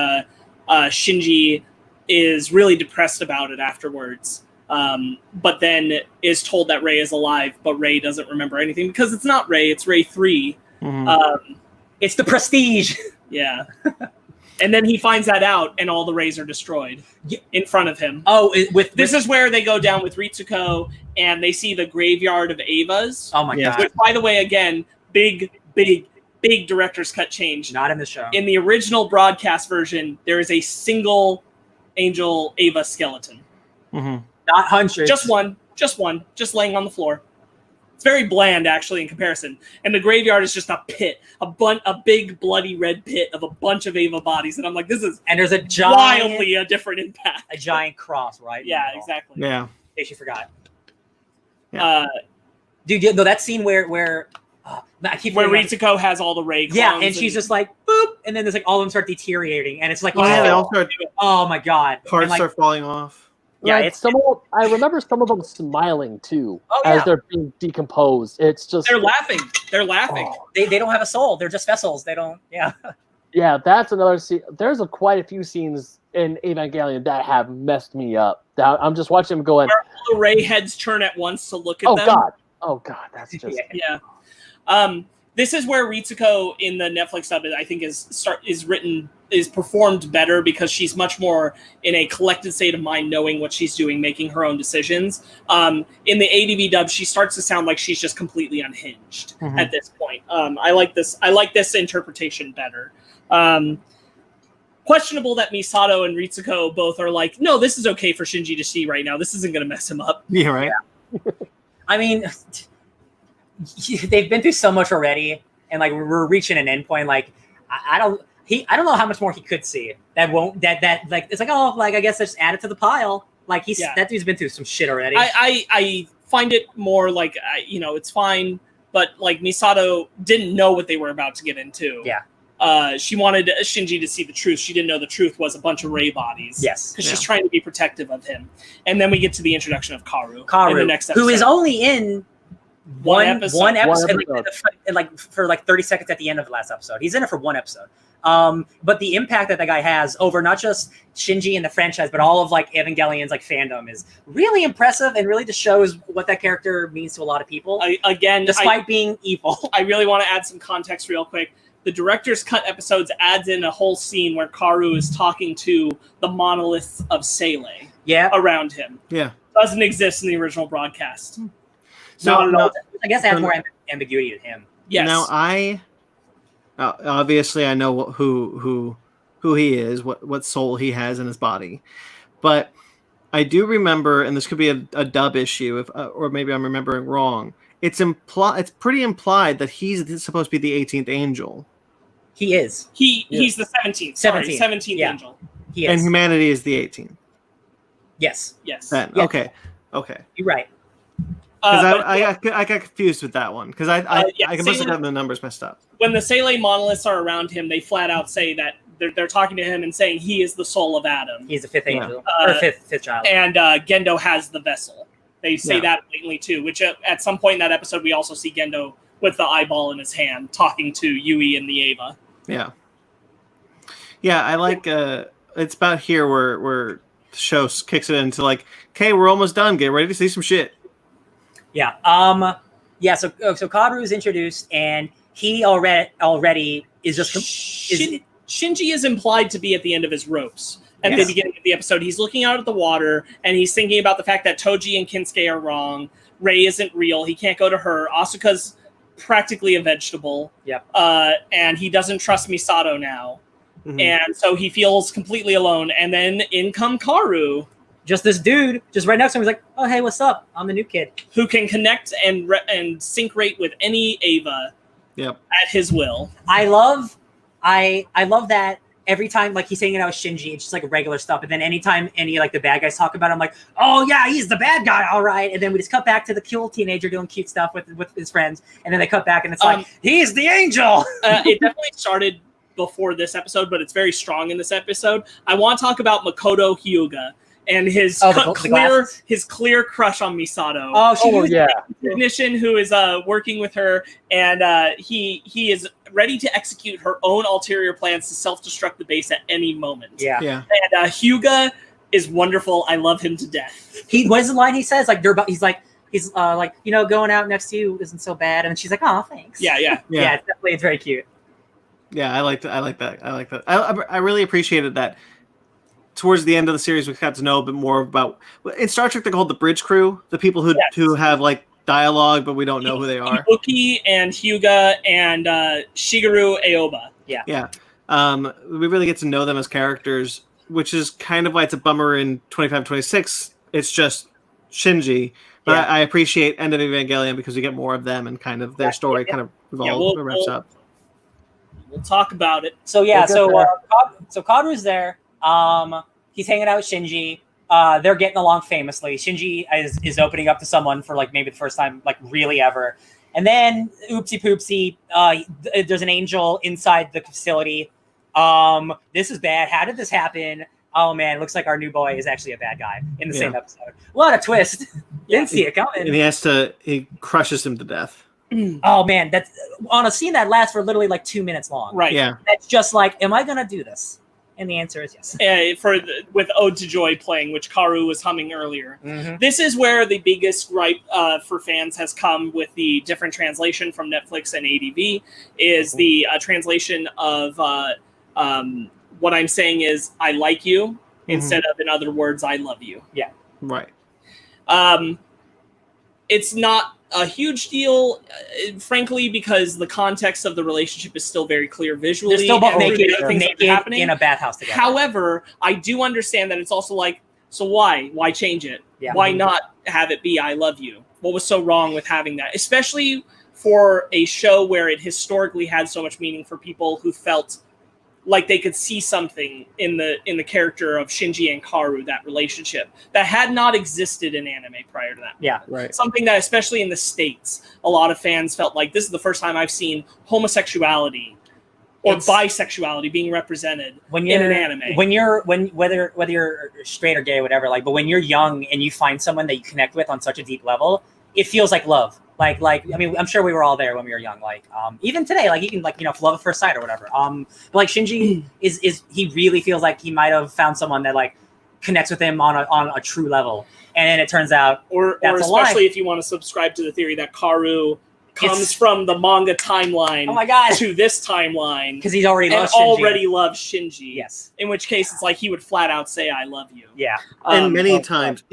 Shinji is really depressed about it afterwards. But then is told that Rei is alive, but Rei doesn't remember anything because it's not Rei, it's Rei 3. It's the prestige. Yeah. And then he finds that out, and all the rays are destroyed in front of him. Oh, this is where they go down with Ritsuko, and they see the graveyard of Evas. Oh my god! Which, by the way, again, big director's cut change. Not in the show. In the original broadcast version, there is a single Angel Eva skeleton. Mm-hmm. Not hundreds. Just one, just laying on the floor. It's very bland, actually, in comparison. And the graveyard is just a pit, a big bloody red pit of a bunch of Eva bodies. And I'm like, this is there's a giant, wildly a different impact. A giant cross, right? Yeah, exactly. Yeah. In case you forgot. Yeah. Dude, no, that scene where I keep where Ritsuko has all the ray clones. Yeah, and she's just like boop, and then there's like all of them start deteriorating, and it's like they all start. Oh my god, Parts start falling off. Yeah, like I remember some of them smiling too as they're being decomposed. It's just they're laughing. They're laughing. Oh, they don't have a soul. They're just vessels. They don't. Yeah. Yeah, that's another scene. There's quite a few scenes in Evangelion that have messed me up. I'm just watching them going. Where all the ray heads turn at once to look at them. Oh god, that's just yeah. This is where Ritsuko in the Netflix sub, I think, is performed better because she's much more in a collected state of mind, knowing what she's doing, making her own decisions. In the ADV dub, she starts to sound like she's just completely unhinged at this point. I like this interpretation better. Questionable that Misato and Ritsuko both are like, no, this is okay for Shinji to see right now. This isn't going to mess him up. Yeah, right. Yeah. I mean, they've been through so much already, and like we're reaching an end point. Like I don't know how much more he could see. That like it's like, oh, like I guess just add it to the pile. Like that dude's been through some shit already. I find it more like it's fine, but like Misato didn't know what they were about to get into. Yeah. She wanted Shinji to see the truth. She didn't know the truth was a bunch of ray bodies. Yes. Because she's trying to be protective of him. And then we get to the introduction of Karu in the next episode. Who is only in one episode. And like for like 30 seconds at the end of the last episode. He's in it for one episode. But the impact that guy has over not just Shinji and the franchise, but all of like Evangelion's like fandom is really impressive and really just shows what that character means to a lot of people. Despite being evil. I really want to add some context real quick. The director's cut episodes adds in a whole scene where Karu is talking to the monolith of Sele around him. Yeah. Doesn't exist in the original broadcast. So I guess it adds more ambiguity to him. Yes. Now obviously I know who he is, what soul he has in his body, but I do remember, and this could be a dub issue, or maybe I'm remembering wrong. It's pretty implied that he's supposed to be the 18th angel. He is. He's the 17th. 17th angel. He is. And humanity is the 18th. Yes. Then, yeah. Okay. You're right. I got confused with that one because I must have gotten the numbers messed up. When the Sele monoliths are around him, they flat out say that they're talking to him and saying he is the soul of Adam. He's the fifth angel or fifth child. And Gendo has the vessel. They say that blatantly too. Which at some point in that episode, we also see Gendo with the eyeball in his hand talking to Yui and the Eva. Yeah. Yeah, I like. It's about here where the show kicks it into like, okay, we're almost done. Get ready to see some shit. Yeah. So Karu is introduced, and he already is just. Shinji is implied to be at the end of his ropes at the beginning of the episode. He's looking out at the water, and he's thinking about the fact that Toji and Kinsuke are wrong. Rei isn't real. He can't go to her. Asuka's practically a vegetable. Yep. And he doesn't trust Misato now. Mm-hmm. And so he feels completely alone. And then in come Karu. Just this dude, just right next to him. He's like, oh, hey, what's up? I'm the new kid. Who can connect and sync rate with any Eva at his will. I love that every time like he's hanging out with Shinji, it's just like regular stuff. And then anytime any like the bad guys talk about him, I'm like, oh yeah, he's the bad guy, all right. And then we just cut back to the cool teenager doing cute stuff with his friends. And then they cut back and it's like, he's the angel. It definitely started before this episode, but it's very strong in this episode. I want to talk about Makoto Hyuga and his clear crush on Misato. Oh, yeah. Technician who is working with her, and he is ready to execute her own ulterior plans to self-destruct the base at any moment. Yeah. And Hyuga is wonderful. I love him to death. What is the line he says? Like he's like, going out next to you isn't so bad, and she's like, oh, thanks. Yeah. It's very cute. Yeah, I like that. I really appreciated that. Towards the end of the series, we got to know a bit more about. In Star Trek, they're called the bridge crew, the people who have like dialogue, but we don't know who they are. Ibuki and Hyuga and Shigeru Aoba. Yeah. Yeah. We really get to know them as characters, which is kind of why it's a bummer in 25-26. It's just Shinji. But I appreciate End of Evangelion because we get more of them and kind of their story kind of wraps up. We'll talk about it. So so Kaoru's there. He's hanging out with Shinji. They're getting along famously. Shinji is opening up to someone for like maybe the first time, like really ever. And then oopsie poopsie, there's an angel inside the facility. This is bad. How did this happen? Oh man, it looks like our new boy is actually a bad guy in the same episode. What a twist. Didn't see it coming. And he crushes him to death. Oh man, that's on a scene that lasts for literally like 2 minutes long. Right. Yeah. That's just like, am I gonna do this? And the answer is yes. With Ode to Joy playing, which Kaoru was humming earlier. Mm-hmm. This is where the biggest gripe for fans has come with the different translation from Netflix and ADV, is the translation of what I'm saying is, I like you, instead of, in other words, I love you. Yeah. Right. It's not a huge deal, frankly, because the context of the relationship is still very clear visually. They're still both naked happening in a bathhouse together. However, I do understand that it's also like, so why? Why change it? Yeah. Why not have it be I love you? What was so wrong with having that? Especially for a show where it historically had so much meaning for people who felt like they could see something in the character of Shinji and Kaoru, that relationship that had not existed in anime prior to that. Yeah, right. Something that, especially in the States, a lot of fans felt like this is the first time I've seen homosexuality or bisexuality being represented in an anime. Whether you're straight or gay or whatever, like, but when you're young and you find someone that you connect with on such a deep level, it feels like love. Like I mean, I'm sure we were all there when we were young. Like, even today, like you can love at first sight or whatever. But like Shinji is he really feels like he might have found someone that like connects with him on a true level, and then it turns out or especially if you want to subscribe to the theory that Kaoru comes from the manga timeline. Oh my god! To this timeline because he's already loves Shinji. Yes. In which case, it's like he would flat out say, "I love you." Yeah. And many times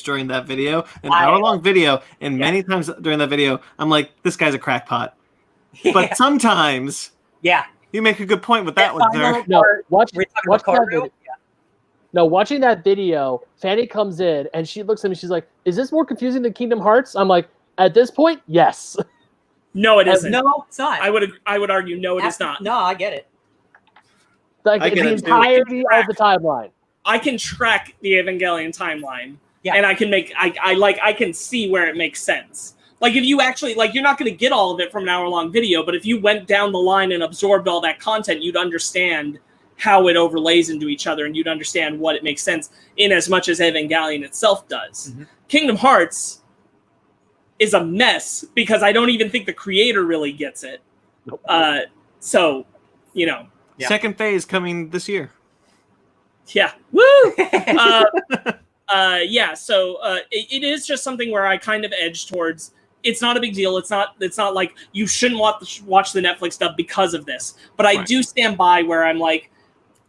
during that video, an hour-long video, and many times during that video, I'm like, this guy's a crackpot. But sometimes, you make a good point with that one, sir. No, watching that video, Fanny comes in and she looks at me. She's like, "Is this more confusing than Kingdom Hearts?" I'm like, "At this point, yes." No, it isn't. No, it's not. I would argue no, it is not. No, I get it. Like the entirety of the timeline. I can track the Evangelion timeline, and I can I can see where it makes sense. Like if you actually you're not going to get all of it from an hour-long video, but if you went down the line and absorbed all that content, you'd understand how it overlays into each other, and you'd understand what it makes sense in as much as Evangelion itself does. Mm-hmm. Kingdom Hearts is a mess because I don't even think the creator really gets it. Nope. So, second phase coming this year. Yeah. Woo! So it is just something where I kind of edge towards, it's not a big deal. It's not like you shouldn't watch the Netflix dub because of this. But I do stand by where I'm like,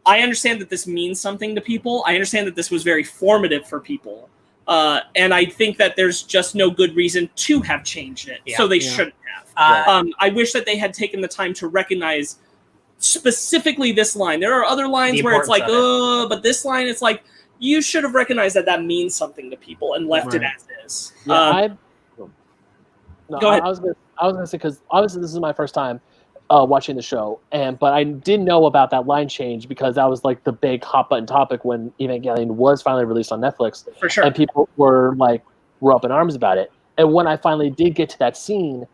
I understand that this means something to people. I understand that this was very formative for people. And I think that there's just no good reason to have changed it. So they shouldn't have. I wish that they had taken the time to recognize specifically this line. There are other lines where it's like, but this line, it's like, you should have recognized that means something to people and left it as is. Go ahead. I was gonna say, because obviously this is my first time watching the show, but I didn't know about that line change because that was like the big hot button topic when Evangelion was finally released on Netflix. For sure. And people were up in arms about it. And when I finally did get to that scene,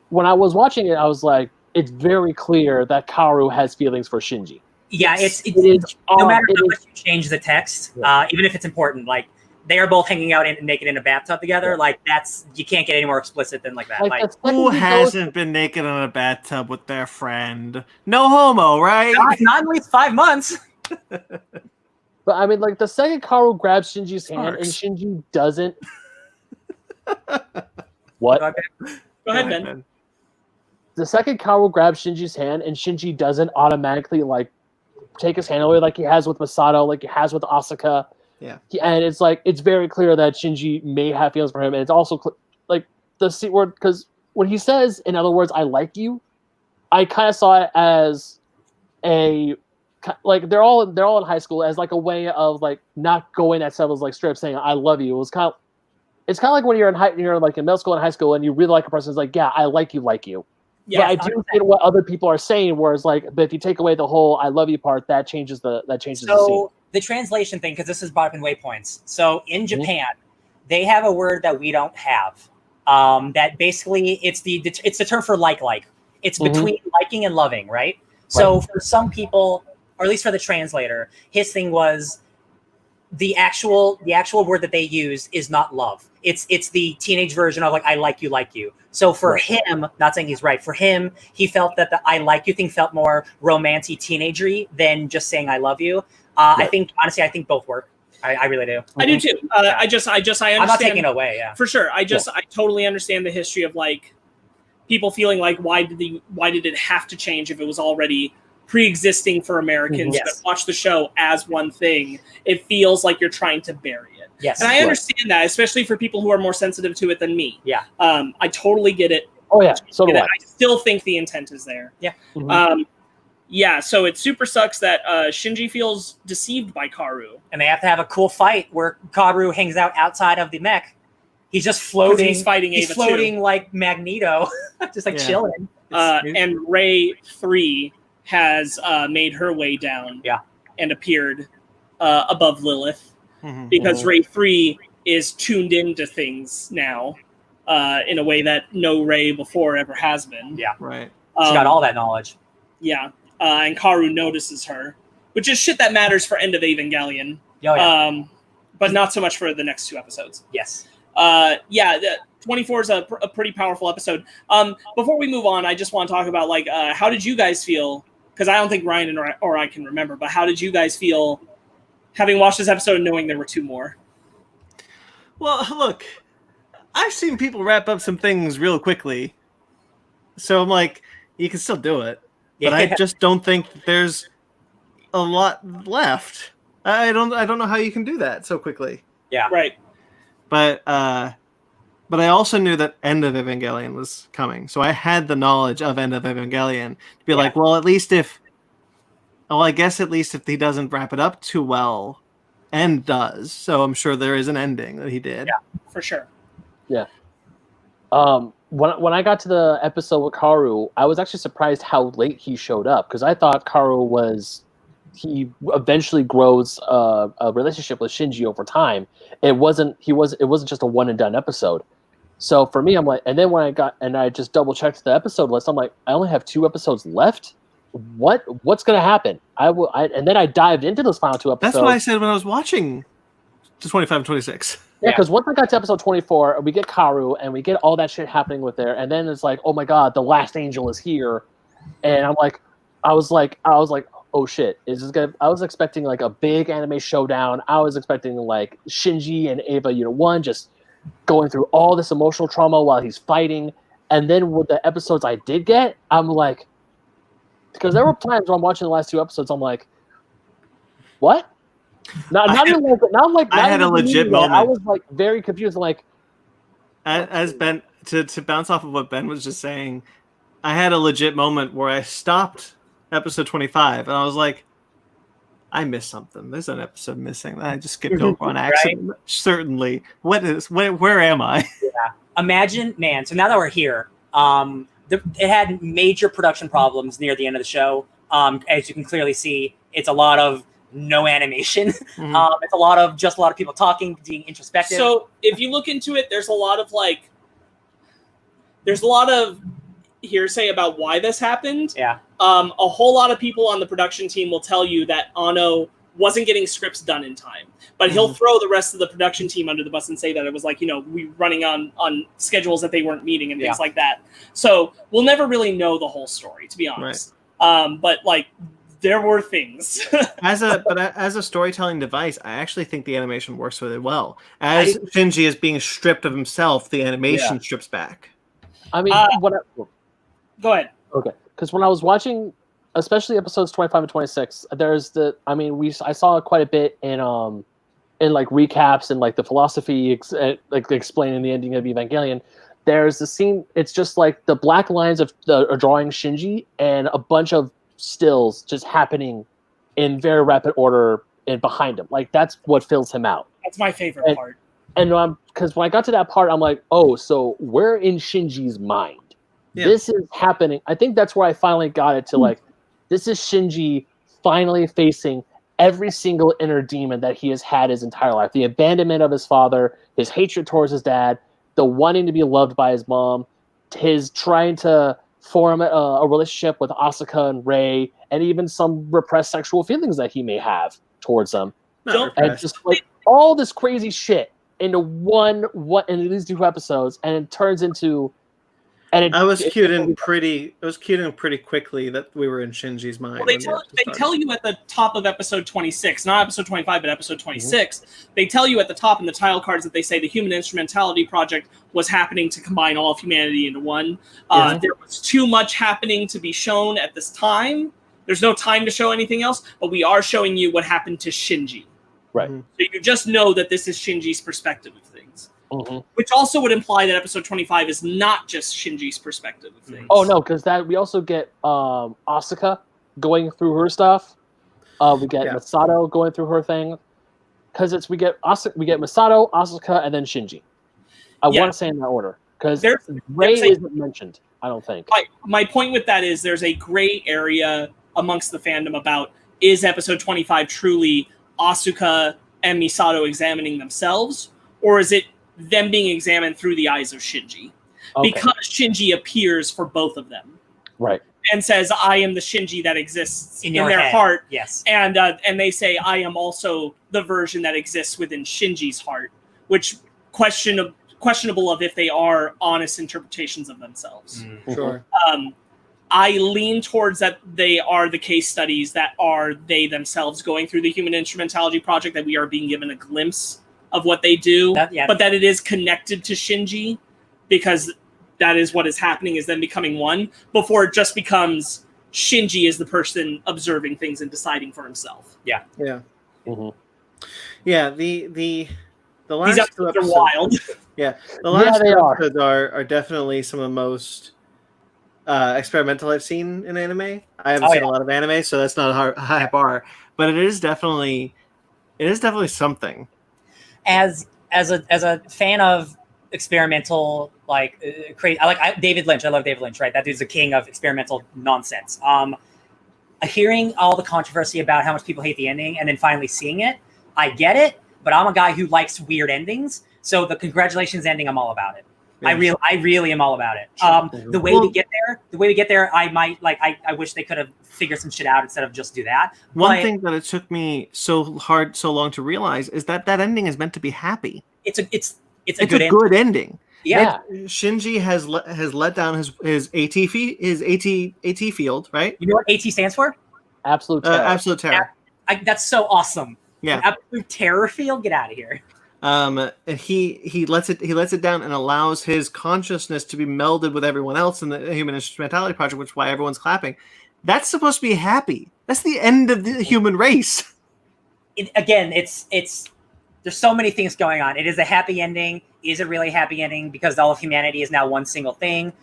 when I was watching it, I was like, it's very clear that Kaoru has feelings for Shinji. Yeah, it is, no matter how much you change the text, even if it's important, like they are both hanging out naked in a bathtub together. Like you can't get any more explicit than that. Who hasn't been naked in a bathtub with their friend? No homo, right? Not at least 5 months. But I mean, the second Kaoru grabs Shinji's hand and Shinji doesn't. What? Go ahead, Ben. the second Kaoru grabs Shinji's hand and Shinji doesn't automatically like take his hand away like he has with Masato, like he has with Asuka. Yeah. And it's like, it's very clear that Shinji may have feelings for him. And it's also like the C word, because when he says, in other words, I like you, I kind of saw it as like they're all in high school as like a way of like not going at someone's like straight up saying I love you. It's kind of like when you're like in middle school and high school and you really like a person, it's like, yeah, I like you. Yeah, but I do get what other people are saying, whereas like, but if you take away the whole "I love you" part, that changes the scene. So the translation thing, because this is brought up in waypoints. So in Japan, they have a word that we don't have. That basically it's the term for like. It's between liking and loving, right? So for some people, or at least for the translator, his thing was the actual word that they use is not love. It's the teenage version of like I like you. So for him, not saying he's right, for him, he felt that the I like you thing felt more romantic teenagery than just saying I love you. I think both work. I really do. I do too. I understand. I'm not taking it away, yeah. For sure. I totally understand the history of like people feeling like why did it have to change if it was already pre-existing for Americans that watch the show as one thing. It feels like you're trying to bury it. Yes. And I understand that, especially for people who are more sensitive to it than me. Yeah. I totally get it. Oh yeah. So do I. I still think the intent is there. Yeah. Yeah, so it super sucks that Shinji feels deceived by Kaoru. And they have to have a cool fight where Kaoru hangs out outside of the mech. He's just floating. He's fighting Ava floating too. like Magneto, just like chilling. And Rei 3 has made her way down and appeared above Lilith because Rei 3 is tuned into things now in a way that no Rei before ever has been. Yeah, right. She got all that knowledge. Yeah, and Kaoru notices her, which is shit that matters for End of Evangelion. Oh, yeah. But not so much for the next 2 episodes. Yes. 24 is a pretty powerful episode. Before we move on, I just want to talk about like how did you guys feel? Because I don't think Ryan or I can remember, but how did you guys feel having watched this episode and knowing there were 2 more? Well, look, I've seen people wrap up some things real quickly, so I'm like, you can still do it, but I just don't think that there's a lot left. I don't know how you can do that so quickly. Yeah, right. But I also knew that End of Evangelion was coming. So I had the knowledge of End of Evangelion to be like, well, at least if he doesn't wrap it up too well, End does. So I'm sure there is an ending that he did. Yeah, for sure. Yeah. When I got to the episode with Kaoru, I was actually surprised how late he showed up because I thought he eventually grows a relationship with Shinji over time. It wasn't just a one and done episode. So for me, I'm like, and then when I just double checked the episode list, I'm like, I only have 2 episodes left. What's going to happen? And then I dived into those final 2 episodes. That's what I said when I was watching the 25 and 26. Yeah, because once I got to episode 24, we get Kaoru and we get all that shit happening with there, and then it's like, oh my god, the last angel is here, and I was like, oh shit, is this gonna? I was expecting like a big anime showdown. I was expecting like Shinji and Ava Unit 1 just going through all this emotional trauma while he's fighting, and then with the episodes I did get, I'm like, because there were times where I'm watching the last 2 episodes, I'm like, what? I had a legit moment. I was like very confused. Like, as Ben to bounce off of what Ben was just saying, I had a legit moment where I stopped episode 25 and I was like, I missed something. There's an episode missing that I just skipped over on accident. Right? Certainly. Where am I? Yeah. Imagine, man. So now that we're here, it had major production problems near the end of the show. As you can clearly see, it's a lot of no animation. It's a lot of people talking, being introspective. So if you look into it, there's a lot of hearsay about why this happened. Yeah. A whole lot of people on the production team will tell you that Ano wasn't getting scripts done in time, but he'll throw the rest of the production team under the bus and say that it was like, we running on schedules that they weren't meeting and things like that. So we'll never really know the whole story, to be honest. Right. But like, there were things. As a storytelling device, I actually think the animation works really well. As Shinji is being stripped of himself, the animation strips back. I mean, Go ahead. Okay, because when I was watching, especially episodes 25 and 26, I saw quite a bit in like recaps and like the philosophy, like explaining the ending of Evangelion. There's a scene. It's just like the black lines are drawing Shinji and a bunch of stills just happening in very rapid order and behind him. Like that's what fills him out. That's my favorite part. And because when I got to that part, I'm like, oh, so we're in Shinji's mind. Yeah. This is happening. I think that's where I finally got it to like, this is Shinji finally facing every single inner demon that he has had his entire life. The abandonment of his father, his hatred towards his dad, the wanting to be loved by his mom, his trying to form a relationship with Asuka and Rei, and even some repressed sexual feelings that he may have towards them. And just like all this crazy shit into in these 2 episodes, and it turns into. And I was cued in pretty quickly that we were in Shinji's mind. Well, they tell you at the top of episode 26, not episode 25, but episode 26. Mm-hmm. They tell you at the top in the title cards that they say the Human Instrumentality Project was happening to combine all of humanity into one. There was too much happening to be shown at this time. There's no time to show anything else, but we are showing you what happened to Shinji. Right. So you just know that this is Shinji's perspective of things. Mm-hmm. Which also would imply that episode 25 is not just Shinji's perspective of things. Oh no, because we also get Asuka going through her stuff. We get Masato going through her thing. Because we get Masato, Asuka, and then Shinji. I want to say in that order because Rei isn't mentioned. I don't think. My point with that is there's a gray area amongst the fandom about is episode 25 truly Asuka and Misato examining themselves, or is it them being examined through the eyes of Shinji? Because Shinji appears for both of them, right? And says, "I am the Shinji that exists in their heart." Yes, and they say, "I am also the version that exists within Shinji's heart," which questionable of if they are honest interpretations of themselves. Sure. I lean towards that they are the case studies that are they themselves going through the Human Instrumentality Project, that we are being given a glimpse of what they do, but that it is connected to Shinji, because that is what is happening, is them becoming one, before it just becomes Shinji is the person observing things and deciding for himself. Yeah. Yeah. Mm-hmm. Yeah, the last These episodes are wild. Yeah, the last two episodes are definitely some of the most experimental I've seen in anime. I haven't seen a lot of anime, so that's not a high bar, but it is definitely something. As a fan of experimental, crazy, David Lynch. I love David Lynch. Right, that dude's the king of experimental nonsense. Hearing all the controversy about how much people hate the ending, and then finally seeing it, I get it. But I'm a guy who likes weird endings, so the congratulations ending, I'm all about it. Yes. I really am all about it. The way we get there, I might I wish they could have figured some shit out instead of just do that. One thing that it took me so long to realize is that ending is meant to be happy. It's a good ending. Yeah. Shinji has let down his AT field, right? You know what AT stands for? Absolute terror. Absolute terror. That's so awesome. Yeah. Absolute terror field. Get out of here. And he lets it down and allows his consciousness to be melded with everyone else in the Human Instrumentality Project, which is why everyone's clapping. That's supposed to be happy. That's the end of the human race. It's there's so many things going on. It is a happy ending. Is it really a happy ending because all of humanity is now one single thing?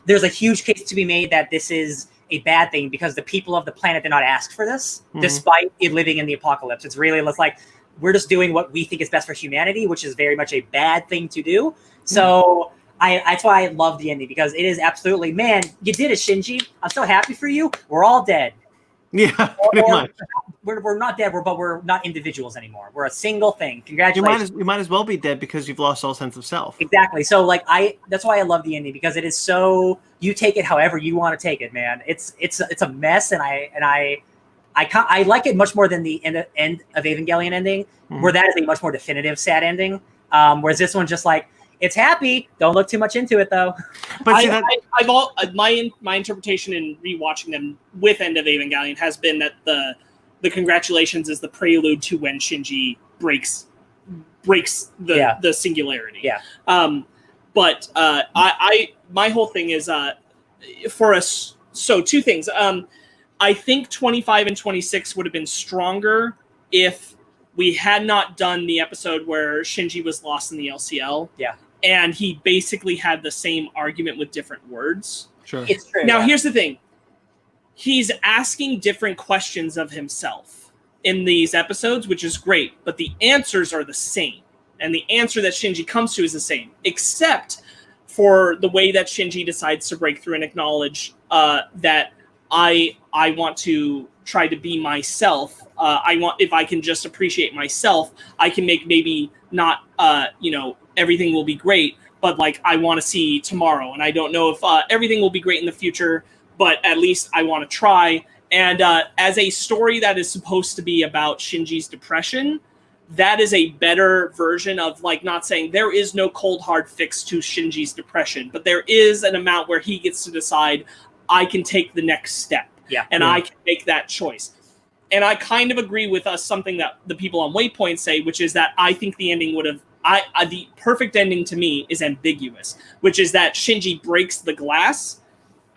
There's a huge case to be made that this is a bad thing because the people of the planet did not ask for this, despite it living in the apocalypse. It's really like we're just doing what we think is best for humanity, which is very much a bad thing to do. So that's why I love the ending, because it is absolutely, man, you did it, Shinji. I'm so happy for you. We're all dead. Yeah, pretty much. We're not dead, but we're not individuals anymore. We're a single thing. Congratulations. You might as well be dead because you've lost all sense of self. Exactly. So that's why I love the ending, because it is so, you take it however you want to take it, man. It's a mess, and I like it much more than the end of Evangelion ending, where that is a much more definitive sad ending. Whereas this one's just like, it's happy. Don't look too much into it, though. But my interpretation in rewatching them with End of Evangelion has been that the congratulations is the prelude to when Shinji breaks the singularity. Yeah. But my whole thing is for us. So two things. I think 25 and 26 would have been stronger if we had not done the episode where Shinji was lost in the LCL. Yeah. And he basically had the same argument with different words. Sure. It's true. Now, here's the thing. He's asking different questions of himself in these episodes, which is great, but the answers are the same. And the answer that Shinji comes to is the same, except for the way that Shinji decides to break through and acknowledge that I want to try to be myself. If I can just appreciate myself, I can make maybe not, everything will be great, but like I want to see tomorrow. And I don't know if everything will be great in the future, but at least I want to try. And as a story that is supposed to be about Shinji's depression, that is a better version of like not saying there is no cold hard fix to Shinji's depression, but there is an amount where he gets to decide I can take the next step. Yeah. And I can make that choice. And I kind of agree with something that the people on Waypoint say, which is that I think the ending would have, the perfect ending to me is ambiguous, which is that Shinji breaks the glass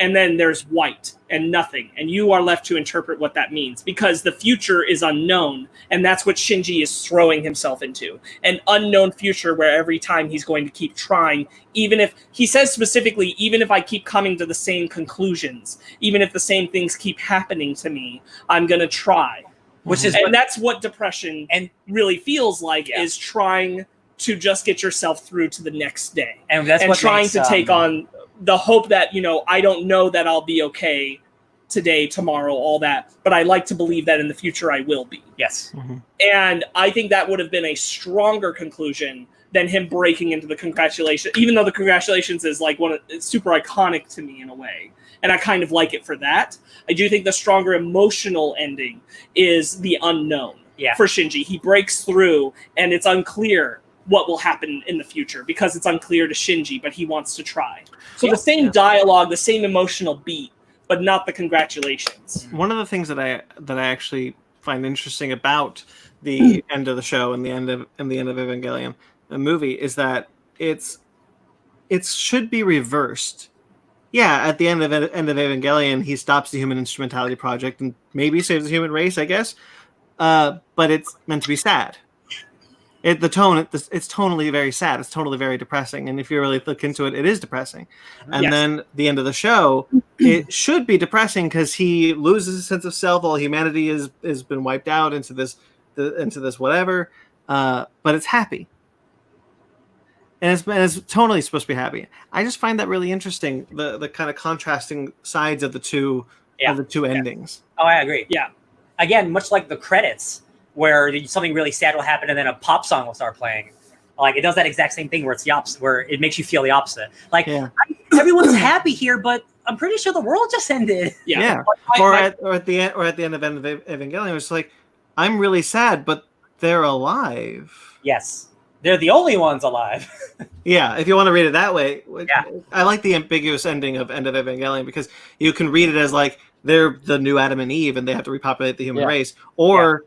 and then there's white and nothing. And you are left to interpret what that means because the future is unknown. And that's what Shinji is throwing himself into. An unknown future where every time he's going to keep trying, even if, he says specifically, even if I keep coming to the same conclusions, even if the same things keep happening to me, I'm going to try. That's what depression really feels like, is trying to just get yourself through to the next day. And that's what trying makes, to take on the hope that, I don't know that I'll be okay today, tomorrow, all that, but I like to believe that in the future I will be. Yes. Mm-hmm. And I think that would have been a stronger conclusion than him breaking into the congratulations, even though the congratulations is like it's super iconic to me in a way. And I kind of like it for that. I do think the stronger emotional ending is the unknown for Shinji. He breaks through and it's unclear what will happen in the future because it's unclear to Shinji, but he wants to try. So the same dialogue, the same emotional beat, but not the congratulations. One of the things that I actually find interesting about the end of the show and the end of Evangelion, the movie, is that it should be reversed. Yeah, at the end of Evangelion, he stops the Human Instrumentality Project and maybe saves the human race, I guess. But it's meant to be sad. It's tonally very sad. It's totally very depressing. And if you really look into it, it is depressing. And then the end of the show, it should be depressing because he loses his sense of self. All humanity has been wiped out into this whatever. But it's happy. And it's totally supposed to be happy. I just find that really interesting. The kind of contrasting sides of the two endings. Oh, I agree. Yeah. Again, much like the credits, where something really sad will happen and then a pop song will start playing. Like, it does that exact same thing where it's the opposite, where it makes you feel the opposite. Like, everyone's happy here, but I'm pretty sure the world just ended. Yeah. Or at the end of Evangelion, it's like, I'm really sad, but they're alive. Yes. They're the only ones alive. Yeah, if you want to read it that way. Yeah. I like the ambiguous ending of End of Evangelion because you can read it as like, they're the new Adam and Eve and they have to repopulate the human race. Or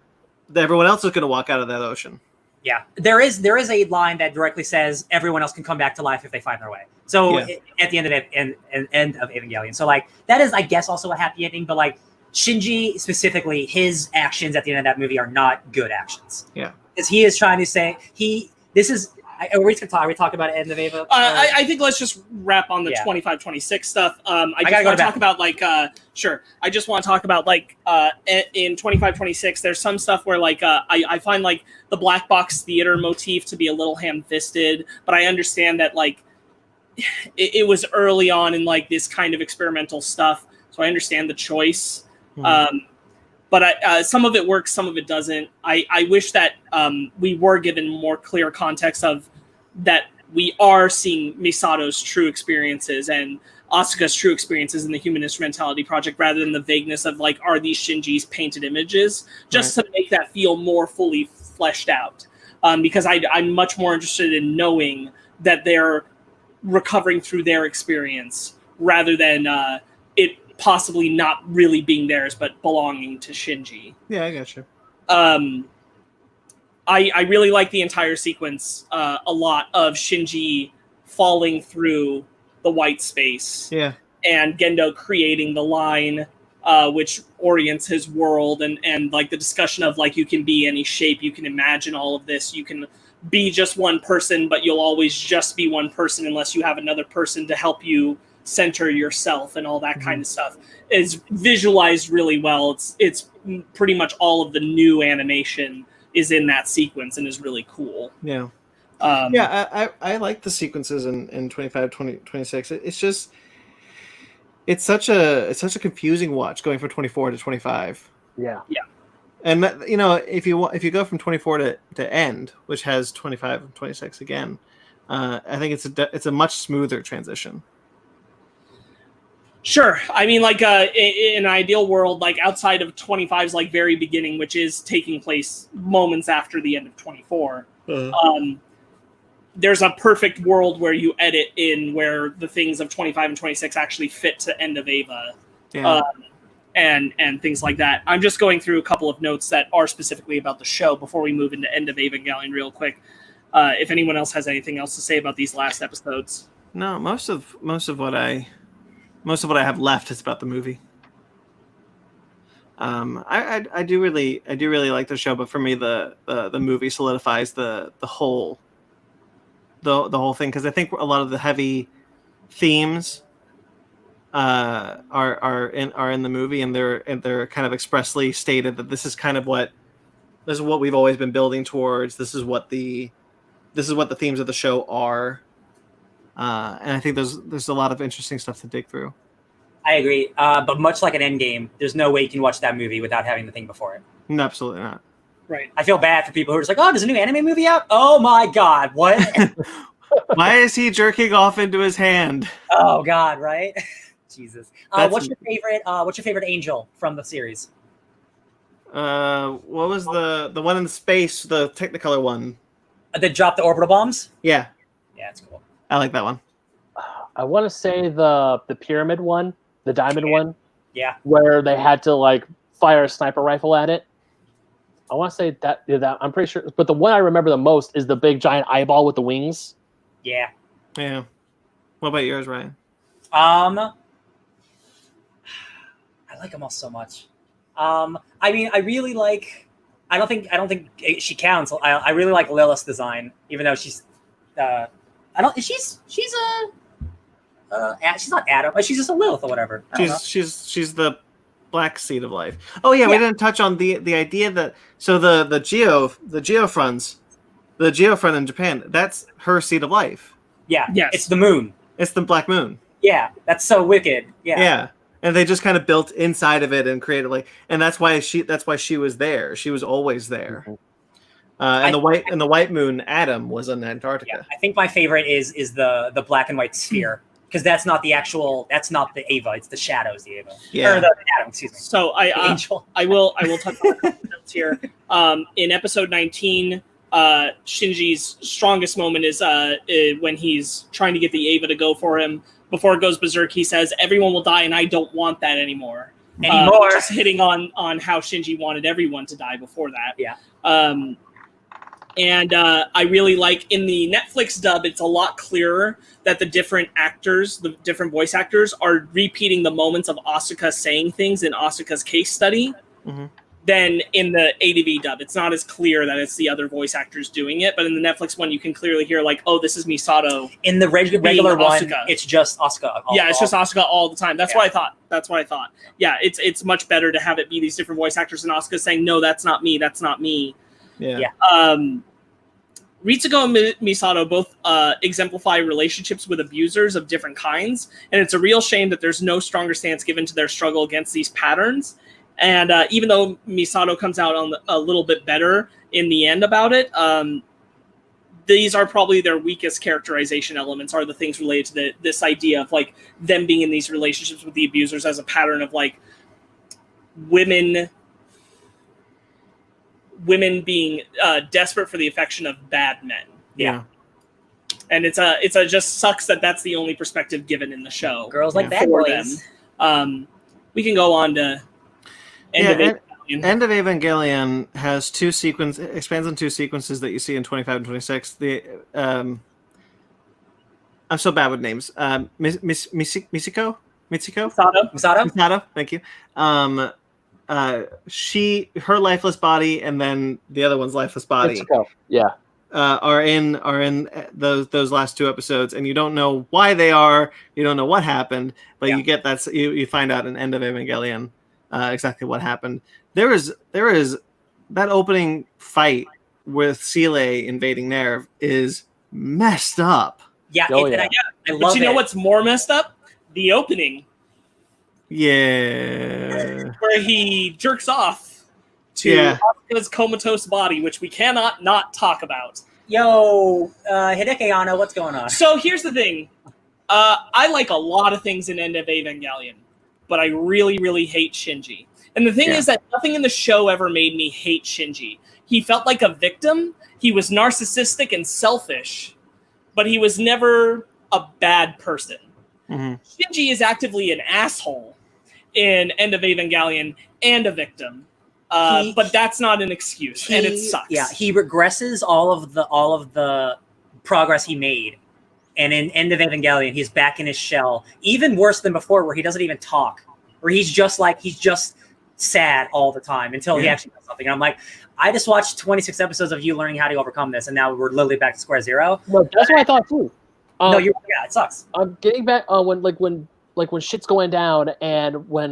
everyone else is going to walk out of that ocean. Yeah, there is a line that directly says everyone else can come back to life if they find their way. So at the end of Evangelion, so like that is, I guess, also a happy ending. But like Shinji specifically, his actions at the end of that movie are not good actions. Yeah, because he is trying to say are we talk about End of Eva? I think let's just wrap on the 25-26 stuff. I just want to talk about like I just want to talk about like in 25-26 there's some stuff where like I find like the black box theater motif to be a little ham-fisted, but I understand that like it was early on in like this kind of experimental stuff, so I understand the choice. But some of it works, some of it doesn't. I wish that we were given more clear context of that we are seeing Misato's true experiences and Asuka's true experiences in the Human Instrumentality Project rather than the vagueness of like, are these Shinji's painted images? Just to make that feel more fully fleshed out. Because I'm much more interested in knowing that they're recovering through their experience rather than it possibly not really being theirs, but belonging to Shinji. Yeah, I got you. I really like the entire sequence a lot of Shinji falling through the white space. Yeah. and Gendo creating the line, which orients his world, and like the discussion of like you can be any shape, you can imagine all of this, you can be just one person, but you'll always just be one person unless you have another person to help you center yourself, and all that kind of stuff is visualized really well. It's pretty much all of the new animation is in that sequence and is really cool. Yeah. I like the sequences in 25, 20, 26. It's just it's such a confusing watch going from 24 to 25. Yeah. And if you go from 24 to end, which has 25 and 26 again, I think it's a much smoother transition. Sure. I mean, like in an ideal world, like outside of 25's like very beginning, which is taking place moments after the end of 24, there's a perfect world where you edit in where the things of 25 and 26 actually fit to End of Eva, and things like that. I'm just going through a couple of notes that are specifically about the show before we move into End of Evangelion real quick. If anyone else has anything else to say about these last episodes. No, most of what I have left is about the movie. I do really like the show, but for me the movie solidifies the whole thing, because I think a lot of the heavy themes are in the movie, and they're kind of expressly stated that this is what we've always been building towards. This is what the themes of the show are. And I think there's a lot of interesting stuff to dig through. I agree. But much like an Endgame, there's no way you can watch that movie without having the thing before it. No, absolutely not. Right. I feel bad for people who are just like, oh, there's a new anime movie out? Oh my God, what? Why is he jerking off into his hand? Oh God, right? Jesus. What's your favorite angel from the series? What was the one in space, the Technicolor one? That dropped the orbital bombs? Yeah. Yeah, it's cool. I like that one. I want to say the pyramid one, the diamond one. Yeah. Where they had to like fire a sniper rifle at it. I want to say that I'm pretty sure, but the one I remember the most is the big giant eyeball with the wings. Yeah. Yeah. What about yours, Ryan? I like them all so much. I mean, I really like. I don't think she counts. I really like Lilith's design, even though she's. She's not Adam, but she's just a Lilith or whatever. She's the black seed of life. Oh yeah, we didn't touch on the idea that the Geofront in Japan, that's her seed of life. Yeah. Yes. It's the moon. It's the black moon. Yeah, that's so wicked. Yeah. Yeah. And they just kind of built inside of it and created and that's why she was there. She was always there. And the white moon, Adam, was in Antarctica. Yeah, I think my favorite is the black and white sphere, because that's not the Eva, it's the shadows, the Eva. Yeah. Or the Adam, excuse me. So I will touch on a couple notes here. In episode 19, Shinji's strongest moment is when he's trying to get the Eva to go for him. Before it goes berserk, he says, "Everyone will die, and I don't want that anymore." Just hitting on how Shinji wanted everyone to die before that. Yeah. And I really like in the Netflix dub, it's a lot clearer that the different actors, the different voice actors, are repeating the moments of Asuka saying things in Asuka's case study than in the ADV dub. It's not as clear that it's the other voice actors doing it, but in the Netflix one, you can clearly hear like, oh, this is Misato. In the regular one, Asuka. it's just Asuka. It's just Asuka all the time. That's what I thought. Yeah, it's much better to have it be these different voice actors and Asuka saying, no, that's not me. That's not me. Yeah. Ritsuko and Misato both exemplify relationships with abusers of different kinds, and it's a real shame that there's no stronger stance given to their struggle against these patterns. And even though Misato comes out on a little bit better in the end about it, these are probably their weakest characterization elements, are the things related to this idea of like them being in these relationships with the abusers as a pattern of like women being desperate for the affection of bad men. Yeah. And it's just sucks that that's the only perspective given in the show. Girls like bad boys. We can go on to End of Evangelion has expands on two sequences that you see in 25 and 26. I'm so bad with names. Misiko? Mitsuko. Misato. Thank you. Her lifeless body, and then the other one's lifeless body. Mitsuko. Yeah. Are in those last 2 episodes, and you don't know why they are. You don't know what happened, but you get that. You find out in End of Evangelion exactly what happened. There is that opening fight with Sile invading Nerv is messed up. Yeah, I love but you know what's more messed up? The opening. Yeah. Where he jerks off to Asuka's comatose body, which we cannot not talk about. Yo, Hideki Anno, what's going on? So here's the thing. I like a lot of things in End of Evangelion, but I really, really hate Shinji. And the thing is that nothing in the show ever made me hate Shinji. He felt like a victim. He was narcissistic and selfish, but he was never a bad person. Mm-hmm. Shinji is actively an asshole in End of Evangelion and a victim. But that's not an excuse, and it sucks. Yeah, he regresses all of the progress he made, and in End of Evangelion, he's back in his shell. Even worse than before, where he doesn't even talk, where he's just sad all the time until he actually does something. And I'm like, I just watched 26 episodes of you learning how to overcome this, and now we're literally back to square zero. No, that's what I thought too. No, it sucks. I'm getting back when shit's going down, and when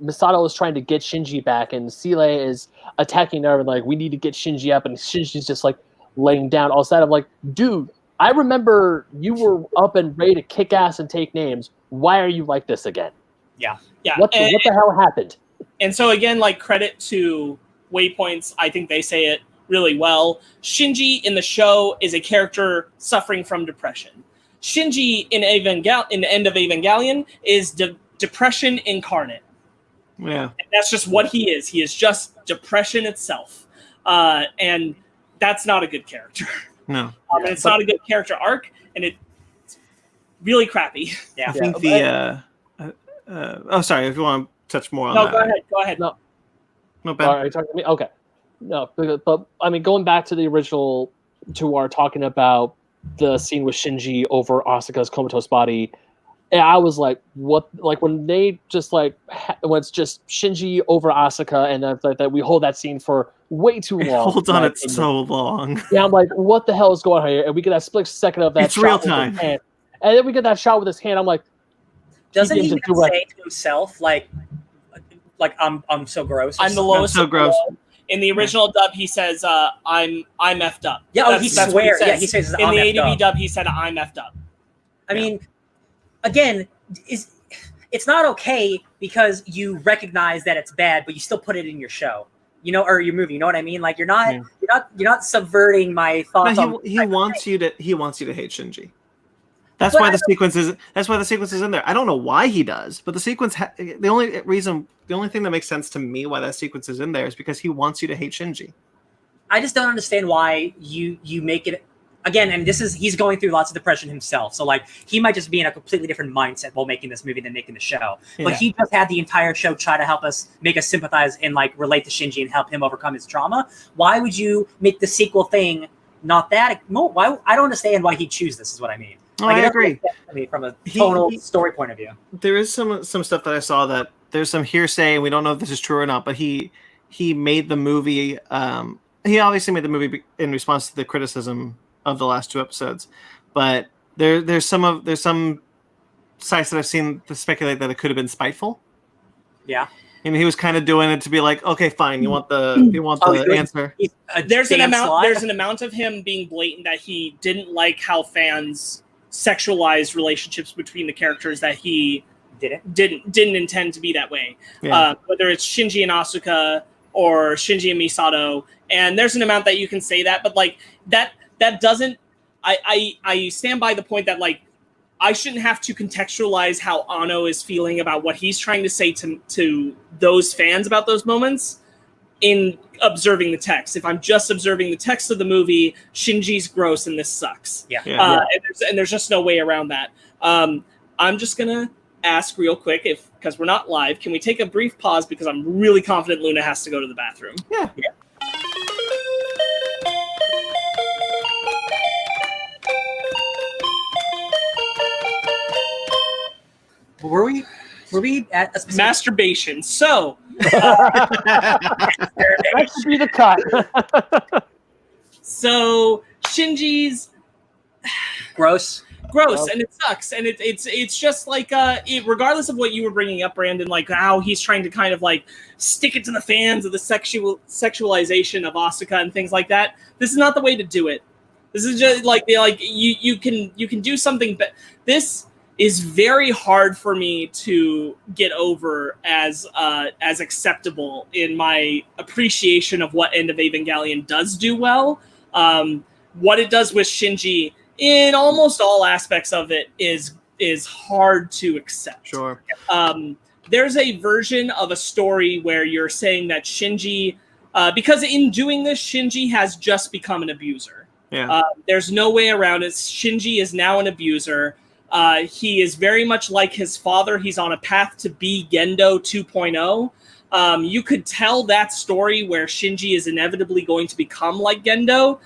Misato is trying to get Shinji back, and Sile is attacking her, and like, we need to get Shinji up, and Shinji's just like laying down. All of a sudden, I'm like, dude, I remember you were up and ready to kick ass and take names. Why are you like this again? Yeah. What the hell happened? And so again, like, credit to Waypoints, I think they say it really well. Shinji in the show is a character suffering from depression. Shinji in the End of Evangelion is depression incarnate. Yeah. And that's just what he is. He is just depression itself. And that's not a good character. No. And it's not a good character arc, and it's really crappy. Yeah. I think sorry, if you want to touch more on that. No, go ahead. No, Ben. Are you talking to me? Okay. No, but I mean, going back to the original tour, talking about the scene with Shinji over Asuka's comatose body, and I was like, what? Like, when they just when it's just Shinji over Asuka, and that we hold that scene for way too long. Hold on, it's so long. Yeah, I'm like, what the hell is going on here? And we get that split second of that. It's real time. And then we get that shot with his hand. I'm like, doesn't he even say to himself like I'm so gross? I'm the lowest. So gross. In the original dub, he says, "I'm effed up." Yeah, he swears. Yeah, he says, in the ADV dub, he said, "I'm effed up." I mean, again, it's not okay because you recognize that it's bad, but you still put it in your show, or your movie. You know what I mean? Like, you're not subverting my thoughts. No, he wants you to hate Shinji. That's why the sequence is in there. I don't know why he does, but the sequence. The only thing that makes sense to me why that sequence is in there is because he wants you to hate Shinji. I just don't understand why you make it again. And he's going through lots of depression himself, so like he might just be in a completely different mindset while making this movie than making the show. Yeah. But he just had the entire show try to make us sympathize and like relate to Shinji and help him overcome his trauma. Why would you make the sequel thing not that? Why? I don't understand why he'd choose this. Is what I mean. Oh, I agree. From a tonal story point of view, there is some stuff that I saw that there's some hearsay, and we don't know if this is true or not. But he made the movie. He obviously made the movie in response to the criticism of the last 2 episodes. But there's some sites that I've seen to speculate that it could have been spiteful. Yeah. And he was kind of doing it to be like, okay, fine, you want the answer. There's an amount of him being blatant that he didn't like how fans sexualized relationships between the characters that he didn't intend to be that way. Yeah. Whether it's Shinji and Asuka or Shinji and Misato, and there's an amount that you can say that, but like that doesn't. I stand by the point that like I shouldn't have to contextualize how Anno is feeling about what he's trying to say to those fans about those moments in observing the text. If I'm just observing the text of the movie, Shinji's gross and this sucks. Yeah. And there's just no way around that. I'm just gonna ask real quick, because we're not live, can we take a brief pause because I'm really confident Luna has to go to the bathroom. Yeah. Were we? Were we at a specific... Masturbation. So That should be the cut. so Shinji's gross, and it sucks, and it's just like regardless of what you were bringing up, Brandon, like how he's trying to kind of like stick it to the fans of the sexualization of Asuka and things like that. This is not the way to do it. This is just like you can do something, but this is very hard for me to get over as acceptable in my appreciation of what End of Evangelion does do well. What it does with Shinji in almost all aspects of it is hard to accept. Sure. There's a version of a story where you're saying that Shinji, because in doing this, Shinji has just become an abuser. Yeah. There's no way around it. Shinji is now an abuser. He is very much like his father. He's on a path to be Gendo 2.0. You could tell that story where Shinji is inevitably going to become like Gendo.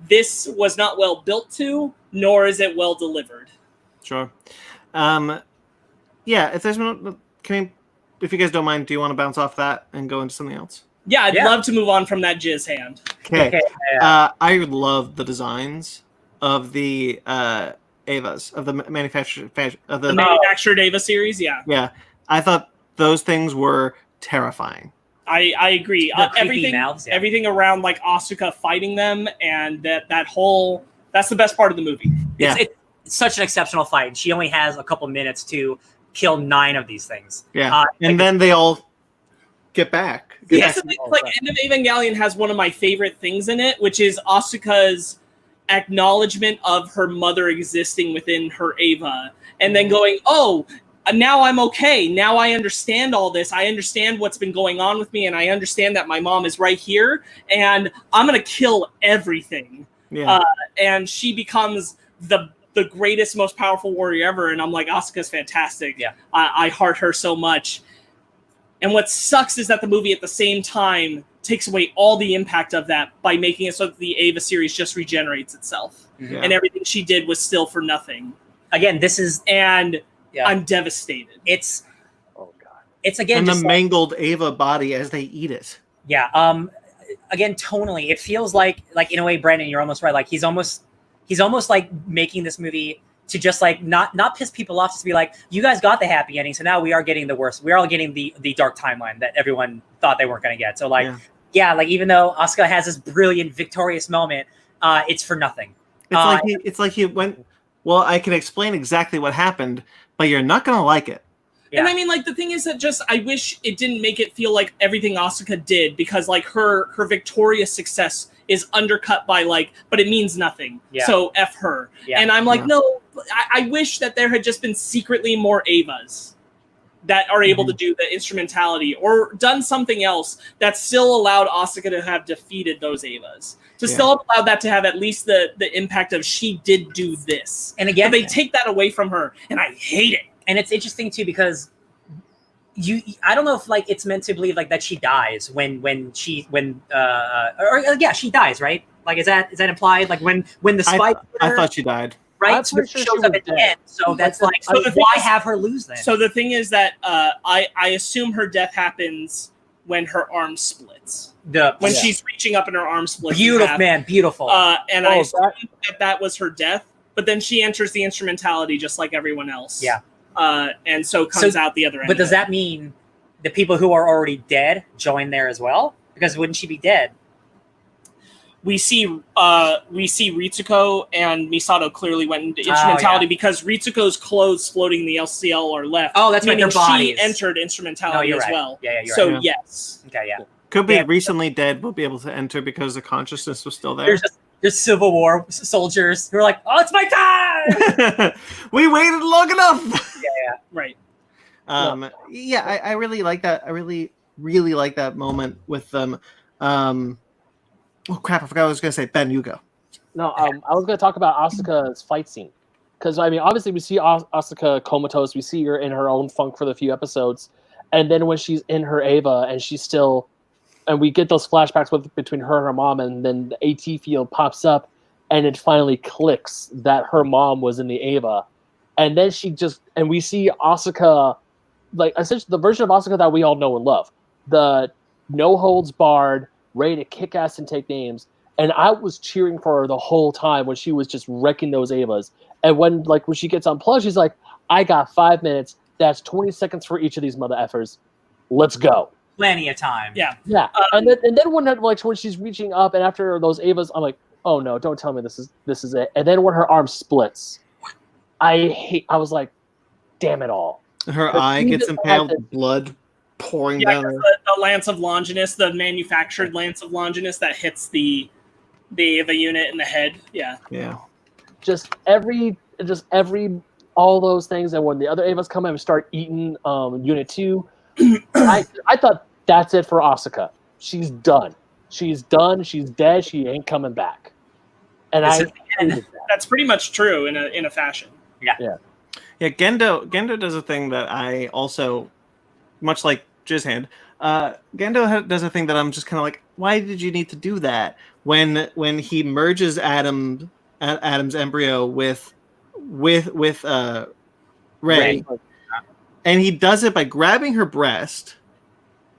This was not well built to, nor is it well delivered. Sure. Yeah, if there's no... if you guys don't mind, do you want to bounce off that and go into something else? Yeah, I'd love to move on from that jizz hand. Okay. I love the designs of the Evas, of the manufactured Eva series, yeah. Yeah. I thought those things were terrifying. I agree. Everything around like Asuka fighting them and that whole... That's the best part of the movie. Yeah. It's such an exceptional fight. She only has a couple minutes to kill 9 of these things. Yeah. And then they all get back. End of Evangelion has one of my favorite things in it, which is Asuka's acknowledgement of her mother existing within her Eva, and then going, oh, now I'm okay. Now I understand all this. I understand what's been going on with me, and I understand that my mom is right here, and I'm going to kill everything. Yeah. And she becomes the greatest, most powerful warrior ever, and I'm like, Asuka's fantastic. Yeah. I heart her so much. And what sucks is that the movie at the same time takes away all the impact of that by making it so that the Eva series just regenerates itself. Yeah. And everything she did was still for nothing. Again, this is... And I'm devastated. It's... Oh, God. It's, again, and just the mangled Eva body as they eat it. Yeah. Again, tonally, it feels like in a way, Brandon, you're almost right. Like, he's almost like making this movie to just like not piss people off, just be like, you guys got the happy ending, so now we are getting the worst. We're all getting the dark timeline that everyone thought they weren't going to get. So like, like even though Asuka has this brilliant victorious moment, it's for nothing. It's like he went, well, I can explain exactly what happened, but you're not going to like it. Yeah. And I mean, like, the thing is that just, I wish it didn't make it feel like everything Asuka did, because like her victorious success is undercut by like, but it means nothing. Yeah. So F her. Yeah. And I'm like, no, I wish that there had just been secretly more Evas that are able to do the instrumentality, or done something else that still allowed Asuka to have defeated those Evas. To still allow that to have at least the impact of she did do this. And again, but they take that away from her, and I hate it. And it's interesting too, because I don't know if like it's meant to believe like that she dies she dies, right? Like is that implied? Like when the spike I thought she died. Right? So it shows up at the end. So that's like, so why have her lose then? So the thing is that I assume her death happens when her arm splits. When she's reaching up and her arm splits. Beautiful, man, beautiful. And I assume that was her death, but then she enters the instrumentality just like everyone else. Yeah. And so comes out the other end. But does that mean the people who are already dead join there as well? Because wouldn't she be dead? We see Ritsuko and Misato clearly went into instrumentality because Ritsuko's clothes floating in the LCL are left. Oh, that's right. Their bodies. She entered instrumentality as well. Yeah, you're right. So yes. Okay, yeah. Could be recently dead, will be able to enter because the consciousness was still there. There's Civil War soldiers who are like, oh, it's my time! We waited long enough! Yeah. Right. I really like that. I really, really like that moment with them. Oh, crap, I forgot what I was going to say. Ben, you go. No, I was going to talk about Asuka's fight scene. Because, I mean, obviously we see Asuka comatose. We see her in her own funk for the few episodes. And then when she's in her Eva and she's still... And we get those flashbacks between her and her mom, and then the AT field pops up, and it finally clicks that her mom was in the Eva. and then we see Asuka, like essentially the version of Asuka that we all know and love, the no holds barred, ready to kick ass and take names. And I was cheering for her the whole time when she was just wrecking those Avas. And when she gets unplugged, she's like, I got 5 minutes. That's 20 seconds for each of these mother effers. Let's go. Plenty of time. Yeah. Yeah. And then when she's reaching up and after those Avas, I'm like, oh no, don't tell me this is it. And then when her arm splits, I was like, damn it all. Her eye gets impaled, blood pouring down her. The Lance of Longinus, the manufactured Lance of Longinus that hits the Ava unit in the head. Yeah. Yeah. Just every all those things, and when the other Avas come in and start eating Unit 2, I thought that's it for Asuka. She's done. She's done. She's dead. She ain't coming back. And that's pretty much true in a fashion. Yeah. Yeah. Yeah, Gendo does a thing that I also, much like Jizzhand, Gendo does a thing that I'm just kind of like, why did you need to do that? When he merges Adam's embryo with Rey, and he does it by grabbing her breast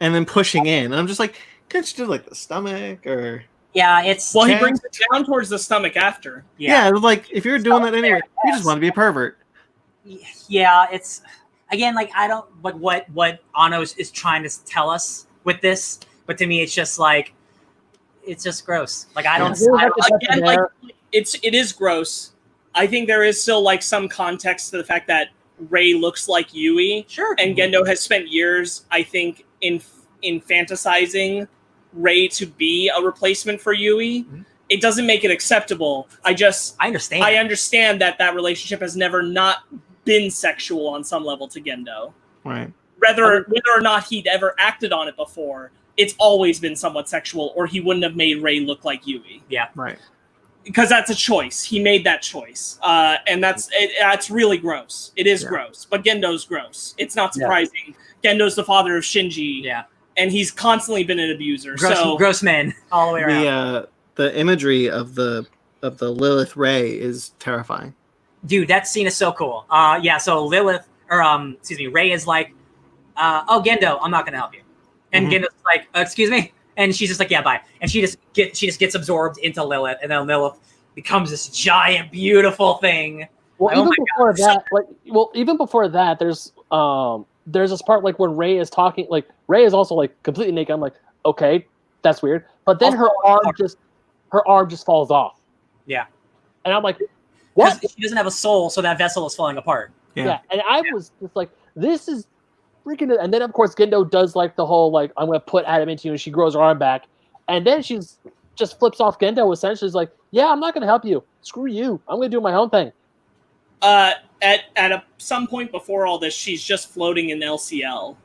and then pushing in. And I'm just like, can't you do like the stomach or? Yeah, it's he brings it down towards the stomach after. Yeah, like if you're doing that anyway, you just want to be a pervert. Yeah, it's again like I don't what Anno is trying to tell us with this, but to me it's just like it's just gross. Like it is gross. I think there is still like some context to the fact that Rey looks like Yui. Sure. And Gendo has spent years, I think, in fantasizing Rey to be a replacement for Yui. Mm-hmm. It doesn't make it acceptable. I understand. I understand that relationship has never not been sexual on some level to Gendo. Right. Whether or not he'd ever acted on it before, it's always been somewhat sexual, or he wouldn't have made Rey look like Yui. Yeah. Right. Because that's a choice. He made that choice. And that's really gross. It is gross. But Gendo's gross. It's not surprising. Yeah. Gendo's the father of Shinji. Yeah. And he's constantly been an abuser. Gross man all the way around. The imagery of the Lilith Rey is terrifying. Dude, that scene is so cool. So Lilith, Rey is like, Gendo, I'm not gonna help you. And Gendo's like, excuse me? And she's just like, yeah, bye. And she just gets absorbed into Lilith, and then Lilith becomes this giant, beautiful thing. Well, even before that, there's this part like when Rey is talking, like Rey is also like completely naked. I'm like, okay, that's weird. But then her arm just falls off. Yeah. And I'm like, what? She doesn't have a soul, so that vessel is falling apart. Yeah. And I was just like, this is freaking. And then of course Gendo does like the whole like, I'm gonna put Adam into you, and she grows her arm back, and then she's just flips off Gendo. Essentially, is like, yeah, I'm not gonna help you. Screw you. I'm gonna do my own thing. At some point before all this, she's just floating in LCL.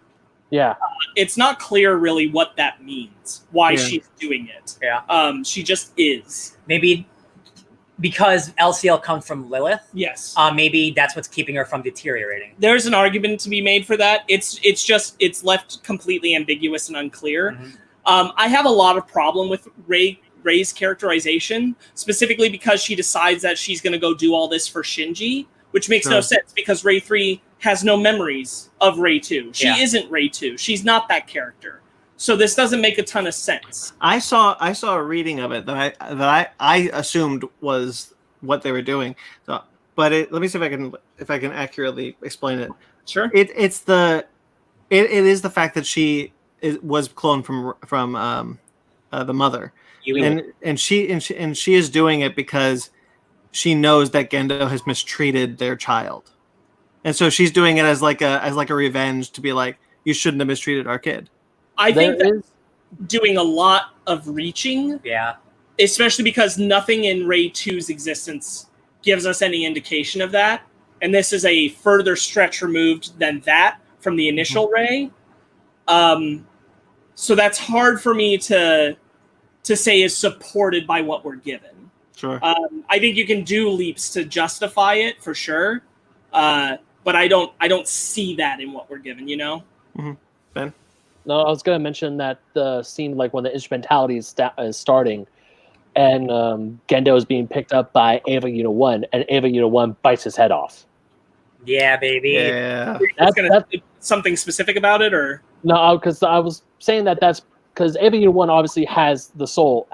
Yeah. It's not clear really what that means, why she's doing it. Yeah. She just is. Maybe because LCL comes from Lilith. Yes. Maybe that's what's keeping her from deteriorating. There's an argument to be made for that. It's left completely ambiguous and unclear. Mm-hmm. I have a lot of problem with Rey's characterization, specifically because she decides that she's going to go do all this for Shinji, which makes no sense because Rey 3 has no memories of Rey 2. She isn't Rey 2. She's not that character. So this doesn't make a ton of sense. I saw a reading of it that I assumed was what they were doing. So, but let me see if I can accurately explain it. Sure. It is the fact that she was cloned from the mother. And she is doing it because she knows that Gendo has mistreated their child, and so she's doing it as like a revenge to be like, you shouldn't have mistreated our kid. I think that's doing a lot of reaching. Yeah, especially because nothing in Rey 2's existence gives us any indication of that, and this is a further stretch removed than that from the initial Rey. So that's hard for me to say is supported by what we're given. Sure. I think you can do leaps to justify it for sure, but I don't see that in what we're given. You know. Mm-hmm. Ben. No, I was going to mention that the scene, like when the instrumentality is starting, and Gendo is being picked up by Ava Unit 1, and Ava Unit 1 bites his head off. Yeah, baby. Yeah. That's something specific about it, or no? Because I was saying that's because Eva Unit 1 obviously has a soul,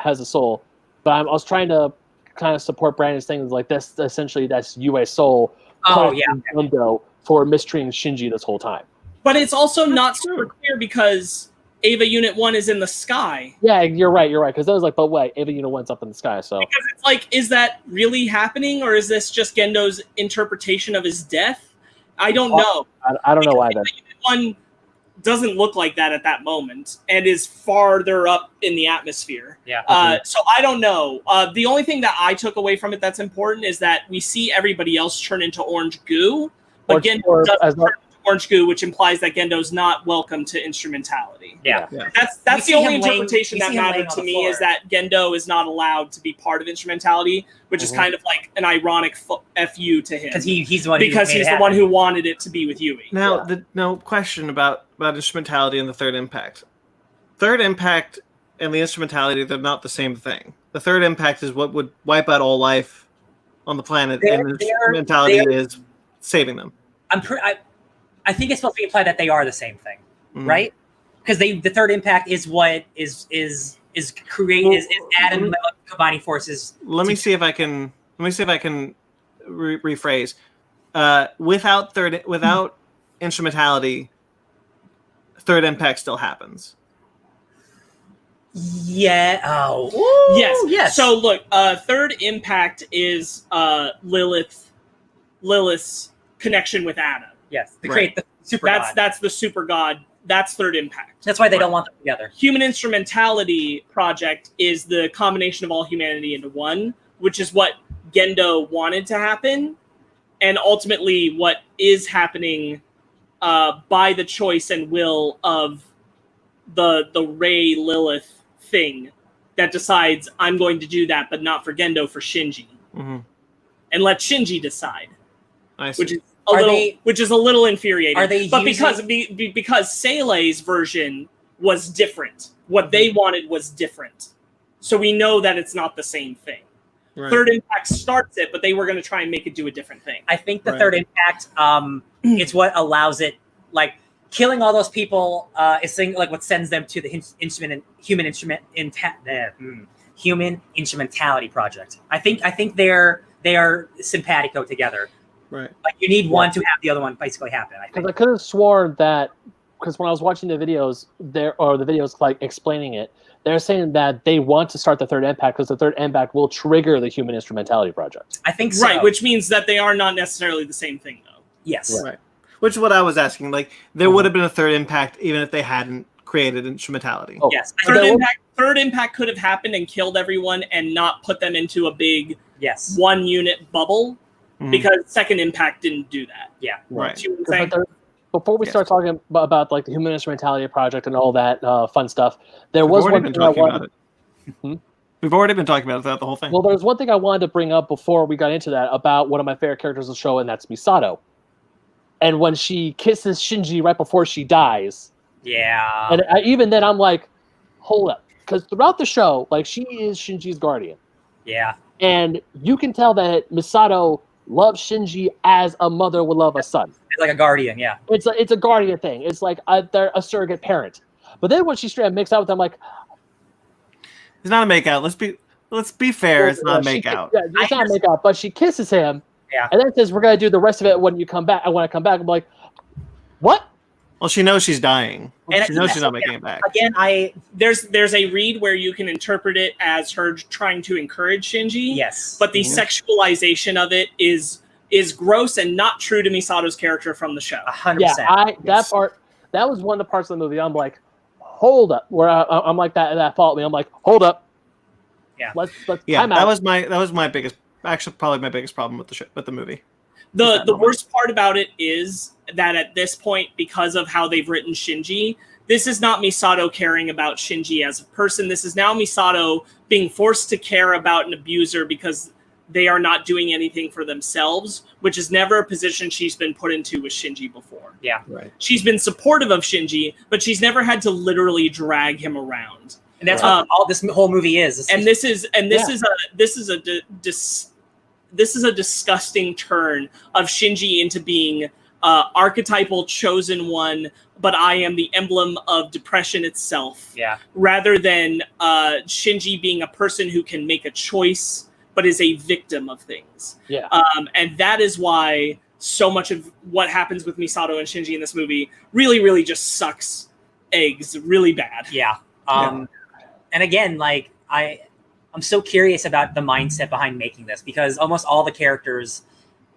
but I was trying to kind of support Brandon's things like this. Essentially, that's UA soul. Oh yeah, Gendo for mistreating Shinji this whole time. But it's also not super clear because Eva Unit 1 is in the sky. Yeah, you're right. Because I was like, but wait, Eva Unit 1's up in the sky, so. Because it's like, is that really happening, or is this just Gendo's interpretation of his death? I don't know. I don't know why that. Eva Unit 1 doesn't look like that at that moment and is farther up in the atmosphere. Yeah. So I don't know. The only thing that I took away from it that's important is that we see everybody else turn into orange goo, but Gendo doesn't turn orange goo, which implies that Gendo's not welcome to instrumentality. Yeah. That's the only interpretation that mattered to me, is that Gendo is not allowed to be part of instrumentality, which is kind of like an ironic FU to him. Because he's the one he's the one who wanted it to be with Yui. Now, no question about instrumentality and the third impact. Third impact and the instrumentality, they're not the same thing. The third impact is what would wipe out all life on the planet, and the instrumentality is saving them. I think it's supposed to imply that they are the same thing, right? Because the third impact is what is creating is Adam and Lilith combining forces. Let me see if I can rephrase. Without instrumentality, third impact still happens. Yeah. Oh. Yes. So look, third impact is Lilith's connection with Adam. Yes, to create the super god. That's the super god. That's third impact. That's why they don't want them together. Human instrumentality project is the combination of all humanity into one, which is what Gendo wanted to happen, and ultimately what is happening by the choice and will of the Rei Lilith thing that decides, I'm going to do that, but not for Gendo, for Shinji, and let Shinji decide. I see. Which is a little infuriating. But because Sele's version was different, what they wanted was different, so we know that it's not the same thing. Right. Third impact starts it, but they were going to try and make it do a different thing. I think the third impact, it's what allows it, like killing all those people, is like what sends them to the human instrumentality project. I think they are simpatico together. Right. Like you need one to have the other one basically happen. I think. Because I could have sworn that, because when I was watching the videos like explaining it, they're saying that they want to start the third impact because the third impact will trigger the human instrumentality project. I think so. Right, which means that they are not necessarily the same thing, though. Yes. Right. Which is what I was asking. Like there would have been a third impact even if they hadn't created instrumentality. Oh. Yes. Third impact could have happened and killed everyone and not put them into a big one unit bubble. Because second impact didn't do that. Yeah. Right. Before we start talking about like the human instrumentality project and all that fun stuff, there was one thing I wanted. We've already been talking about it throughout the whole thing. Well, there's one thing I wanted to bring up before we got into that about one of my favorite characters of the show, and that's Misato. And when she kisses Shinji right before she dies. Yeah. And even then, I'm like, hold up. Because throughout the show, like, she is Shinji's guardian. Yeah. And you can tell that Misato loves Shinji as a mother would love a son. It's like a guardian, yeah. It's a guardian thing. It's like they're a surrogate parent. But then when she straight up makes out with them, like, it's not a makeout. Let's be fair. It's not a makeout. Yeah, it's not a makeout. But she kisses him. Yeah. And then says, "We're gonna do the rest of it when you come back." And when I come back, I'm like, "What?" Well, she knows she's dying. And she knows she's not making it back. Again, there's a read where you can interpret it as her trying to encourage Shinji. Yes. But the sexualization of it is gross and not true to Misato's character from the show. 100%. Yeah, that was one of the parts of the movie I'm like, hold up. Where I'm like that fault me. I'm like, hold up. Yeah. Let's yeah. time out. That was my biggest, actually probably my biggest problem with the movie. The worst part about it is that at this point, because of how they've written Shinji, this is not Misato caring about Shinji as a person. This is now Misato being forced to care about an abuser because they are not doing anything for themselves, which is never a position she's been put into with Shinji before. Yeah. Right. She's been supportive of Shinji, but she's never had to literally drag him around. And that's what all this whole movie is. This is a this is a disgusting turn of Shinji into being archetypal chosen one, but I am the emblem of depression itself. Yeah. Rather than Shinji being a person who can make a choice, but is a victim of things. Yeah. And that is why so much of what happens with Misato and Shinji in this movie really, really just sucks eggs really bad. Yeah. And again, like I'm so curious about the mindset behind making this, because almost all the characters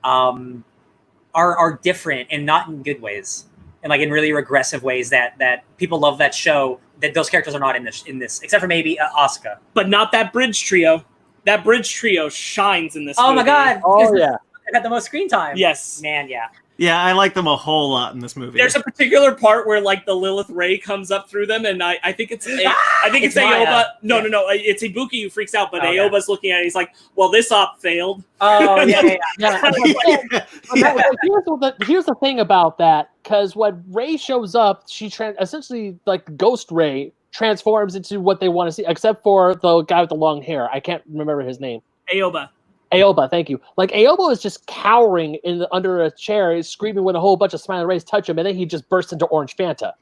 are different and not in good ways, and like in really regressive ways that people love that show. That those characters are not in this, except for maybe Asuka. But not that bridge trio. That bridge trio shines in this movie. Oh my god! Oh yeah. They got the most screen time. Yes, man. Yeah. Yeah, I like them a whole lot in this movie. There's a particular part where like the Lilith Ray comes up through them, and I think it's it's Aoba. No, it's Ibuki who freaks out, but Aoba's looking at it. He's like, "Well, this op failed." Oh yeah. Here's the thing about that, because when Ray shows up, she essentially like Ghost Ray transforms into what they want to see, except for the guy with the long hair. I can't remember his name. Aoba, thank you. Like Aoba is just cowering under a chair, screaming when a whole bunch of smiling rays touch him, and then he just bursts into orange Fanta.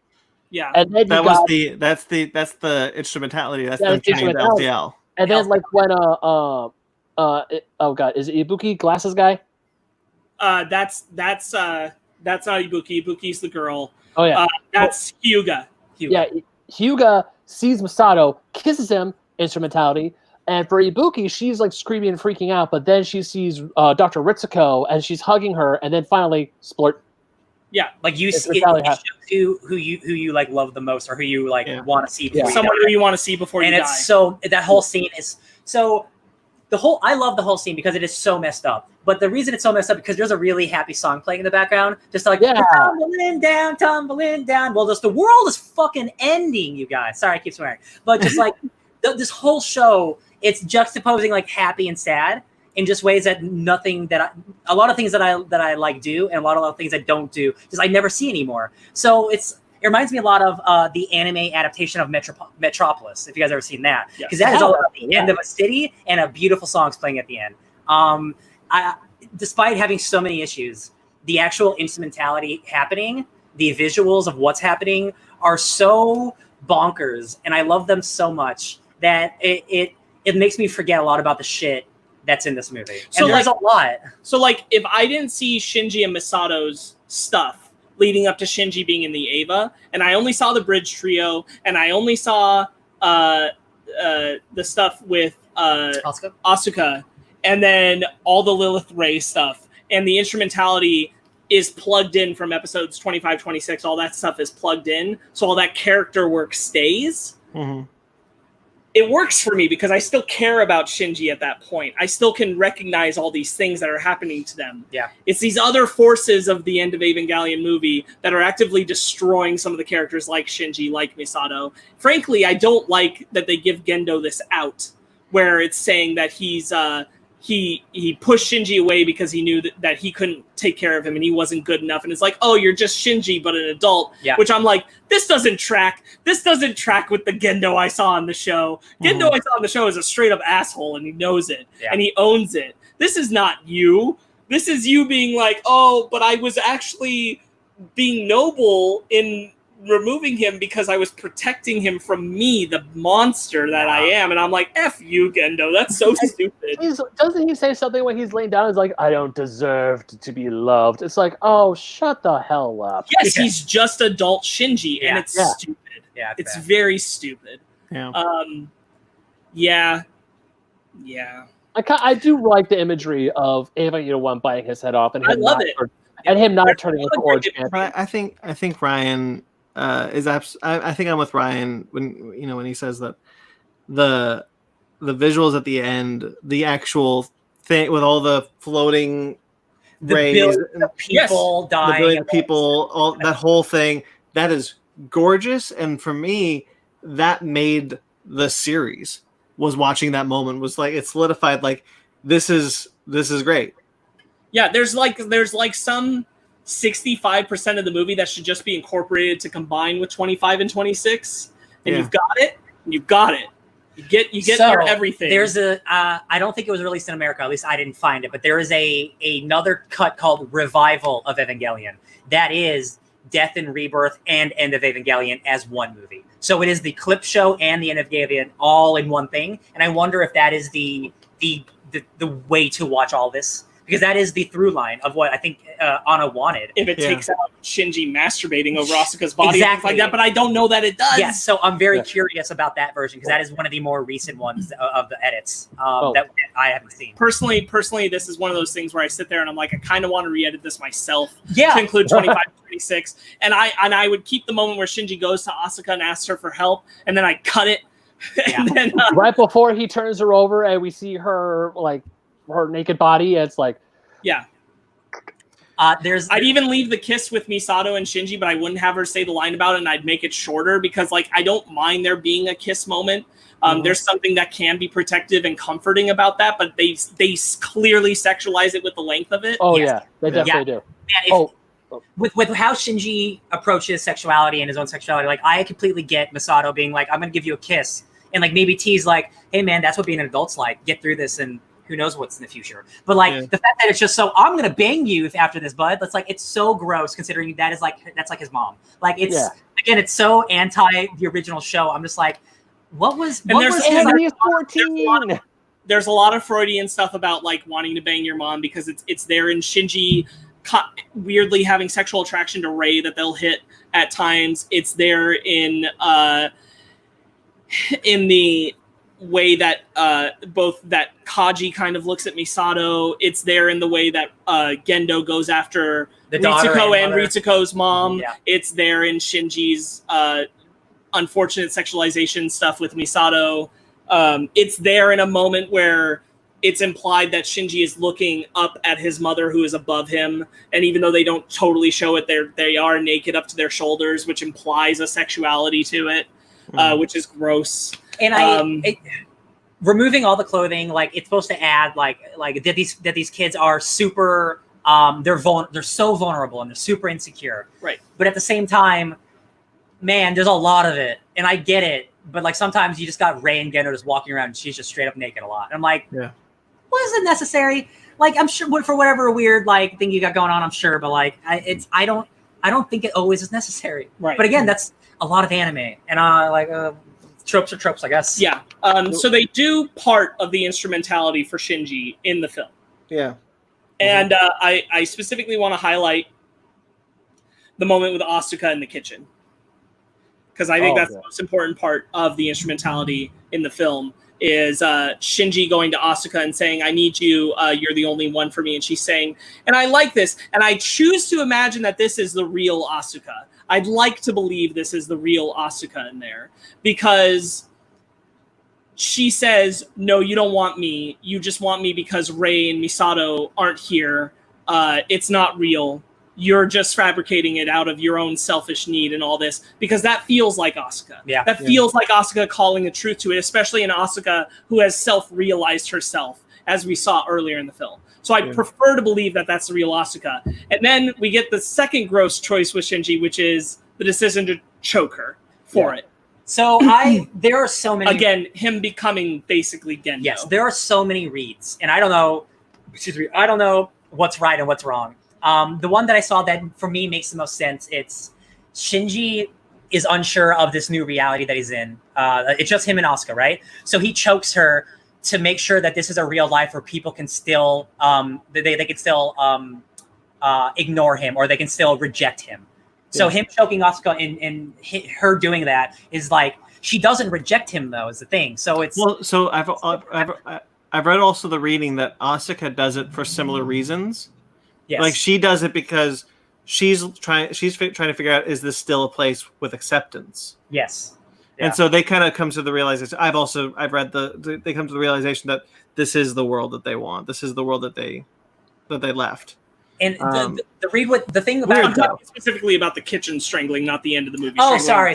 Yeah, and then that's the instrumentality. That's the LDL. And then like when oh god, is it Ibuki glasses guy? That's not Ibuki. Ibuki's the girl. Oh yeah, that's Hyuga. Yeah, Hyuga sees Masato, kisses him, instrumentality. And for Ibuki, she's like screaming and freaking out, but then she sees Dr. Ritsuko and she's hugging her, and then finally splurt. Yeah, like you see who you like love the most, or who you like want to see. Someone who you want to see before you die. And it's so that whole scene is so I love the whole scene because it is so messed up. But the reason it's so messed up because there's a really happy song playing in the background, just like tumbling down. Well, just the world is fucking ending, you guys. Sorry, I keep swearing, but just like this whole show. It's juxtaposing like happy and sad in just ways that a lot of things that I like do, and a lot of things I don't do, just I never see anymore. So it reminds me a lot of the anime adaptation of Metropolis, if you guys ever seen that, because that is all about the end of a city and a beautiful songs playing at the end. Despite having so many issues, the actual instrumentality happening, the visuals of what's happening are so bonkers, and I love them so much that it makes me forget a lot about the shit that's in this movie. So and there's a lot. So like if I didn't see Shinji and Misato's stuff leading up to Shinji being in the Eva, and I only saw the bridge trio, and I only saw the stuff with Asuka, and then all the Lilith Ray stuff, and the instrumentality is plugged in from episodes 25, 26, all that stuff is plugged in, so all that character work stays. Mm-hmm. It works for me because I still care about Shinji at that point. I still can recognize all these things that are happening to them. Yeah. It's these other forces of the end of Evangelion movie that are actively destroying some of the characters like Shinji, like Misato. Frankly, I don't like that they give Gendo this out, where it's saying that he's he pushed Shinji away because he knew that he couldn't take care of him and he wasn't good enough. And it's like, oh, you're just Shinji, but an adult. Yeah. Which I'm like, this doesn't track. This doesn't track with the Gendo I saw on the show. Gendo I saw on the show is a straight up asshole, and he knows it. Yeah. And he owns it. This is not you. This is you being like, oh, but I was actually being noble in removing him because I was protecting him from me, the monster that I am. And I'm like, F you, Gendo. That's so stupid. Doesn't he say something when he's laying down? He's like, I don't deserve to be loved. It's like, oh, shut the hell up. Yes, he's just adult Shinji, and it's stupid. Yeah, it's very stupid. Yeah. Yeah. I do like the imagery of Eva, one biting his head off, and I love it. And him not turning into Orange Panther. I think Ryan I think I'm with Ryan when he says that the visuals at the end, the actual thing with all the floating rays, the people dying, the billion people, all that whole thing, that is gorgeous. And for me, that made the series. Was watching that moment was like it solidified. Like this is great. Yeah, there's like some 65% of the movie that should just be incorporated to combine with 25 and 26, and you've got it. You get your everything. There's I don't think it was released in America. At least I didn't find it. But there is another cut called Revival of Evangelion. That is Death and Rebirth and End of Evangelion as one movie. So it is the clip show and the End of Evangelion all in one thing. And I wonder if that is the way to watch all this, because that is the through line of what I think Anna wanted. If it takes out Shinji masturbating over Asuka's body, and things like that, but I don't know that it does. Yes, so I'm very curious about that version, because that is one of the more recent ones of the edits that I haven't seen. Personally, this is one of those things where I sit there and I'm like, I kind of want to re-edit this myself to include 25 and 26, and I would keep the moment where Shinji goes to Asuka and asks her for help, and then I cut it. And then, right before he turns her over and we see her like her naked body, it's like I'd even leave the kiss with Misato and Shinji, but I wouldn't have her say the line about it, and I'd make it shorter, because like I don't mind there being a kiss moment. There's something that can be protective and comforting about that, but they clearly sexualize it with the length of it. They definitely do. Man, with how Shinji approaches sexuality and his own sexuality, like I completely get Misato being like, I'm gonna give you a kiss, and like maybe tease like, hey man, that's what being an adult's like. Get through this, and who knows what's in the future. But like the fact that it's just so, I'm gonna bang you after this, bud. That's like, it's so gross considering that's like his mom. Like it's again, it's so anti the original show. I'm just like, there's a lot of Freudian stuff about like wanting to bang your mom, because it's there in Shinji weirdly having sexual attraction to Rei that they'll hit at times. It's there in the way that both that Kaji kind of looks at Misato. It's there in the way that Gendo goes after Ritsuko and Ritsuko's mom. It's there in Shinji's unfortunate sexualization stuff with Misato. It's there in a moment where it's implied that Shinji is looking up at his mother, who is above him, and even though they don't totally show it, they are naked up to their shoulders, which implies a sexuality to it, which is gross. And removing all the clothing, like it's supposed to add like that these kids are super they're so vulnerable and they're super insecure. Right. But at the same time, man, there's a lot of it, and I get it. But like sometimes you just got Rei and Gendo just walking around and she's just straight up naked a lot. And I'm like, was it necessary? Like, I'm sure for whatever weird like thing you got going on, I'm sure, but like I don't think it always is necessary. Right. But again, that's a lot of anime, and tropes are tropes, I guess. Yeah. So they do part of the instrumentality for Shinji in the film. Yeah. And I specifically want to highlight the moment with Asuka in the kitchen, because I think that's the most important part of the instrumentality in the film, is Shinji going to Asuka and saying, I need you, you're the only one for me. And she's saying, and I like this, and I choose to imagine that this is the real Asuka. I'd like to believe this is the real Asuka in there, because she says, no, you don't want me. You just want me because Rei and Misato aren't here. It's not real. You're just fabricating it out of your own selfish need and all this, because that feels like Asuka. Yeah. That feels like Asuka calling the truth to it, especially in Asuka, who has self-realized herself, as we saw earlier in the film. So I prefer to believe that that's the real Asuka. And then we get the second gross choice with Shinji, which is the decision to choke her for it. So there are so many. Again, him becoming basically Gendo. Yes, there are so many reads, and I don't know what's right and what's wrong. The one that I saw that for me makes the most sense, it's Shinji is unsure of this new reality that he's in. It's just him and Asuka, right? So he chokes her to make sure that this is a real life where people can still they can still ignore him, or they can still reject him. So him choking Asuka and her doing that is like, she doesn't reject him though, is the thing. So it's so I've read also the reading that Asuka does it for similar reasons. Yes. Like she does it because she's trying to figure out, is this still a place with acceptance? Yes. Yeah. And so they kind of come to the realization. I've read they come to the realization that this is the world that they want. This is the world that they left. And the read what the thing about I'm talking specifically about the kitchen strangling, not the end of the movie. Oh, sorry.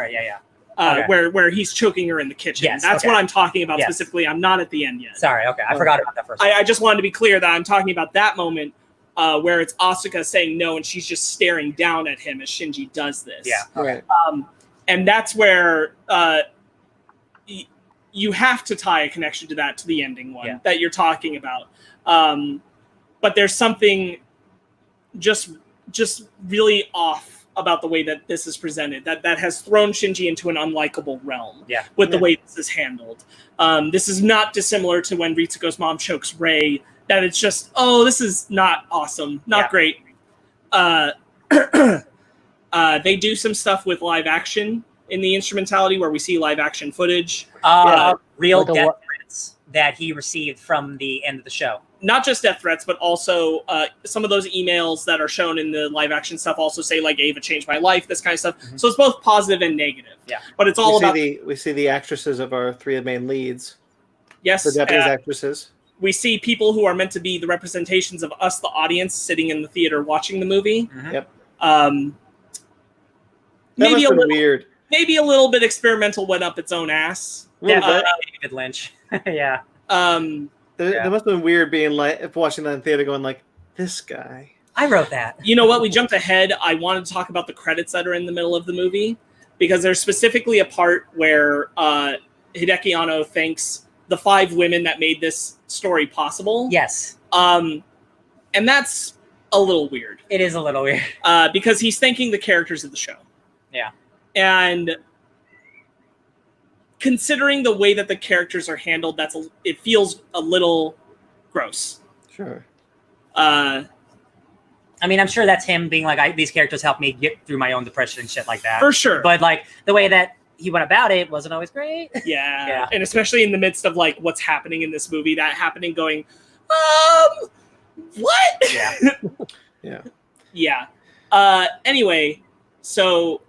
Yeah. Okay. Where he's choking her in the kitchen. Yes, That's what I'm talking about specifically. I'm not at the end yet. Sorry. Okay, I forgot about that first. I just wanted to be clear that I'm talking about that moment where it's Asuka saying no, and she's just staring down at him as Shinji does this. Yeah. Okay. And that's where you have to tie a connection to that, to the ending one that you're talking about. But there's something just really off about the way that this is presented, that has thrown Shinji into an unlikable realm with the way this is handled. This is not dissimilar to when Ritsuko's mom chokes Rei, that it's just, oh, this is not awesome, not great. They do some stuff with live action in the instrumentality where we see live action footage. Real death threats that he received from the end of the show. Not just death threats, but also some of those emails that are shown in the live action stuff also say, like, Ava changed my life, this kind of stuff. So it's both positive and negative. Yeah. But it's all about... We see the actresses of our three main leads. Yes. The Japanese actresses. We see people who are meant to be the representations of us, the audience, sitting in the theater watching the movie. Yep. Maybe a little weird. Maybe a little bit experimental went up its own ass. David Lynch. Yeah. That must have been weird being like watching that in theater, going like, this guy. I wrote that. You know what? We jumped ahead. I wanted to talk about the credits that are in the middle of the movie because there's specifically a part where Hideki Anno thanks the 5 women that made this story possible. Yes. And that's a little weird. It is a little weird. Because he's thanking the characters of the show. Yeah. And considering the way that the characters are handled, it feels a little gross. Sure. I mean, I'm sure that's him being like, these characters helped me get through my own depression and shit like that. For sure. But like the way that he went about it wasn't always great. Yeah. And especially in the midst of like what's happening in this movie, that happening going, what? Yeah. Yeah. Anyway, so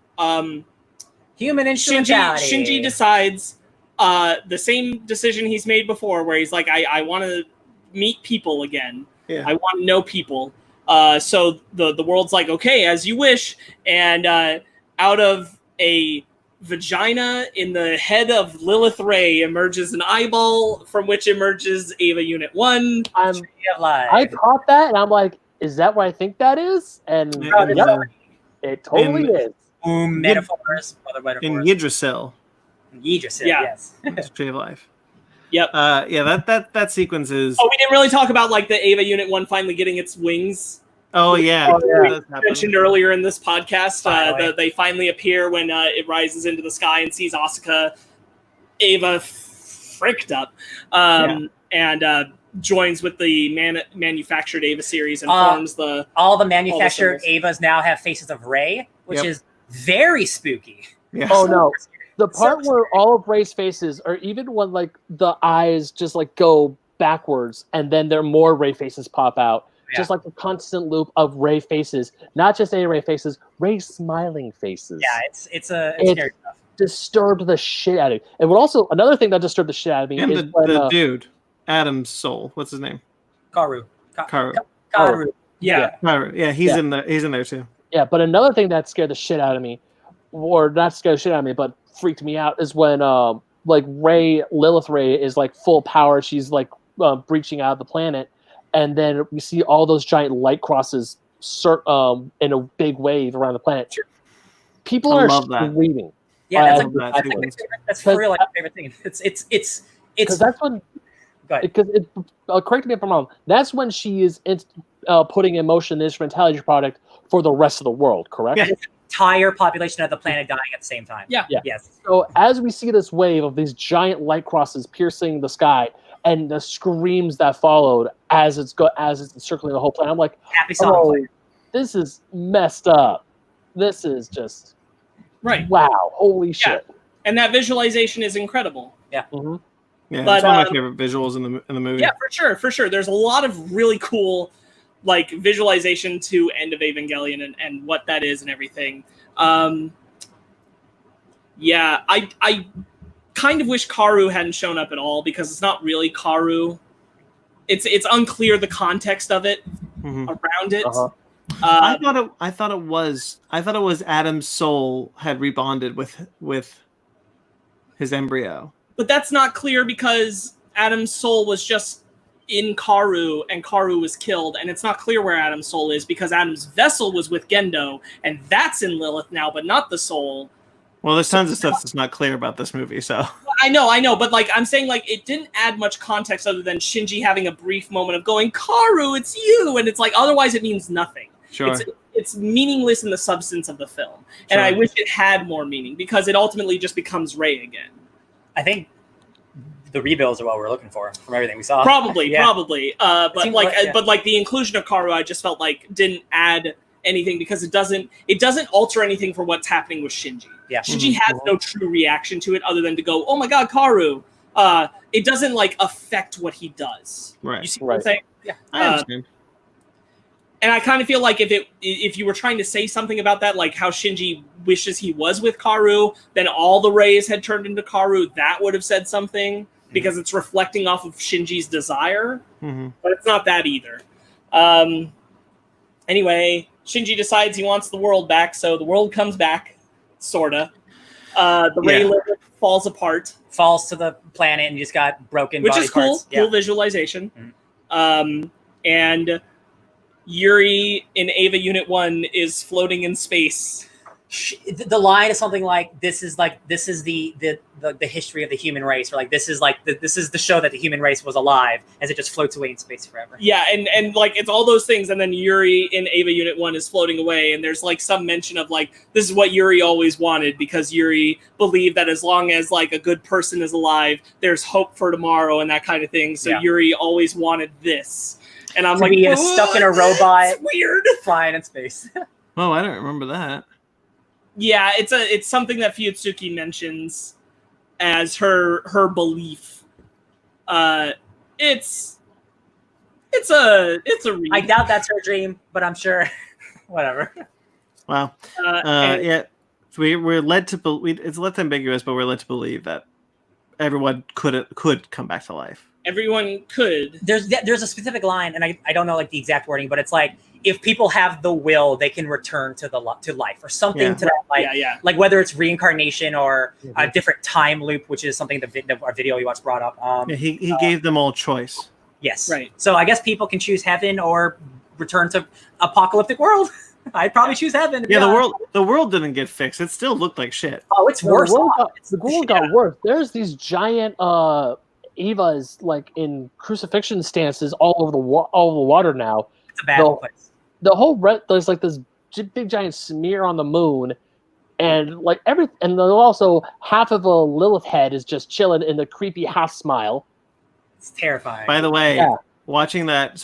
human instrumentality. Shinji decides the same decision he's made before, where he's like, I want to meet people again. Yeah. I want to know people. So the world's like, okay, as you wish. And out of a vagina in the head of Lilith Ray emerges an eyeball, from which emerges Ava Unit 1. I caught that, and I'm like, is that what I think that is? And it totally is. Metaphors. In Yggdrasil. Yes. Tree of Life. Yep. That sequence is... Oh, we didn't really talk about like the Ava Unit 1 finally getting its wings. Oh, yeah. We mentioned earlier in this podcast, they finally appear when it rises into the sky and sees Asuka, Ava fricked up, and joins with the manufactured Ava series and forms the... All the manufactured Avas now have faces of Rey, which is very spooky. Yeah. Oh, no. The part where all of Rey's faces, or even when like the eyes just like go backwards and then there are more Rey faces pop out. Just like the constant loop of Rey faces, not just any Rey faces, Rey smiling faces. Yeah, it's scary stuff. Disturbed the shit out of me. And what also another thing that disturbed the shit out of me is the dude, Adam's soul. What's his name? Karu. Yeah. Karu. Yeah, he's in there. He's in there too. Yeah, but another thing that scared the shit out of me, or not scared the shit out of me, but freaked me out, is when like Lilith Ray is like full power. She's like breaching out of the planet. And then we see all those giant light crosses in a big wave around the planet. People are screaming. Yeah, that's for real, like, my favorite thing. It's because that's when. Because correct me if I'm wrong. That's when she is putting in motion the instrumentality product for the rest of the world. Correct. Yeah. The entire population of the planet dying at the same time. Yeah. Yes. So as we see this wave of these giant light crosses piercing the sky, and the screams that followed as it's encircling the whole planet, I'm like, happy song. This is messed up. This is just wow, holy shit. And that visualization is incredible. Yeah. Mm-hmm. Yeah, it's one of my favorite visuals in the movie. Yeah, for sure. There's a lot of really cool like visualization to End of Evangelion and what that is and everything. I kind of wish Karu hadn't shown up at all, because it's not really Karu. It's unclear the context of it around it. Uh-huh. I thought it was Adam's soul had rebonded with his embryo. But that's not clear, because Adam's soul was just in Karu and Karu was killed, and it's not clear where Adam's soul is, because Adam's vessel was with Gendo, and that's in Lilith now, but not the soul. Well, there's tons of stuff that's not clear about this movie, so. I know, but like I'm saying, like it didn't add much context other than Shinji having a brief moment of going, "Karu, it's you," and it's like otherwise it means nothing. Sure. It's meaningless in the substance of the film, and I wish it had more meaning because it ultimately just becomes Rei again. I think the rebuilds are what we're looking for from everything we saw. Probably. But but like the inclusion of Karu, I just felt like didn't add anything because it doesn't alter anything for what's happening with Shinji. Yeah. Shinji has no true reaction to it other than to go, "Oh my God, Karu." It doesn't like affect what he does. Right. You see what I'm saying? Yeah. I understand. And I kind of feel like if you were trying to say something about that, like how Shinji wishes he was with Karu, then all the Reis had turned into Karu, that would have said something because it's reflecting off of Shinji's desire. Mm-hmm. But it's not that either. Anyway, Shinji decides he wants the world back, so the world comes back, sorta. The Rei liver falls apart. Falls to the planet and you just got broken Which body is cool. parts. Yeah. Cool visualization. And Yuri in Ava Unit 1 is floating in space. The line is something like, this is the history of the human race, or like this is the show that the human race was alive as it just floats away in space forever. Yeah, and like it's all those things, and then Yuri in Ava Unit 1 is floating away, and there's like some mention of like this is what Yuri always wanted because Yuri believed that as long as like a good person is alive, there's hope for tomorrow and that kind of thing. So Yuri always wanted this. And I'm like, stuck in a robot, weird, flying in space. Oh, I don't remember that. Yeah, it's something that Fuyutsuki mentions as her belief. It's a read. I doubt that's her dream, but I'm sure. Whatever. Wow. We're led to believe it's less ambiguous, but we're led to believe that everyone could come back to life. Everyone could. There's a specific line, and I don't know like the exact wording, but it's like if people have the will, they can return to life or something to that. Like, like whether it's reincarnation or a different time loop, which is something our video you watched brought up. He gave them all choice. Yes. Right. So I guess people can choose heaven or return to apocalyptic world. I'd probably choose heaven. Yeah, the world didn't get fixed. It still looked like shit. Oh, it's worse. The world got worse. There's these giant Evas like in crucifixion stances all over the water now. It's a bad place. The whole there's like this big giant smear on the moon, and like and then also half of a Lilith head is just chilling in the creepy half smile. It's terrifying. By the way, watching that,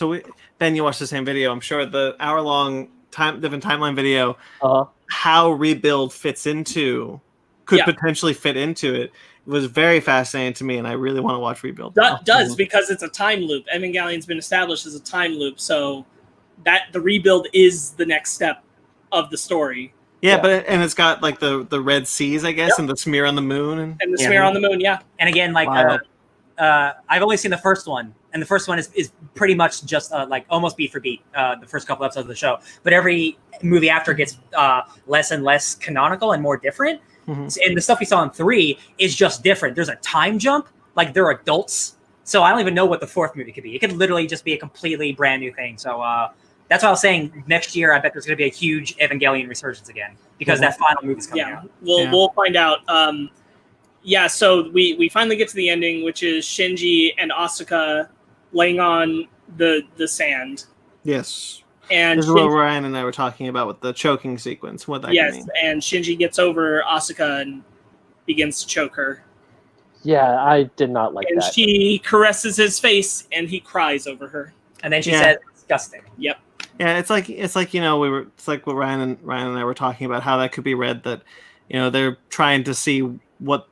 Ben, you watched the same video. I'm sure the hour-long different timeline video. How Rebuild could potentially fit into it. It was very fascinating to me, and I really want to watch Rebuild. Does because it's a time loop. Evangelion's been established as a time loop, so that the Rebuild is the next step of the story. Yeah, but it's got like the Red Seas, I guess, and the smear on the moon, and the smear on the moon. Yeah, and again, like I've only seen the first one, and the first one is pretty much just like almost beat for beat the first couple episodes of the show. But every movie after gets less and less canonical and more different. Mm-hmm. And the stuff we saw in 3 is just different. There's a time jump, like they're adults. So I don't even know what the 4th movie could be. It could literally just be a completely brand new thing. So that's why I was saying next year I bet there's going to be a huge Evangelion resurgence again because that final movie's coming out. We'll find out. So we finally get to the ending, which is Shinji and Asuka laying on the sand. Yes. And this is what Ryan and I were talking about with the choking sequence. What that could mean. And Shinji gets over Asuka and begins to choke her. Yeah, I did not like that. And she caresses his face, and he cries over her. And then she said, "Disgusting." Yep. Yeah, it's like it's like what Ryan and I were talking about how that could be read that they're trying to see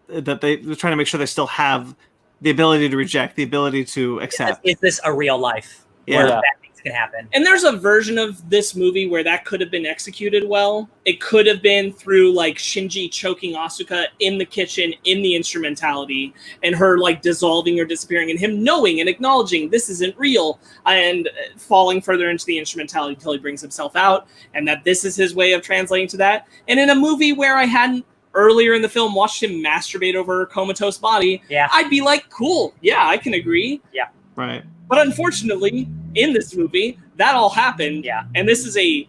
they're trying to make sure they still have the ability to reject, the ability to accept. Is this a real life? Yeah. Bad things can happen. And there's a version of this movie where that could have been executed well. It could have been through like Shinji choking Asuka in the kitchen in the instrumentality and her like dissolving or disappearing and him knowing and acknowledging this isn't real and falling further into the instrumentality until he brings himself out and that this is his way of translating to that. And in a movie where I hadn't earlier in the film watched him masturbate over her comatose body, I'd be like, cool, yeah, I can agree. Yeah. Right. But unfortunately, in this movie, that all happened. Yeah. And this is a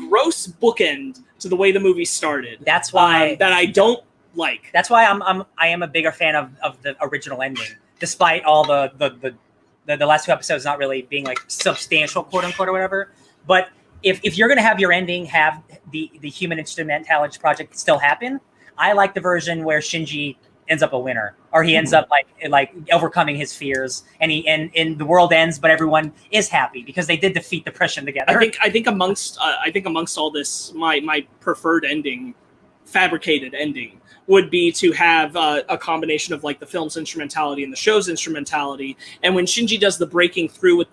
gross bookend to the way the movie started. That's why that I don't like. That's why I am a bigger fan of the original ending, despite all the last 2 episodes not really being like substantial, quote unquote, or whatever. But if you're gonna have your ending have the human instrumentality project still happen, I like the version where Shinji ends up a winner, or he ends up like overcoming his fears, and the world ends, but everyone is happy because they did defeat depression together. I think amongst all this, my preferred ending, fabricated ending, would be to have a combination of like the film's instrumentality and the show's instrumentality. And when Shinji does the breaking through with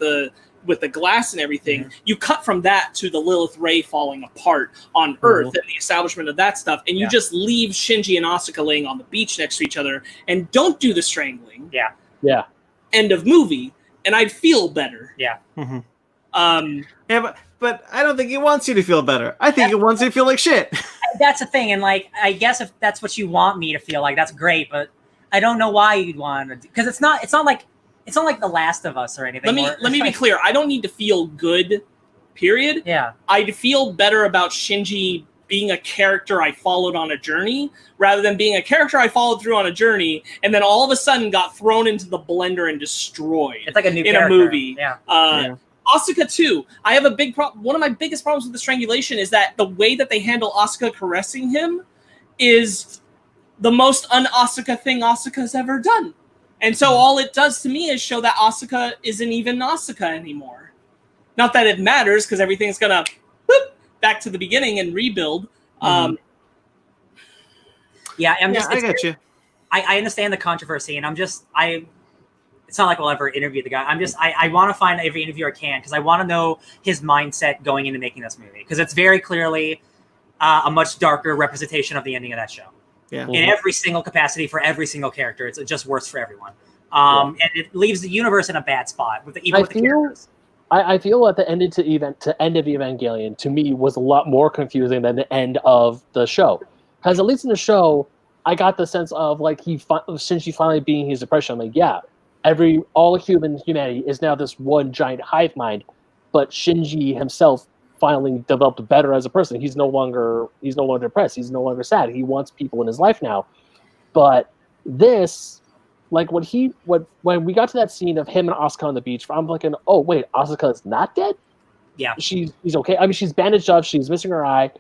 the glass and everything, you cut from that to the Lilith Ray falling apart on Earth and the establishment of that stuff, and you just leave Shinji and Asuka laying on the beach next to each other and don't do the strangling. Yeah. End of movie, and I'd feel better. Yeah. But I don't think he wants you to feel better. I think he wants you to feel like shit. That's the thing, and like I guess if that's what you want me to feel like, that's great. But I don't know why you'd want to, because it's not like The Last of Us or anything. Let me be clear. I don't need to feel good. Period. Yeah. I'd feel better about Shinji being a character I followed on a journey, rather than being a character I followed through on a journey and then all of a sudden got thrown into the blender and destroyed. It's like a new in character. a movie. Yeah. Asuka too. I have a big problem. One of my biggest problems with the strangulation is that the way that they handle Asuka caressing him is the most un-Asuka thing Asuka's ever done. And so all it does to me is show that Asuka isn't even Asuka anymore. Not that it matters, because everything's gonna back to the beginning and rebuild. I get you. I understand the controversy, and it's not like we'll ever interview the guy. I want to find every interview I can, because I want to know his mindset going into making this movie, because it's very clearly a much darker representation of the ending of that show. Yeah. In every single capacity for every single character, it's just worse for everyone. And it leaves the universe in a bad spot with the characters. I feel that the end of Evangelion to me was a lot more confusing than the end of the show, because at least in the show, I got the sense of like Shinji finally being his depression. I'm like, yeah, all humanity is now this one giant hive mind, but Shinji himself finally developed better as a person. He's no longer depressed. He's no longer sad. He wants people in his life now. But this, like when we got to that scene of him and Asuka on the beach, I'm thinking, oh wait, Asuka's not dead? Yeah. She's okay. I mean, she's bandaged up, she's missing her eye,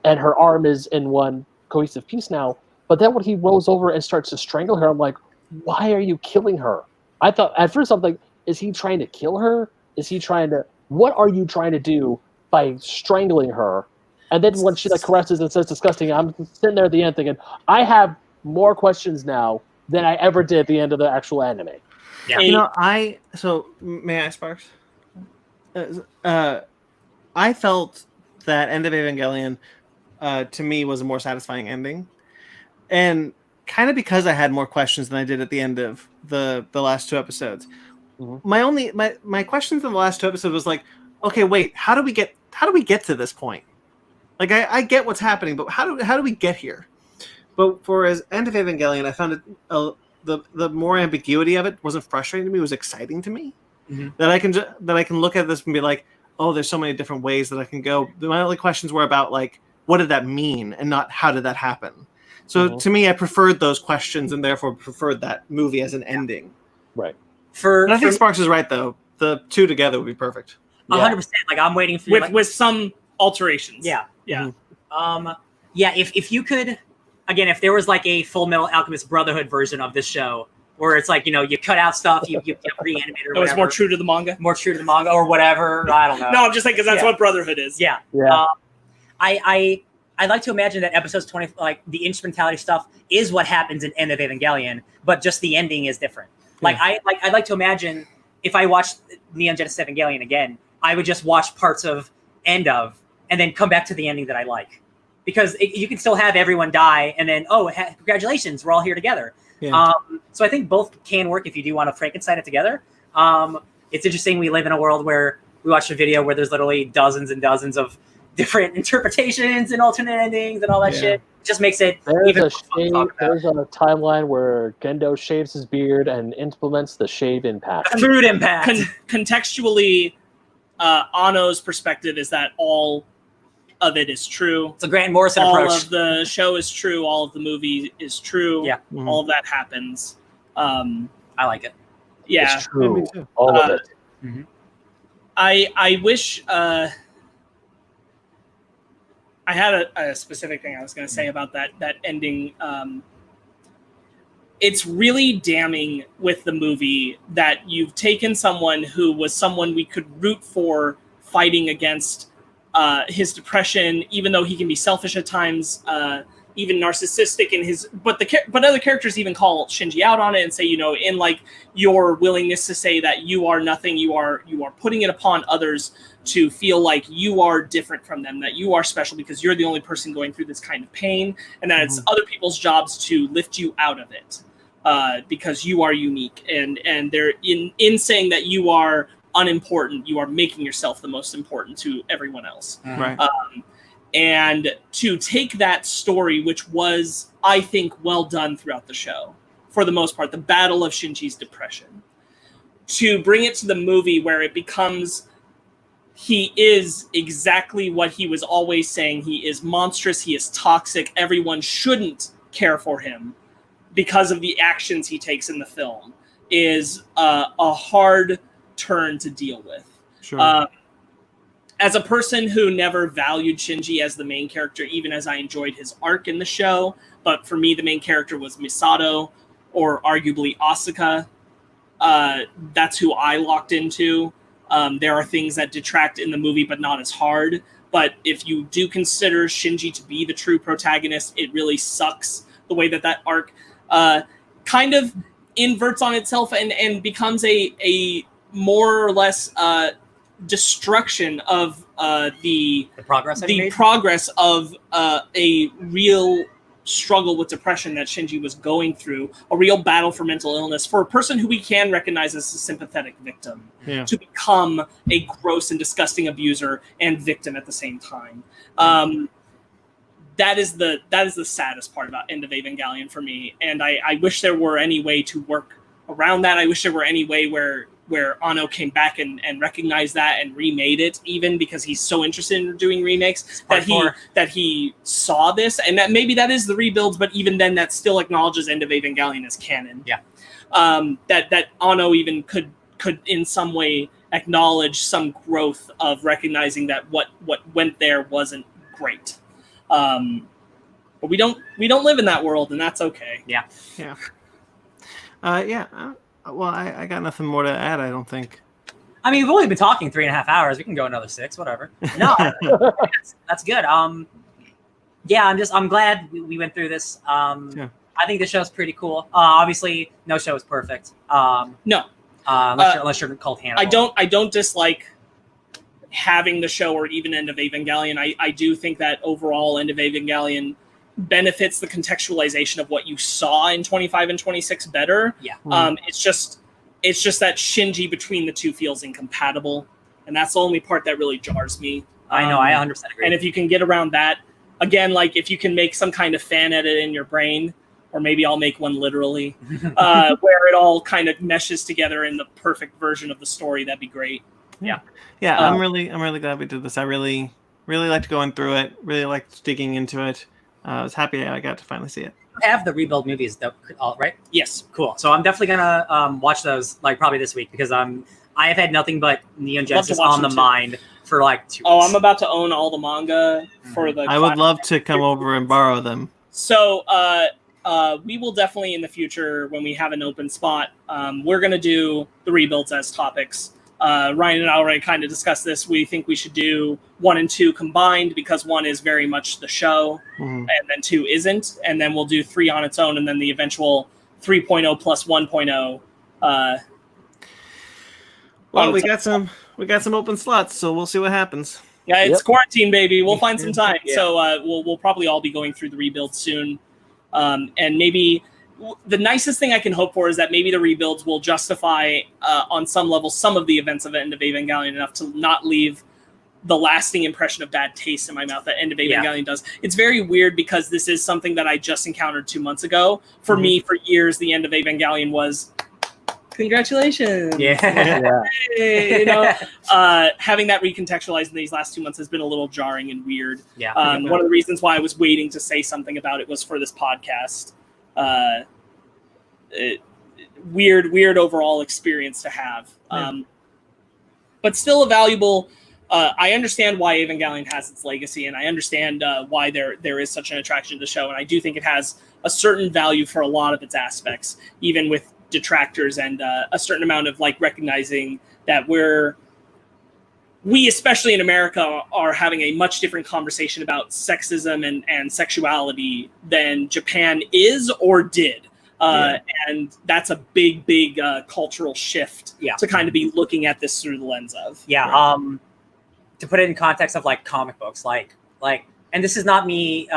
and her arm is in one cohesive piece now. But then when he rolls over and starts to strangle her, I'm like, why are you killing her? I thought at first, I'm like, is he trying to kill her? What are you trying to do by strangling her? And then when she like caresses and says disgusting, I'm sitting there at the end thinking, I have more questions now than I ever did at the end of the actual anime. Yeah. May I, Sparks? I felt that End of Evangelion to me was a more satisfying ending. And kind of because I had more questions than I did at the end of the last 2 episodes. Mm-hmm. My questions in the last 2 episodes was like, okay, wait, how do we get to this point? Like I get what's happening, but how do we get here? But for as End of Evangelion, I found it the more ambiguity of it wasn't frustrating to me; it was exciting to me. Mm-hmm. That I can look at this and be like, oh, there's so many different ways that I can go. My only questions were about like, what did that mean, and not how did that happen. So to me, I preferred those questions, and therefore preferred that movie as an ending. Right. I think Sparks is right though. The 2 together would be perfect. 100%. Like I'm waiting for with some alterations. Yeah. Mm-hmm. If you could, again, if there was like a Full Metal Alchemist Brotherhood version of this show, where it's like, you cut out stuff, you reanimate or whatever. It was more true to the manga? More true to the manga or whatever. I don't know. No, I'm just saying because that's what Brotherhood is. Yeah. I like to imagine that episodes 20, like the instrumentality stuff, is what happens in End of Evangelion, but just the ending is different. Like I'd like to imagine if I watched Neon Genesis Evangelion again, I would just watch parts of End of and then come back to the ending that I like, because you can still have everyone die and then congratulations, we're all here together. Yeah. So I think both can work if you do want to Frankenstein it together. It's interesting. We live in a world where we watched a video where there's literally dozens and dozens of different interpretations and alternate endings and all that shit. It just makes it even more fun to talk about. There's a timeline where Gendo shaves his beard and implements the shave impact. The food impact. Contextually, Anno's perspective is that all of it is true. It's a Grant Morrison all approach. Of the show is true. All of the movie is true. Yeah. All of that happens. I like it. Yeah. It's true. me too. All of it. Mm-hmm. I wish I had a specific thing I was going to say about that ending. It's really damning with the movie that you've taken someone who was someone we could root for fighting against his depression, even though he can be selfish at times, even narcissistic in his. But other characters even call Shinji out on it and say, you know, in like your willingness to say that you are nothing, you are putting it upon others to feel like you are different from them, that you are special because you're the only person going through this kind of pain, and that it's other people's jobs to lift you out of it because you are unique. And they're in saying that you are unimportant, you are making yourself the most important to everyone else. Right. And to take that story, which was, I think, well done throughout the show, for the most part, the battle of Shinji's depression, to bring it to the movie where it becomes, he is exactly what he was always saying. He is monstrous. He is toxic. Everyone shouldn't care for him because of the actions he takes in the film, is a hard turn to deal with. Sure. As a person who never valued Shinji as the main character, even as I enjoyed his arc in the show, but for me, the main character was Misato, or arguably Asuka. That's who I locked into. There are things that detract in the movie, but not as hard. But if you do consider Shinji to be the true protagonist, it really sucks the way that arc kind of inverts on itself and becomes a more or less destruction of the progress of a real struggle with depression that Shinji was going through, a real battle for mental illness for a person who we can recognize as a sympathetic victim, to become a gross and disgusting abuser and victim at the same time. That is the saddest part about End of Evangelion for me, and I wish there were any way to work around that. I wish there were any way where Anno came back and recognized that and remade it, even because he's so interested in doing remakes, that he saw this, and that maybe that is the rebuilds, but even then that still acknowledges End of Evangelion as canon. Yeah. That Anno even could in some way acknowledge some growth of recognizing that what went there wasn't great. But we don't live in that world, and that's okay. Yeah. Well, I got nothing more to add, I don't think. I mean, we've only been talking 3.5 hours. We can go another 6, whatever. No, that's good. I'm glad we went through this. I think the show's pretty cool. Obviously, no show is perfect. No. Unless you're called Hannibal. I don't dislike having the show or even End of Evangelion. I do think that overall End of Evangelion benefits the contextualization of what you saw in 25 and 26 better. Yeah. It's just that Shinji between the two feels incompatible, and that's the only part that really jars me. I know, I 100% agree. And if you can get around that, again, like if you can make some kind of fan edit in your brain, or maybe I'll make one literally, where it all kind of meshes together in the perfect version of the story, that'd be great. Yeah. I'm really glad we did this. I really liked going through it. Really liked digging into it. I was happy I got to finally see it. You have the rebuild movies, right? Yes. Cool. So I'm definitely gonna watch those like probably this week, because I have had nothing but Neon Genesis on the mind for like 2 weeks. Oh, I'm about to own all the manga for the. I would love to come over and borrow them. So we will definitely in the future, when we have an open spot, we're gonna do the rebuilds as topics. Ryan and I already kind of discussed this. We think we should do 1 and 2 combined, because 1 is very much the show, and then 2 isn't. And then we'll do 3 on its own, and then the eventual 3.0 plus 1.0. Well, we got some open slots, so we'll see what happens. Yeah, it's quarantine, baby. We'll find some time. Yeah. So we'll probably all be going through the rebuild soon, and maybe. The nicest thing I can hope for is that maybe the rebuilds will justify, on some level, some of the events of End of Evangelion enough to not leave the lasting impression of bad taste in my mouth that End of Evangelion does. It's very weird, because this is something that I just encountered 2 months ago. For me, for years, the End of Evangelion was Congratulations. Yeah. Hey, you know, having that recontextualized in these last 2 months has been a little jarring and weird. Yeah. One of the reasons why I was waiting to say something about it was for this podcast. Weird overall experience to have. But still a valuable. I understand why Evangelion has its legacy, and I understand why there is such an attraction to the show, and I do think it has a certain value for a lot of its aspects, even with detractors, and a certain amount of like recognizing that we especially in America are having a much different conversation about sexism and sexuality than Japan is or did. And that's a big cultural shift to kind of be looking at this through the lens of. Yeah. To put it in context of like comic books, like, and this is not me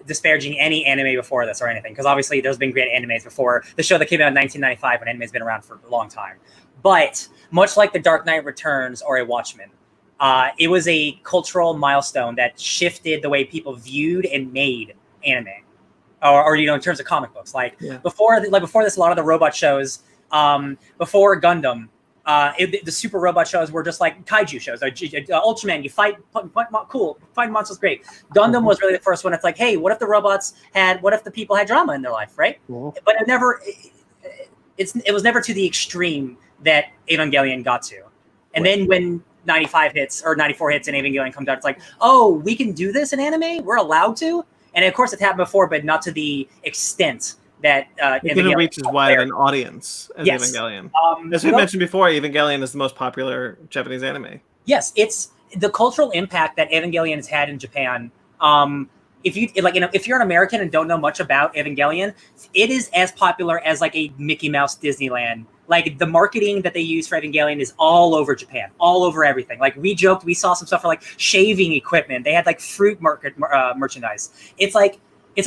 disparaging any anime before this or anything, because obviously there's been great animes before the show that came out in 1995 when anime's been around for a long time. But much like The Dark Knight Returns or a Watchmen, it was a cultural milestone that shifted the way people viewed and made anime, or in terms of comic books. Before this, a lot of the robot shows, before Gundam. The super robot shows were just like kaiju shows. Ultraman, you fight monsters, great. Gundam was really the first one. It's like, hey, what if the people had drama in their life, right? But it was never to the extreme that Evangelion got to. And then when 95 hits or 94 hits and Evangelion comes out, it's like, oh, we can do this in anime? We're allowed to? And of course, it happened before, but not to the extent that it didn't reach as wide of an audience as Evangelion. As we mentioned before, Evangelion is the most popular Japanese anime. Yes, it's the cultural impact that Evangelion has had in Japan. If you're an American and don't know much about Evangelion, it is as popular as like a Mickey Mouse Disneyland. Like the marketing that they use for Evangelion is all over Japan, all over everything. Like we joked, we saw some stuff for like shaving equipment. They had like fruit merchandise. It's like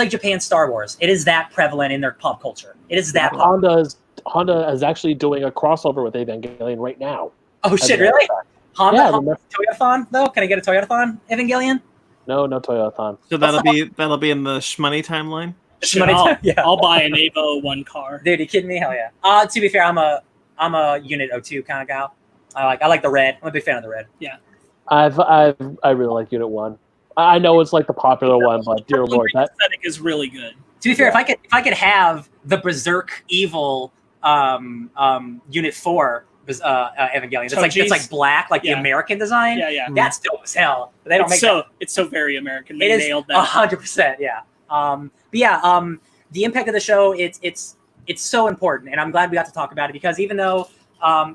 Japan's Star Wars. It is that prevalent in their pop culture. It is that. Honda is actually doing a crossover with Evangelion right now. Oh shit! Really? Honda Toyotathon though? Can I get a Toyotathon Evangelion? No Toyotathon. So that'll be in the Shmoney timeline. I'll buy an Evo 1 car. Dude, you kidding me? Hell yeah. To be fair, I'm a Unit 02 kind of gal. I like the red. I'm a big fan of the red. Yeah. I really like Unit 1. I know it's like the popular one, but dear lord, that aesthetic is really good. To be fair, if I could have the Berserk Evil Unit 4 Evangelion, it's like black, like the American design. Yeah. That's dope as hell. But they don't It's so very American. They nailed that. 100%. Yeah. The impact of the show, it's so important, and I'm glad we got to talk about it, because even though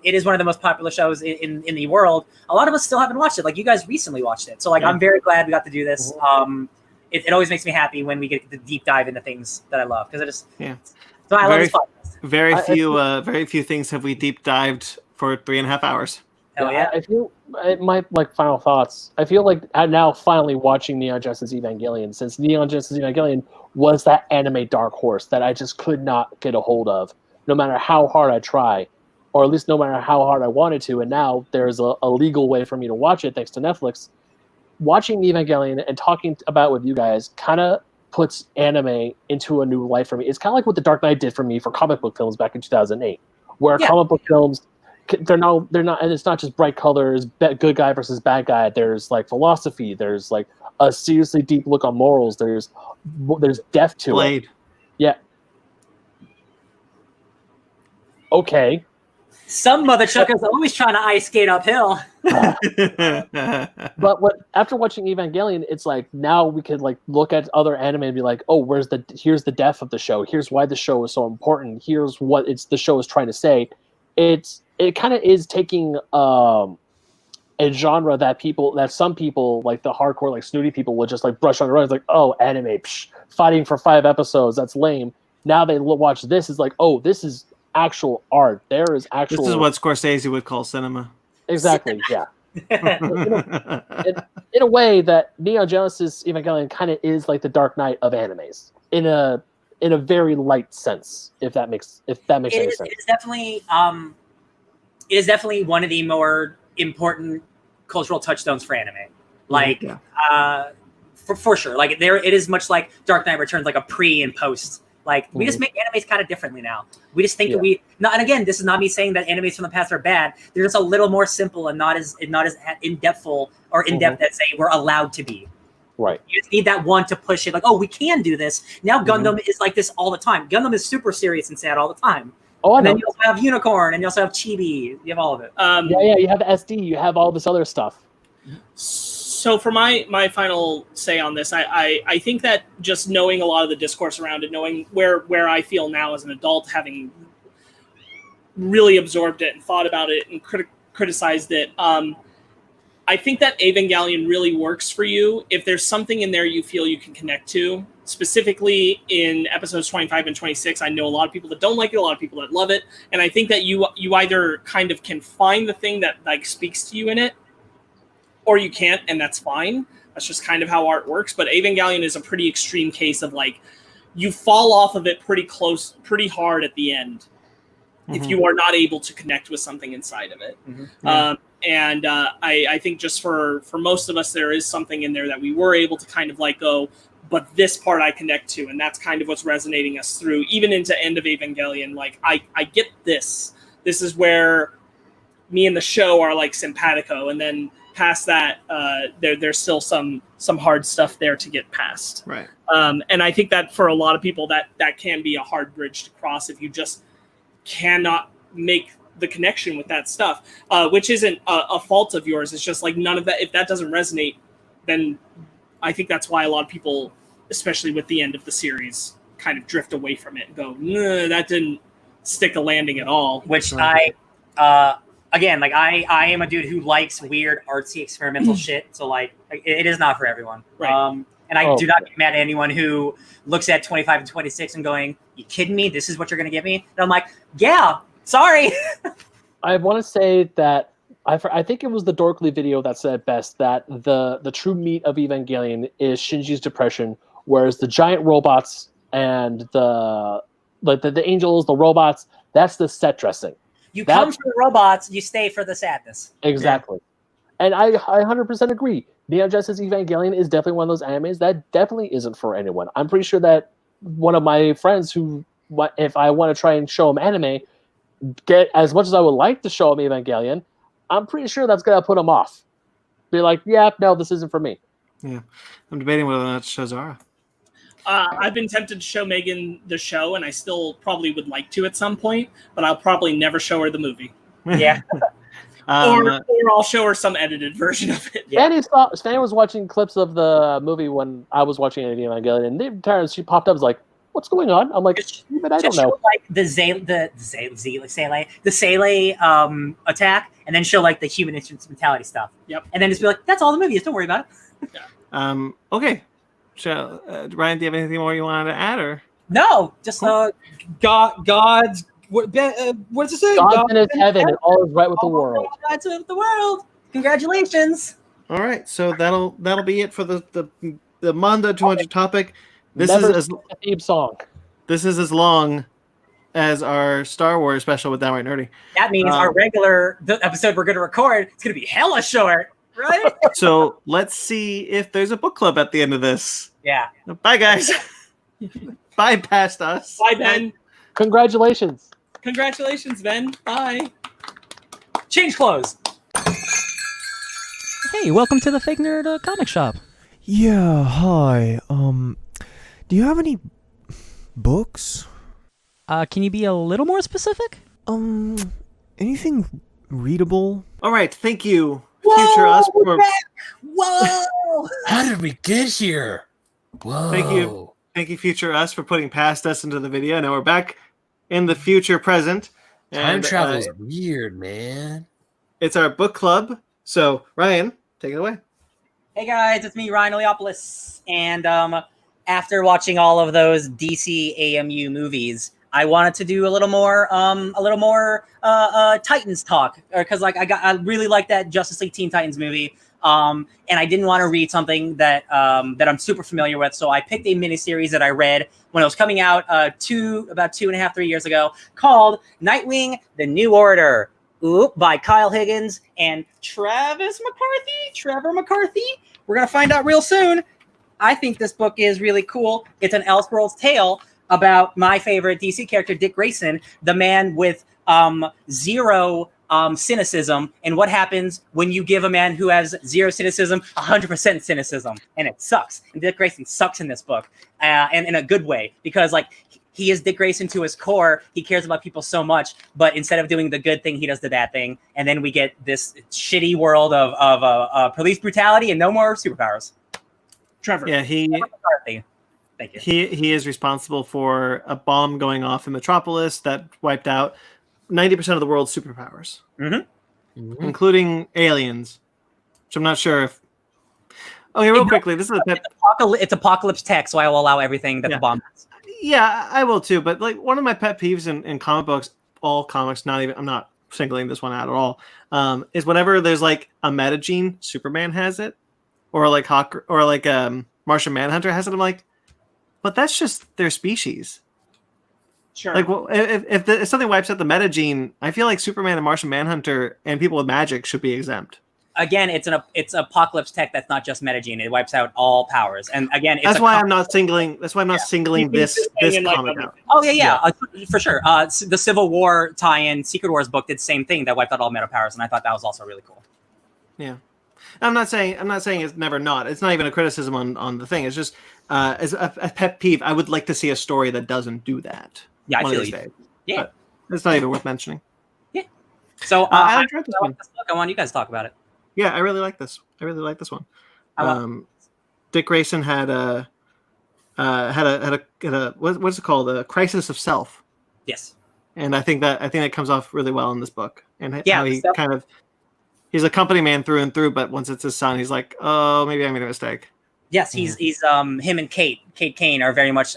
it is one of the most popular shows in the world, a lot of us still haven't watched it. Like you guys recently watched it, so I'm very glad we got to do this. It always makes me happy when we get to deep dive into things that I love, because it just so I love this podcast. Very few things have we deep dived for 3.5 hours. Hell yeah! I feel my final thoughts. I feel like I'm now finally watching Neon Genesis Evangelion, since Neon Genesis Evangelion was that anime dark horse that I just could not get a hold of, no matter how hard I try, or at least no matter how hard I wanted to. And now there's a legal way for me to watch it thanks to Netflix. Watching Evangelion and talking about it with you guys kind of puts anime into a new light for me. It's kind of like what The Dark Knight did for me for comic book films back in 2008, where comic book films, they're not, and it's not just bright colors, good guy versus bad guy. There's like philosophy. There's like a seriously deep look on morals. There's depth to it. Yeah. Okay. Some mother chucker's always trying to ice skate uphill. But after watching Evangelion, it's like now we could like look at other anime and be like, oh, here's the depth of the show. Here's why the show is so important. Here's what the show is trying to say. It kind of is taking a genre that some people, like the hardcore, like snooty people, would just like brush under. It's like, oh, anime, fighting for 5 episodes, that's lame. Now they watch this, is like, oh, this is actual art. There is actual. This is what Scorsese would call cinema. Exactly. Yeah. in a way, that Neon Genesis Evangelion kind of is like the Dark Knight of animes in a very light sense. If that makes any sense. It is definitely one of the more important cultural touchstones for anime. For sure. Like it is much like Dark Knight Returns, like a pre and post Like we just make animes kind of differently now. We just think that and again, this is not me saying that animes from the past are bad. They're just a little more simple and not as in-depth as say we're allowed to be. Right. You just need that one to push it. Like, oh, we can do this. Now Gundam is like this all the time. Gundam is super serious and sad all the time. Oh, and then you also have Unicorn, and you also have Chibi. You have all of it. You have SD. You have all this other stuff. So for my final say on this, I think that just knowing a lot of the discourse around it, knowing where I feel now as an adult, having really absorbed it and thought about it and criticized it, I think that Evangelion really works for you if there's something in there you feel you can connect to. Specifically in episodes 25 and 26, I know a lot of people that don't like it, a lot of people that love it, and I think that you either kind of can find the thing that like speaks to you in it, or you can't, and that's fine. That's just kind of how art works. But Evangelion is a pretty extreme case of like you fall off of it pretty hard at the end if you are not able to connect with something inside of it. I think just for most of us, there is something in there that we were able to kind of like go, but this part I connect to, and that's kind of what's resonating us through, even into End of Evangelion. Like, I get this. This is where me and the show are like simpatico, and then past that, there's still some hard stuff there to get past. Right. And I think that for a lot of people, that can be a hard bridge to cross if you just cannot make the connection with that stuff, which isn't a fault of yours. It's just like none of that. If that doesn't resonate, then I think that's why a lot of people, especially with the end of the series, kind of drift away from it and go, nah, that didn't stick a landing at all. Which again, like I am a dude who likes weird, artsy, experimental shit. So like, it is not for everyone. Right. And I do not get mad at anyone who looks at 25 and 26 and going, "You kidding me? This is what you're going to get me?" And I'm like, "Yeah, sorry." I want to say that I think it was the Dorkly video that said best that the true meat of Evangelion is Shinji's depression, whereas the giant robots and the angels, the robots, that's the set dressing. You come for the robots, you stay for the sadness. Exactly. Yeah. And I 100% agree. Neon Genesis Evangelion is definitely one of those animes that definitely isn't for anyone. I'm pretty sure that one of my friends who, if I want to try and show him anime, get as much as I would like to show him Evangelion, I'm pretty sure that's going to put him off. Be like, yeah, no, this isn't for me. Yeah. I'm debating whether or not to show Zara. I've been tempted to show Megan the show, and I still probably would like to at some point, but I'll probably never show her the movie. Yeah. Or I'll show her some edited version of it. Yeah. Fanny was watching clips of the movie when I was watching it, Evangelion, and every time she popped up, was like, "What's going on?" I'm like, "But I don't know." Like the Sele attack, and then show like the human instrumentality stuff. Yep. And then just be like, "That's all the movie is. Don't worry about it." Yeah. Okay. So, Ryan, do you have anything more you wanted to add, or no? Just God's. What's it say? God's in his heaven, and all is right with the world. God's with the world. Congratulations. All right, so that'll be it for the Manda 200 topic. This Never is a theme song. This is as long as our Star Wars special with Downright Nerdy. That means our regular episode we're going to record, it's going to be hella short, right? So let's see if there's a book club at the end of this. Yeah. Bye, guys. Bye, past us. Bye, Ben. Congratulations. Congratulations, Ben. Bye. Change clothes. Hey, welcome to the Fake Nerd comic shop. Yeah, hi. Do you have any books? Can you be a little more specific? Anything readable? All right, thank you, Future Us. Whoa! How did we get here? Whoa. Thank you, Future Us, for putting Past Us into the video. Now we're back in the future present. Time travel is weird, man. It's our book club. So, Ryan, take it away. Hey guys, it's me, Ryan Oleopoulos, and after watching all of those DC AMU movies, I wanted to do a little more Titans talk, because I really like that Justice League Teen Titans movie, and I didn't want to read something that I'm super familiar with, so I picked a miniseries that I read when it was coming out about 2.5, 3 years ago, called Nightwing: The New Order. By Kyle Higgins and Trevor McCarthy. We're going to find out real soon. I think this book is really cool. It's an Elseworlds tale about my favorite DC character, Dick Grayson, the man with zero cynicism, and what happens when you give a man who has zero cynicism 100% cynicism, and it sucks. And Dick Grayson sucks in this book, and in a good way, because like he is Dick Grayson to his core. He cares about people so much, but instead of doing the good thing, he does the bad thing, and then we get this shitty world of police brutality and no more superpowers. Trevor. Yeah, Thank you. He is responsible for a bomb going off in Metropolis that wiped out 90% of the world's superpowers, including aliens, which I'm not sure if. Okay, real quickly, this is it's apocalypse tech, so I will allow everything that the bomb has. Yeah, I will too. But like one of my pet peeves in comic books, all comics, I'm not singling this one out at all, is whenever there's like a metagene, Superman has it, or like Martian Manhunter has it. I'm like, but that's just their species. Sure. Like, well, if something wipes out the metagene, I feel like Superman and Martian Manhunter and people with magic should be exempt. Again, it's apocalypse tech that's not just metagene. It wipes out all powers. And again, that's why I'm not singling this comic out. Oh yeah, for sure. The Civil War tie-in Secret Wars book did the same thing that wiped out all meta powers, and I thought that was also really cool. Yeah. I'm not saying it's never not. It's not even a criticism on the thing. It's just as a pet peeve. I would like to see a story that doesn't do that. Yeah, I feel you. Yeah, but it's not even worth mentioning. Yeah. So I enjoyed this one. I want you guys to talk about it. Yeah, I really like this. I really like this one. Dick Grayson had a what's it called? A crisis of self. Yes. And I think that comes off really well in this book. And how he he's a company man through and through, but once it's his son, he's like, oh, maybe I made a mistake. Yes, he's him and Kate Kane are very much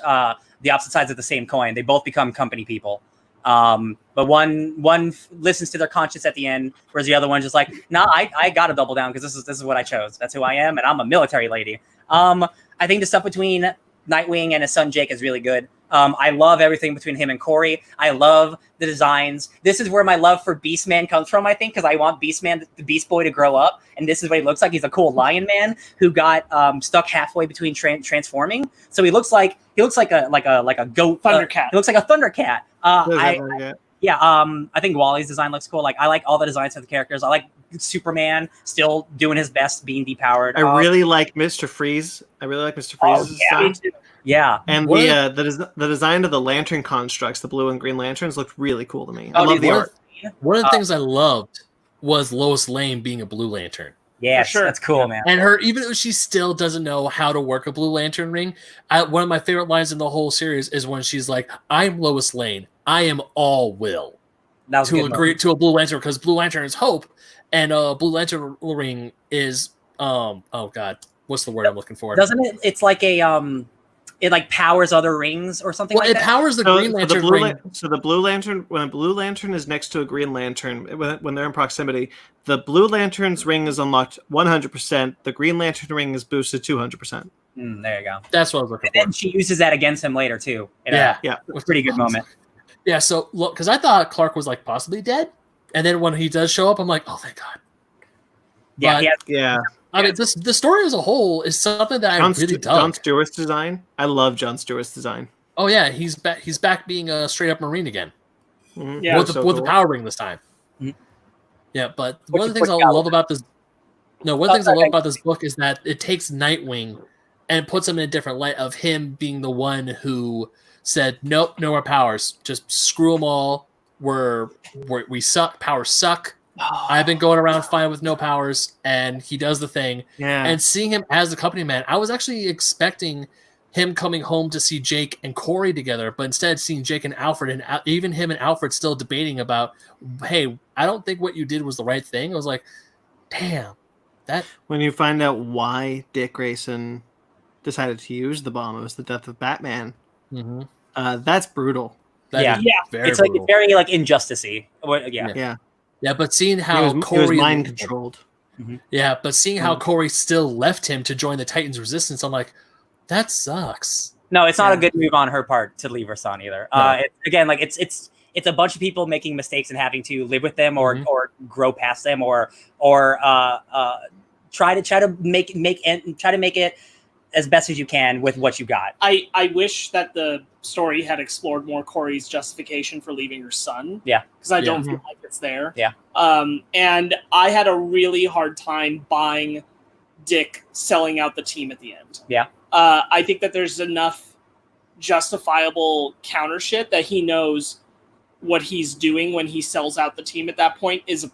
the opposite sides of the same coin. They both become company people. But one listens to their conscience at the end, whereas the other one just like, nah, I gotta double down because this is what I chose. That's who I am, and I'm a military lady. I think the stuff between Nightwing and his son Jake is really good. I love everything between him and Corey. I love the designs. This is where my love for Beastman comes from, I think, because I want Beastman, the Beast Boy, to grow up, and this is what he looks like. He's a cool lion man who got stuck halfway between transforming. So he looks like a goat Thundercat. He looks like a Thundercat. I think Wally's design looks cool. Like I like all the designs of the characters. I like Superman still doing his best, being depowered. I really like Mr. Freeze. I really like Mr. Freeze's design. Yeah, and the design of the lantern constructs, the blue and green lanterns, looked really cool to me. I love the art. One of the things I loved was Lois Lane being a Blue Lantern. Yeah, sure, that's cool, man. And her, even though she still doesn't know how to work a Blue Lantern ring, one of my favorite lines in the whole series is when she's like, "I'm Lois Lane. I am all will." To agree to a Blue Lantern, because Blue Lantern is hope, and Blue Lantern ring is oh god, what's the word I'm looking for? Doesn't it? It's like a it like powers other rings or something like that? Well, it powers the Green Lantern ring. So the Blue Lantern, when a Blue Lantern is next to a Green Lantern, when they're in proximity, the Blue Lantern's ring is unlocked 100%. The Green Lantern ring is boosted 200%. There you go. That's what I was looking for. And she uses that against him later too. Yeah. It was a pretty good moment. Yeah, so look, because I thought Clark was like possibly dead, and then when he does show up, I'm like, oh, thank God. Yeah. I mean, the story as a whole is something that I really dug. John Stewart's design. I love John Stewart's design. Oh yeah, he's back. He's back being a straight up Marine again. Mm-hmm. Yeah, with the power ring this time. Mm-hmm. Yeah, but one of the things I love about this. No, one of the things I love about this book is that it takes Nightwing and puts him in a different light of him being the one who said, "Nope, no more powers. Just screw them all. We suck. Powers suck." I've been going around fine with no powers, and he does the thing. Yeah. And seeing him as the company man, I was actually expecting him coming home to see Jake and Corey together, but instead seeing Jake and Alfred, and even him and Alfred still debating about, hey, I don't think what you did was the right thing. I was like, damn. That when you find out why Dick Grayson decided to use the bomb, it was the death of Batman. Mm-hmm. That's brutal. It's brutal. like very like injustice-y. Yeah, but seeing how Corey was mind controlled. Mm-hmm. Yeah, but seeing how Corey still left him to join the Titans Resistance, I'm like, that sucks. No, it's not a good move on her part to leave her son either. No. It's a bunch of people making mistakes and having to live with them or grow past them or try to make it as best as you can with what you got. I wish that the story had explored more Corey's justification for leaving her son. Yeah. Because I don't feel like it's there. Yeah. And I had a really hard time buying Dick selling out the team at the end. Yeah. I think that there's enough justifiable counter shit that he knows what he's doing when he sells out the team at that point is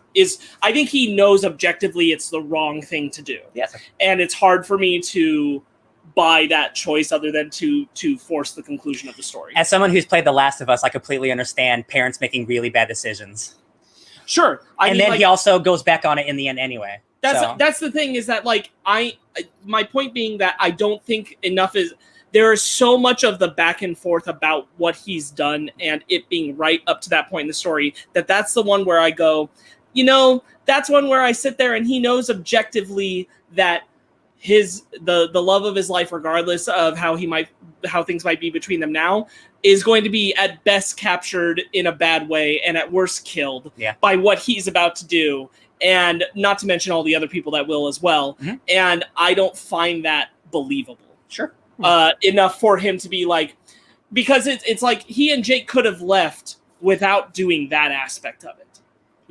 I think he knows objectively it's the wrong thing to do. Yes. And it's hard for me to buy that choice other than to force the conclusion of the story. As someone who's played The Last of Us, I completely understand parents making really bad decisions. Sure. And then he also goes back on it in the end anyway. That's the thing is that like my point being that I don't think enough is there is so much of the back and forth about what he's done and it being right up to that point in the story that's the one where I go, that's one where I sit there and he knows objectively that the love of his life, regardless of how things might be between them now, is going to be at best captured in a bad way and at worst killed by what he's about to do. And not to mention all the other people that will as well. Mm-hmm. And I don't find that believable. Sure. Enough for him to be like, because it's like he and Jake could have left without doing that aspect of it.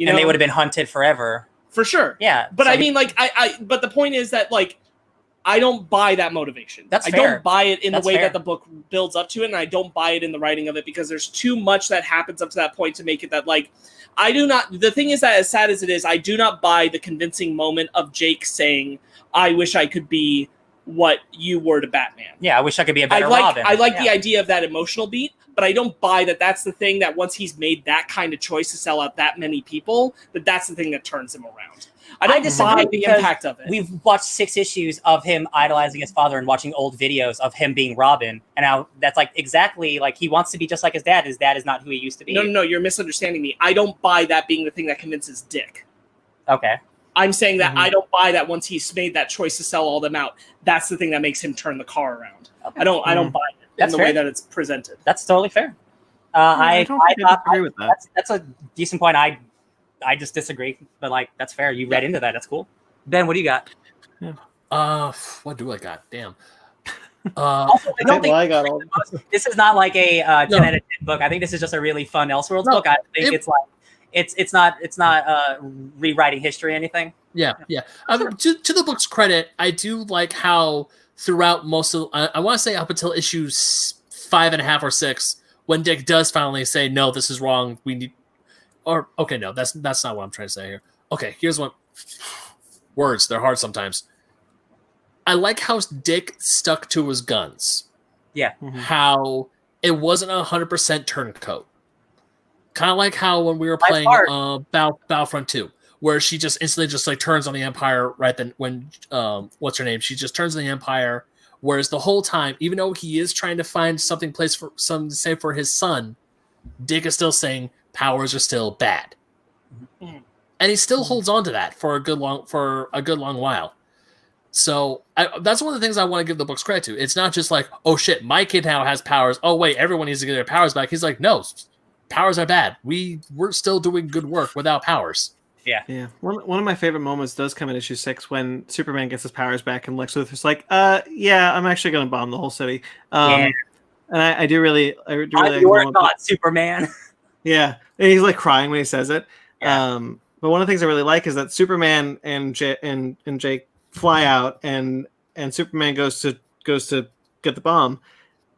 And they would have been hunted forever. For sure. Yeah. But I mean, like, but the point is that, like, I don't buy that motivation. That's fair. I don't buy it in the way that the book builds up to it, and I don't buy it in the writing of it because there's too much that happens up to that point to make it that, like, the thing is that as sad as it is, I do not buy the convincing moment of Jake saying, I wish I could be what you were to Batman. Yeah, I wish I could be a better Robin. I like the idea of that emotional beat, but I don't buy that that's the thing that once he's made that kind of choice to sell out that many people, that's the thing that turns him around. I don't buy the impact of it. We've watched 6 issues of him idolizing his father and watching old videos of him being Robin, and now that's like exactly like he wants to be just like his dad. His dad is not who he used to be. No, you're misunderstanding me. I don't buy that being the thing that convinces Dick. Okay. I'm saying that I don't buy that once he's made that choice to sell all them out. That's the thing that makes him turn the car around. Okay. I don't buy it in the way that it's presented. That's totally fair. I agree with that. That's a decent point. I just disagree, but like that's fair. You read into that. That's cool. Ben, what do you got? What do I got? Damn. Also, I don't think this is not like a 10-edited book. I think this is just a really fun Elseworlds book. I think it's like it's not rewriting history or anything. Yeah. To the book's credit, I do like how throughout most of I want to say up until issues 5.5 or 6, when Dick does finally say, no, this is wrong. We need. Or okay, no, that's not what I'm trying to say here. Okay, here's what words, they're hard sometimes. I like how Dick stuck to his guns. Yeah. Mm-hmm. How it wasn't 100% turncoat. Kind of like how when we were playing Battlefront 2, where she just instantly just like turns on the Empire right then when what's her name? She just turns on the Empire, whereas the whole time, even though he is trying to find something to say for his son, Dick is still saying powers are still bad, and he still holds on to that for a good long while. So that's one of the things I want to give the book's credit to. It's not just like, oh shit, my kid now has powers. Oh wait, everyone needs to get their powers back. He's like, no, powers are bad. We're still doing good work without powers. Yeah. One of my favorite moments does come in issue 6 when Superman gets his powers back and Lex Luthor's like, yeah, I'm actually going to bomb the whole city. And I do really. I'm your god, Superman. Yeah, and he's like crying when he says it. Yeah. But one of the things I really like is that Superman and Jake fly out, and Superman goes to get the bomb,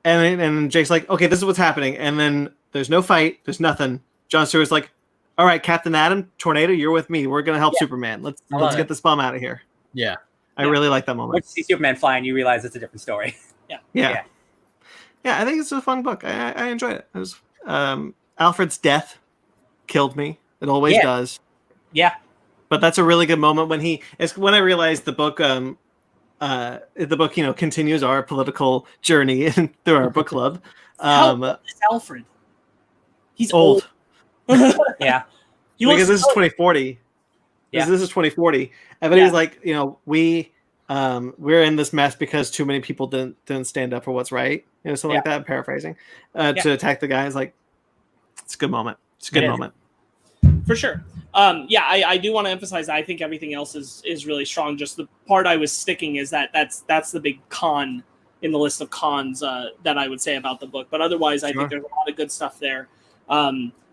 and Jake's like, okay, this is what's happening, and then there's no fight, there's nothing. John Stewart's like, all right, Captain Atom, Tornado, you're with me. We're gonna help Superman. Let's get this bomb out of here. Yeah, I really like that moment. Once you see Superman flying, you realize it's a different story. Yeah. I think it's a fun book. I enjoyed it. It was Alfred's death killed me. It always does. Yeah. But that's a really good moment when I realized the book continues our political journey through our book club. How old is Alfred? He's old. Yeah. Because this is 2040. Yeah. This is 2040. And then he's like, we're in this mess because too many people didn't stand up for what's right. Something like that. I'm paraphrasing. To attack the guy is like, it's a good moment. It's a good moment. For sure. I do want to emphasize that I think everything else is really strong. Just the part I was sticking is that's the big con in the list of cons that I would say about the book. But otherwise, I think there's a lot of good stuff there,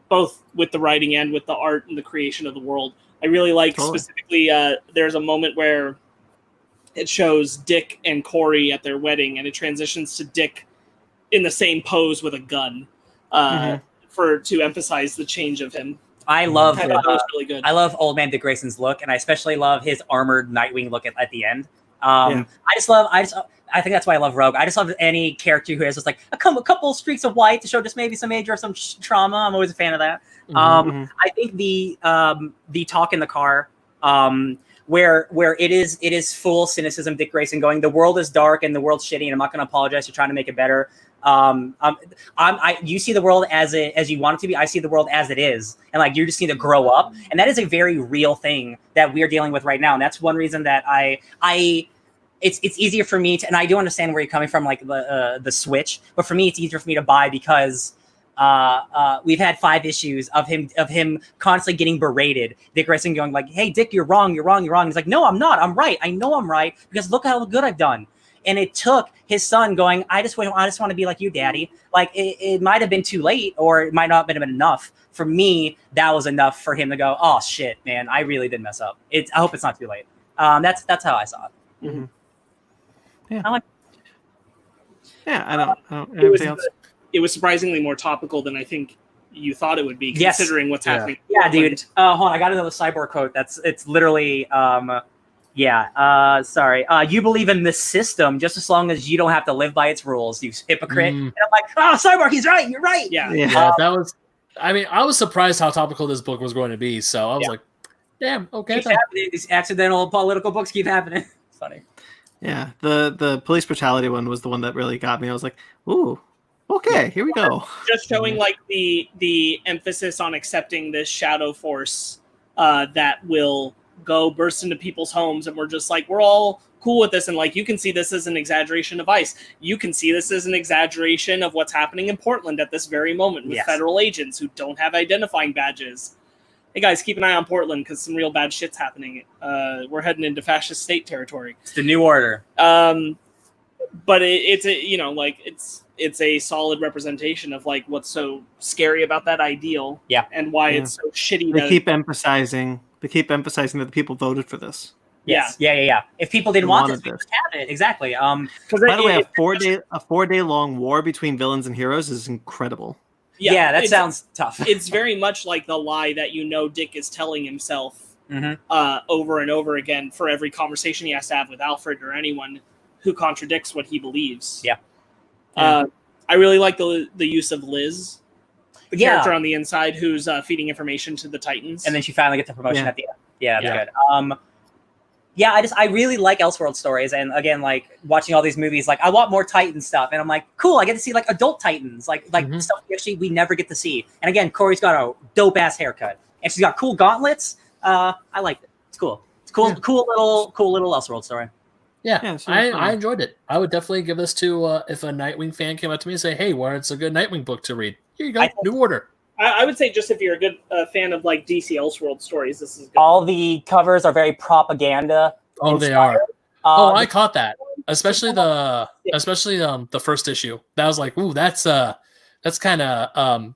both with the writing and with the art and the creation of the world. I really like specifically there's a moment where it shows Dick and Corey at their wedding, and it transitions to Dick in the same pose with a gun to emphasize the change of him. I love that was really good. I love Old Man Dick Grayson's look, and I especially love his armored Nightwing look at the end. I think that's why I love Rogue. I just love any character who has just like a couple streaks of white to show just maybe some age or some trauma. I'm always a fan of that. I think the talk in the car, where it is full cynicism. Dick Grayson going, the world is dark and the world's shitty, and I'm not going to apologize. You're trying to make it better. You see the world as you want it to be. I see the world as it is, and like you just need to grow up, and that is a very real thing that we're dealing with right now. And that's one reason that it's easier for me to, and I do understand where you're coming from, like the switch, but for me it's easier for me to buy because we've had 5 issues of him constantly getting berated. Dick Grayson going like, "Hey Dick, you're wrong. He's like, "No, I'm not. I'm right. I know I'm right because look how good I've done." And it took his son going, I just want to be like you, Daddy. Like it might have been too late, or it might not have been enough. For me, that was enough for him to go, oh shit, man, I really did mess up. I hope it's not too late. That's how I saw it. Mm-hmm. Yeah. I don't. Everything else. It was surprisingly more topical than I think you thought it would be, considering what's happening. Yeah, dude. Hold on, I got another cyborg quote. It's literally. Sorry. You believe in this system just as long as you don't have to live by its rules, you hypocrite. And I'm like, oh, Cyborg, he's right. You're right. Yeah. That was. I mean, I was surprised how topical this book was going to be. So I was like, damn, okay. These accidental political books keep happening. It's funny. Yeah, the police brutality one was the one that really got me. I was like, ooh, okay, here we go. Just showing like the emphasis on accepting this shadow force that will go burst into people's homes, and we're just like, we're all cool with this, and like you can see this as an exaggeration of ICE. You can see this as an exaggeration of what's happening in Portland at this very moment with federal agents who don't have identifying badges. Hey guys, keep an eye on Portland because some real bad shit's happening. We're heading into fascist state territory. It's the new order. But it's a solid representation of like what's so scary about that ideal. Yeah. And why it's so shitty. They keep emphasizing that the people voted for this. Yes. Yeah. If people didn't want this, we would have it. Exactly. By the way, a 4-day long war between villains and heroes is incredible. Yeah, that sounds tough. It's very much like the lie that Dick is telling himself over and over again for every conversation he has to have with Alfred or anyone who contradicts what he believes. Yeah. I really like the use of Liz, the character on the inside who's feeding information to the Titans. And then she finally gets a promotion at the end. Yeah, that's good. I really like Elseworld stories, and again, like watching all these movies, like I want more Titan stuff, and I'm like, cool, I get to see like adult Titans, like stuff we never get to see. And again, Corey's got a dope ass haircut, and she's got cool gauntlets. I liked it. It's cool. It's cool. Cool little Elseworld story. Yeah, I enjoyed it. I would definitely give this to if a Nightwing fan came up to me and say, "Hey, where's a good Nightwing book to read?" Here you go, New Order. I would say just if you're a good fan of like DC Elseworld stories, this is good. All the covers are very propaganda. Oh, they are. I caught that, especially the first issue. That was like, ooh, that's kind of I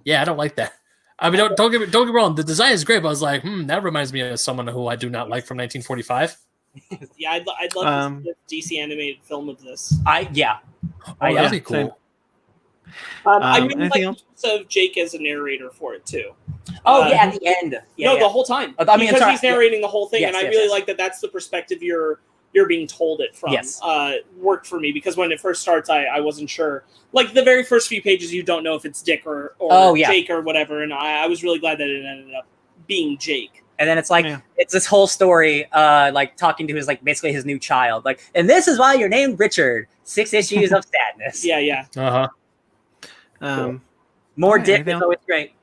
don't like that. I mean, don't get me wrong. The design is great, but I was like, that reminds me of someone who I do not like from 1945. Yeah, I'd love to see a DC animated film of this. That'd be cool. Same. I really like the use of Jake as a narrator for it too. At the end. The whole time. Because he's narrating the whole thing, and I really like that. That's the perspective you're being told it from. Yes. Worked for me because when it first starts, I wasn't sure. Like the very first few pages, you don't know if it's Dick or Jake or whatever, and I was really glad that it ended up being Jake. And then it's like it's this whole story, like talking to his like basically his new child, like, and this is why you're named Richard. 6 issues of sadness. Yeah. Cool. More Dick is always great.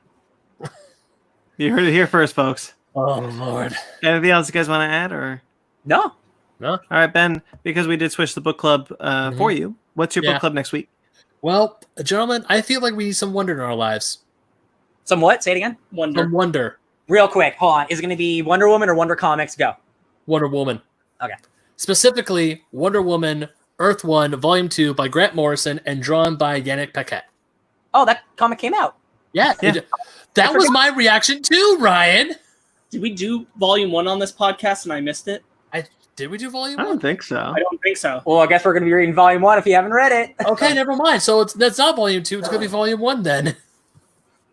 You heard it here first, folks. Oh Lord. Anything else you guys want to add, or no? All right, Ben. Because we did switch the book club for you. What's your book club next week? Well, gentlemen, I feel like we need some wonder in our lives. Some what? Say it again. Wonder. From Wonder. Real quick, hold on. Is it going to be Wonder Woman or Wonder Comics? Go. Wonder Woman. Okay. Specifically, Wonder Woman Earth 1, Volume 2 by Grant Morrison and drawn by Yannick Paquette. Oh, that comic came out. Yeah. That was my reaction too, Ryan. Did we do Volume 1 on this podcast and I missed it? Did we do Volume I 1? don't think so. I don't think so. Well, I guess we're going to be reading Volume 1 if you haven't read it. Okay, never mind. So that's not Volume 2. It's going to be Volume 1 then.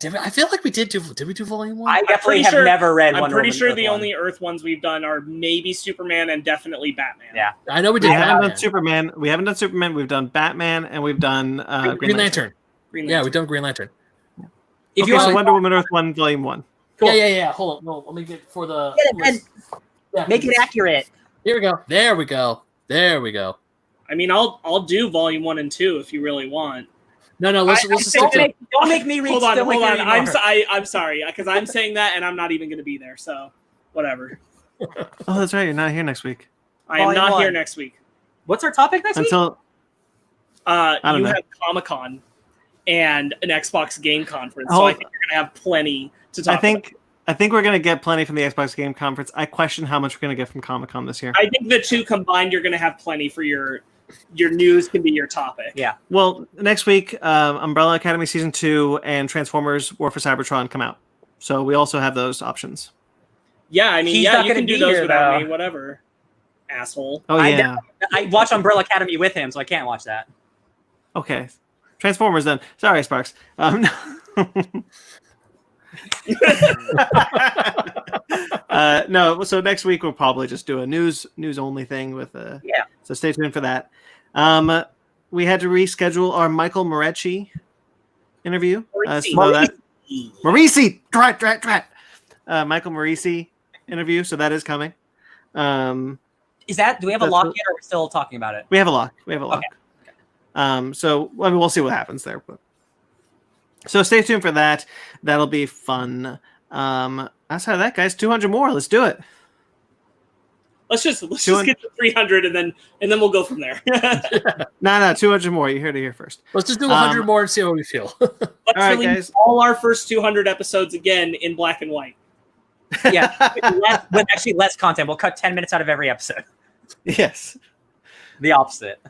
I feel like we did we do Volume 1? I definitely have never read I'm Wonder pretty Woman sure Earth the 1. only Earth ones we've done are maybe Superman and definitely Batman. Yeah. I know we did We haven't Batman. done Superman. We haven't done Superman. We've done Batman, and we've done Green Lantern. Green Yeah, Lantern. we've done Green Lantern. If Okay, you so want Wonder Woman Earth 1, Volume 1. Cool. Yeah. Hold on. No, let me get for the make it accurate. Here we go. There we go. I mean, I'll do Volume 1 and 2 if you really want. No, let's just stick to Don't make me read. Hold on. Still Make Me Read I'm more. I'm sorry because I'm saying that and I'm not even going to be there. So whatever. Oh, that's right. You're not here next week. I am Volume not 1. here next week. What's our topic next week? Until don't You know. have Comic-Con and an Xbox game conference, Oh. so I think you're going to have plenty to talk about. I think we're gonna get plenty from the Xbox Game Conference. I question how much we're gonna get from Comic-Con this year. I think the two combined, you're going to have plenty for your news can be your topic. Yeah. Well, next week, Umbrella Academy Season 2 and Transformers War for Cybertron come out. So we also have those options. Yeah, I mean, He's yeah, not you gonna can do be those here, without though. me, whatever. Asshole. Oh, yeah. I watch Umbrella Academy with him, so I can't watch that. Okay. Transformers then. Sorry, Sparks. No, so next week we'll probably just do a news only thing with Yeah. So stay tuned for that. We had to reschedule our Michael Morecci interview. Morisi. Drat. Michael Morisi interview. So that is coming. Is that? Do we have a lock yet, or are we still talking about it? We have a lock. Okay. So I mean, we'll see what happens there. But so stay tuned for that. That'll be fun. Outside of that, guys, 200 more. Let's do it. Let's just get to 300 and then we'll go from there. No, 200 more. You heard it here first. Let's just do 100 more and see how we feel. Let's right, release guys. all our first 200 episodes again in black and white. Yeah. With actually less content. We'll cut 10 minutes out of every episode. Yes, The opposite.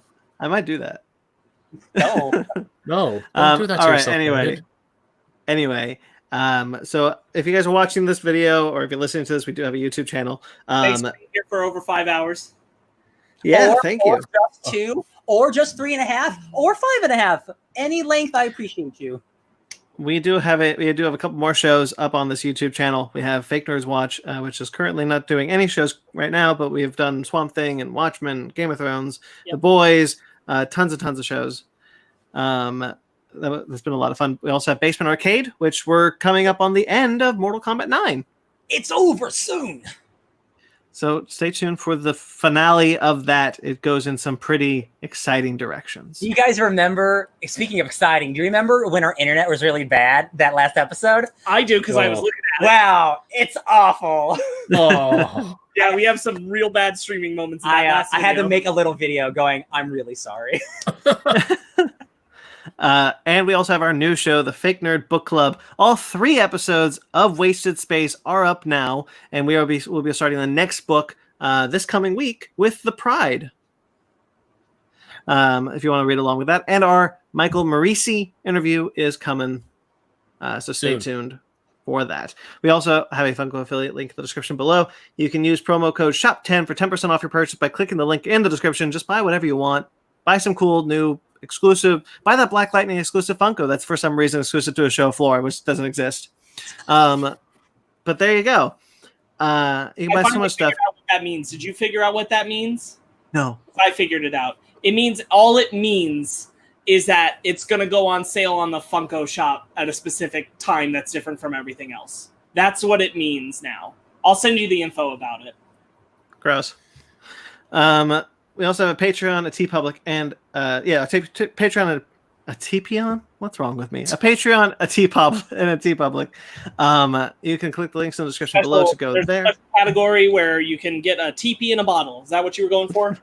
I might do that. No. No, don't do that to all right. yourself. Anyway. So if you guys are watching this video or if you're listening to this, we do have a YouTube channel. Thanks for being here for over 5 hours. Yeah, or, thank or you. just 2, or just 3.5, or 5.5. Any length, I appreciate you. We do have a couple more shows up on this YouTube channel. We have Fake Nerds Watch, which is currently not doing any shows right now, but we've done Swamp Thing and Watchmen, Game of Thrones, The Boys, tons of shows. That's been a lot of fun. We also have Basement Arcade, which we're coming up on the end of Mortal Kombat 9. It's over soon. So stay tuned for the finale of that. It goes in some pretty exciting directions. Do you guys remember, speaking of exciting, do you remember when our internet was really bad, that last episode? I do because I was looking at it. Wow, it's awful. Oh, Yeah, we have some real bad streaming moments in that last I had to video. make a little video going, I'm really sorry. And we also have our new show, the Fake Nerd Book Club. All 3 episodes of Wasted Space are up now, and we'll be starting the next book this coming week with The Pride. If you want to read along with that. And our Michael Morisi interview is coming, so stay tuned for that. We also have a Funko affiliate link in the description below. You can use promo code SHOP10 for 10% off your purchase by clicking the link in the description. Just buy whatever you want. Buy some cool new exclusive. Buy that Black Lightning exclusive Funko that's for some reason exclusive to a show floor, which doesn't exist. But there you go. You can buy so much stuff. Out what that means. Did you figure out what that means? No. I figured it out. It means is that it's going to go on sale on the Funko shop at a specific time that's different from everything else. That's what it means now. I'll send you the info about it. Gross. We also have a Patreon, a TeePublic, and Patreon and a Teepeon? What's wrong with me? A Patreon, a TeePub, and a TeePublic. You can click the links in the description below to go There's there. a category where you can get a TP in a bottle. Is that what you were going for?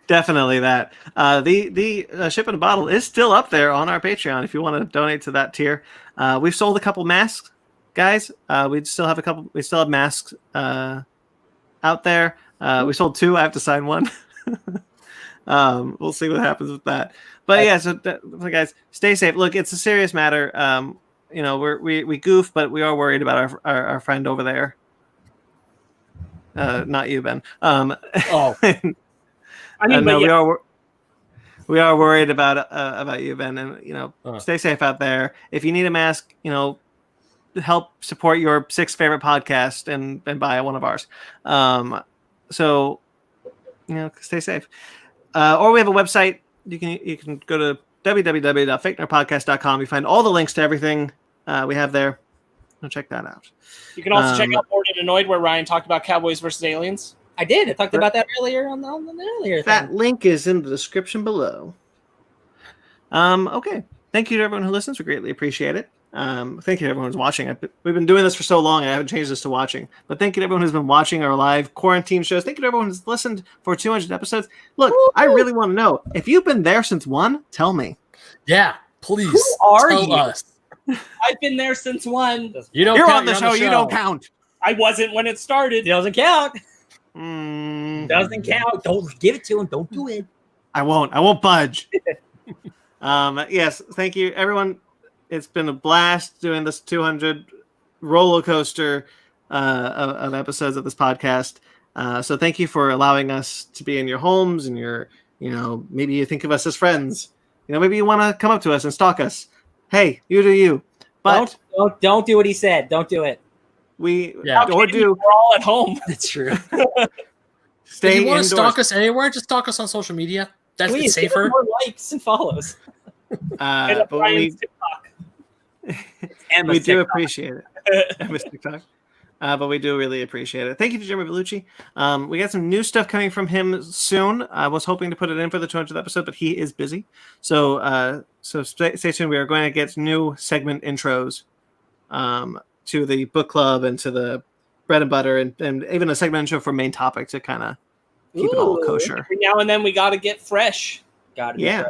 Definitely that. The ship in a bottle is still up there on our Patreon if you want to donate to that tier. We've sold a couple masks guys, we still have we still have masks out there. We sold 2. I have to sign 1. We'll see what happens with that. But yeah, so guys, stay safe. Look, it's a serious matter. We goof, but we are worried about our friend over there. Not you, Ben. I mean, no, we are worried about you, Ben, and stay safe out there. If you need a mask, help support your 6th favorite podcast and buy one of ours. So stay safe. Or we have a website. You can go to www.fakenerdpodcast.com. You find all the links to everything we have there. Go check that out. You can also check out Bored and Annoyed, where Ryan talked about Cowboys versus Aliens. I did. I talked about that earlier on the earlier That thing. link is in the description below. Okay. Thank you to everyone who listens. We greatly appreciate it. Thank you to everyone who's watching. We've been doing this for so long, I haven't changed this to watching. But thank you to everyone who's been watching our live quarantine shows. Thank you to everyone who's listened for 200 episodes. Look, Woo-hoo! I really want to know. If you've been there since 1, tell me. Yeah, please. Who are tell you? us. I've been there since 1. You're on the show. You don't count. I wasn't when it started. It doesn't count. Doesn't count. Don't give it to him. Don't do it. I won't budge. Yes, thank you, everyone. It's been a blast doing this 200 roller coaster of episodes of this podcast. So thank you for allowing us to be in your homes and maybe you think of us as friends. Maybe you want to come up to us and stalk us. Hey, you do you. But don't do what he said. Don't do it. We're all at home. That's true. Stay if you want indoors. to stalk us anywhere, just stalk us on social media. That's Please, safer. Give more likes and follows. And Brian's TikTok. We do appreciate it. Emma's TikTok. But we do really appreciate it. Thank you to Jeremy Vellucci. We got some new stuff coming from him soon. I was hoping to put it in for the 200th episode, but he is busy. So stay tuned. We are going to get new segment intros to the book club and to the bread and butter and even a segment intro for main topic to kind of keep it all kosher. Every now and then we got to get fresh. Fresh.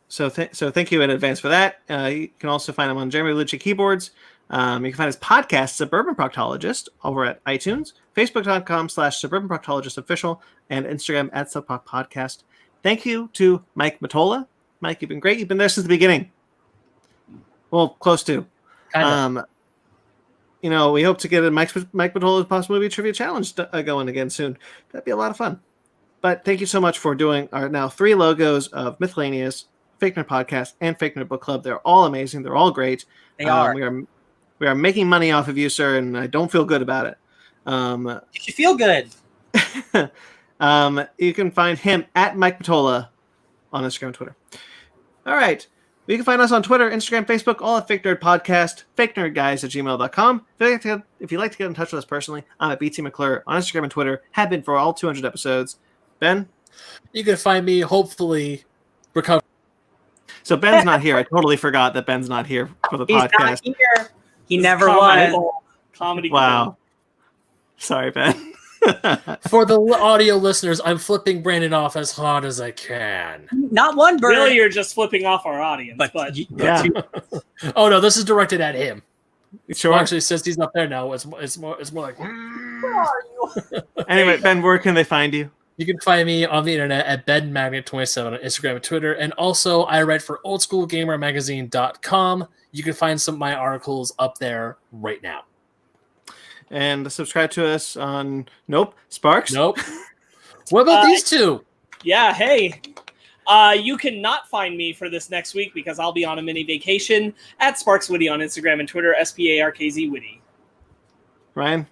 So thank you in advance for that. You can also find him on Jeremy Vellucci Keyboards. You can find his podcast, Suburban Proctologist, over at iTunes, Facebook.com/Suburban Proctologist Official, and Instagram @SubPodcast. Thank you to Mike Matola. Mike, you've been great. You've been there since the beginning. Well, close to. We hope to get a Mike Matola's Possible Movie Trivia Challenge going again soon. That'd be a lot of fun. But thank you so much for doing our now 3 logos of Miscellaneous, Fake Nerd Podcast, and Fake Nerd Book Club. They're all amazing. They're all great. They are. We are making money off of you, sir, and I don't feel good about it. You should feel good. You can find him at Mike Matola on Instagram and Twitter. All right. You can find us on Twitter, Instagram, Facebook, all at Fake Nerd Podcast, FakeNerdGuys@gmail.com. If you'd like to get in touch with us personally, I'm at BT McClure on Instagram and Twitter. Have been for all 200 episodes. Ben? You can find me, hopefully, recover. So Ben's not here. I totally forgot that Ben's not here for the podcast. He's not here. He never was. Comedy. Wow. Sorry, Ben. For the audio listeners, I'm flipping Brandon off as hard as I can. Not one bird. Really, you're just flipping off our audience. But yeah. Oh no, this is directed at him. Sure. Well, actually, since he's up there now, it's more like. Where are you? Anyway, Ben, where can they find you? You can find me on the internet at BenMagnet27 on Instagram and Twitter, and also I write for OldSchoolGamerMagazine.com. You can find some of my articles up there right now. And subscribe to us on Sparks. Nope. What about these two? Yeah, hey. You cannot find me for this next week because I'll be on a mini vacation at SparksWitty on Instagram and Twitter, SparkzWitty. Ryan?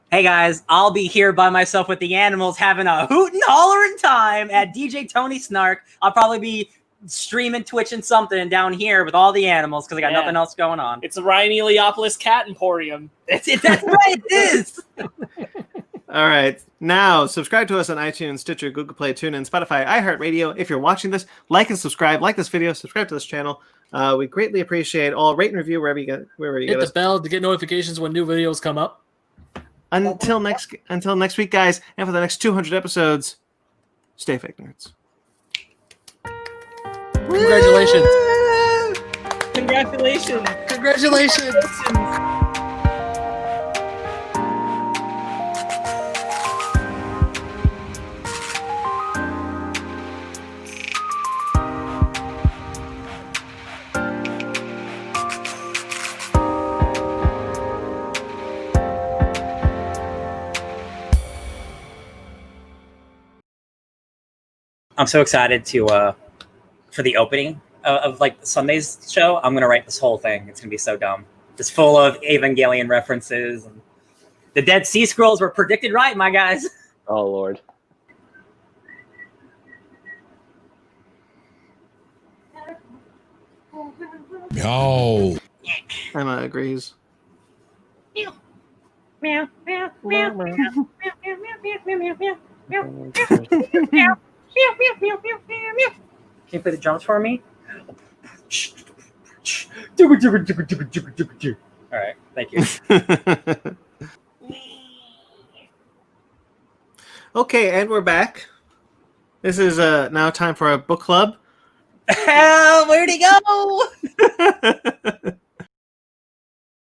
Hey guys, I'll be here by myself with the animals having a hoot and hollering time at DJ Tony Snark. I'll probably be streaming, twitching something down here with all the animals because I got nothing else going on. It's a Ryan Eliopoulos Cat Emporium. That's right, it is. All right. Now, subscribe to us on iTunes, Stitcher, Google Play, TuneIn, Spotify, iHeartRadio. If you're watching this, like and subscribe. Like this video, subscribe to this channel. We greatly appreciate all rate and review wherever you get Hit the bell to get notifications when new videos come up. Until next week, guys, and for the next 200 episodes, stay fake nerds. Congratulations. Congratulations. Congratulations! I'm so excited to for the opening of like Sunday's show. I'm gonna write this whole thing. It's gonna be so dumb. Just full of Evangelion references. And the Dead Sea Scrolls were predicted right, my guys. Oh Lord. No. Emma agrees. Meow, meow, meow, meow, meow, meow, meow, meow, meow, meow, meow. Can you play the drums for me? All right, thank you. Okay, and we're back. This is now time for a book club. Where'd he go?